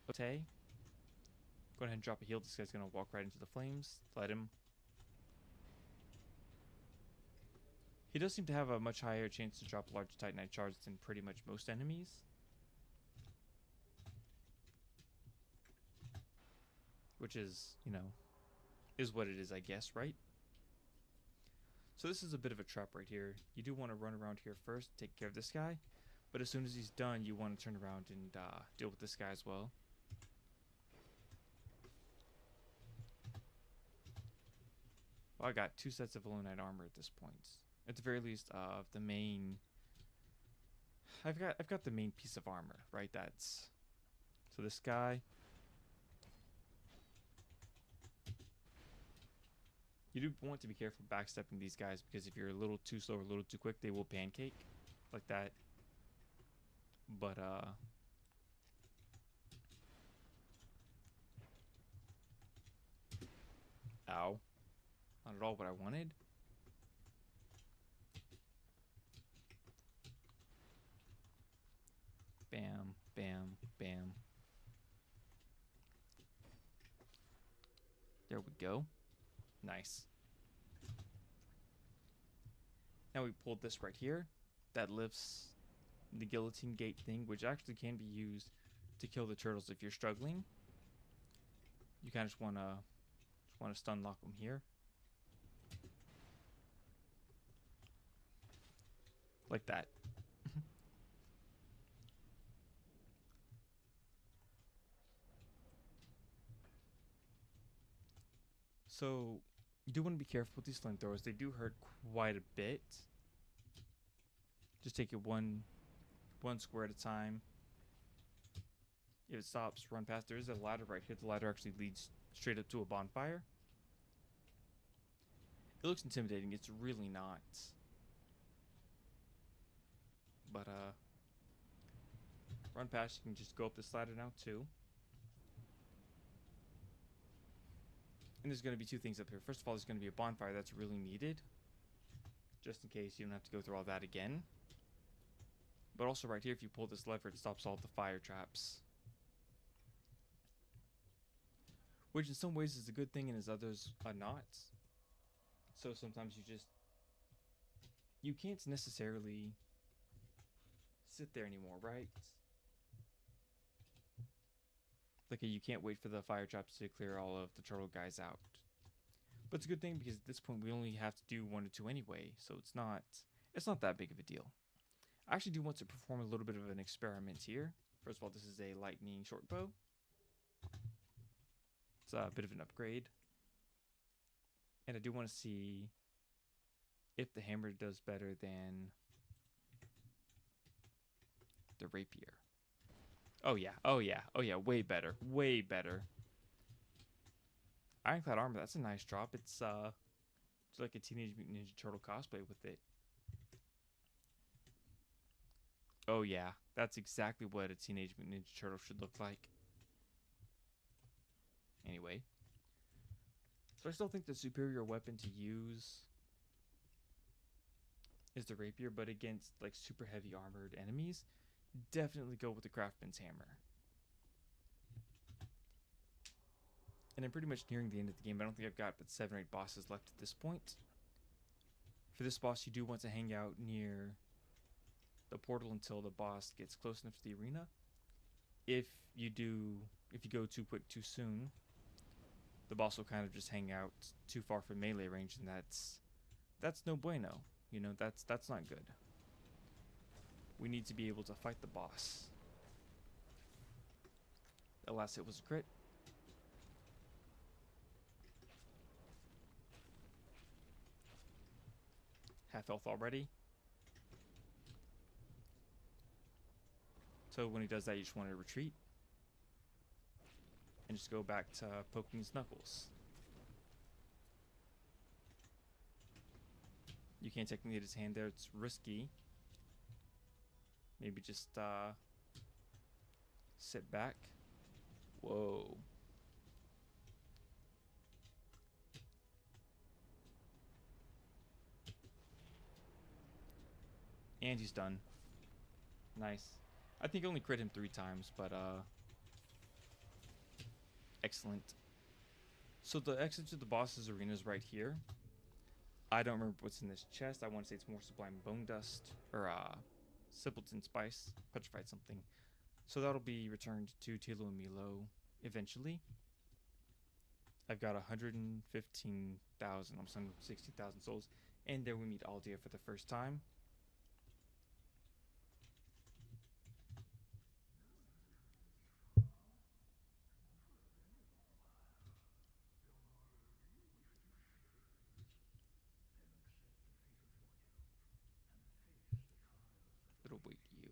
Okay. Go ahead and drop a heal. This guy's gonna walk right into the flames. Let him. He does seem to have a much higher chance to drop large titanite shards than pretty much most enemies. Which is, you know, is what it is, I guess, right? So this is a bit of a trap right here. You do want to run around here first, take care of this guy. But as soon as he's done, you want to turn around and deal with this guy as well. Well, I got 2 sets of Alonite armor at this point. At the very least, the main... I've got the main piece of armor, right? That's... So this guy... You do want to be careful backstepping these guys, because if you're a little too slow or a little too quick, they will pancake. Like that. But, ow. Not at all what I wanted. Bam, bam, bam. There we go. Nice. Now we pulled this right here. That lifts the guillotine gate thing, which actually can be used to kill the turtles if you're struggling. You kind of just want to stun lock them here. Like that. So You do want to be careful with these flamethrowers. They do hurt quite a bit. Just take it one square at a time. If it stops, run past. There is a ladder right here. The ladder actually leads straight up to a bonfire. It looks intimidating. It's really not. But, run past. You can just go up this ladder now, too. And there's going to be two things up here. First of all, there's going to be a bonfire that's really needed. Just in case you don't have to go through all that again. But also right here, if you pull this lever, it stops all the fire traps. Which in some ways is a good thing and in others are not. So sometimes you can't necessarily sit there anymore, right? Like you can't wait for the fire traps to clear all of the turtle guys out. But it's a good thing because at this point we only have to do 1 or 2 anyway, so it's not that big of a deal. I actually do want to perform a little bit of an experiment here. First of all, this is a lightning short bow. It's a bit of an upgrade. And I do want to see if the hammer does better than the rapier. Oh yeah, oh yeah, oh yeah, way better, way better. Ironclad armor, that's a nice drop. It's like a Teenage Mutant Ninja Turtle cosplay with it. Oh yeah, that's exactly what a Teenage Mutant Ninja Turtle should look like. Anyway. So I still think the superior weapon to use is the rapier, but against like super heavy armored enemies, definitely go with the craftsman's hammer. And I'm pretty much nearing the end of the game. I don't think I've got but 7 or 8 bosses left at this point. For this boss, you do want to hang out near the portal until the boss gets close enough to the arena. If you go too quick too soon, the boss will kind of just hang out too far from melee range, and that's no bueno. You know, that's not good. We need to be able to fight the boss. The last hit was a crit. Half health already. So when he does that, you just want to retreat. And just go back to poking his knuckles. You can't technically hit his hand there. It's risky. Maybe just sit back. Whoa. And he's done. Nice. I think I only crit him 3 times, but excellent. So the exit to the boss's arena is right here. I don't remember what's in this chest. I want to say it's more sublime bone dust or simpleton spice, petrified something. So that'll be returned to Tilo and Milo eventually. I've got 115,000, almost 160,000 souls, and there we meet Aldia for the first time. It'll wait you.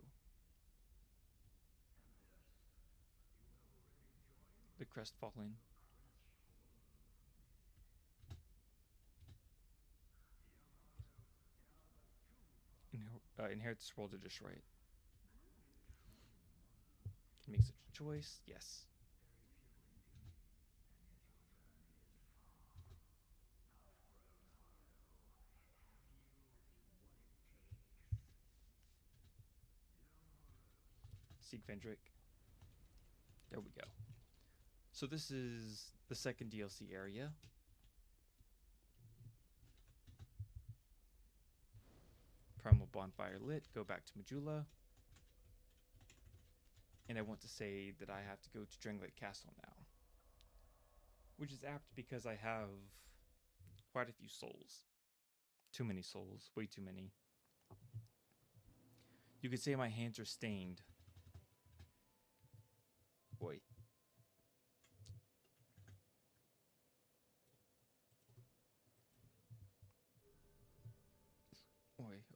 The crestfallen. Inherit this world to destroy it. Can make such a choice. Yes. Seek Vendrick. There we go. So this is the second DLC area. Primal Bonfire lit. Go back to Majula. And I want to say that I have to go to Drangleic Castle now. Which is apt because I have quite a few souls. Too many souls. Way too many. You could say my hands are stained. Boy.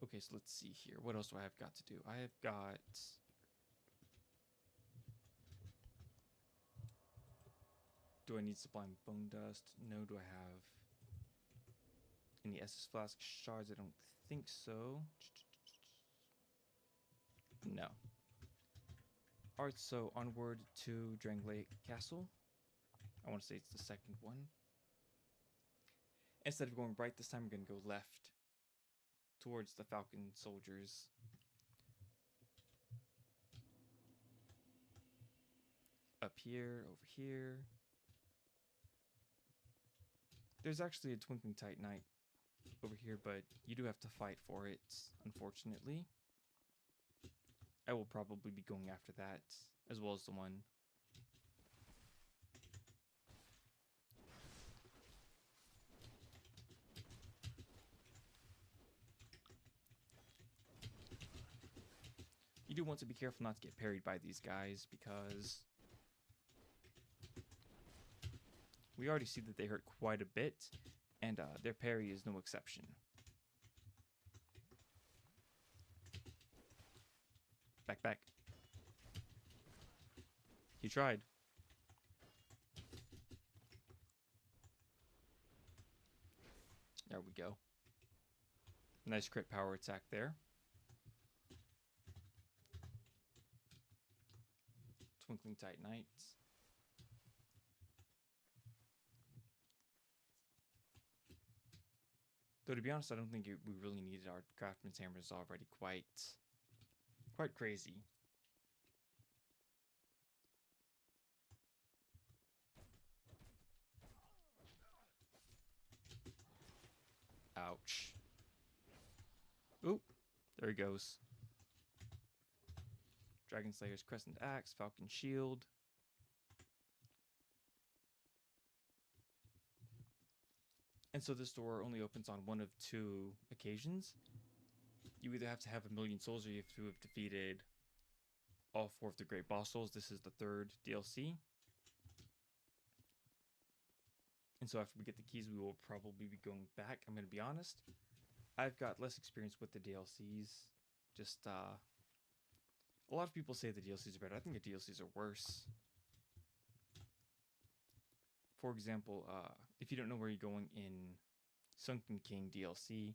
Okay, so let's see here. What else do I have got to do? I have got... Do I need sublime bone dust? No. Do I have any SS flask shards? I don't think so. No. Alright, so onward to Dranglake Castle. I want to say it's the second one. Instead of going right this time, we're going to go left towards the Falcon soldiers. Up here, over here. There's actually a Twinkling Titanite over here, but you do have to fight for it, unfortunately. I will probably be going after that, as well as the one. You do want to be careful not to get parried by these guys, because we already see that they hurt quite a bit, and their parry is no exception. Back, back. He tried. There we go. Nice crit power attack there. Twinkling Titanites. Though to be honest, I don't think we really needed our Craftsman's Hammers already quite crazy. Ouch. Oop, there he goes. Dragon Slayer's Crescent Axe, Falcon Shield. And so this door only opens on one of two occasions. You either have to have 1,000,000 souls or you have to have defeated all 4 of the Great Boss Souls. This is the 3rd DLC. And so after we get the keys, we will probably be going back. I'm going to be honest. I've got less experience with the DLCs. Just, a lot of people say the DLCs are better. I think the DLCs are worse. For example, if you don't know where you're going in Sunken King DLC,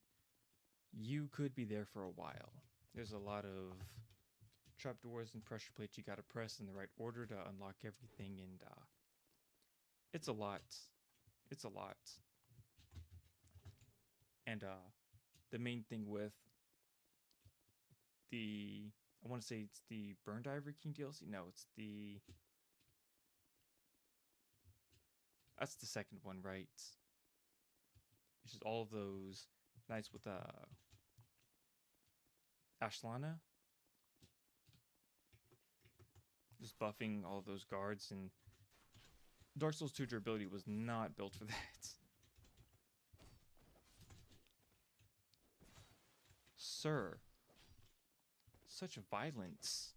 you could be there for a while. There's a lot of trapdoors and pressure plates you gotta press in the right order to unlock everything, and it's a lot. It's a lot. And the main thing with the... I want to say it's the Burned Ivory King DLC? No, it's the... That's the second one, right? It's just all of those knights with Ashlana. Just buffing all of those guards, and Dark Souls 2 durability was not built for that. Sir. Such violence.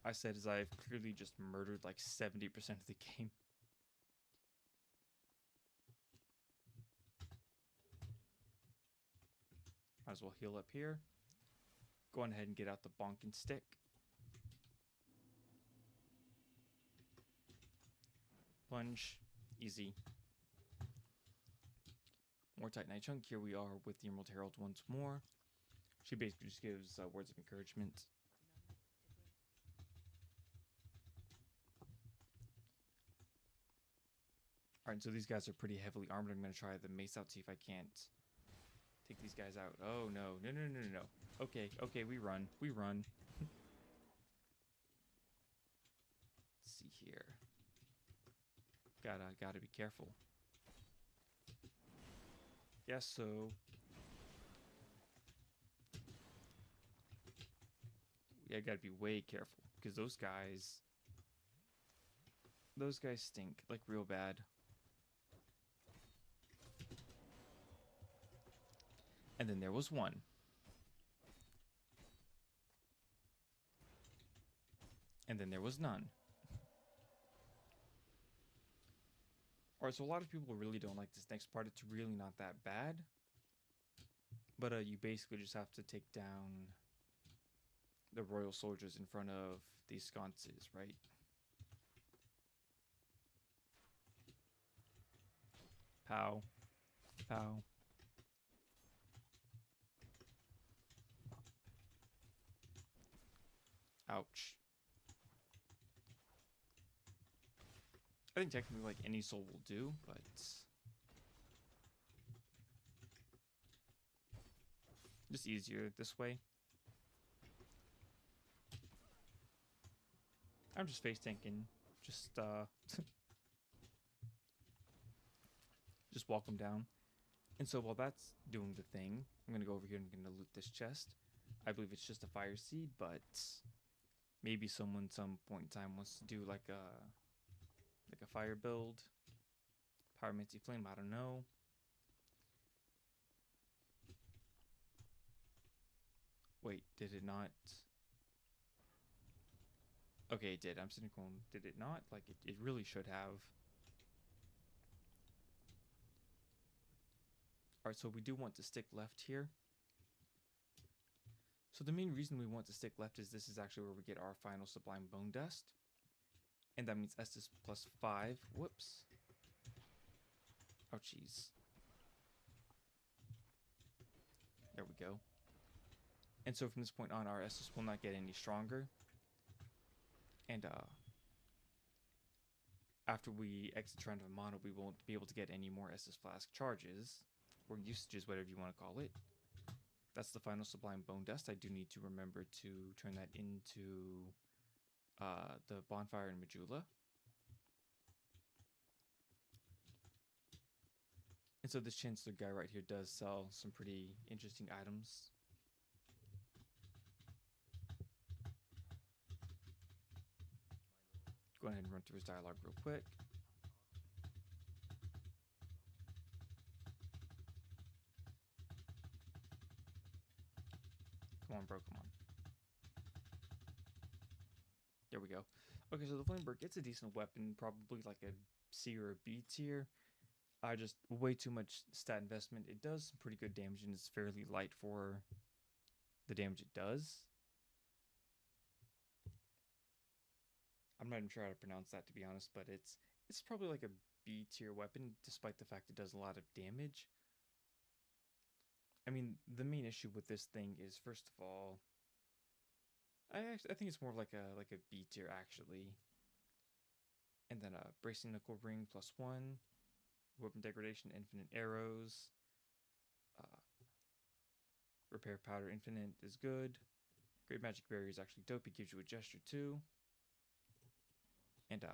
I said as I've clearly just murdered like 70% of the game. Might as well heal up here. Go on ahead and get out the bonking stick. Plunge. Easy. More Titanite chunk. Here we are with the Emerald Herald once more. She basically just gives words of encouragement. Alright, so these guys are pretty heavily armored. I'm going to try the mace out, see if I can't take these guys out. Oh, no. No, no, no, no, no. Okay, okay, we run. We run. Let's see here. Gotta be careful. Yeah, so... yeah, gotta be way careful, because those guys stink, like, real bad. And then there was one. And then there was none. Alright, so a lot of people really don't like this next part. It's really not that bad. But you basically just have to take down the royal soldiers in front of these sconces, right? Pow. Pow. Ouch. I think technically like any soul will do, but just easier this way. I'm just face tanking. Just just walk them down. And so while that's doing the thing, I'm gonna go over here and I'm gonna loot this chest. I believe it's just a fire seed, but maybe someone some point in time wants to do like a fire build. Pyromancy flame, I don't know. Wait, did it not? Okay, it did. I'm sitting going, did it not? Like it really should have. Alright, so we do want to stick left here. So the main reason we want to stick left is this is actually where we get our final sublime bone dust. And that means Estus plus 5. Whoops. Oh, jeez. There we go. And so from this point on, our Estus will not get any stronger. And after we exit Shrine of Mana, we won't be able to get any more Estus Flask charges. Or usages, whatever you want to call it. That's the final Sublime Bone Dust. I do need to remember to turn that into the Bonfire in Majula. And so this Chancellor guy right here does sell some pretty interesting items. Go ahead and run through his dialogue real quick. Come on, bro, come on. There we go. Okay, so the Flamberg, it's a decent weapon, probably like a C or a B tier. Just way too much stat investment. It does some pretty good damage, and it's fairly light for the damage it does. I'm not even sure how to pronounce that, to be honest, but it's probably like a B tier weapon, despite the fact it does a lot of damage. I mean, the main issue with this thing is, first of all, I think it's more like a B tier actually. And then bracing knuckle ring +1, weapon degradation, infinite arrows, repair powder infinite is good. Great magic barrier is actually dope. It gives you a gesture too. And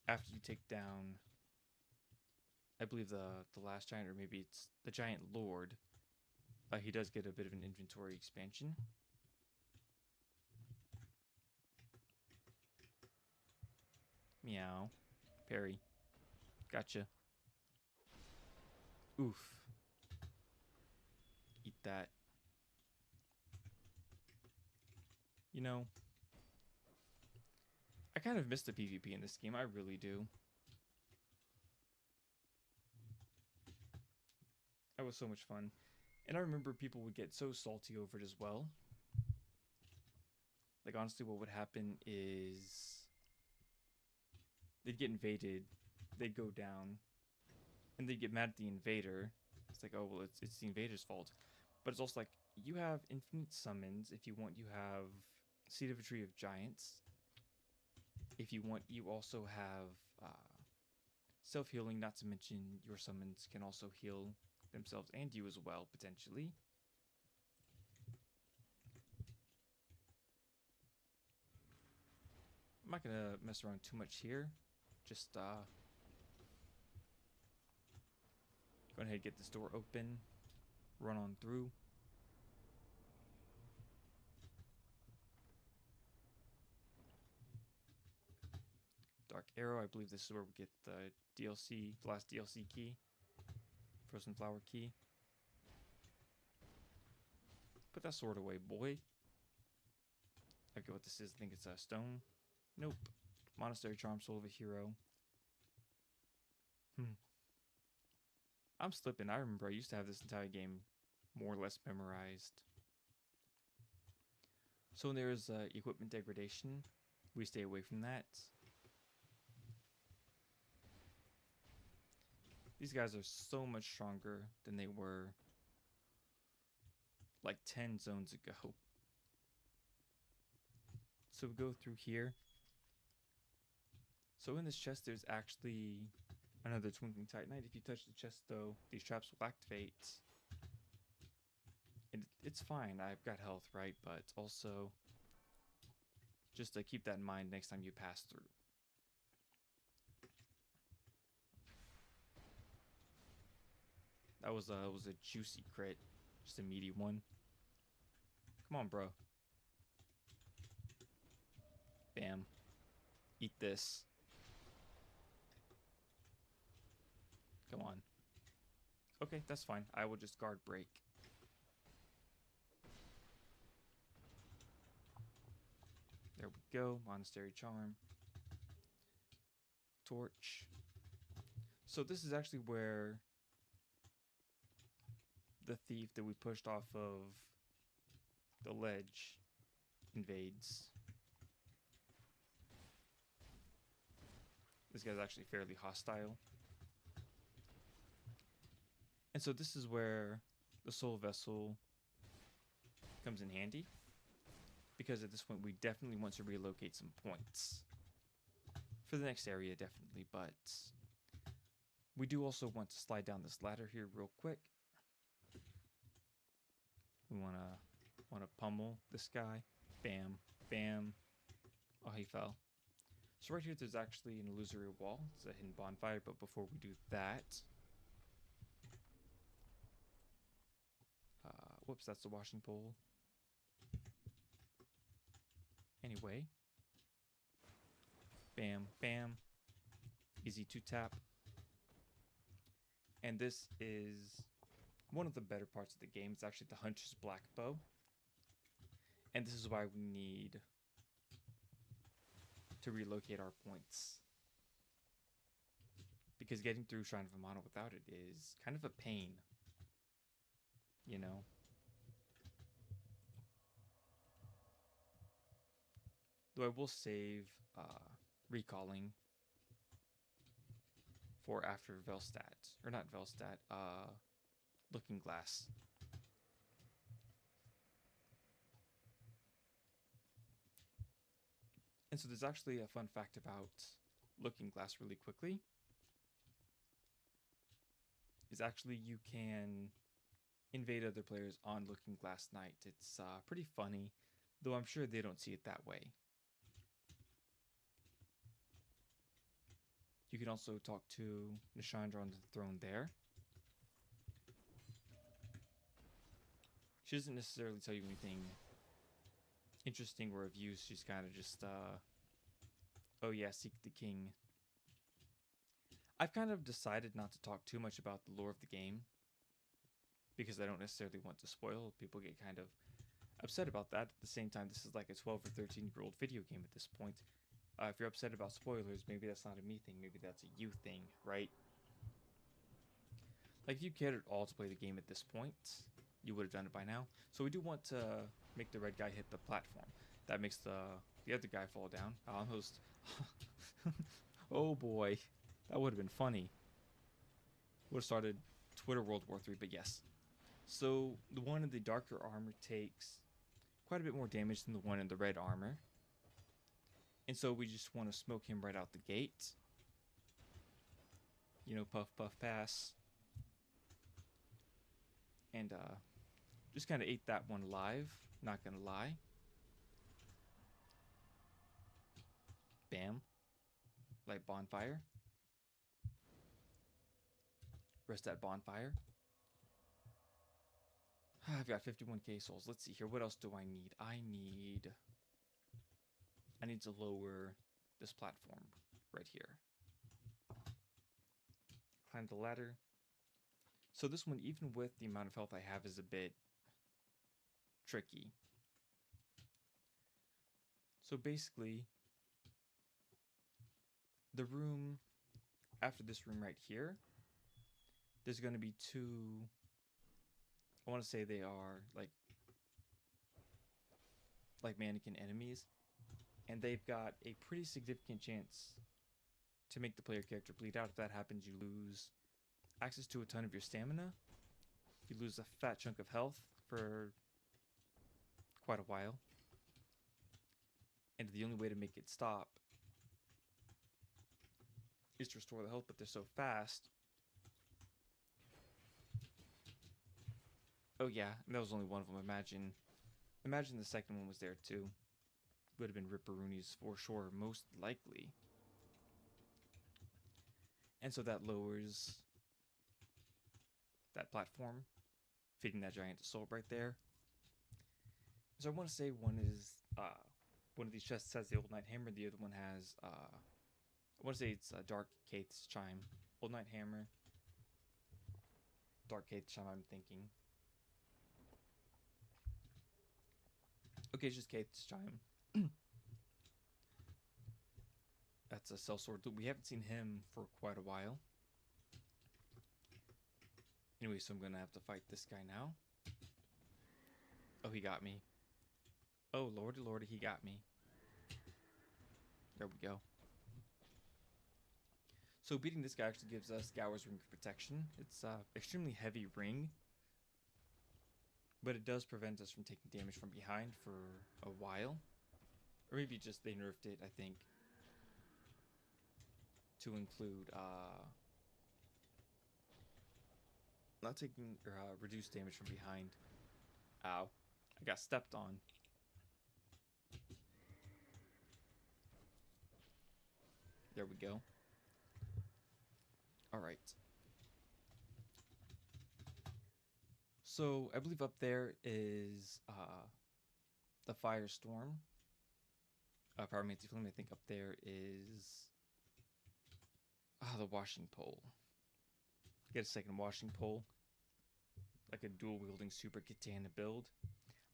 after you take down, I believe the last giant, or maybe it's the giant lord, he does get a bit of an inventory expansion. Meow. Parry. Gotcha. Oof. Eat that. You know, I kind of miss the PvP in this game. I really do. That was so much fun. And I remember people would get so salty over it as well. Like, honestly, what would happen is they'd get invaded, they'd go down, and they'd get mad at the invader. It's like, oh, well, it's the invader's fault. But it's also like, you have infinite summons. If you want, you have Seed of a Tree of Giants. If you want, you also have self-healing, not to mention your summons can also heal themselves and you as well, potentially. I'm not going to mess around too much here. Just go ahead and get this door open. Run on through. Dark Arrow, I believe this is where we get the DLC, the last DLC key. Frozen Flower key. Put that sword away, boy. I forget what this is. I think it's a stone. Nope. Monastery Charm, Soul of a Hero. I'm slipping. I remember I used to have this entire game more or less memorized. So when there's equipment degradation, we stay away from that. These guys are so much stronger than they were like 10 zones ago. So we go through here. So in this chest, there's actually another Twinkling Titanite. If you touch the chest, though, these traps will activate. And it's fine. I've got health, right? But also, just to keep that in mind next time you pass through. That was a juicy crit. Just a meaty one. Come on, bro. Bam. Eat this. Come on. Okay, that's fine. I will just guard break. There we go. Monastery Charm. Torch. So this is actually where the thief that we pushed off of the ledge invades. This guy's actually fairly hostile. And so this is where the soul vessel comes in handy, because at this point we definitely want to relocate some points for the next area, definitely, but we do also want to slide down this ladder here real quick. We want to pummel this guy. Bam, bam. Oh, he fell. So right here there's actually an illusory wall. It's a hidden bonfire, but before we do that, whoops, that's the washing pole. Anyway, bam, bam. Easy to tap. And this is one of the better parts of the game. It's actually the Hunter's Black Bow. And this is why we need to relocate our points, because getting through Shrine of Amana without it is kind of a pain, you know? Though I will save recalling for after Velstadt, or not Velstadt, Looking Glass. And so there's actually a fun fact about Looking Glass really quickly. Is actually you can invade other players on Looking Glass night. It's pretty funny, though I'm sure they don't see it that way. You can also talk to Nishandra on the throne there. She doesn't necessarily tell you anything interesting or of use. She's kind of just, oh yeah, seek the king. I've kind of decided not to talk too much about the lore of the game, because I don't necessarily want to spoil. People get kind of upset about that. At the same time, this is like a 12 or 13-year-old video game at this point. If you're upset about spoilers, maybe that's not a me thing. Maybe that's a you thing, right? Like, if you cared at all to play the game at this point, you would have done it by now. So we do want to make the red guy hit the platform. That makes the other guy fall down. I almost... oh boy. That would have been funny. Would have started Twitter World War III, but yes. So the one in the darker armor takes quite a bit more damage than the one in the red armor. And so we just want to smoke him right out the gate. You know, puff, puff, pass. And just kind of ate that one alive, not gonna lie. Bam. Light bonfire. Rest that bonfire. I've got 51k souls. Let's see here. What else do I need? I need to lower this platform right here. Climb the ladder. So this one, even with the amount of health I have, is a bit tricky. So basically, the room after this room right here, there's going to be two I want to say they are like mannequin enemies, and they've got a pretty significant chance to make the player character bleed out. If that happens, you lose access to a ton of your stamina. You lose a fat chunk of health for quite a while. And the only way to make it stop is to restore the health, but they're so fast. Oh yeah, and that was only one of them. Imagine the second one was there too. Would have been Ripperoonies for sure, most likely. And so that lowers that platform, feeding that giant assault right there. So I want to say one of these chests has the Old Knight Hammer, the other one has I want to say it's Dark Kaith's Chime. Old Knight Hammer, Dark Kaith's Chime, I'm thinking. Okay, it's just Kaith's Chime. That's a sellsword. We haven't seen him for quite a while. Anyway, so I'm going to have to fight this guy now. Oh, he got me. Oh, lordy, lordy, he got me. There we go. So beating this guy actually gives us Gower's Ring of Protection. It's extremely heavy ring, but it does prevent us from taking damage from behind for a while. Or maybe just they nerfed it, I think, to include not taking or reduced damage from behind. Ow. I got stepped on. There we go. Alright. So I believe up there is the Firestorm. Pyromancy Flame. I think up there is the washing pole. Get a second washing pole. Like a dual wielding super katana build.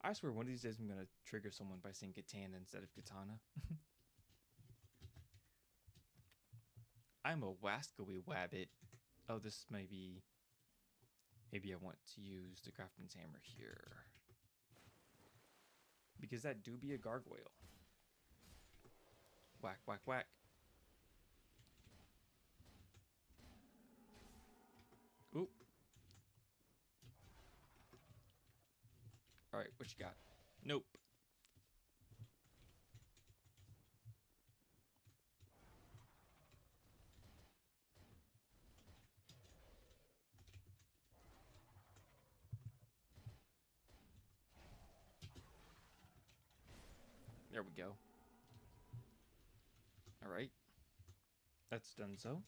I swear one of these days I'm gonna trigger someone by saying katana instead of katana. I'm a wascoey wabbit. Oh, this may be. Maybe I want to use the craftsman's hammer here. Because that do be a gargoyle. Whack, whack, whack. Oop. Alright, what you got? Nope. There we go. Alright. That's done so.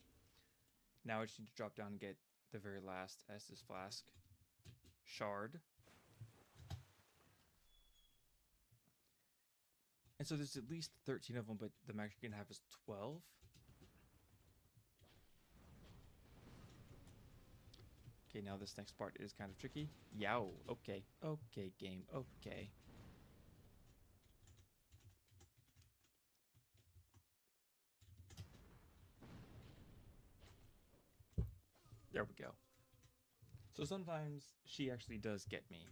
Now I just need to drop down and get the very last Estus Flask shard. And so there's at least 13 of them, but the max you can have is 12. Okay, now this next part is kind of tricky. Yow. Okay. Okay, game. Okay. There we go. So sometimes she actually does get me.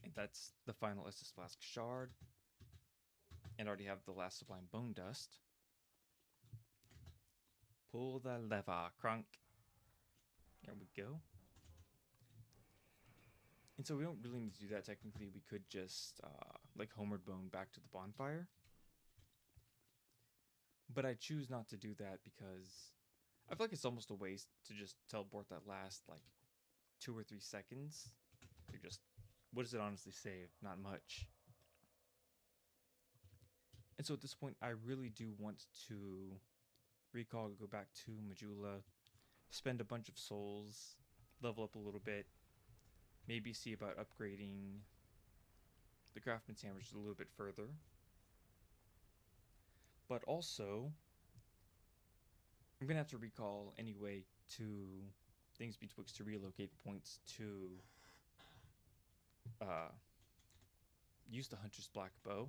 And that's the final Estus Flask shard. And I already have the last Sublime Bone Dust. Pull the lever, crunk. There we go. And so we don't really need to do that technically. We could just, like, Homeward Bone back to the bonfire. But I choose not to do that because I feel like it's almost a waste to just teleport that last, like, 2 or 3 seconds. You're just, what does it honestly save? Not much. And so at this point, I really do want to recall, go back to Majula, spend a bunch of souls, level up a little bit, maybe see about upgrading the Craftsman's Hammer just a little bit further. But also, I'm going to have to recall anyway to things betwixt to relocate points to use the Hunter's Black Bow.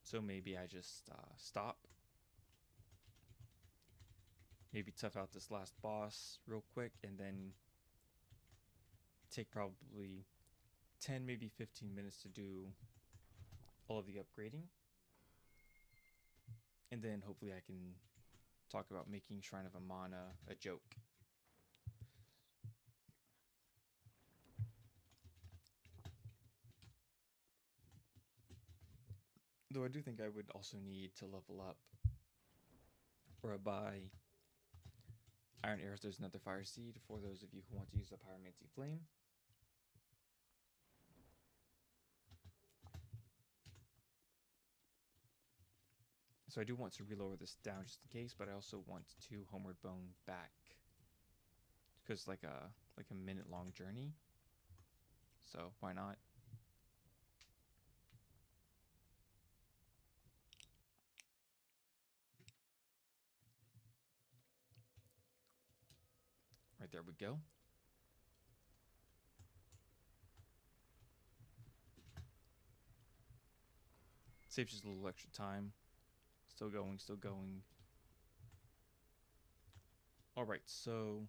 So maybe I just stop. maybe tough out this last boss real quick, and then take probably 10, maybe 15 minutes to do all of the upgrading. And then hopefully I can talk about making Shrine of Amana a joke. Though I do think I would also need to level up or buy Iron Arrows. There's another Fire Seed for those of you who want to use the Pyromancy Flame. So I do want to relower this down just in case, but I also want to Homeward Bone back because like a minute-long journey. So why not? Right, there we go. Saves just a little extra time. Still going, still going. Alright, so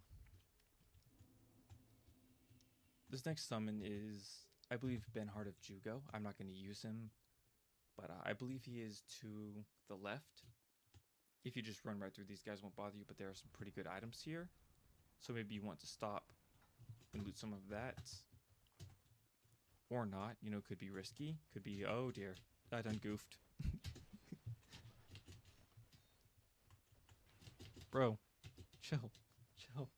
this next summon is, I believe, Benhard of Jugo. I'm not going to use him, but I believe he is to the left. If you just run right through, these guys won't bother you, but there are some pretty good items here. So maybe you want to stop and loot some of that. Or not, you know, could be risky. Could be, oh dear, I done goofed. Bro, chill, chill.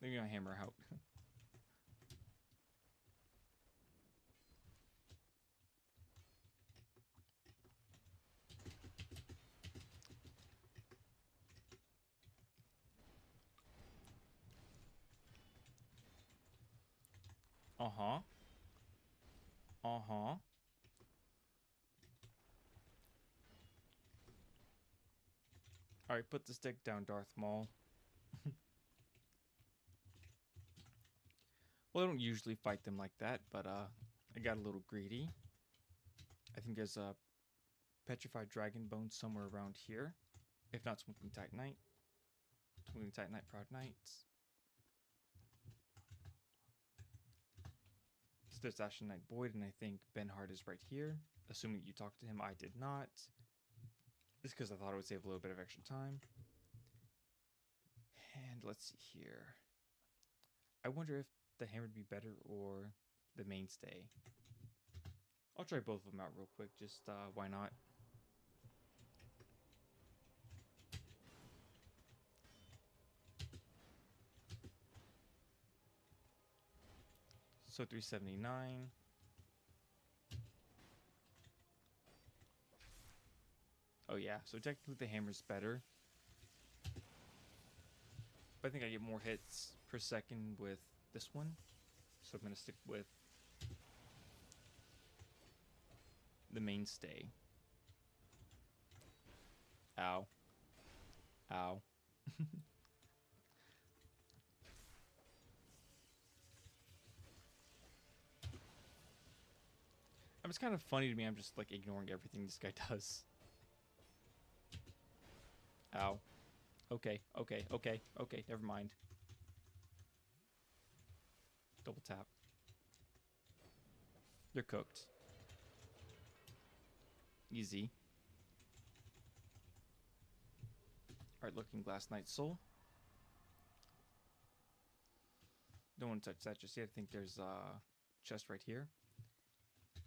Maybe my hammer out. Uh-huh. Uh-huh. Alright, put the stick down, Darth Maul. Well, I don't usually fight them like that, but I got a little greedy. I think there's a Petrified Dragon Bone somewhere around here. If not, Smoking Titanite. Smoking Titanite, Proud Knights. So there's Ashen Knight Boyd, and I think Benhard is right here. Assuming you talked to him, I did not. Just because I thought it would save a little bit of extra time. And let's see here. I wonder if the hammer would be better or the mainstay. I'll try both of them out real quick, just why not? So 379. Oh yeah, so technically the hammer's better. But I think I get more hits per second with this one. So I'm going to stick with the mainstay. Ow. Ow. It's kind of funny to me. I'm just like ignoring everything this guy does. Ow. Okay, okay, okay, okay, never mind. Double tap. They're cooked. Easy. Alright, Looking Glass Knight Soul. Don't want to touch that just yet. I think there's a chest right here.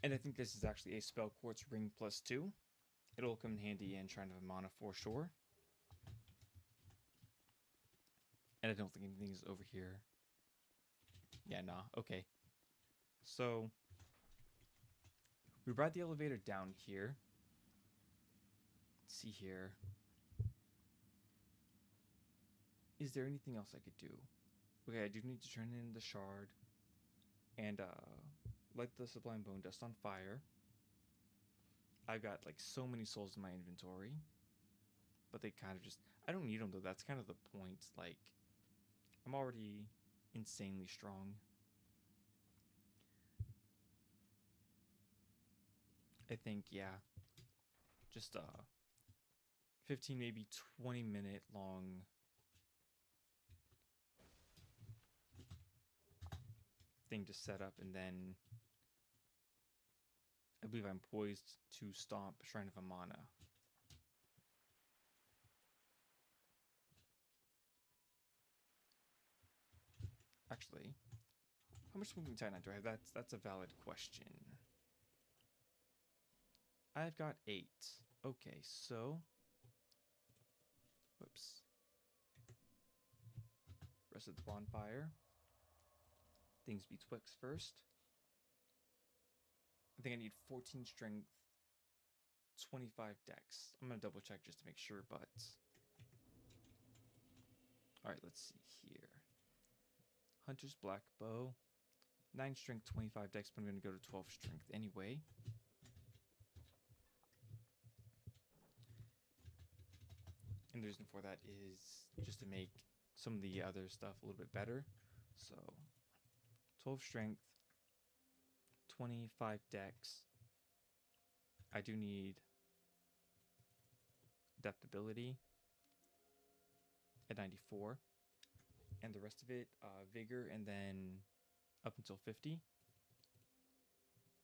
And I think this is actually a Spell Quartz Ring +2. It'll come in handy in Shrine of Amana for sure. And I don't think anything is over here. Yeah, nah. Okay. So, we ride the elevator down here. Let's see here. Is there anything else I could do? Okay, I do need to turn in the shard. And, light the Sublime Bone Dust on fire. I've got, like, so many souls in my inventory. But they kind of just... I don't need them, though. That's kind of the point. Like, I'm already insanely strong. I think, yeah. Just 15, maybe 20-minute long thing to set up, and then I believe I'm poised to stomp Shrine of Amana. Actually, how much moving Titanite do I have? That's a valid question. I've got 8. Okay, so whoops. Rest of the bonfire. Things betwixt first. I think I need 14 strength, 25 dex. I'm gonna double check just to make sure, but alright, let's see here. Hunter's Black Bow. 9 strength, 25 dex, but I'm gonna go to 12 strength anyway. And the reason for that is just to make some of the other stuff a little bit better. So 12 strength, 25 dex. I do need adaptability at 94. And the rest of it, vigor, and then up until 50.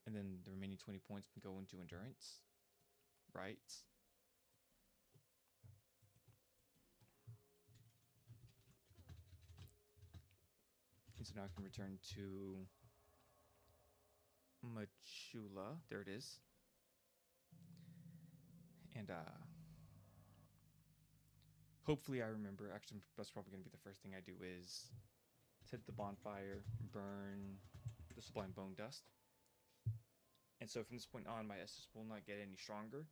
And then the remaining 20 points can go into endurance. Right. And so now I can return to Machula. There it is. And hopefully I remember. Actually, that's probably going to be the first thing I do is set the bonfire, burn the Sublime Bone Dust. And so from this point on, my Estus will not get any stronger.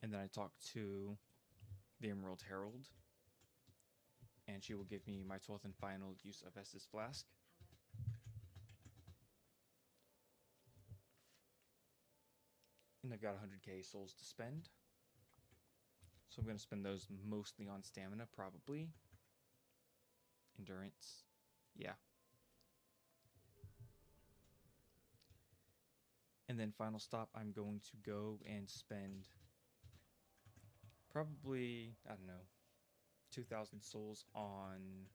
And then I talk to the Emerald Herald, and she will give me my 12th and final use of Estus Flask. And I've got 100k souls to spend. So I'm going to spend those mostly on stamina, probably. Endurance. Yeah. And then final stop, I'm going to go and spend probably, I don't know, 2,000 souls on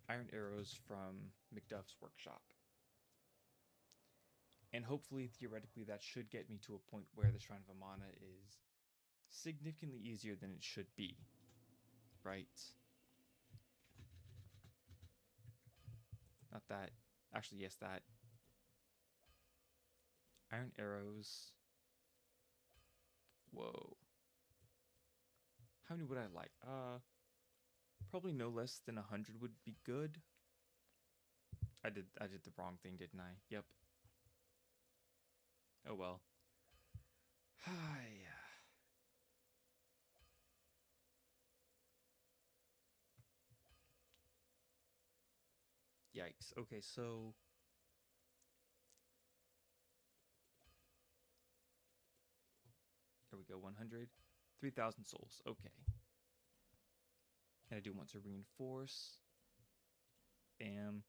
iron arrows from Macduff's workshop. And hopefully, theoretically, that should get me to a point where the Shrine of Amana is significantly easier than it should be. Right? Not that. Actually, yes, that. Iron arrows. Whoa. How many would I like? Probably no less than 100 would be good. I did the wrong thing, didn't I? Yep. Oh well. Hi. Yikes. Okay, so there we go. 100. 3,000 souls. Okay. And I do want to reinforce. Bam.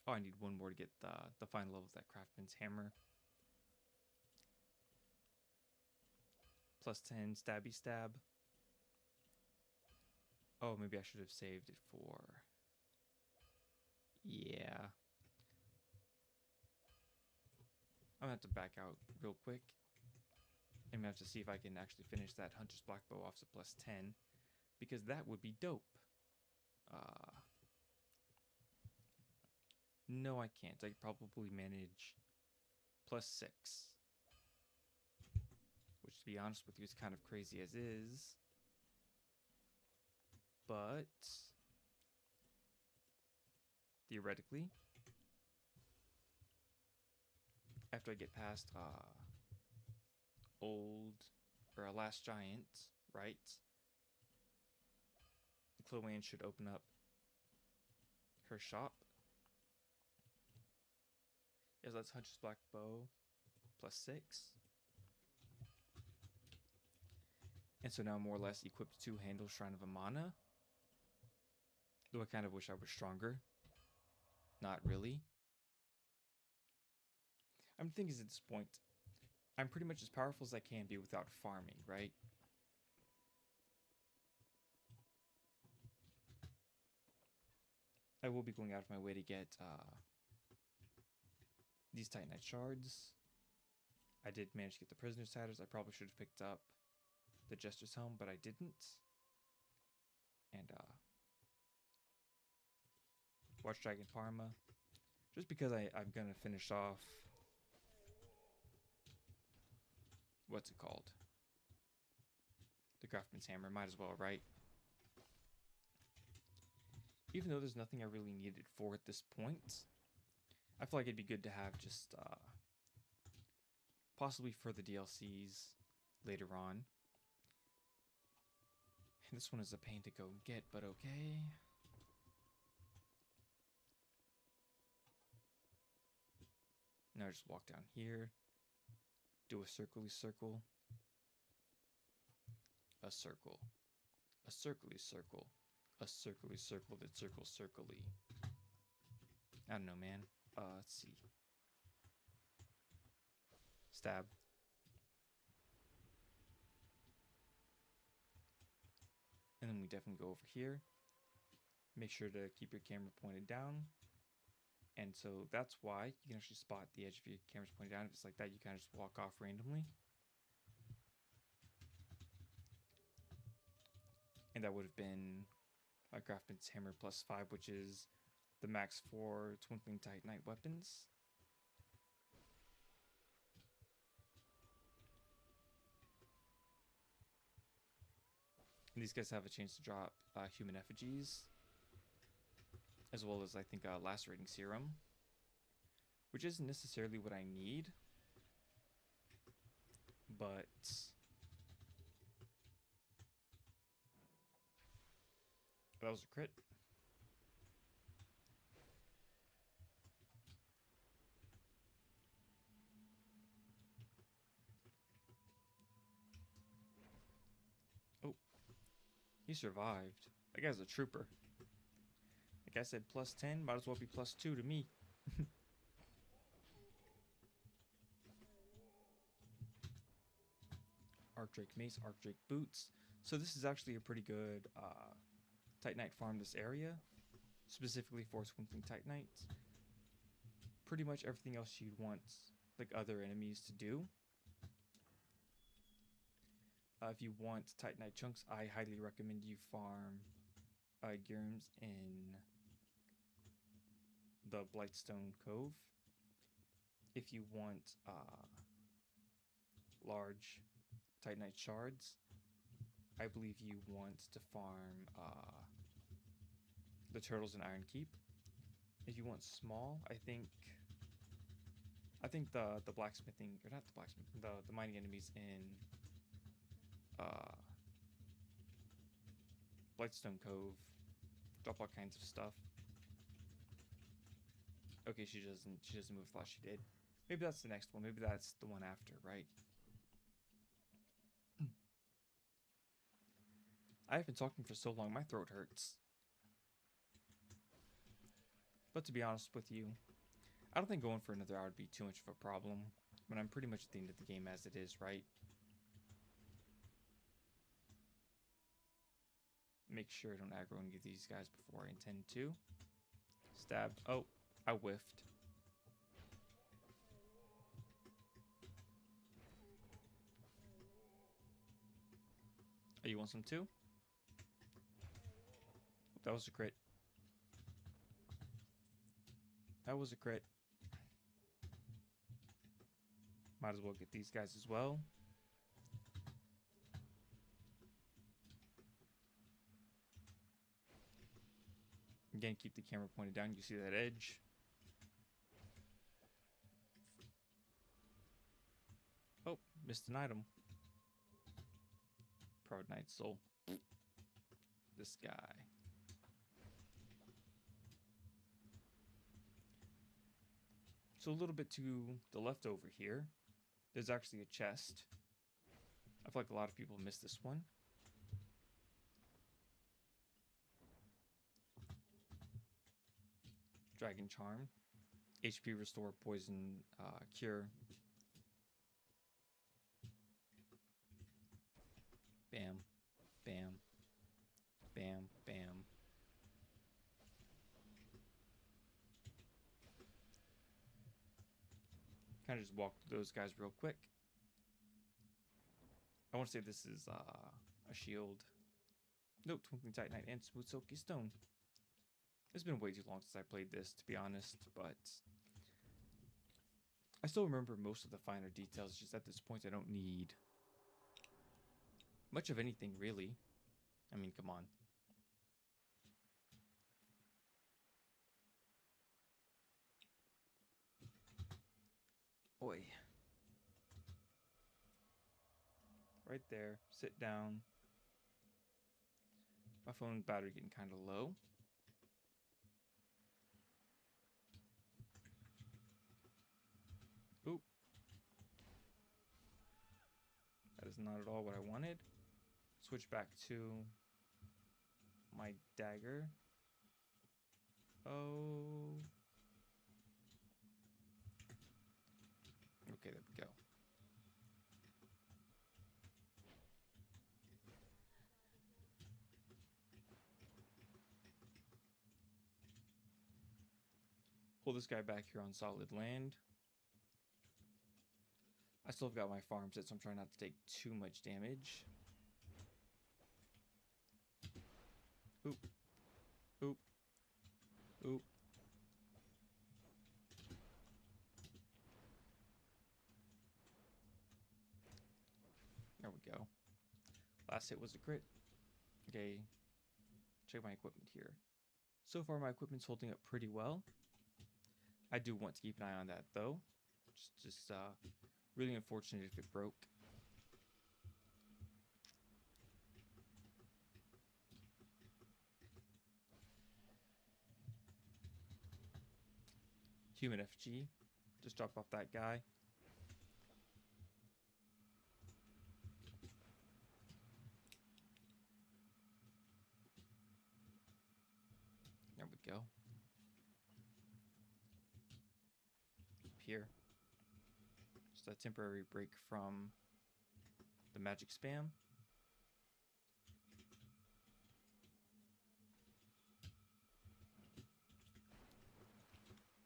Oh, I need one more to get the final level of that craftsman's hammer. Plus 10 stabby stab. Oh, maybe I should have saved it for... Yeah. I'm gonna have to back out real quick. I'm gonna have to see if I can actually finish that Hunter's Black Bow off to plus 10. Because that would be dope. No, I can't. I could probably manage plus 6. Which, to be honest with you, is kind of crazy as is. But theoretically, after I get past Last Giant, right? Chloe should open up her shop. Yes, that's Hunter's Black Bow plus 6. And so now I'm more or less equipped to handle Shrine of Amana. Though I kind of wish I was stronger. Not really. I'm thinking at this point, I'm pretty much as powerful as I can be without farming, right? I will be going out of my way to get these Titanite shards. I did manage to get the prisoner status. I probably should have picked up the Jester's helm, but I didn't. And Watch Dragon Parma. Just because I'm gonna finish off what's it called? The Craftsman's Hammer. Might as well, right? Even though there's nothing I really needed for at this point, I feel like it'd be good to have just possibly for the DLCs later on. And this one is a pain to go get, but okay. Now I just walk down here, do a circly circle, a circle, a circly circle, a circly circle that circles circly. I don't know, man. Let's see. Stab. And then we definitely go over here. Make sure to keep your camera pointed down. And so that's why you can actually spot the edge of your camera's pointed down. If it's like that, you kind of just walk off randomly. And that would have been a Craftsman's Hammer +5, which is the max for Twinkling Titanite weapons. And these guys have a chance to drop human effigies, as well as I think lacerating serum, which isn't necessarily what I need, but that was a crit. Oh, he survived. That guy's a trooper. Like I said, +10, might as well be +2 to me. Archdrake Mace, Archdrake Boots. So this is actually a pretty good Titanite farm this area, specifically for Twinkling Titanite. Pretty much everything else you'd want like other enemies to do. If you want Titanite chunks, I highly recommend you farm Gyrms in the Blightstone Cove. If you want large Titanite shards, I believe you want to farm the turtles in Iron Keep. If you want small, I think the blacksmithing, or not the blacksmithing, the mining enemies in Blightstone Cove drop all kinds of stuff. Okay, she doesn't move as she did. Maybe that's the next one. Maybe that's the one after, right? I've been talking for so long, my throat hurts. But to be honest with you, I don't think going for another hour would be too much of a problem. When I'm pretty much at the end of the game as it is, right? Make sure I don't aggro any of these guys before I intend to. Stab. Oh, I whiffed. Oh, you want some too? That was a crit. That was a crit. Might as well get these guys as well. Again, keep the camera pointed down. You see that edge? Oh, missed an item. Proud Knight Soul. This guy. So a little bit to the left over here, there's actually a chest. I feel like a lot of people miss this one. Dragon Charm. HP restore, poison, cure. Bam, bam, bam, bam. Kind of just walk through those guys real quick. I want to say this is a shield. Nope, Twinkling Titanite and Smooth Silky Stone. It's been way too long since I played this, to be honest, but I still remember most of the finer details. Just at this point, I don't need much of anything, really. I mean, come on. Oi. Right there. Sit down. My phone battery getting kind of low. Oop. That is not at all what I wanted. Switch back to my dagger. Oh. Okay, there we go. Pull this guy back here on solid land. I still have got my farm set, so I'm trying not to take too much damage. Oop. Oop. Oop. There we go. Last hit was a crit. Okay. Check my equipment here. So far, my equipment's holding up pretty well. I do want to keep an eye on that, though. Just really unfortunate if it broke. Human FG. Just drop off that guy. There we go. Up here. Just a temporary break from the magic spam.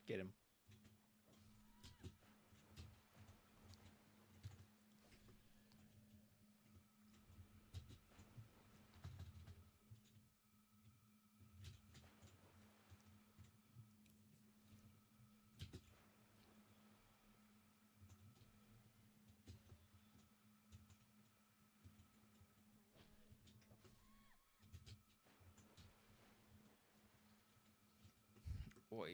Get him. Boy.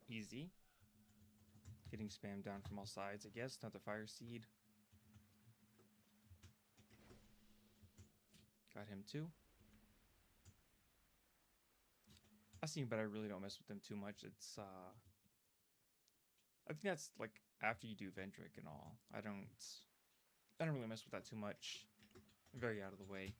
Easy. Getting spammed down from all sides, I guess. Another fire seed. Got him too. I see him, but I really don't mess with them too much. It's I think that's like after you do Vendrick and all. I don't really mess with that too much. I'm very out of the way.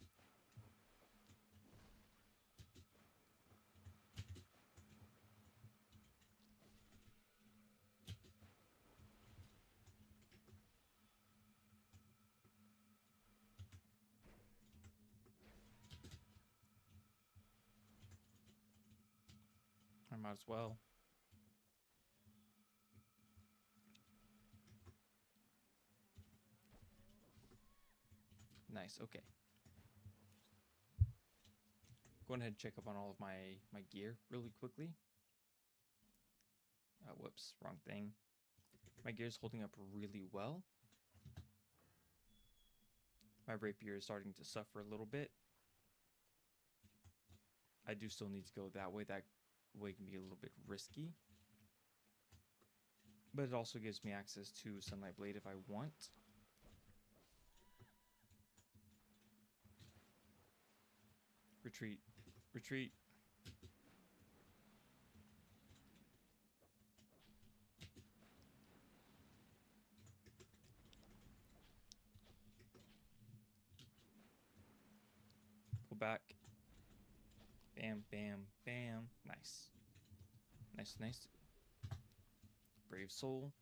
I might as well. Nice, okay. Go ahead and check up on all of my gear really quickly. Whoops, wrong thing. My gear's holding up really well. My rapier is starting to suffer a little bit. I do still need to go that way. That way can be a little bit risky. But it also gives me access to Sunlight Blade if I want. Retreat. Retreat. Go back. Bam, bam, bam. Nice. Nice, nice. Brave soul.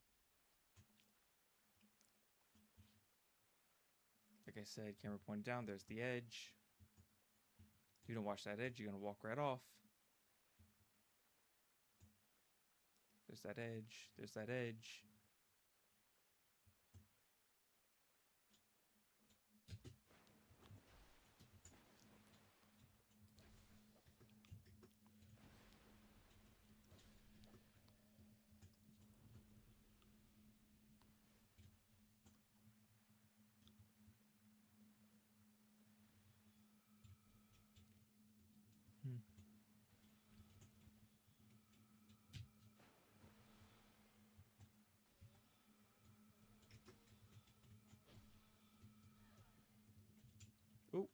Like I said, camera pointed down. There's the edge. If you don't watch that edge, you're going to walk right off. There's that edge. There's that edge. Oh,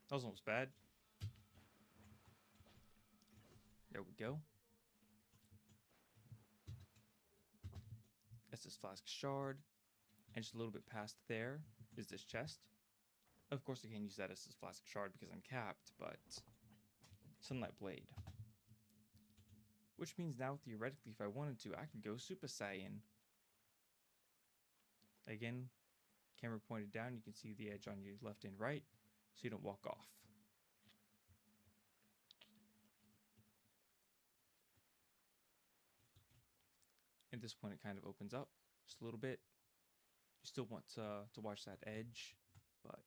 that was almost bad. There we go. That's this flask shard. And just a little bit past there is this chest. Of course, I can't use that as this flask shard because I'm capped, but Sunlight Blade. Which means now, theoretically, if I wanted to, I could go Super Saiyan. Again, camera pointed down, you can see the edge on your left and right, so you don't walk off. At this point, it kind of opens up just a little bit. You still want to watch that edge, but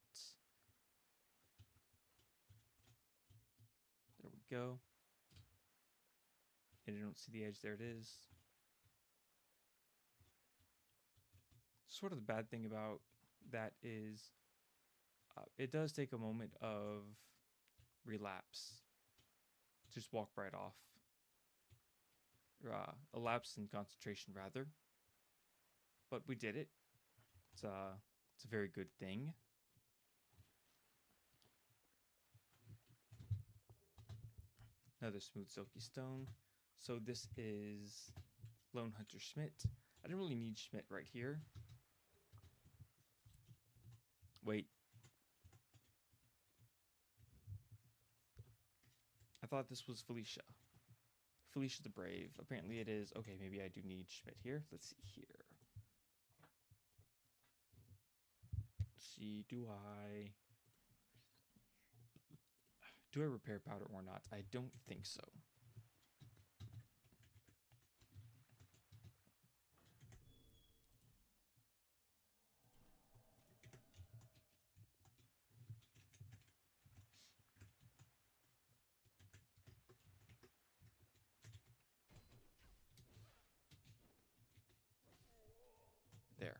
there we go. And you don't see the edge, there it is. Sort of the bad thing about that is it does take a moment of relapse. Just walk right off. A lapse in concentration, rather. But we did it. It's a very good thing. Another smooth silky stone. So this is Lone Hunter Schmidt. I didn't really need Schmidt right here. Wait. I thought this was Felicia. Felicia the Brave. Apparently it is. Okay, maybe I do need Schmidt here. Let's see here. Let's see, do I repair powder or not? I don't think so. There.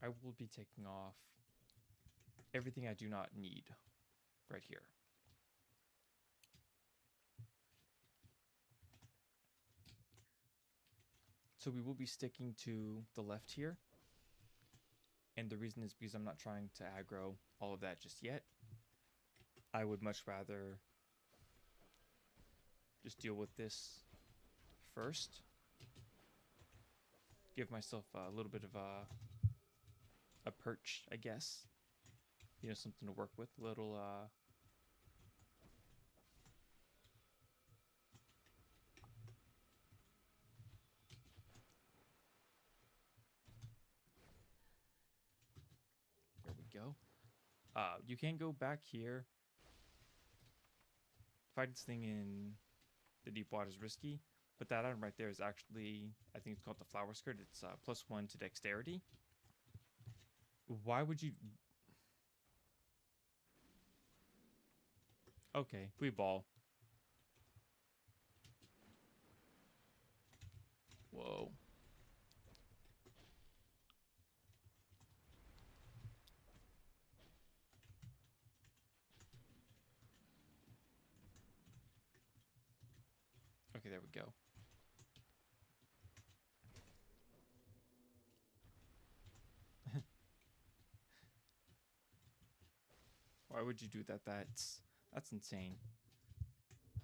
I will be taking off everything I do not need right here. So we will be sticking to the left here. And the reason is because I'm not trying to aggro all of that just yet. I would much rather just deal with this first. Give myself a little bit of a perch, I guess. You know, something to work with. A little there we go. You can go back here. Fighting this thing in the deep water is risky, but that item right there is actually, I think it's called the flower skirt. It's +1 to dexterity. Why would you? Okay, we ball. Whoa. Okay, there we go. Why would you do that? That's insane.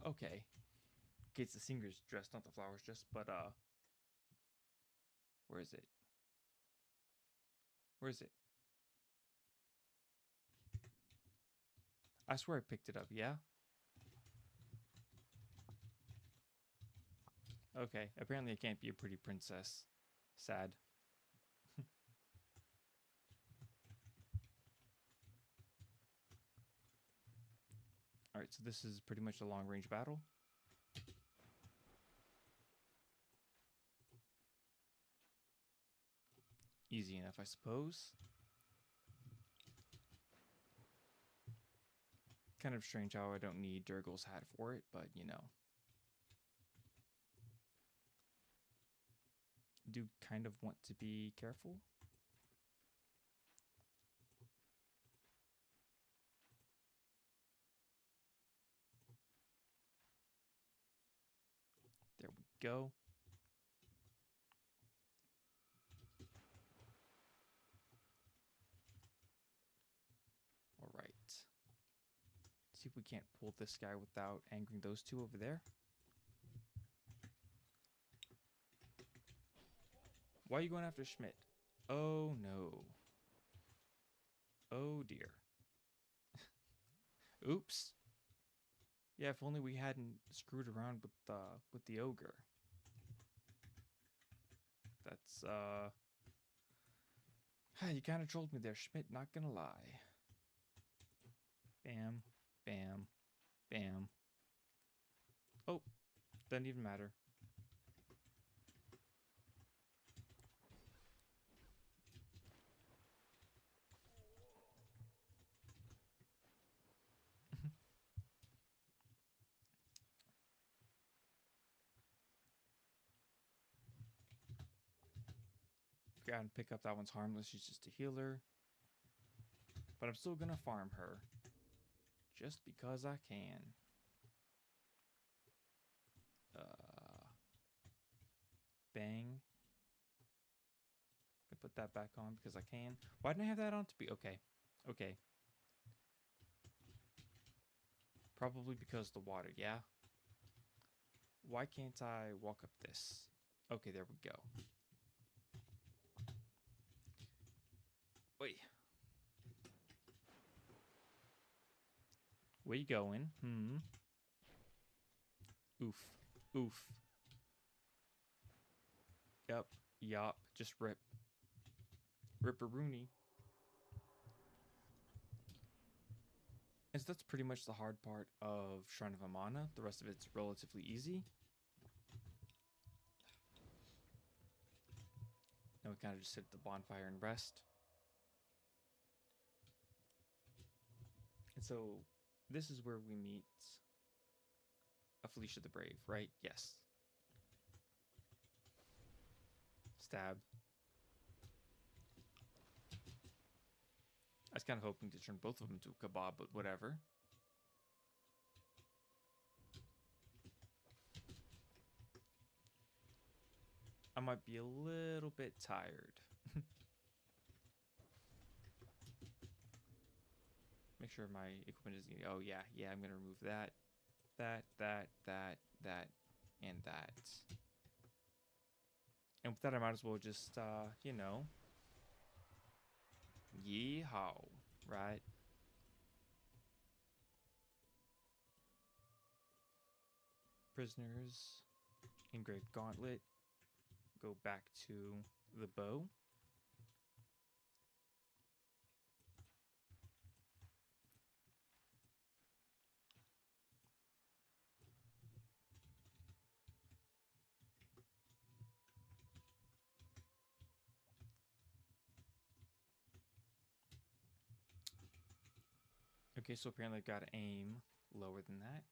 Okay. Okay, it's the singer's dress, not the flower's dress, but where is it? Where is it? I swear I picked it up, yeah? Okay, apparently I can't be a pretty princess. Sad. Alright, so this is pretty much a long-range battle. Easy enough, I suppose. Kind of strange how I don't need Durgal's hat for it, but you know. Do kind of want to be careful. There we go. All right. See if we can't pull this guy without angering those two over there. Why are you going after Schmidt? Oh no. Oh dear. Oops. Yeah, if only we hadn't screwed around with the ogre. That's you kind of trolled me there, Schmidt, not gonna lie. Bam, bam, bam. Oh, doesn't even matter. Go ahead and pick up that one's harmless. She's just a healer. But I'm still gonna farm her. Just because I can. Bang. I put that back on because I can. Why didn't I have that on to be? Okay. Okay. Probably because the water, yeah? Why can't I walk up this? Okay, there we go. Wait. Where you going? Oof. Oof. Yep. Yup. Just rip. Ripperoonie. And so that's pretty much the hard part of Shrine of Amana. The rest of it's relatively easy. Now we kind of just sit at the bonfire and rest. And so this is where we meet Felicia the Brave, right? Yes. Stab. I was kind of hoping to turn both of them into a kebab, but whatever. I might be a little bit tired. Make sure my equipment is... Oh, yeah. Yeah, I'm going to remove that. That, and that. And with that, I might as well just, you know... Yeehaw, right? Prisoners. Engraved gauntlet. Go back to the bow. Okay, so apparently I've got to aim lower than that.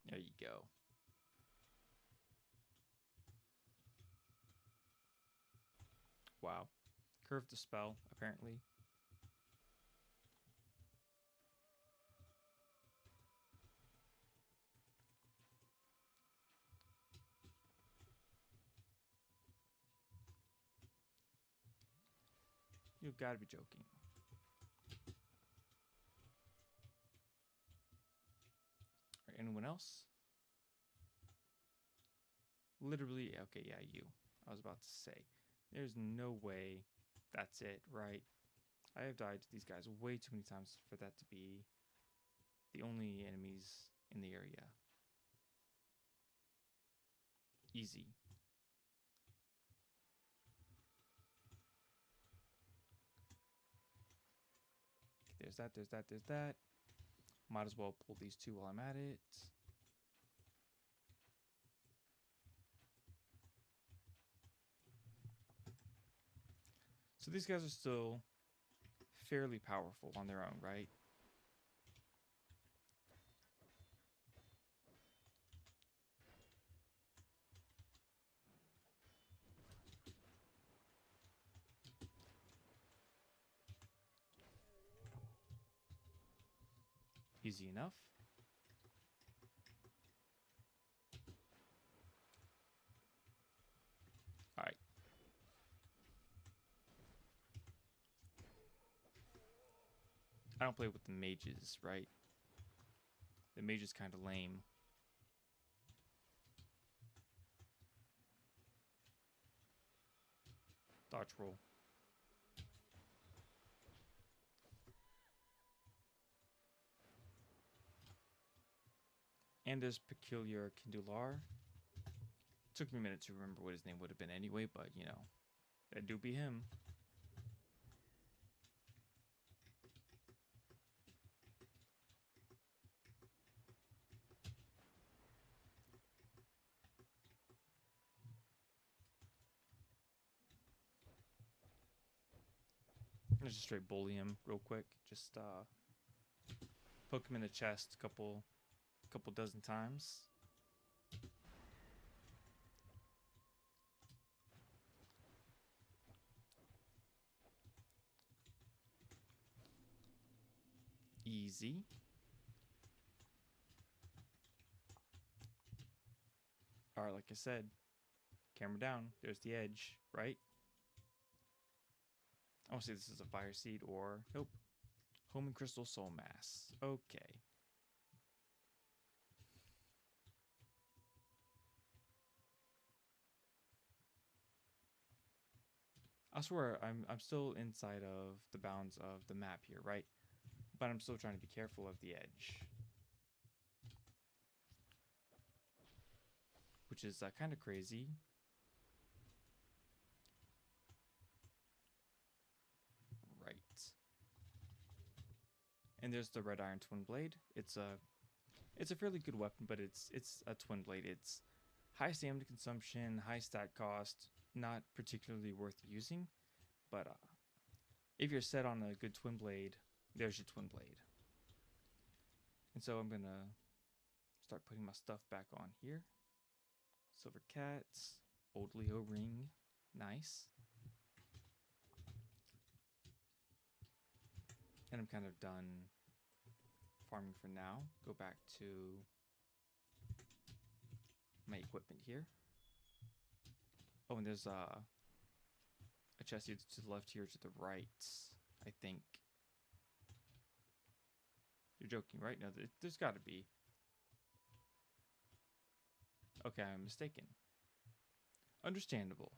There you go. Wow. Curve the spell, apparently. You've got to be joking. Or anyone else? Literally, okay, yeah, you. I was about to say. There's no way that's it, right? I have died to these guys way too many times for that to be the only enemies in the area. Easy. There's that, there's that, there's that. Might as well pull these two while I'm at it. So these guys are still fairly powerful on their own, right? Easy enough. Alright. I don't play with the mages, right? The mage is kind of lame. Dodge roll. And there's Peculiar Kindular. Took me a minute to remember what his name would have been anyway, but you know, that do be him. Let's just straight bully him real quick. Just poke him in the chest a couple dozen times. Easy. Alright, like I said, camera down. There's the edge, right? I want to say this is a fire seed or nope. Home and crystal soul mass. Okay. I swear I'm still inside of the bounds of the map here, right? But I'm still trying to be careful of the edge. Which is kind of crazy. Right. And there's the red iron twin blade. It's a fairly good weapon, but it's a twin blade. It's high stamina consumption, high stat cost, not particularly worth using. But if you're set on a good twin blade, there's your twin blade. And so I'm gonna start putting my stuff back on here. Silver cats, old Leo ring, nice. And I'm kind of done farming for now. Go back to my equipment here. Oh, and there's a chest either to the left here, to the right, I think. You're joking, right? No, there's got to be. Okay, I'm mistaken. Understandable.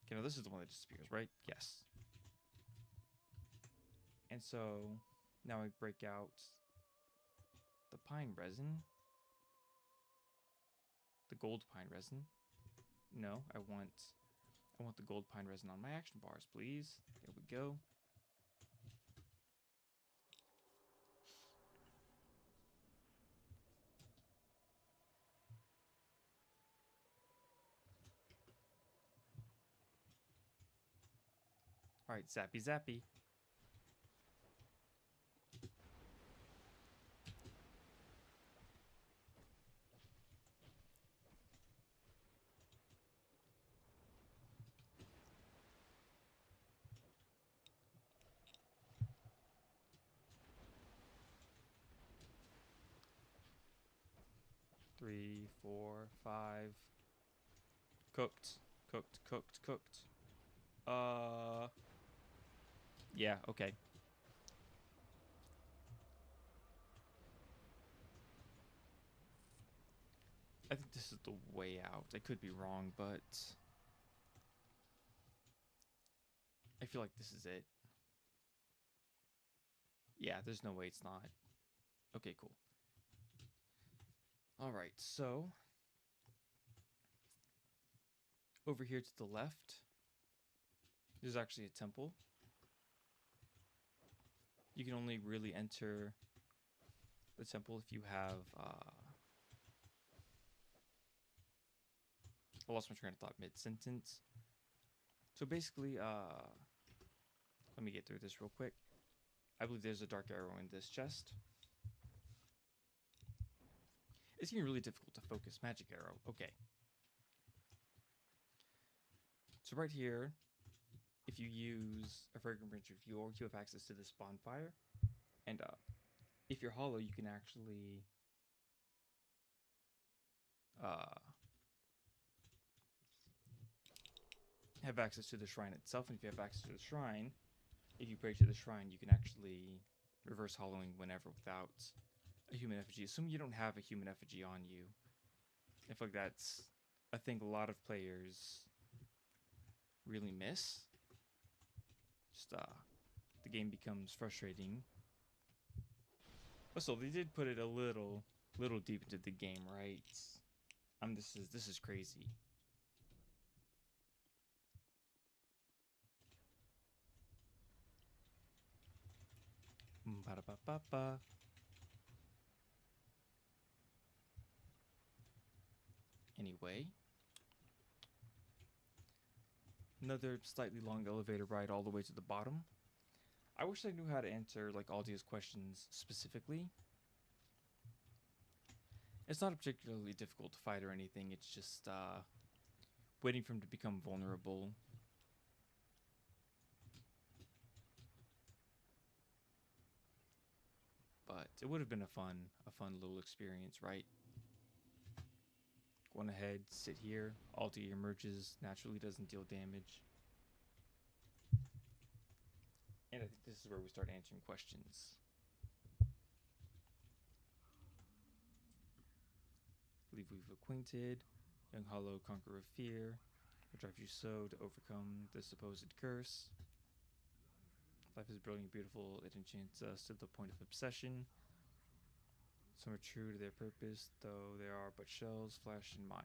Okay, now this is the one that disappears, right? Yes. And so now I break out the pine resin. The gold pine resin. No, I want the gold pine resin on my action bars, please. There we go. All right, zappy zappy. Three, four, five. Cooked, cooked, cooked, cooked. Yeah, okay. I think this is the way out. I could be wrong, but I feel like this is it. Yeah, there's no way it's not. Okay, cool. All right, so over here to the left, there's actually a temple. You can only really enter the temple if you have. I lost my train of thought mid-sentence. So basically, let me get through this real quick. I believe there's a dark arrow in this chest. It's getting really difficult to focus. Magic arrow. Okay. So right here, if you use a fragrant branch of yore, you have access to this bonfire. And if you're hollow, you can actually have access to the shrine itself. And if you have access to the shrine, if you pray to the shrine, you can actually reverse hollowing whenever without a human effigy. Assuming you don't have a human effigy on you. I feel like that's a thing a lot of players really miss. Just the game becomes frustrating. But still, they did put it a little deep into the game, right? This is crazy. Ba-da-ba-ba-ba. Anyway, another slightly long elevator ride all the way to the bottom. I wish I knew how to answer like Aldia's questions specifically. It's not particularly difficult to fight or anything. It's just waiting for him to become vulnerable. But it would have been a fun little experience, right? Go on ahead, sit here. Altia emerges, naturally doesn't deal damage. And I think this is where we start answering questions. Believe we've acquainted. Young Hollow, conqueror of fear. What drives you so to overcome the supposed curse? Life is brilliant, beautiful. It enchants us to the point of obsession. Some are true to their purpose, though there are but shells, flesh, and mind.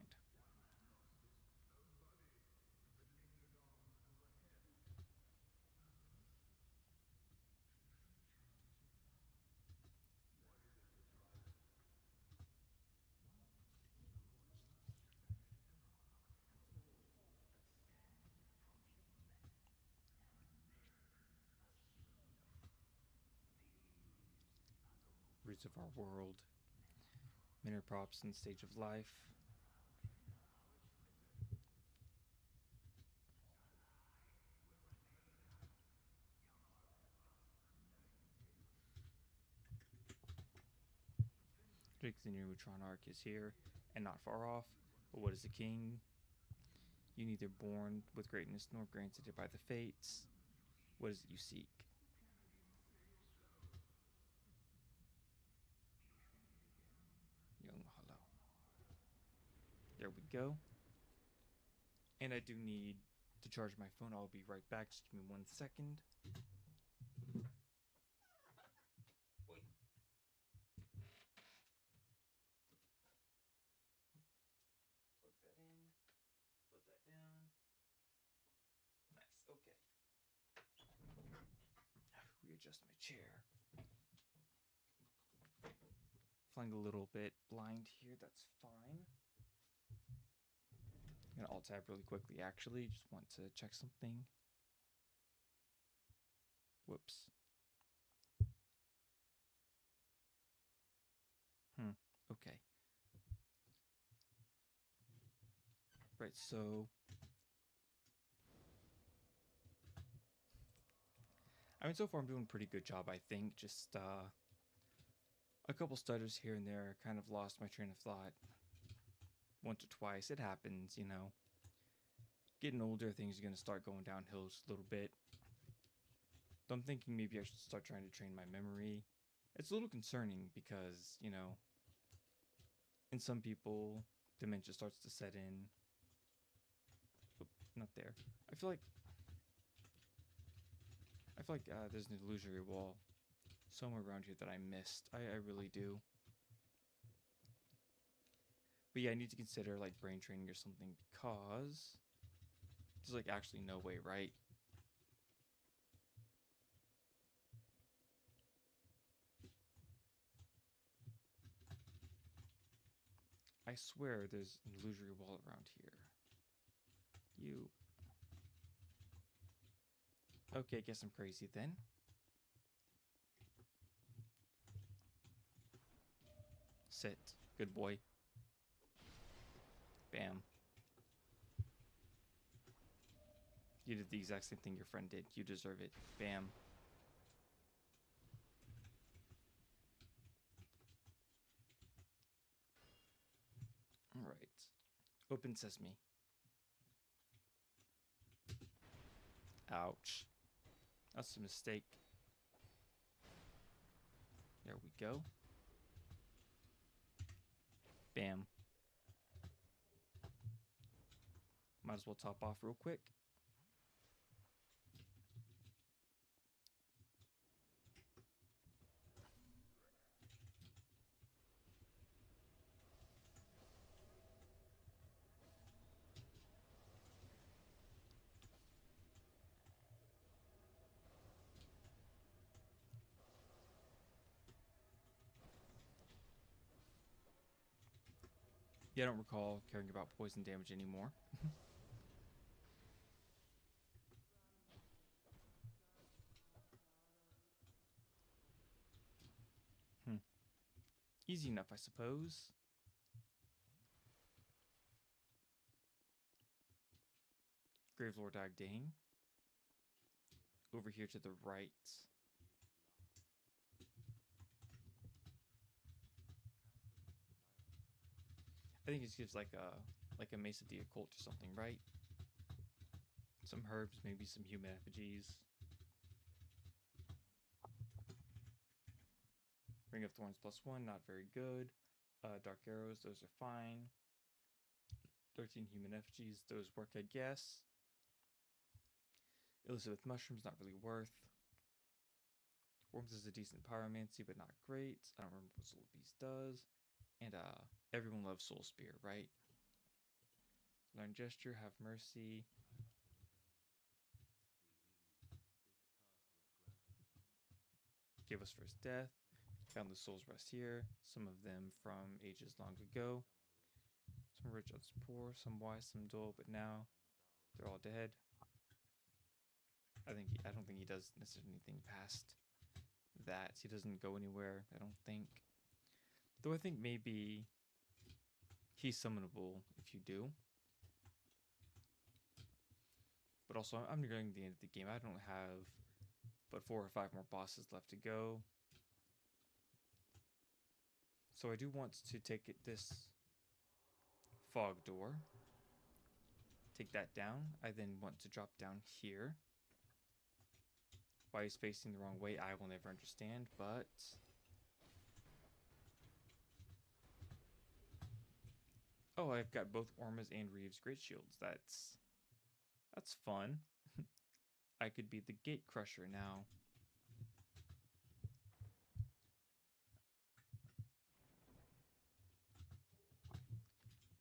Roots of our world. Minor props and stage of life. Drake the Neutron arc is here, and not far off. But what is a king? You neither born with greatness nor granted it by the fates. What is it you seek? Young Hollow. There we go. And I do need to charge my phone. I'll be right back. Just give me 1 second. Wait. Plug that in. Put that down. Nice. Okay. Readjust my chair. Flying a little bit blind here. That's fine. I'm gonna alt tab really quickly. Actually, just want to check something. Whoops. Okay. Right, so I mean, so far I'm doing a pretty good job, I think. Just a couple stutters here and there. Kind of lost my train of thought once or twice. It happens, you know. Getting older, things are gonna start going downhill just a little bit. So I'm thinking maybe I should start trying to train my memory. It's a little concerning because, you know, in some people, dementia starts to set in. Oop, not there. I feel like there's an illusory wall. somewhere around here that I missed. I really do. But yeah, I need to consider like brain training or something because there's like actually no way, right? I swear there's an illusory wall around here. You. Okay, guess I'm crazy then. Sit. Good boy. Bam. You did the exact same thing your friend did. You deserve it. Bam. Alright. Open sesame. Ouch. That's a mistake. There we go. Bam. Might as well top off real quick. Yeah, I don't recall caring about poison damage anymore. Easy enough, I suppose. Gravelord Agdane. Over here to the right. I think it gives like a Mace of the Occult or something, right? Some herbs, maybe some human effigies. Ring of Thorns +1, not very good. Dark Arrows, those are fine. 13 human effigies, those work, I guess. Elizabeth Mushrooms, not really worth. Worms is a decent pyromancy, but not great. I don't remember what Soul Beast does. And everyone loves Soul Spear, right? Learn Gesture, Have Mercy. Give us First Death. Found the Soul's Rest here. Some of them from ages long ago. Some rich, others poor. Some wise, some dull, but now they're all dead. I don't think he does necessarily anything past that. He doesn't go anywhere, I don't think. Though I think maybe he's summonable if you do. But also, I'm nearing the end of the game. I don't have but 4 or 5 more bosses left to go. So I do want to take this fog door. Take that down. I then want to drop down here. Why he's facing the wrong way, I will never understand, but... Oh, I've got both Orma's and Reeve's Great Shields. That's fun. I could be the Gate Crusher now.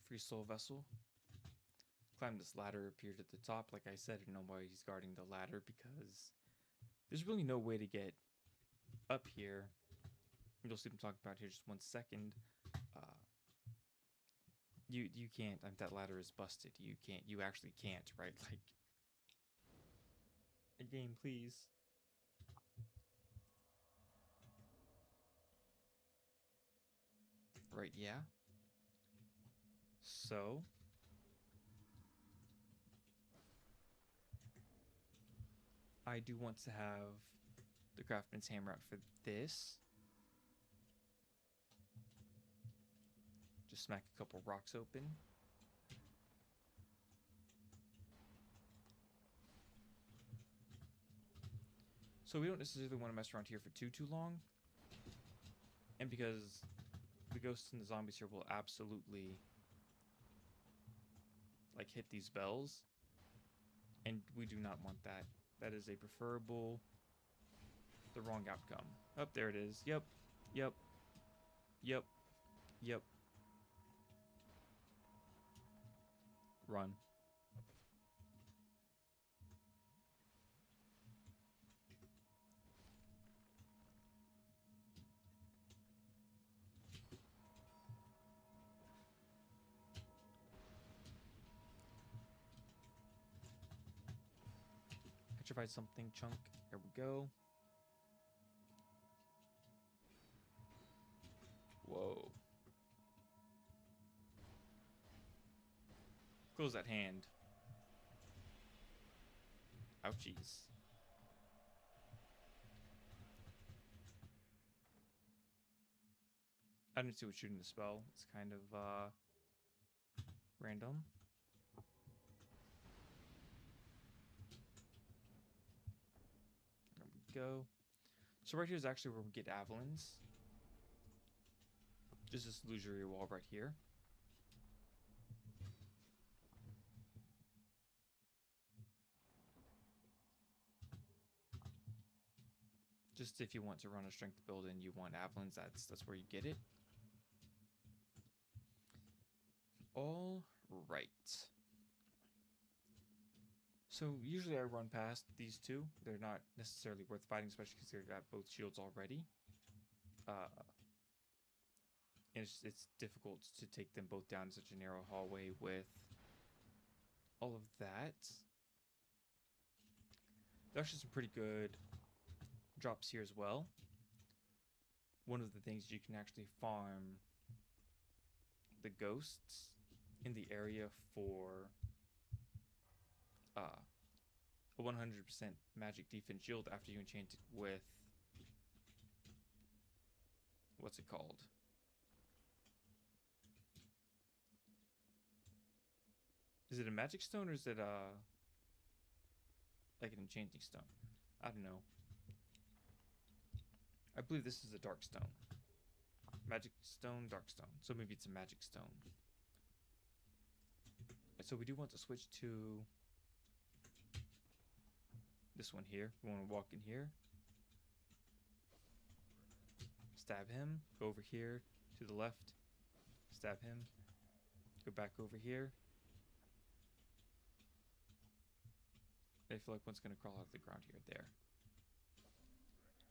Free Soul Vessel. Climb this ladder, appeared at the top. Like I said, I don't know why he's guarding the ladder because there's really no way to get up here. You'll see what I'm talking about here just 1 second. You can't. That ladder is busted. You can't. You actually can't, right? Like, a game, please. Right? Yeah. So. I do want to have the Craftsman's Hammer out for this. Just smack a couple rocks open. So we don't necessarily want to mess around here for too long. And because the ghosts and the zombies here will absolutely like hit these bells. And we do not want that. That is a preferable, the wrong outcome. Oh, there it is. Yep. Yep. Yep. Yep. Run. Petrify something, chunk. There we go. Whoa. Close that hand. Ouchies. I didn't see what's shooting the spell. It's kind of random. There we go. So right here is actually where we get Avalons. Just this illusory wall right here. Just if you want to run a strength build and you want Avalons, that's where you get it. All right. So usually I run past these two. They're not necessarily worth fighting, especially because they've got both shields already. And it's difficult to take them both down such a narrow hallway with all of that. There's actually some pretty good drops here as well. One of the things you can actually farm the ghosts in the area for a 100% magic defense shield after you enchant it with, what's it called? Is it a magic stone or is it like an enchanting stone? I don't know. I believe this is a dark stone. Magic stone, dark stone. So maybe it's a magic stone. So we do want to switch to this one here. We want to walk in here. Stab him. Go over here to the left. Stab him. Go back over here. I feel like one's going to crawl out of the ground here. There.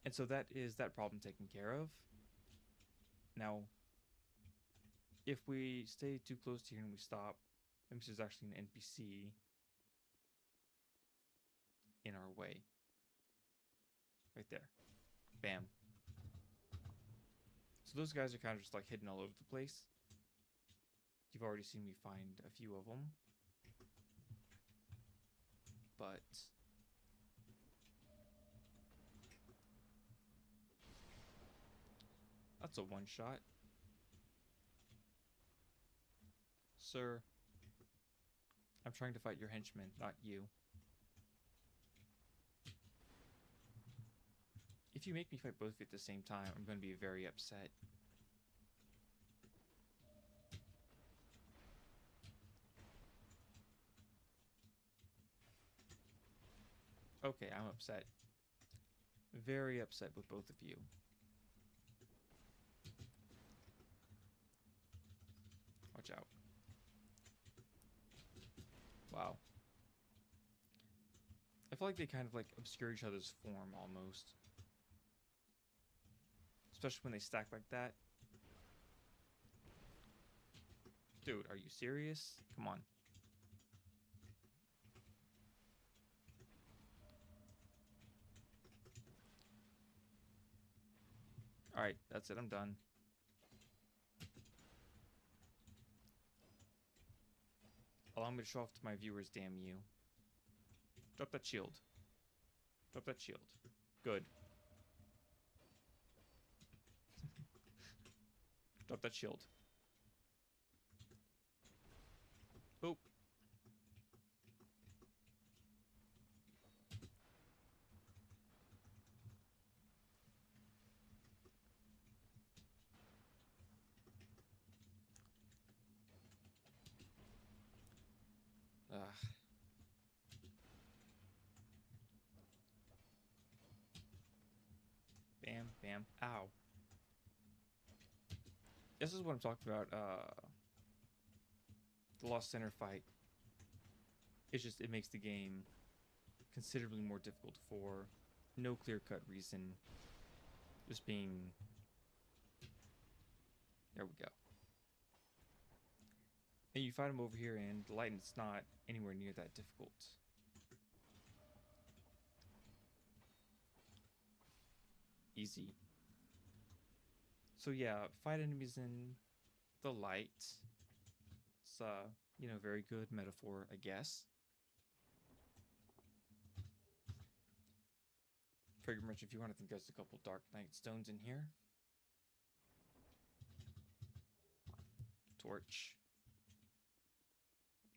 And so that is that problem taken care of. Now, if we stay too close to here and we stop, then this is actually an NPC in our way. Right there. Bam. So those guys are kind of just like hidden all over the place. You've already seen me find a few of them. But that's a one shot. Sir, I'm trying to fight your henchman, not you. If you make me fight both of you at the same time, I'm going to be very upset. Okay, I'm upset. Very upset with both of you. Watch out. Wow. I feel like they kind of like obscure each other's form almost. Especially when they stack like that. Dude, are you serious? Come on. Alright, that's it. I'm done. Allow me to show off to my viewers, damn you. Drop that shield. Drop that shield. Good. Drop that shield. Oh. Ugh. Bam. Bam. Ow. This is what I'm talking about. The Lost Center fight. It's just, it makes the game considerably more difficult for no clear-cut reason. Just being... There we go. And you fight him over here, and the lightning's not anywhere near that difficult. Easy. So yeah, fight enemies in the light. It's you know, very good metaphor, I guess. Pretty much, if you want, I think there's a couple Dark Knight stones in here. Torch.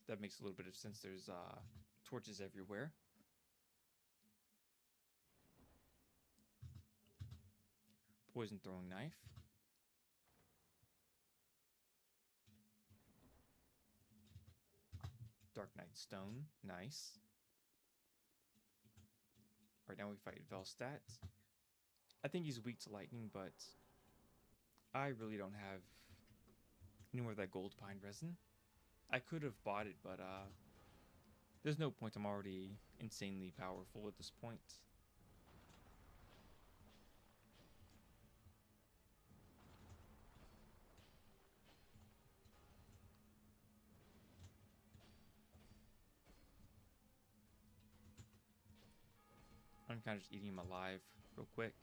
That makes a little bit of sense. There's torches everywhere. Poison throwing knife. Dark Knight stone. Nice. Alright, now we fight Velstadt. I think he's weak to lightning, but I really don't have any more of that gold pine resin. I could have bought it, but there's no point. I'm already insanely powerful at this point. I'm kind of just eating him alive real quick.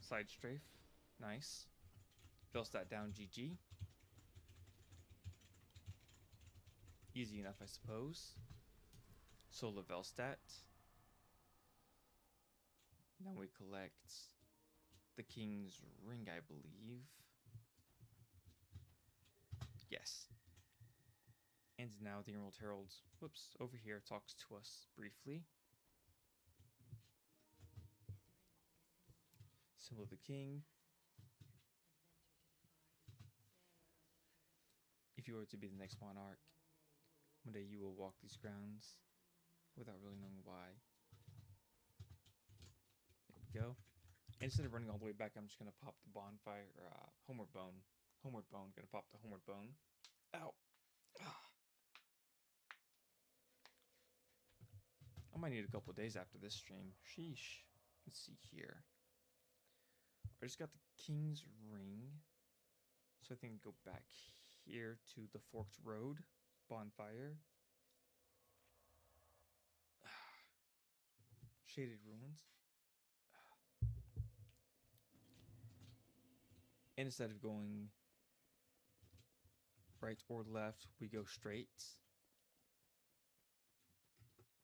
Side strafe. Nice. Velstadt down, GG. Easy enough, I suppose. Solo Velstadt. Now we collect the King's Ring, I believe. Yes. And now the Emerald Herald, whoops, over here talks to us briefly. Symbol of the King. If you were to be the next monarch, one day you will walk these grounds without really knowing why. There we go. And instead of running all the way back, I'm just gonna pop the bonfire, homeward bone. Homeward bone, gonna pop the homeward bone. Ow! Ah. I might need a couple days after this stream. Sheesh. Let's see here. I just got the King's Ring. So I think go back here to the Forked Road. Bonfire. Shaded Ruins. And instead of going right or left, we go straight.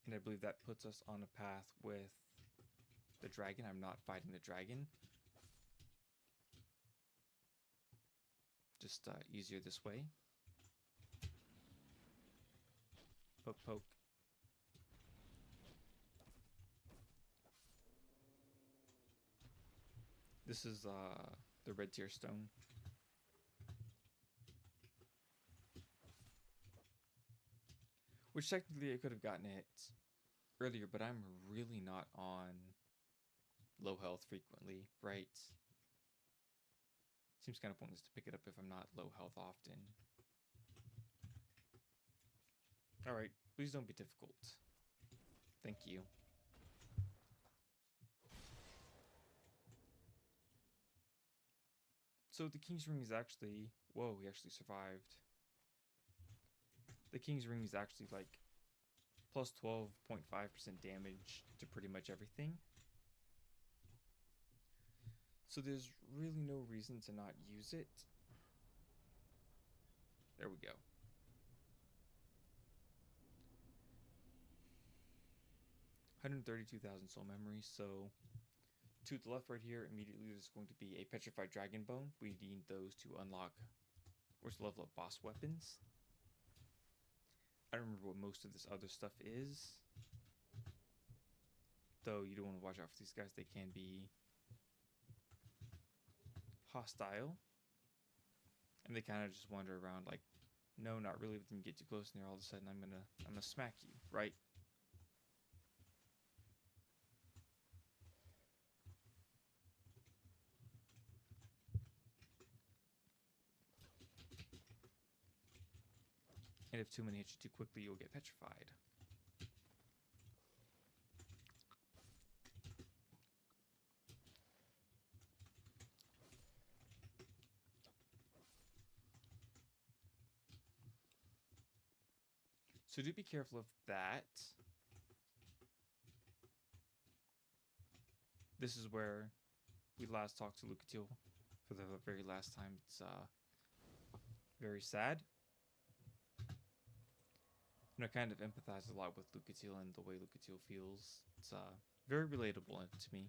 And I believe that puts us on a path with the dragon. I'm not fighting the dragon. Just easier this way. Poke, poke. This is the red tier stone. Which technically I could have gotten it earlier, but I'm really not on low health frequently, right? Seems kind of pointless to pick it up if I'm not low health often. Alright, please don't be difficult. Thank you. So the King's Ring is actually... Whoa, he actually survived. The King's Ring is actually like plus 12.5% damage to pretty much everything. So there's really no reason to not use it. There we go. $132,000 soul memory. So to the left right here, immediately there's going to be a petrified dragon bone. We need those to unlock course, level up boss weapons. I don't remember what most of this other stuff is. Though you do want to watch out for these guys. They can be hostile. And they kind of just wander around like, no, not really, but then you get too close and they're all of a sudden I'm gonna smack you, right? And if too many hit you too quickly, you'll get petrified. So do be careful of that. This is where we last talked to Lucatiel for the very last time. It's very sad. And I kind of empathize a lot with Lucatiel and the way Lucatiel feels. It's very relatable to me.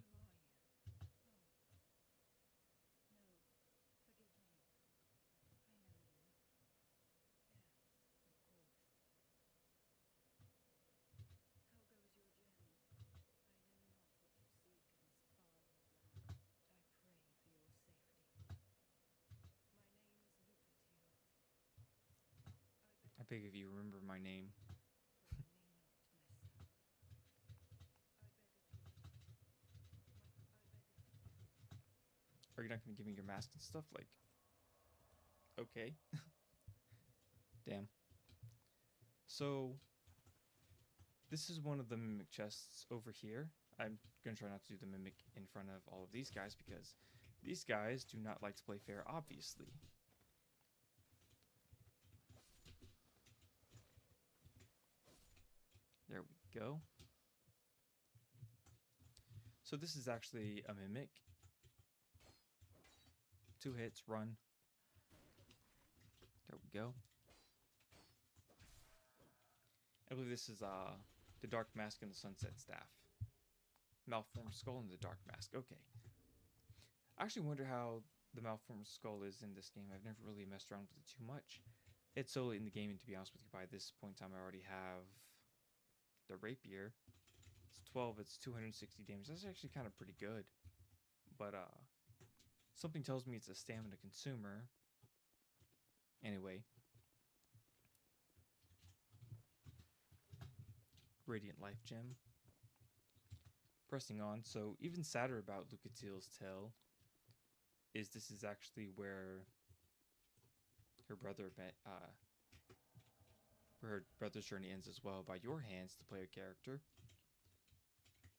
I beg of you, remember my name. Are you not going to give me your mask and stuff? Like, okay. Damn. So, this is one of the mimic chests over here. I'm going to try not to do the mimic in front of all of these guys because these guys do not like to play fair, obviously. There we go. So this is actually a mimic. 2 hits, run. There we go. I believe this is the Dark Mask and the Sunset Staff. Malformed Skull and the Dark Mask. Okay. I actually wonder how the Malformed Skull is in this game. I've never really messed around with it too much. It's so late in the game, and to be honest with you, by this point in time, I already have the Rapier. It's 12, it's 260 damage. That's actually kind of pretty good. But, something tells me it's a stamina consumer. Anyway. Radiant Life Gem. Pressing on. So, even sadder about Lucatiel's tale is this is actually where her brother met, where her brother's journey ends as well, by your hands to play a character.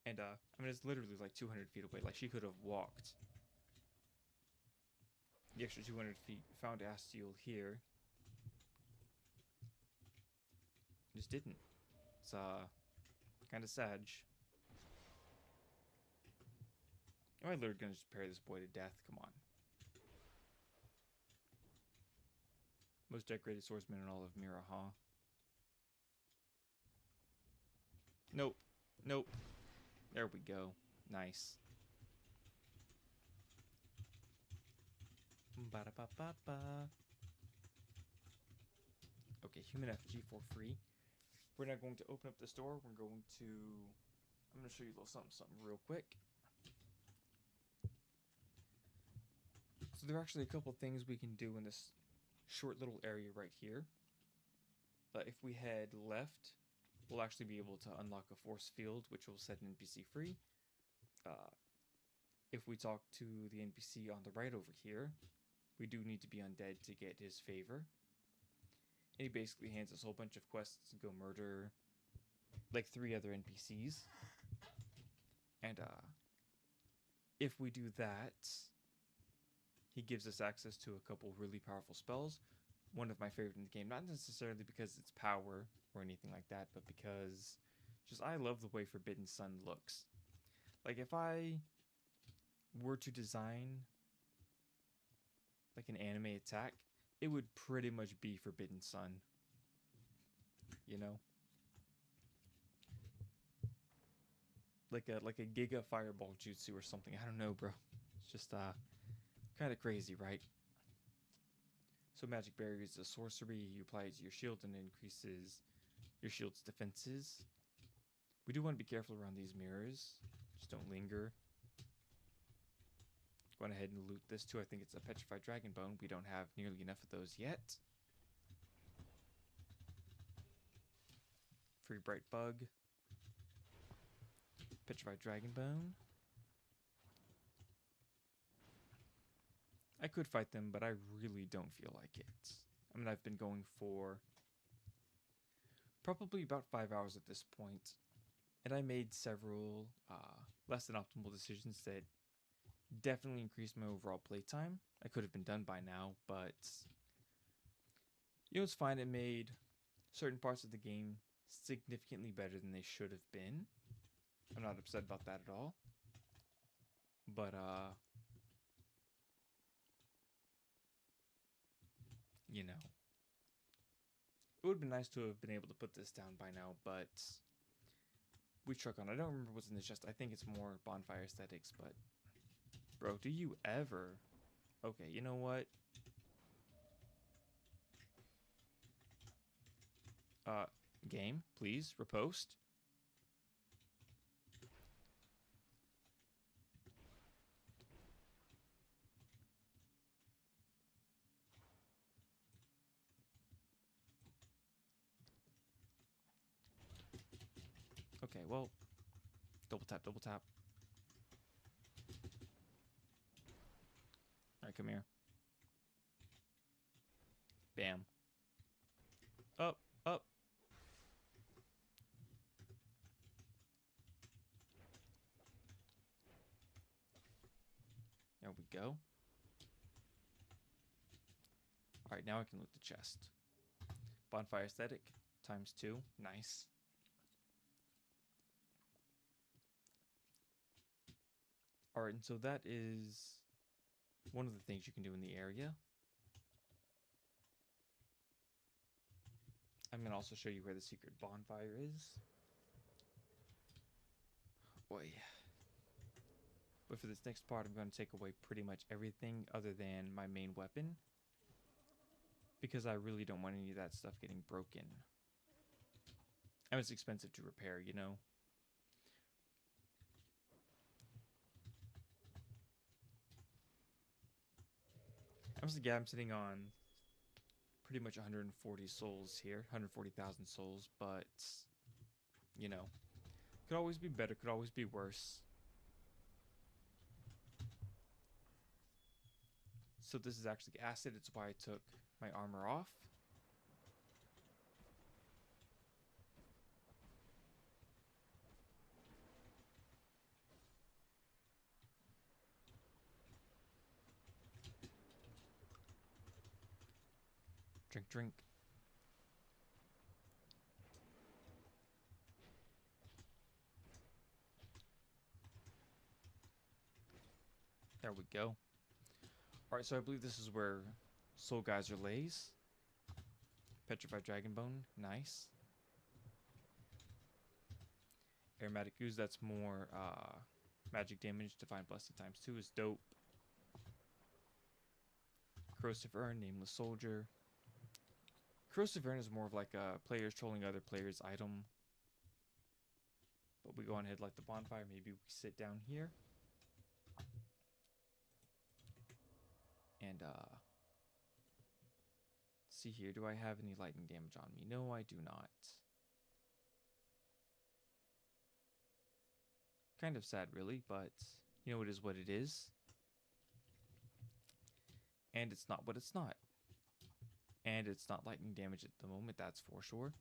And, I mean, it's literally like 200 feet away. Like, she could have walked the extra 200 feet, found Astiel here. Just didn't. It's, kind of sad. Am I literally gonna just parry this boy to death? Come on. Most decorated swordsman in all of Mira, huh? Nope. Nope. There we go. Nice. Ba-da-ba-ba-ba. Okay, human FG for free. We're not going to open up this door. I'm going to show you a little something real quick. So there are actually a couple things we can do in this short little area right here. If we head left, we'll actually be able to unlock a force field, which will set an NPC free. If we talk to the NPC on the right over here, we do need to be undead to get his favor. And he basically hands us a whole bunch of quests to go murder like 3 other NPCs. And if we do that, he gives us access to a couple really powerful spells. One of my favorite in the game, not necessarily because it's power or anything like that, but because just I love the way Forbidden Sun looks. Like if I were to design like an anime attack, it would pretty much be Forbidden Sun. You know? Like a Giga Fireball Jutsu or something. I don't know, bro. It's just kind of crazy, right? So Magic Barrier is a sorcery. You apply it to your shield and it increases your shield's defenses. We do want to be careful around these mirrors. Just don't linger. Go on ahead and loot this too. I think it's a Petrified Dragon Bone. We don't have nearly enough of those yet. Free Bright Bug. Petrified Dragon Bone. I could fight them, but I really don't feel like it. I mean, I've been going for probably about 5 hours at this point, and I made several less than optimal decisions that definitely increased my overall playtime. I could have been done by now, but you know, it's fine. It made certain parts of the game significantly better than they should have been. I'm not upset about that at all. But you know, it would have been nice to have been able to put this down by now, but we truck on. I don't remember what's in this chest. I think it's more bonfire aesthetics, but bro, do you ever? Okay, you know what? Game, please, repost. Okay, well, double tap, double tap. Alright, come here. Bam. Up, up. There we go. Alright, now I can loot the chest. Bonfire aesthetic, ×2. Nice. Alright, and so that is one of the things you can do in the area. I'm going to also show you where the secret bonfire is. Boy. But for this next part, I'm going to take away pretty much everything other than my main weapon, because I really don't want any of that stuff getting broken. And it's expensive to repair, you know? I'm sitting on pretty much 140 souls here, 140,000 souls, but, you know, could always be better, could always be worse. So this is actually acid, it's why I took my armor off. Drink, drink. There we go. Alright, so I believe this is where Soul Geyser lays. Petrified Dragon Bone, nice. Aromatic Ooze, that's more magic damage. Divine Blessing ×2 is dope. Corrosive Urn, Nameless Soldier. Corrosive Urn is more of like a players trolling other players' item. But we go on ahead, light the bonfire. Maybe we sit down here. And see here, do I have any lightning damage on me? No, I do not. Kind of sad, really, but you know, it is what it is. And it's not what it's not. And it's not lightning damage at the moment, that's for sure.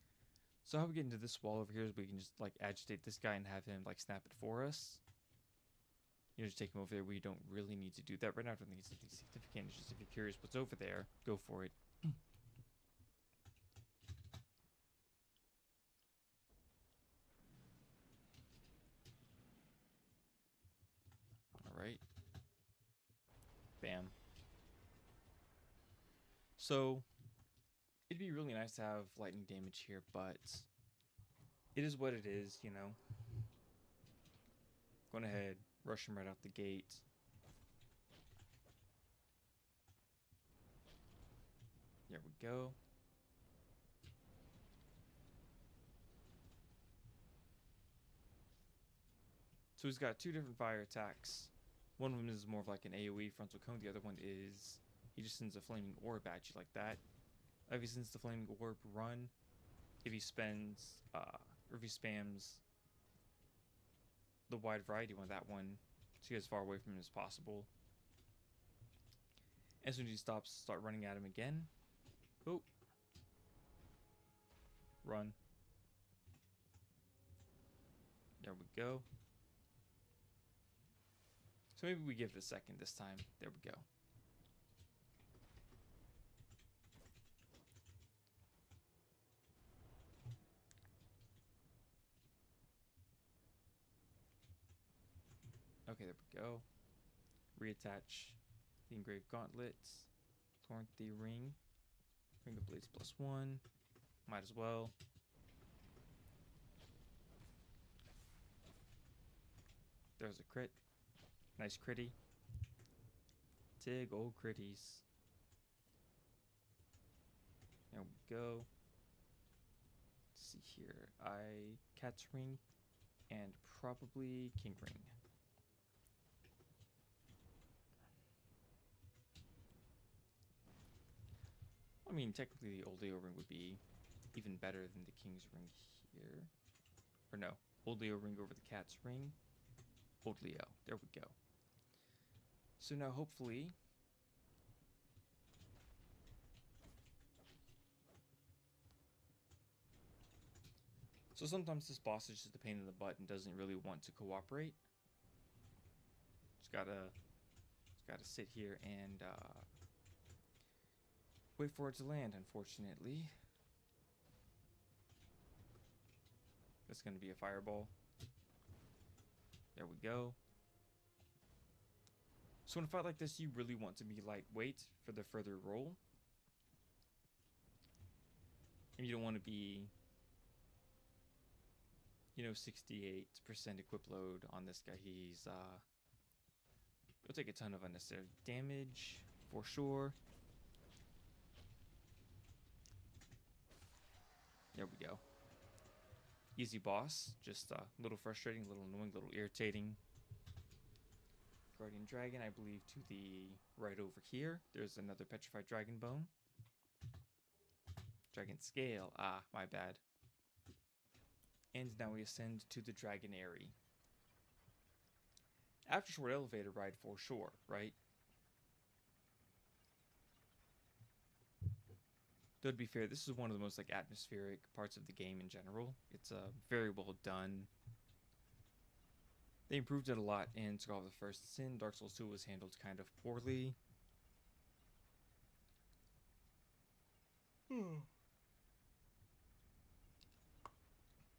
So how we get into this wall over here is we can just like agitate this guy and have him like snap it for us. You know, just take him over there. We don't really need to do that right now. I don't think it's anything significant. It's just if you're curious what's over there, go for it. Alright. Bam. So, it'd be really nice to have lightning damage here, but it is what it is, you know. Going ahead, rush him right out the gate. go. So he's got two different fire attacks. One of them is more of like an AoE frontal cone. The other one is he just sends a flaming orb at you like that. If he sends the flaming orb, run. If he spends, or if he spams the wide variety one, that one, to get as far away from him as possible. As soon as he stops, start running at him again. Oh. Run. There we go. So maybe we give it a second this time. There we go. Okay, there we go. Reattach the engraved gauntlets. Torrent the ring. Ring of blades +1. Might as well. There's a crit. Nice critty. Tig old critties. There we go. Let's see here. Cat's ring and probably king ring. I mean, technically the old Leo ring would be even better than the king's ring here. Or no, old Leo ring over the cat's ring. Old Leo. There we go. So now hopefully so sometimes this boss is just a pain in the butt and doesn't really want to cooperate. Just gotta sit here and wait for it to land, unfortunately. That's gonna be a fireball. There we go. So in a fight like this, you really want to be lightweight for the further roll. And you don't want to be, 68% equip load on this guy. He'll take a ton of unnecessary damage, for sure. There we go. Easy boss, just a little frustrating, a little annoying, a little irritating. Guardian Dragon, I believe, to the right over here. There's another Petrified Dragon Bone. Dragon Scale. Ah, my bad. And now we ascend to the Dragon Airy. After short elevator ride, for sure, right? Though to be fair, this is one of the most atmospheric parts of the game in general. It's very well done. They improved it a lot in Skull of the First Sin. Dark Souls 2 was handled kind of poorly.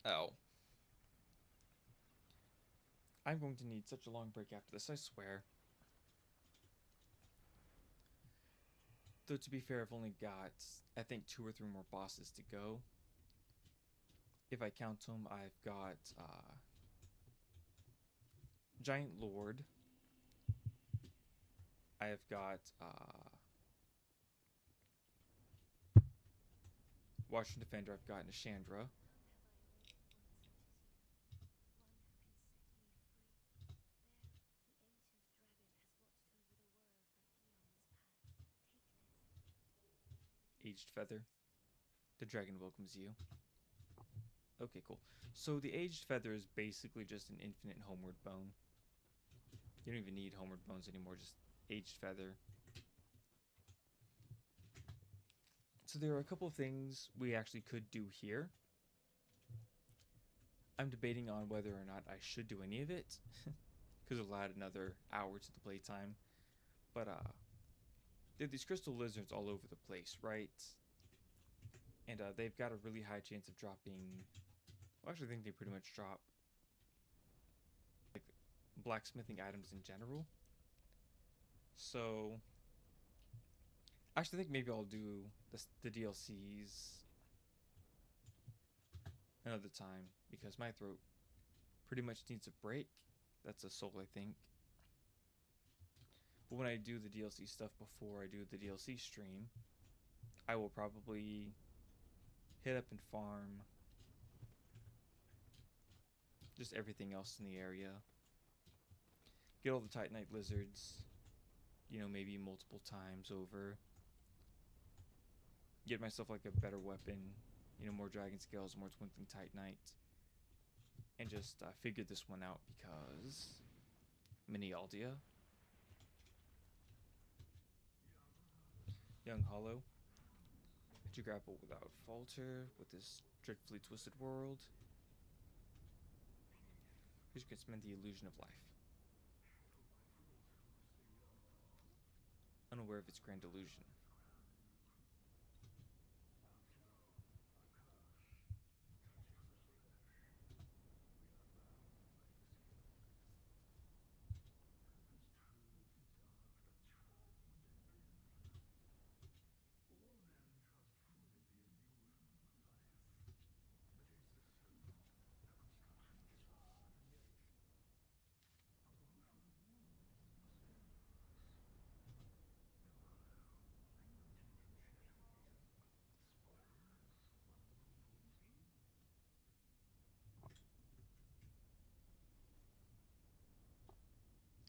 Oh. I'm going to need such a long break after this, I swear. Though to be fair, I've only got, I think, 2 or 3 more bosses to go. If I count them, I've got Giant Lord. I've got Watching Defender. I've got Nishandra. Aged Feather. The dragon welcomes you. Okay, cool. So the Aged Feather is basically just an infinite homeward bone. You don't even need homeward bones anymore, just Aged Feather. So there are a couple of things we actually could do here. I'm debating on whether or not I should do any of it, because it'll add another hour to the playtime. But there are these crystal lizards all over the place, right? And they've got a really high chance of dropping. Well, actually, I think they pretty much drop blacksmithing items in general. So, actually, I think maybe I'll do the DLCs another time, because my throat pretty much needs a break. That's a soul, I think. But when I do the DLC stuff before I do the DLC stream, I will probably hit up and farm just everything else in the area. Get all the Titanite lizards, you know, maybe multiple times over. Get myself like a better weapon, you know, more dragon scales, more twinkling Titanite. And just figure this one out because Mini Aldia. Young Hollow. To grapple without falter with this dreadfully twisted world. Who can spend the illusion of life, unaware of its grand illusion.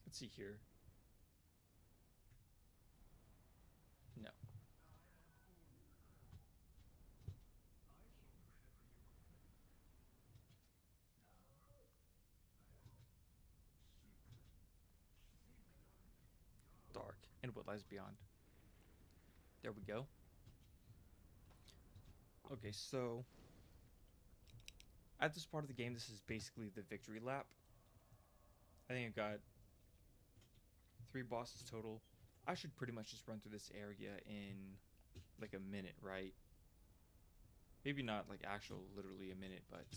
Let's see here. No. Dark and what lies beyond. There we go. Okay, so at this part of the game, this is basically the victory lap. I think I've got 3 bosses total. I should pretty much just run through this area in like a minute, right? Maybe not like actual literally a minute, but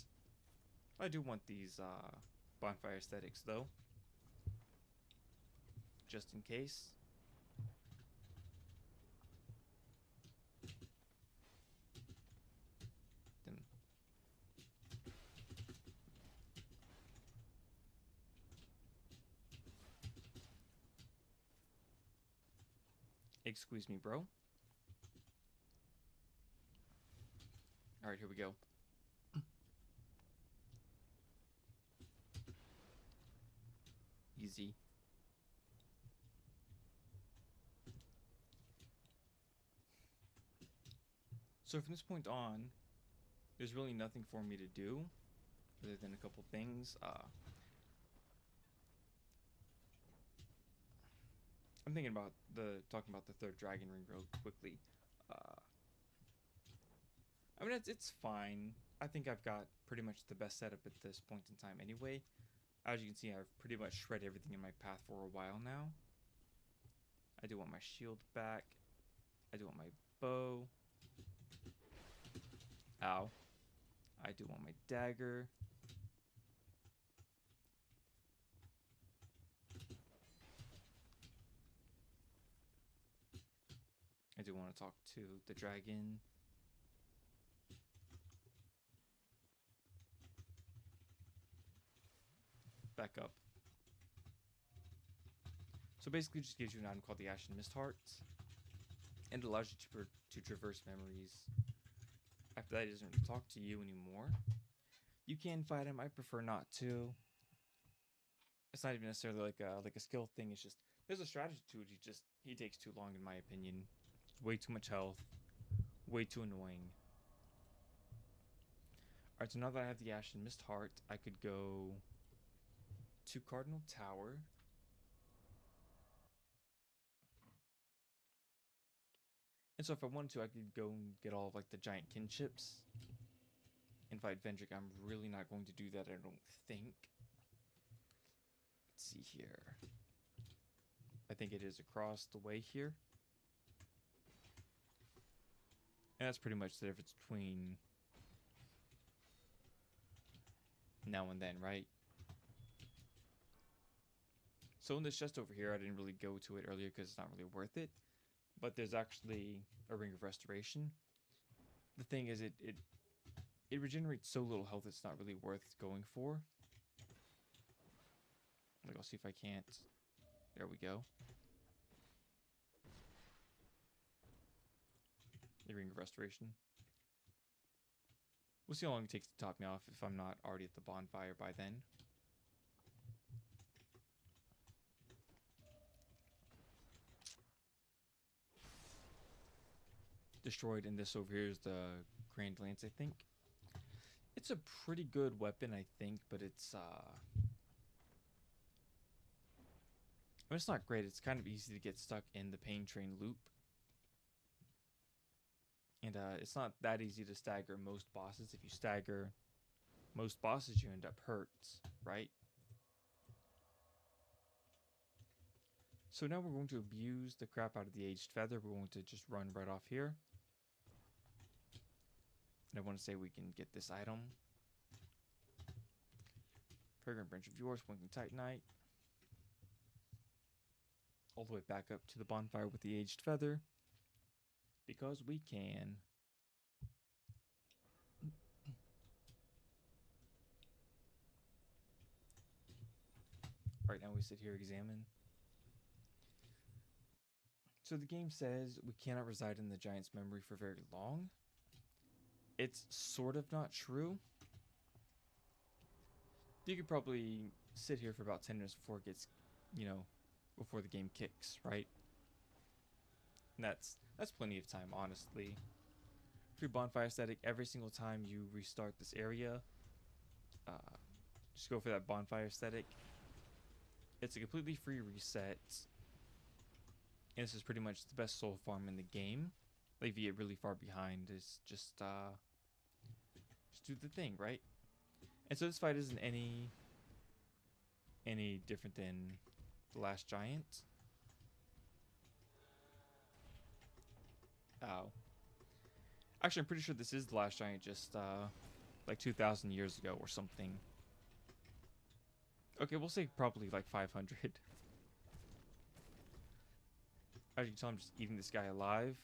I do want these bonfire aesthetics though. Just in case. Then excuse me, bro. Alright, here we go. Easy. So from this point on, there's really nothing for me to do other than a couple things. I'm thinking about talking about the 3rd dragon ring real quickly. I mean, it's fine. I think I've got pretty much the best setup at this point in time anyway. As you can see, I've pretty much shredded everything in my path for a while now. I do want my shield back. I do want my bow. Ow. I do want my dagger. I do want to talk to the dragon. Back up. So basically it just gives you an item called the Ashen Mist Heart. And it allows you to traverse memories. After that, it doesn't really talk to you anymore. You can fight him. I prefer not to. It's not even necessarily like a skill thing. It's just there's a strategy to it. He takes too long in my opinion. Way too much health. Way too annoying. Alright, so now that I have the Ashen Mist Heart, I could go to Cardinal Tower. And so if I wanted to, I could go and get all of like the giant kinships and fight Vendrick. I'm really not going to do that, I don't think. Let's see here. I think it is across the way here. And that's pretty much the difference between now and then, right? So in this chest over here, I didn't really go to it earlier because it's not really worth it. But there's actually a Ring of Restoration. The thing is, it regenerates so little health, it's not really worth going for. Like, I'll see if I can't. There we go. The Ring of Restoration. We'll see how long it takes to top me off if I'm not already at the bonfire by then. Destroyed, and this over here is the Grand Lance, I think. It's a pretty good weapon, I think, but it's I mean, it's not great. It's kind of easy to get stuck in the Pain Train loop. And it's not that easy to stagger most bosses. If you stagger most bosses, you end up hurt, right? So now we're going to abuse the crap out of the Aged Feather. We're going to just run right off here. And I want to say we can get this item. Fragrant Branch of Yours, Winking Titanite. All the way back up to the bonfire with the Aged Feather. Because we can. Right now we sit here, examine. So the game says we cannot reside in the giant's memory for very long. It's sort of not true. You could probably sit here for about 10 minutes before it gets, you know, before the game kicks, right? And that's plenty of time, honestly. Free bonfire aesthetic every single time you restart this area. Just go for that bonfire aesthetic. It's a completely free reset. And this is pretty much the best soul farm in the game. Like, if you get really far behind, is just do the thing, right? And so this fight isn't any different than the last giant. Oh. Actually, I'm pretty sure this is the last giant, just like 2,000 years ago or something. Okay, we'll say probably like 500. As you can tell, I'm just eating this guy alive.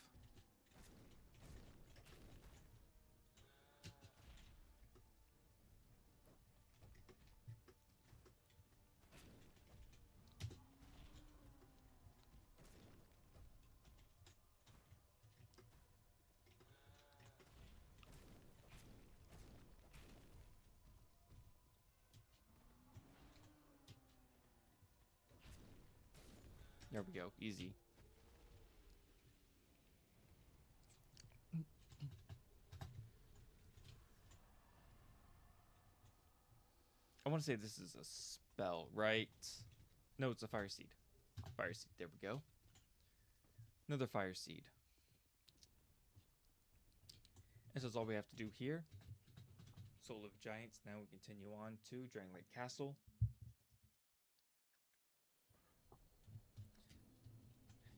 There we go, easy. I want to say this is a spell, right? No, it's a fire seed. Fire seed, there we go. Another fire seed. And so that's all we have to do here. Soul of Giants. Now we continue on to Dragon Lake Castle.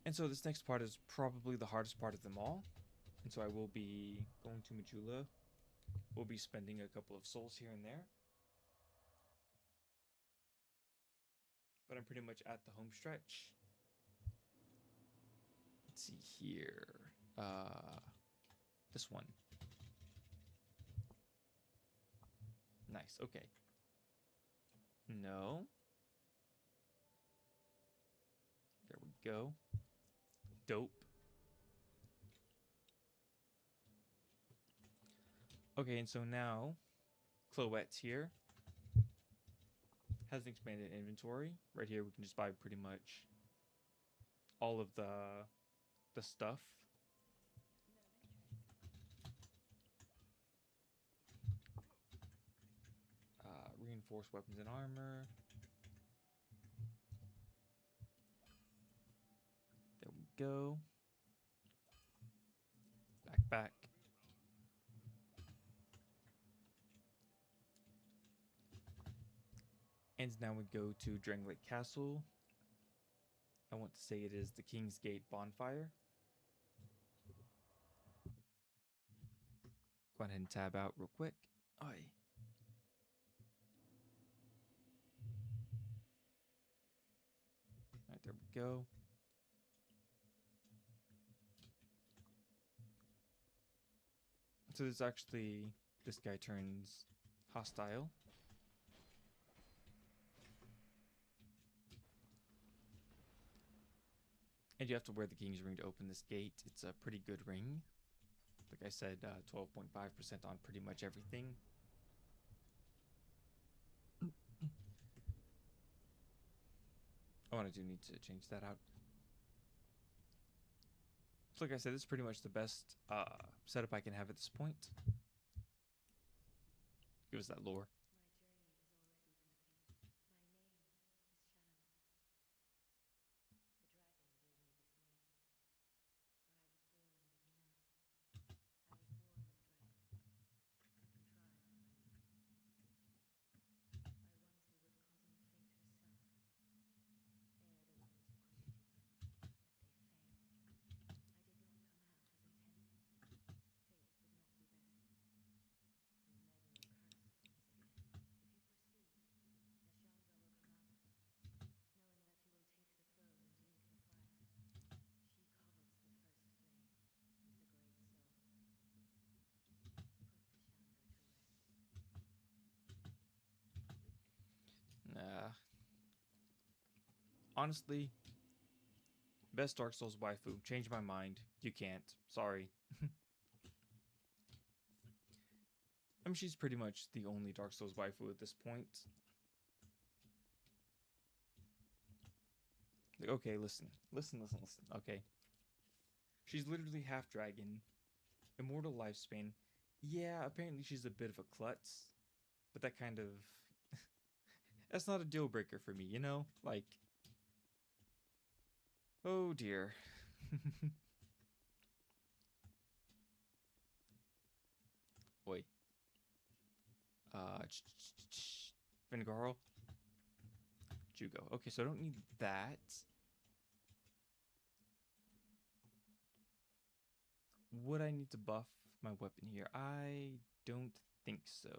And so this next part is probably the hardest part of them all. And so I will be going to Majula. We'll be spending a couple of souls here and there. But I'm pretty much at the home stretch. Let's see here. This one. Nice, okay. No. There we go. Dope. Okay, and so now Cloette's here. Has an expanded inventory. Right here we can just buy pretty much all of the stuff. Reinforced weapons and armor. There we go. Backpack. And now we go to Dragon Lake Castle. I want to say it is the King's Gate bonfire. Go ahead and tab out real quick. Oi. Alright, there we go. So there's actually, this guy turns hostile. And you have to wear the King's Ring to open this gate. It's a pretty good ring. Like I said, 12.5% on pretty much everything. Oh, and I do need to change that out. So like I said, this is pretty much the best setup I can have at this point. Give us that lore. Nah. Honestly, best Dark Souls waifu. Change my mind. You can't. Sorry. I mean, she's pretty much the only Dark Souls waifu at this point. Like, okay, listen. Okay. She's literally half dragon. Immortal lifespan. Yeah, apparently she's a bit of a klutz. But that kind of... that's not a deal breaker for me, you know? Like... oh dear. Wait. Vingaro? Jugo. Okay, so I don't need that. Would I need to buff my weapon here? I don't think so.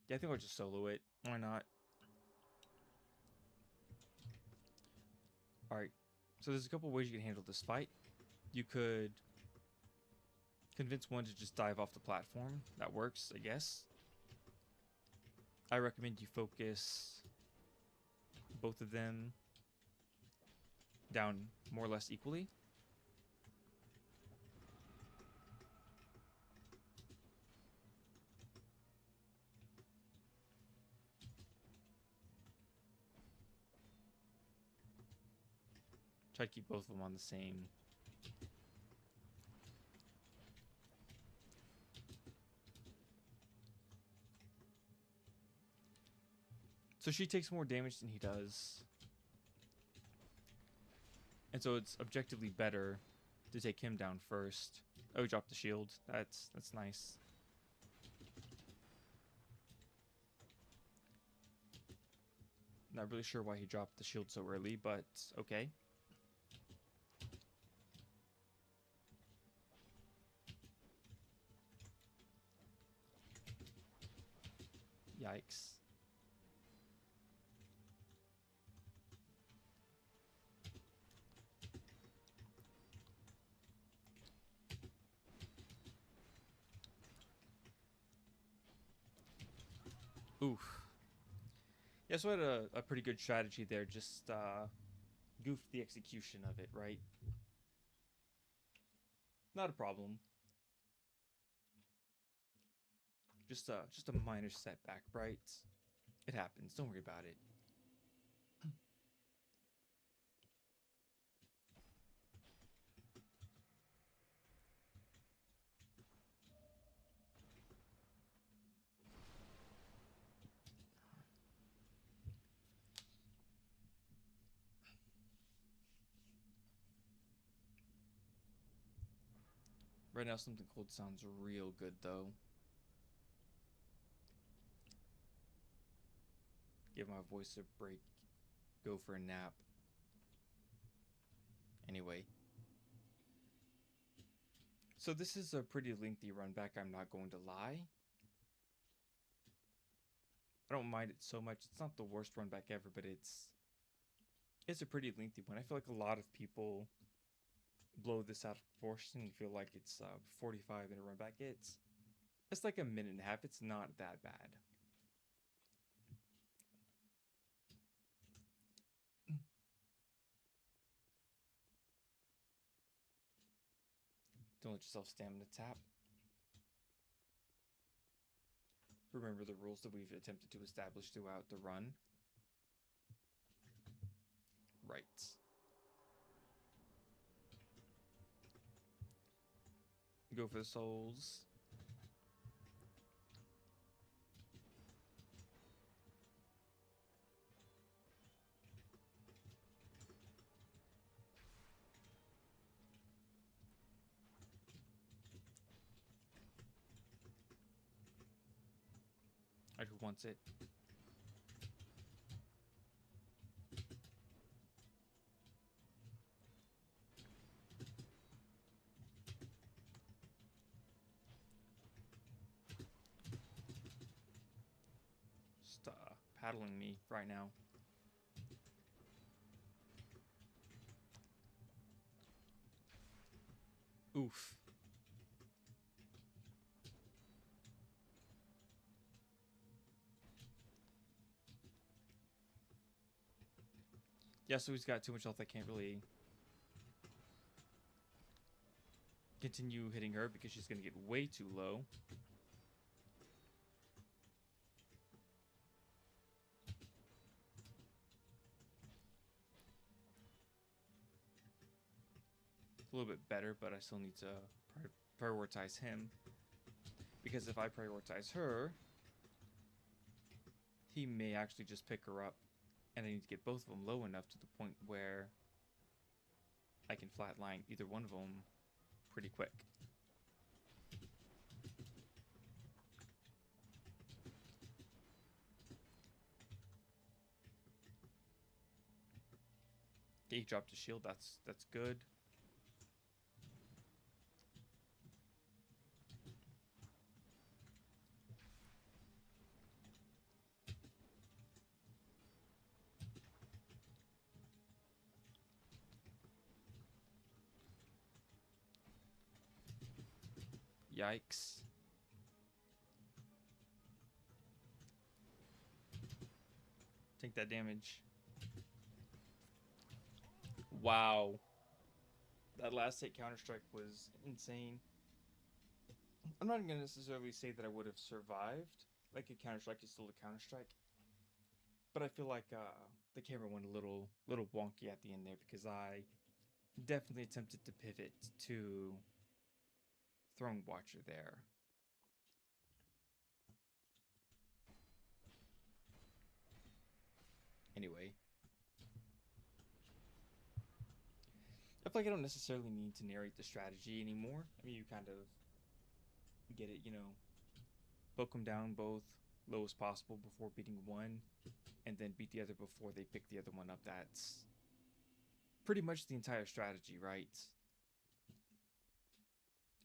Yeah, I think I'll just solo it. Why not? Alright. So there's a couple ways you can handle this fight. You could convince one to just dive off the platform. That works, I guess. I recommend you focus both of them down more or less equally. Try to keep both of them on the same. So she takes more damage than he does. And so it's objectively better to take him down first. Oh, he dropped the shield. That's nice. Not really sure why he dropped the shield so early, but okay. Yikes. Oof. Yeah, so I had a pretty good strategy there. Just goof the execution of it, right? Not a problem. Just a minor setback, right? It happens. Don't worry about it. Right now, something cold sounds real good, though. Give my voice a break. Go for a nap. Anyway. So this is a pretty lengthy run back, I'm not going to lie. I don't mind it so much. It's not the worst run back ever, but it's a pretty lengthy one. I feel like a lot of people blow this out of proportion and feel like it's 45 minute run back. It's like a minute and a half. It's not that bad. Don't let yourself stamina tap. Remember the rules that we've attempted to establish throughout the run. Right. Go for the souls. Alright, who wants it? Just paddling me right now. Oof. Yeah, so he's got too much health. I can't really continue hitting her because she's going to get way too low. A little bit better, but I still need to prioritize him. Because if I prioritize her, he may actually just pick her up. And I need to get both of them low enough to the point where I can flatline either one of them pretty quick. Okay, he dropped his shield. That's good. Yikes. Take that damage. Wow. That last hit Counter-Strike was insane. I'm not going to necessarily say that I would have survived. Like, a Counter-Strike is still a Counter-Strike. But I feel like the camera went a little wonky at the end there because I definitely attempted to pivot to Throne Watcher there. Anyway. I feel like I don't necessarily need to narrate the strategy anymore. I mean, you kind of get it, you know. Poke them down both low as possible before beating one, and then beat the other before they pick the other one up. That's pretty much the entire strategy, right?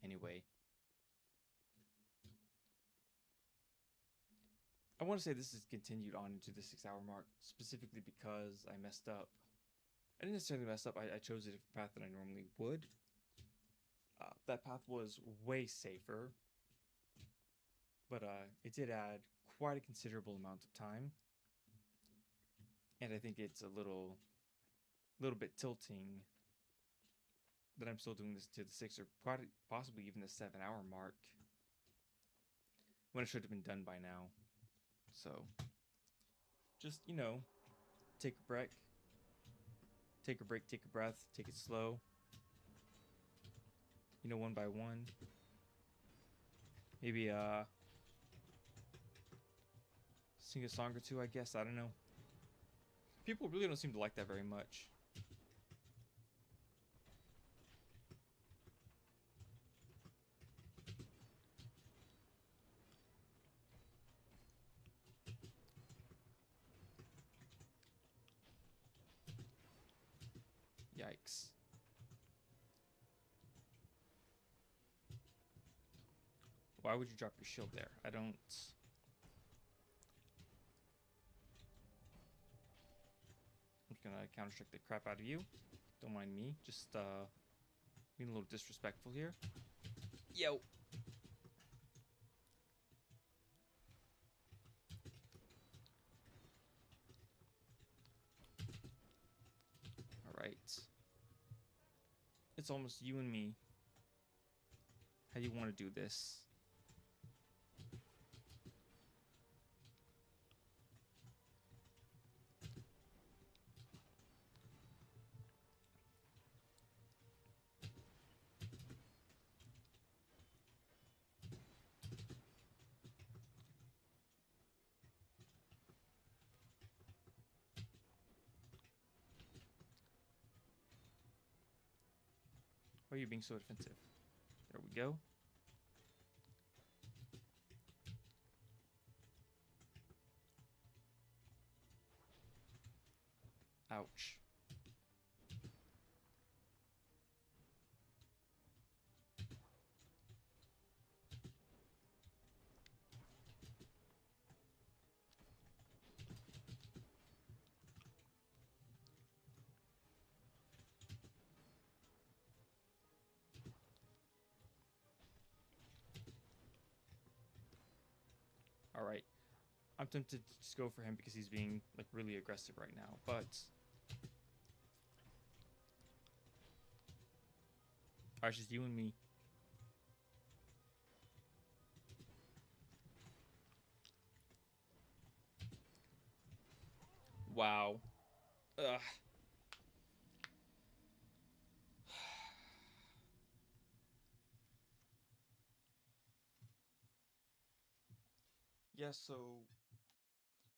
Anyway. I want to say this has continued on into the 6-hour mark, specifically because I messed up. I didn't necessarily mess up, I chose a different path than I normally would. That path was way safer, but it did add quite a considerable amount of time. And I think it's a little bit tilting that I'm still doing this to the 6 or quite possibly even the 7-hour mark when it should have been done by now. So just, you know, take a break, take a break, take a breath, take it slow, you know, one by one. Maybe sing a song or two, I guess. I don't know. People really don't seem to like that very much. Yikes. Why would you drop your shield there? I don't... I'm just gonna counter-strike the crap out of you. Don't mind me. Just being a little disrespectful here. Yo! Alright. It's almost you and me. How do you want to do this? Why are you being so defensive? There we go. Ouch. All right. I'm tempted to just go for him because he's being like really aggressive right now, but alright, it's just you and me. Wow. Ugh. Yeah, so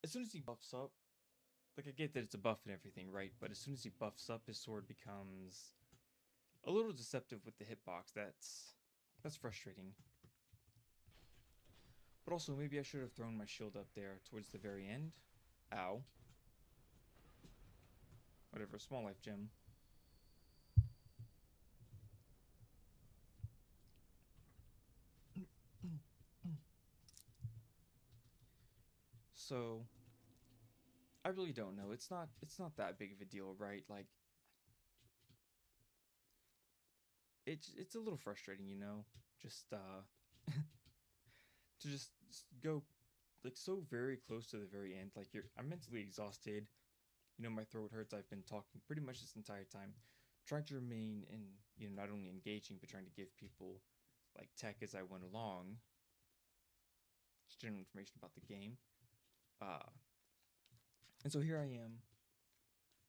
as soon as he buffs up, like I get that it's a buff and everything, right? But as soon as he buffs up, his sword becomes a little deceptive with the hitbox. That's frustrating. But also, maybe I should have thrown my shield up there towards the very end. Ow. Whatever, small life gem. So, I really don't know. It's not that big of a deal, right? Like it's a little frustrating, you know? Just to just go like so very close to the very end. Like I'm mentally exhausted. You know, my throat hurts. I've been talking pretty much this entire time, trying to remain in, you know, not only engaging but trying to give people like tech as I went along, just general information about the game. Uh, and so here I am,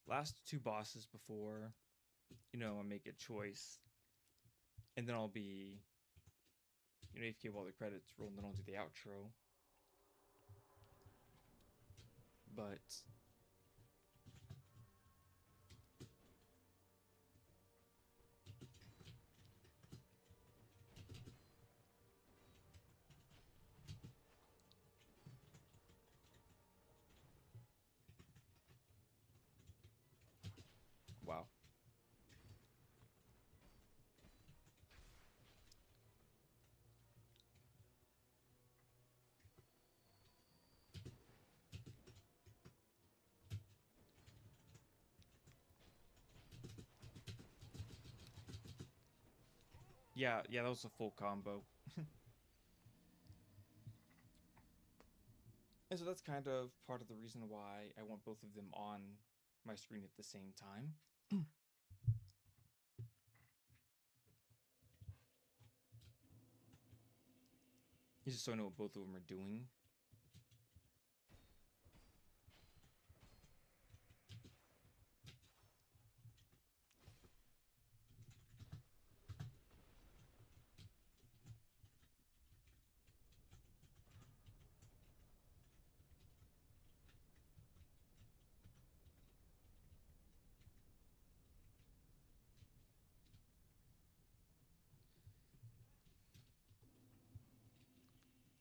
last two bosses before, you know, I make a choice, and then I'll be, you know, AFK while the credits roll, and then I'll do the outro. But wow. Yeah, that was a full combo. And so that's kind of part of the reason why I want both of them on my screen at the same time. Just so I know what both of them are doing.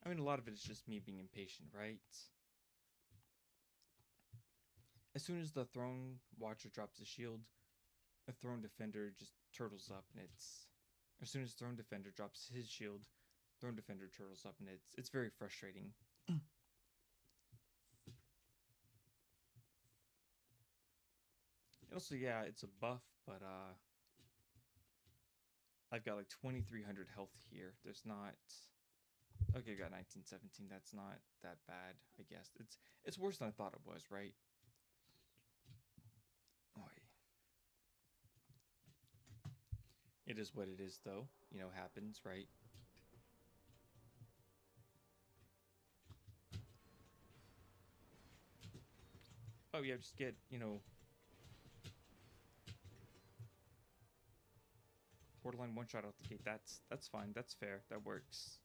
I mean, a lot of it is just me being impatient, right? As soon as the Throne Watcher drops his shield, the Throne Defender just turtles up, and it's... As soon as Throne Defender drops his shield, Throne Defender turtles up, and it's very frustrating. And also, yeah, it's a buff, but I've got like 2,300 health here. There's not... Okay, I got 1917. That's not that bad, I guess. It's worse than I thought it was, right? Oy. It is what it is, though. You know, happens, right? Oh yeah, just get, borderline one shot out the gate. That's fine. That's fair. That works.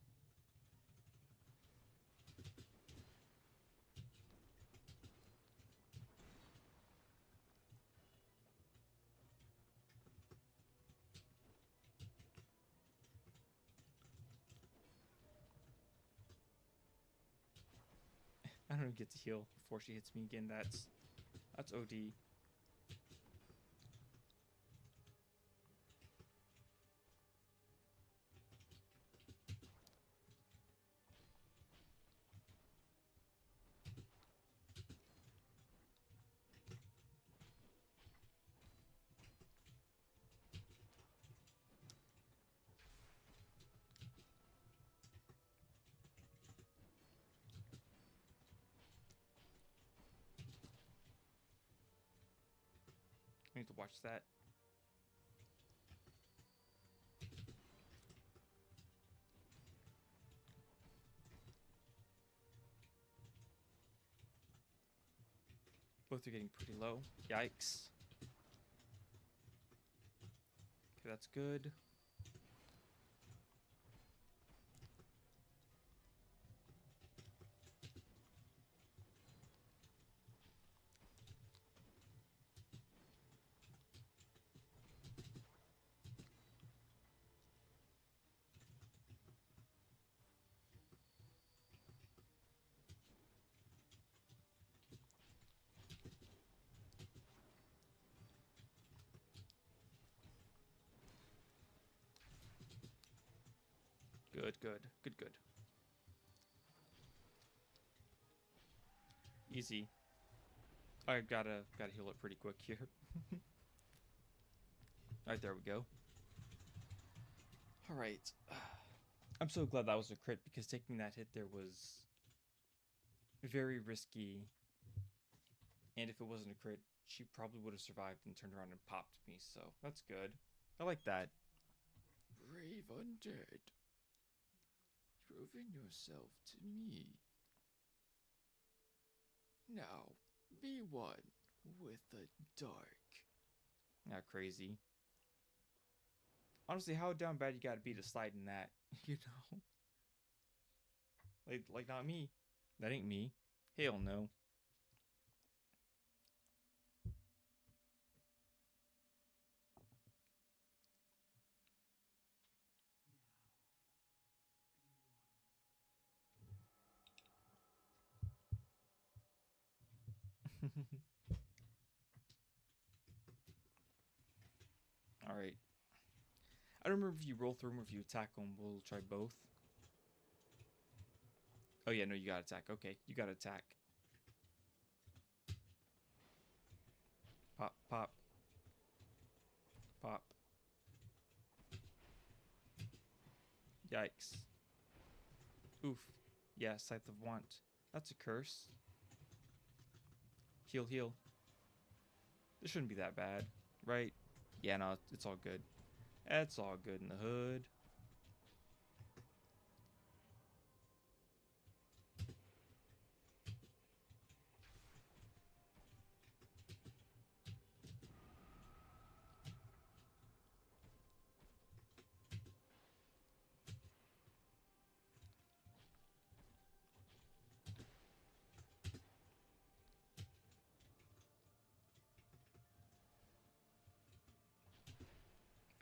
I don't even get to heal before she hits me again. That's OD. I need to watch that. Both are getting pretty low. Yikes. Okay, that's good. Good, good, good, good. Easy. I gotta heal it pretty quick here. Alright, there we go. Alright. I'm so glad that was a crit because taking that hit there was very risky. And if it wasn't a crit, she probably would have survived and turned around and popped me, so that's good. I like that. Brave undead. Proving yourself to me. Now, be one with the dark. Not crazy. Honestly, how down bad you gotta be to slide in that, you know? Like not me. That ain't me. Hell no. Alright. I don't remember if you roll through them or if you attack them. We'll try both. Oh yeah, no, you gotta attack. Okay, you gotta attack. Pop, pop. Pop. Yikes. Oof. Yeah, Scythe of Want. That's a curse. Heal, heal. This shouldn't be that bad, right? Yeah, no, it's all good. It's all good in the hood.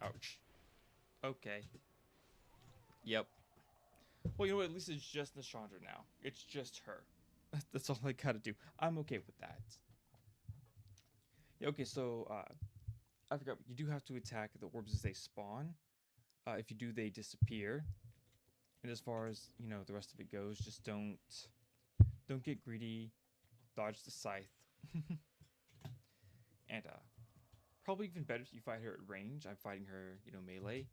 Ouch. Okay. Yep. Well, you know what? At least it's just Nashandra now. It's just her. That's all I gotta do. I'm okay with that. Yeah, okay, so, I forgot. You do have to attack the orbs as they spawn. If you do, they disappear. And as far as, the rest of it goes, just don't get greedy. Dodge the scythe. And, probably even better if you fight her at range. I'm fighting her, melee.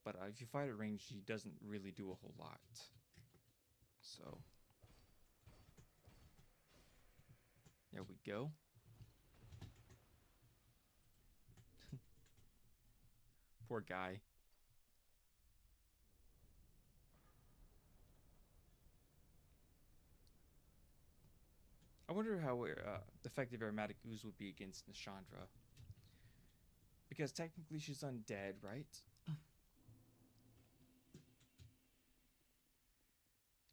But if you fight at range, she doesn't really do a whole lot. So, there we go. Poor guy. I wonder how effective aromatic ooze would be against Nishandra. Because technically she's undead, right?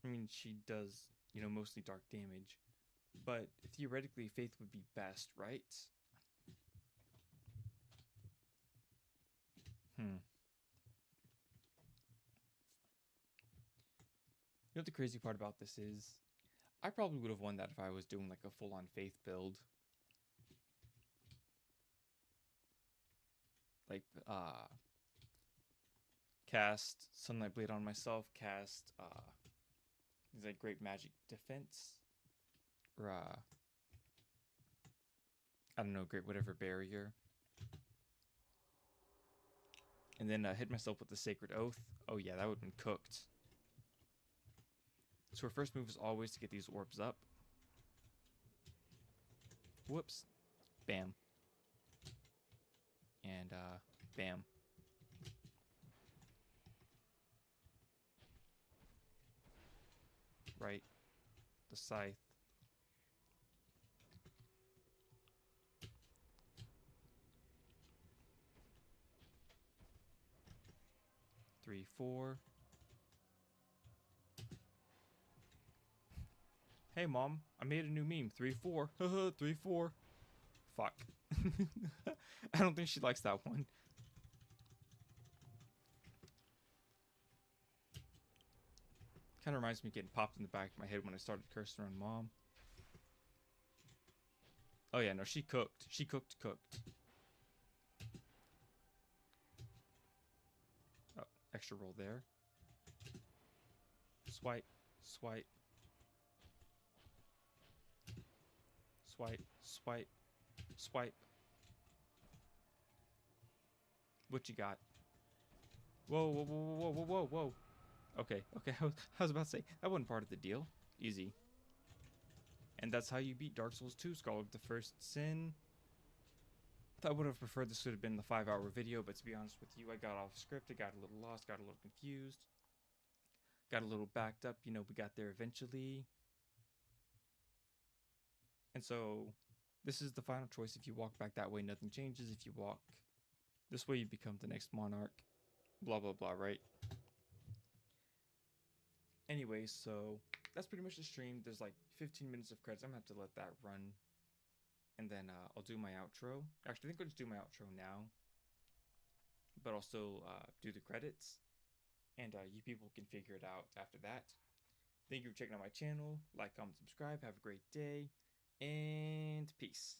I mean, she does, mostly dark damage. But theoretically, Faith would be best, right? Hmm. You know what the crazy part about this is? I probably would have won that if I was doing like a full-on Faith build. Like, cast Sunlight Blade on myself, cast, these like great magic defense. Or, I don't know, great whatever barrier. And then hit myself with the Sacred Oath. Oh yeah, that would have been cooked. So our first move is always to get these orbs up. Whoops. Bam. And, bam. Right. The scythe. Three, four. Hey, Mom, I made a new meme. 3-4. Haha, 3-4. Fuck. I don't think she likes that one. Kind of reminds me of getting popped in the back of my head when I started cursing around Mom. Oh yeah, no, she cooked. She cooked. Oh, extra roll there. Swipe, swipe. Swipe, swipe, swipe. What you got? Whoa, whoa, whoa, whoa, whoa, whoa, whoa. Okay, I was about to say, that wasn't part of the deal. Easy. And that's how you beat Dark Souls 2, Scholar of the First Sin. I would have preferred this would have been the 5-hour video, but to be honest with you, I got off script, I got a little lost, got a little confused. Got a little backed up, we got there eventually. And so, this is the final choice. If you walk back that way, nothing changes. If you walk this way, you become the next monarch. Blah, blah, blah, right? Anyway, so that's pretty much the stream. There's like 15 minutes of credits. I'm gonna have to let that run. And then I'll do my outro. Actually, I think I'll just do my outro now. But also do the credits. And you people can figure it out after that. Thank you for checking out my channel. Like, comment, subscribe. Have a great day. And peace. It is your choice.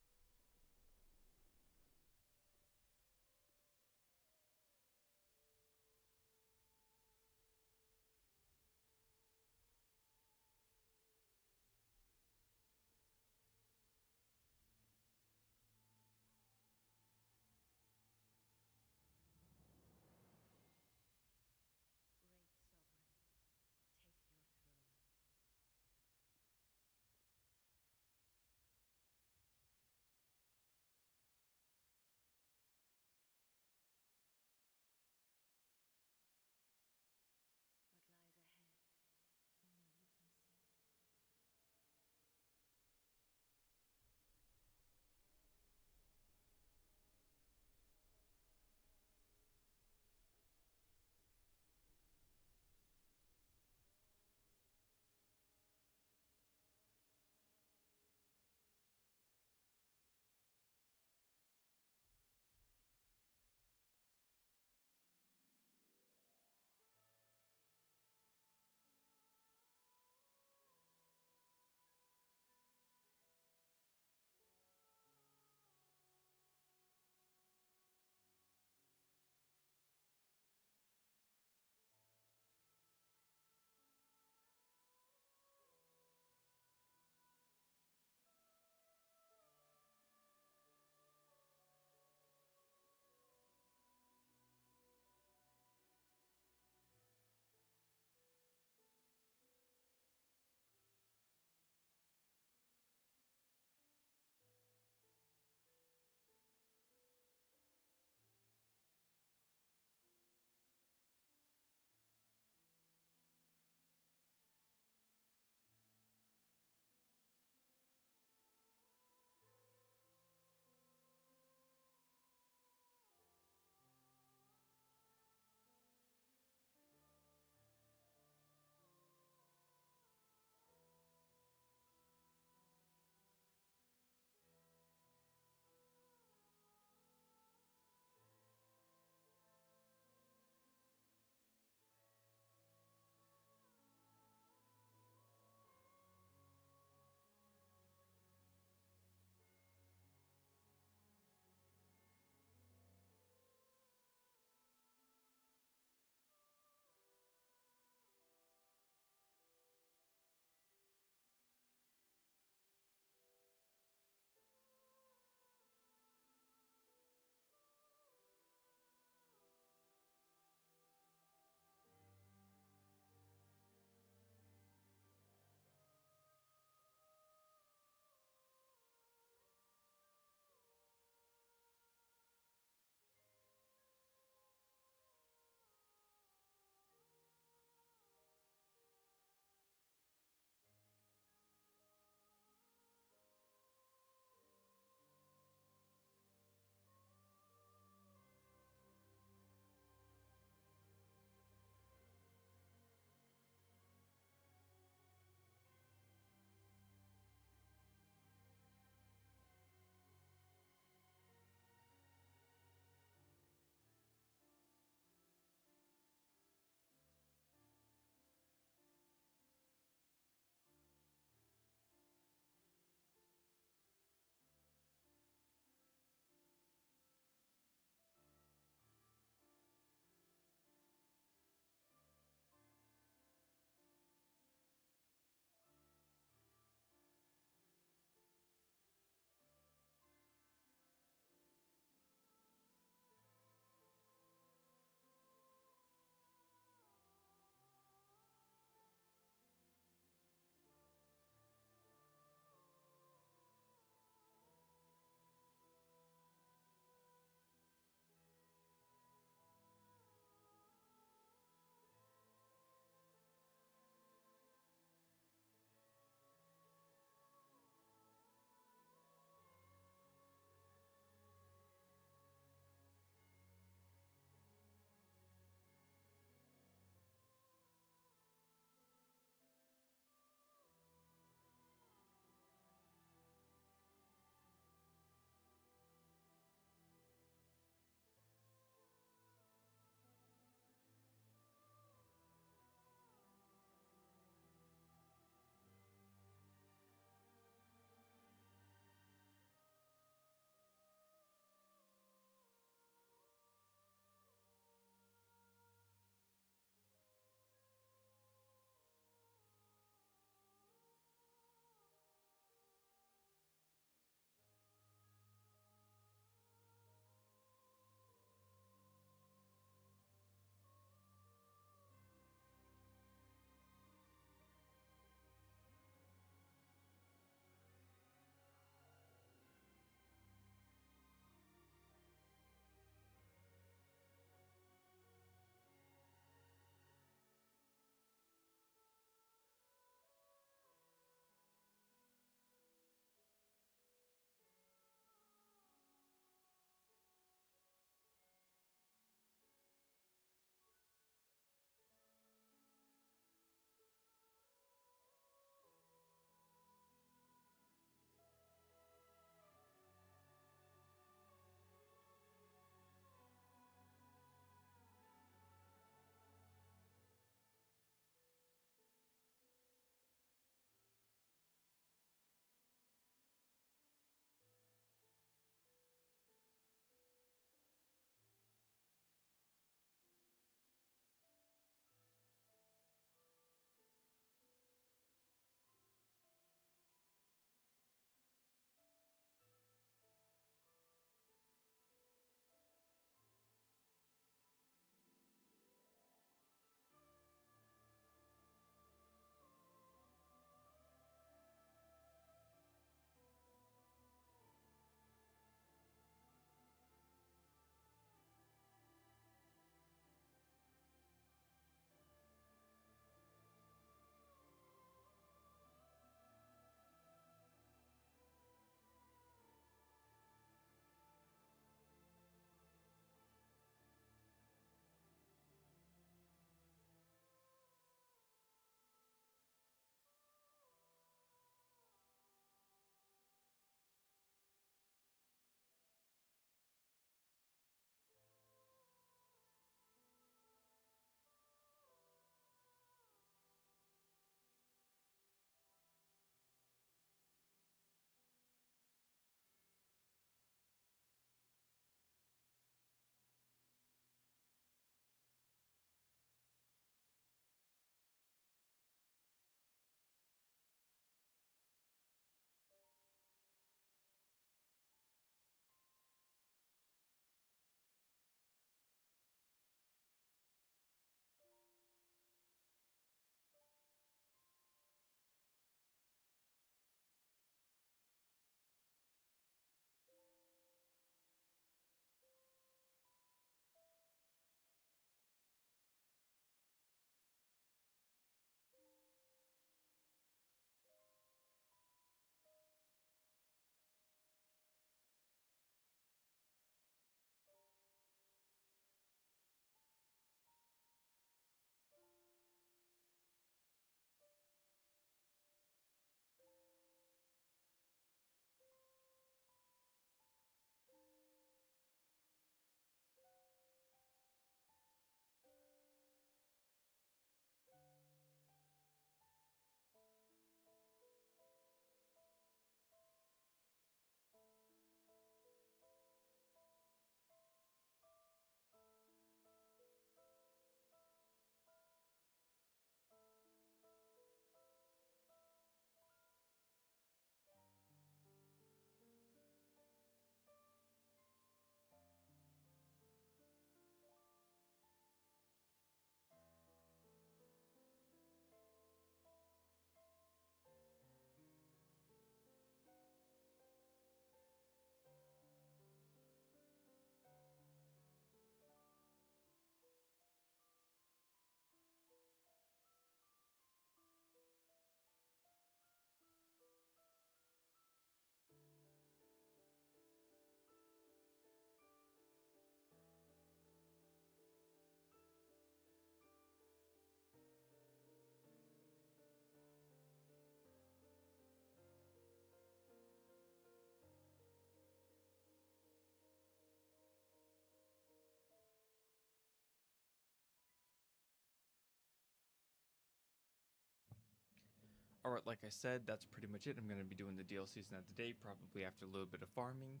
Alright, like I said, that's pretty much it. I'm going to be doing the DLCs now today, probably after a little bit of farming.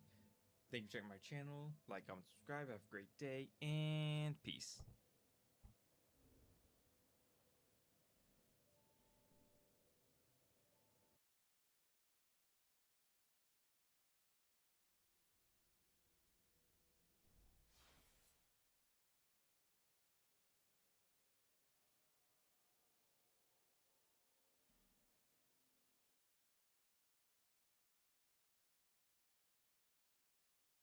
Thank you for checking my channel. Like, comment, subscribe. Have a great day, and peace.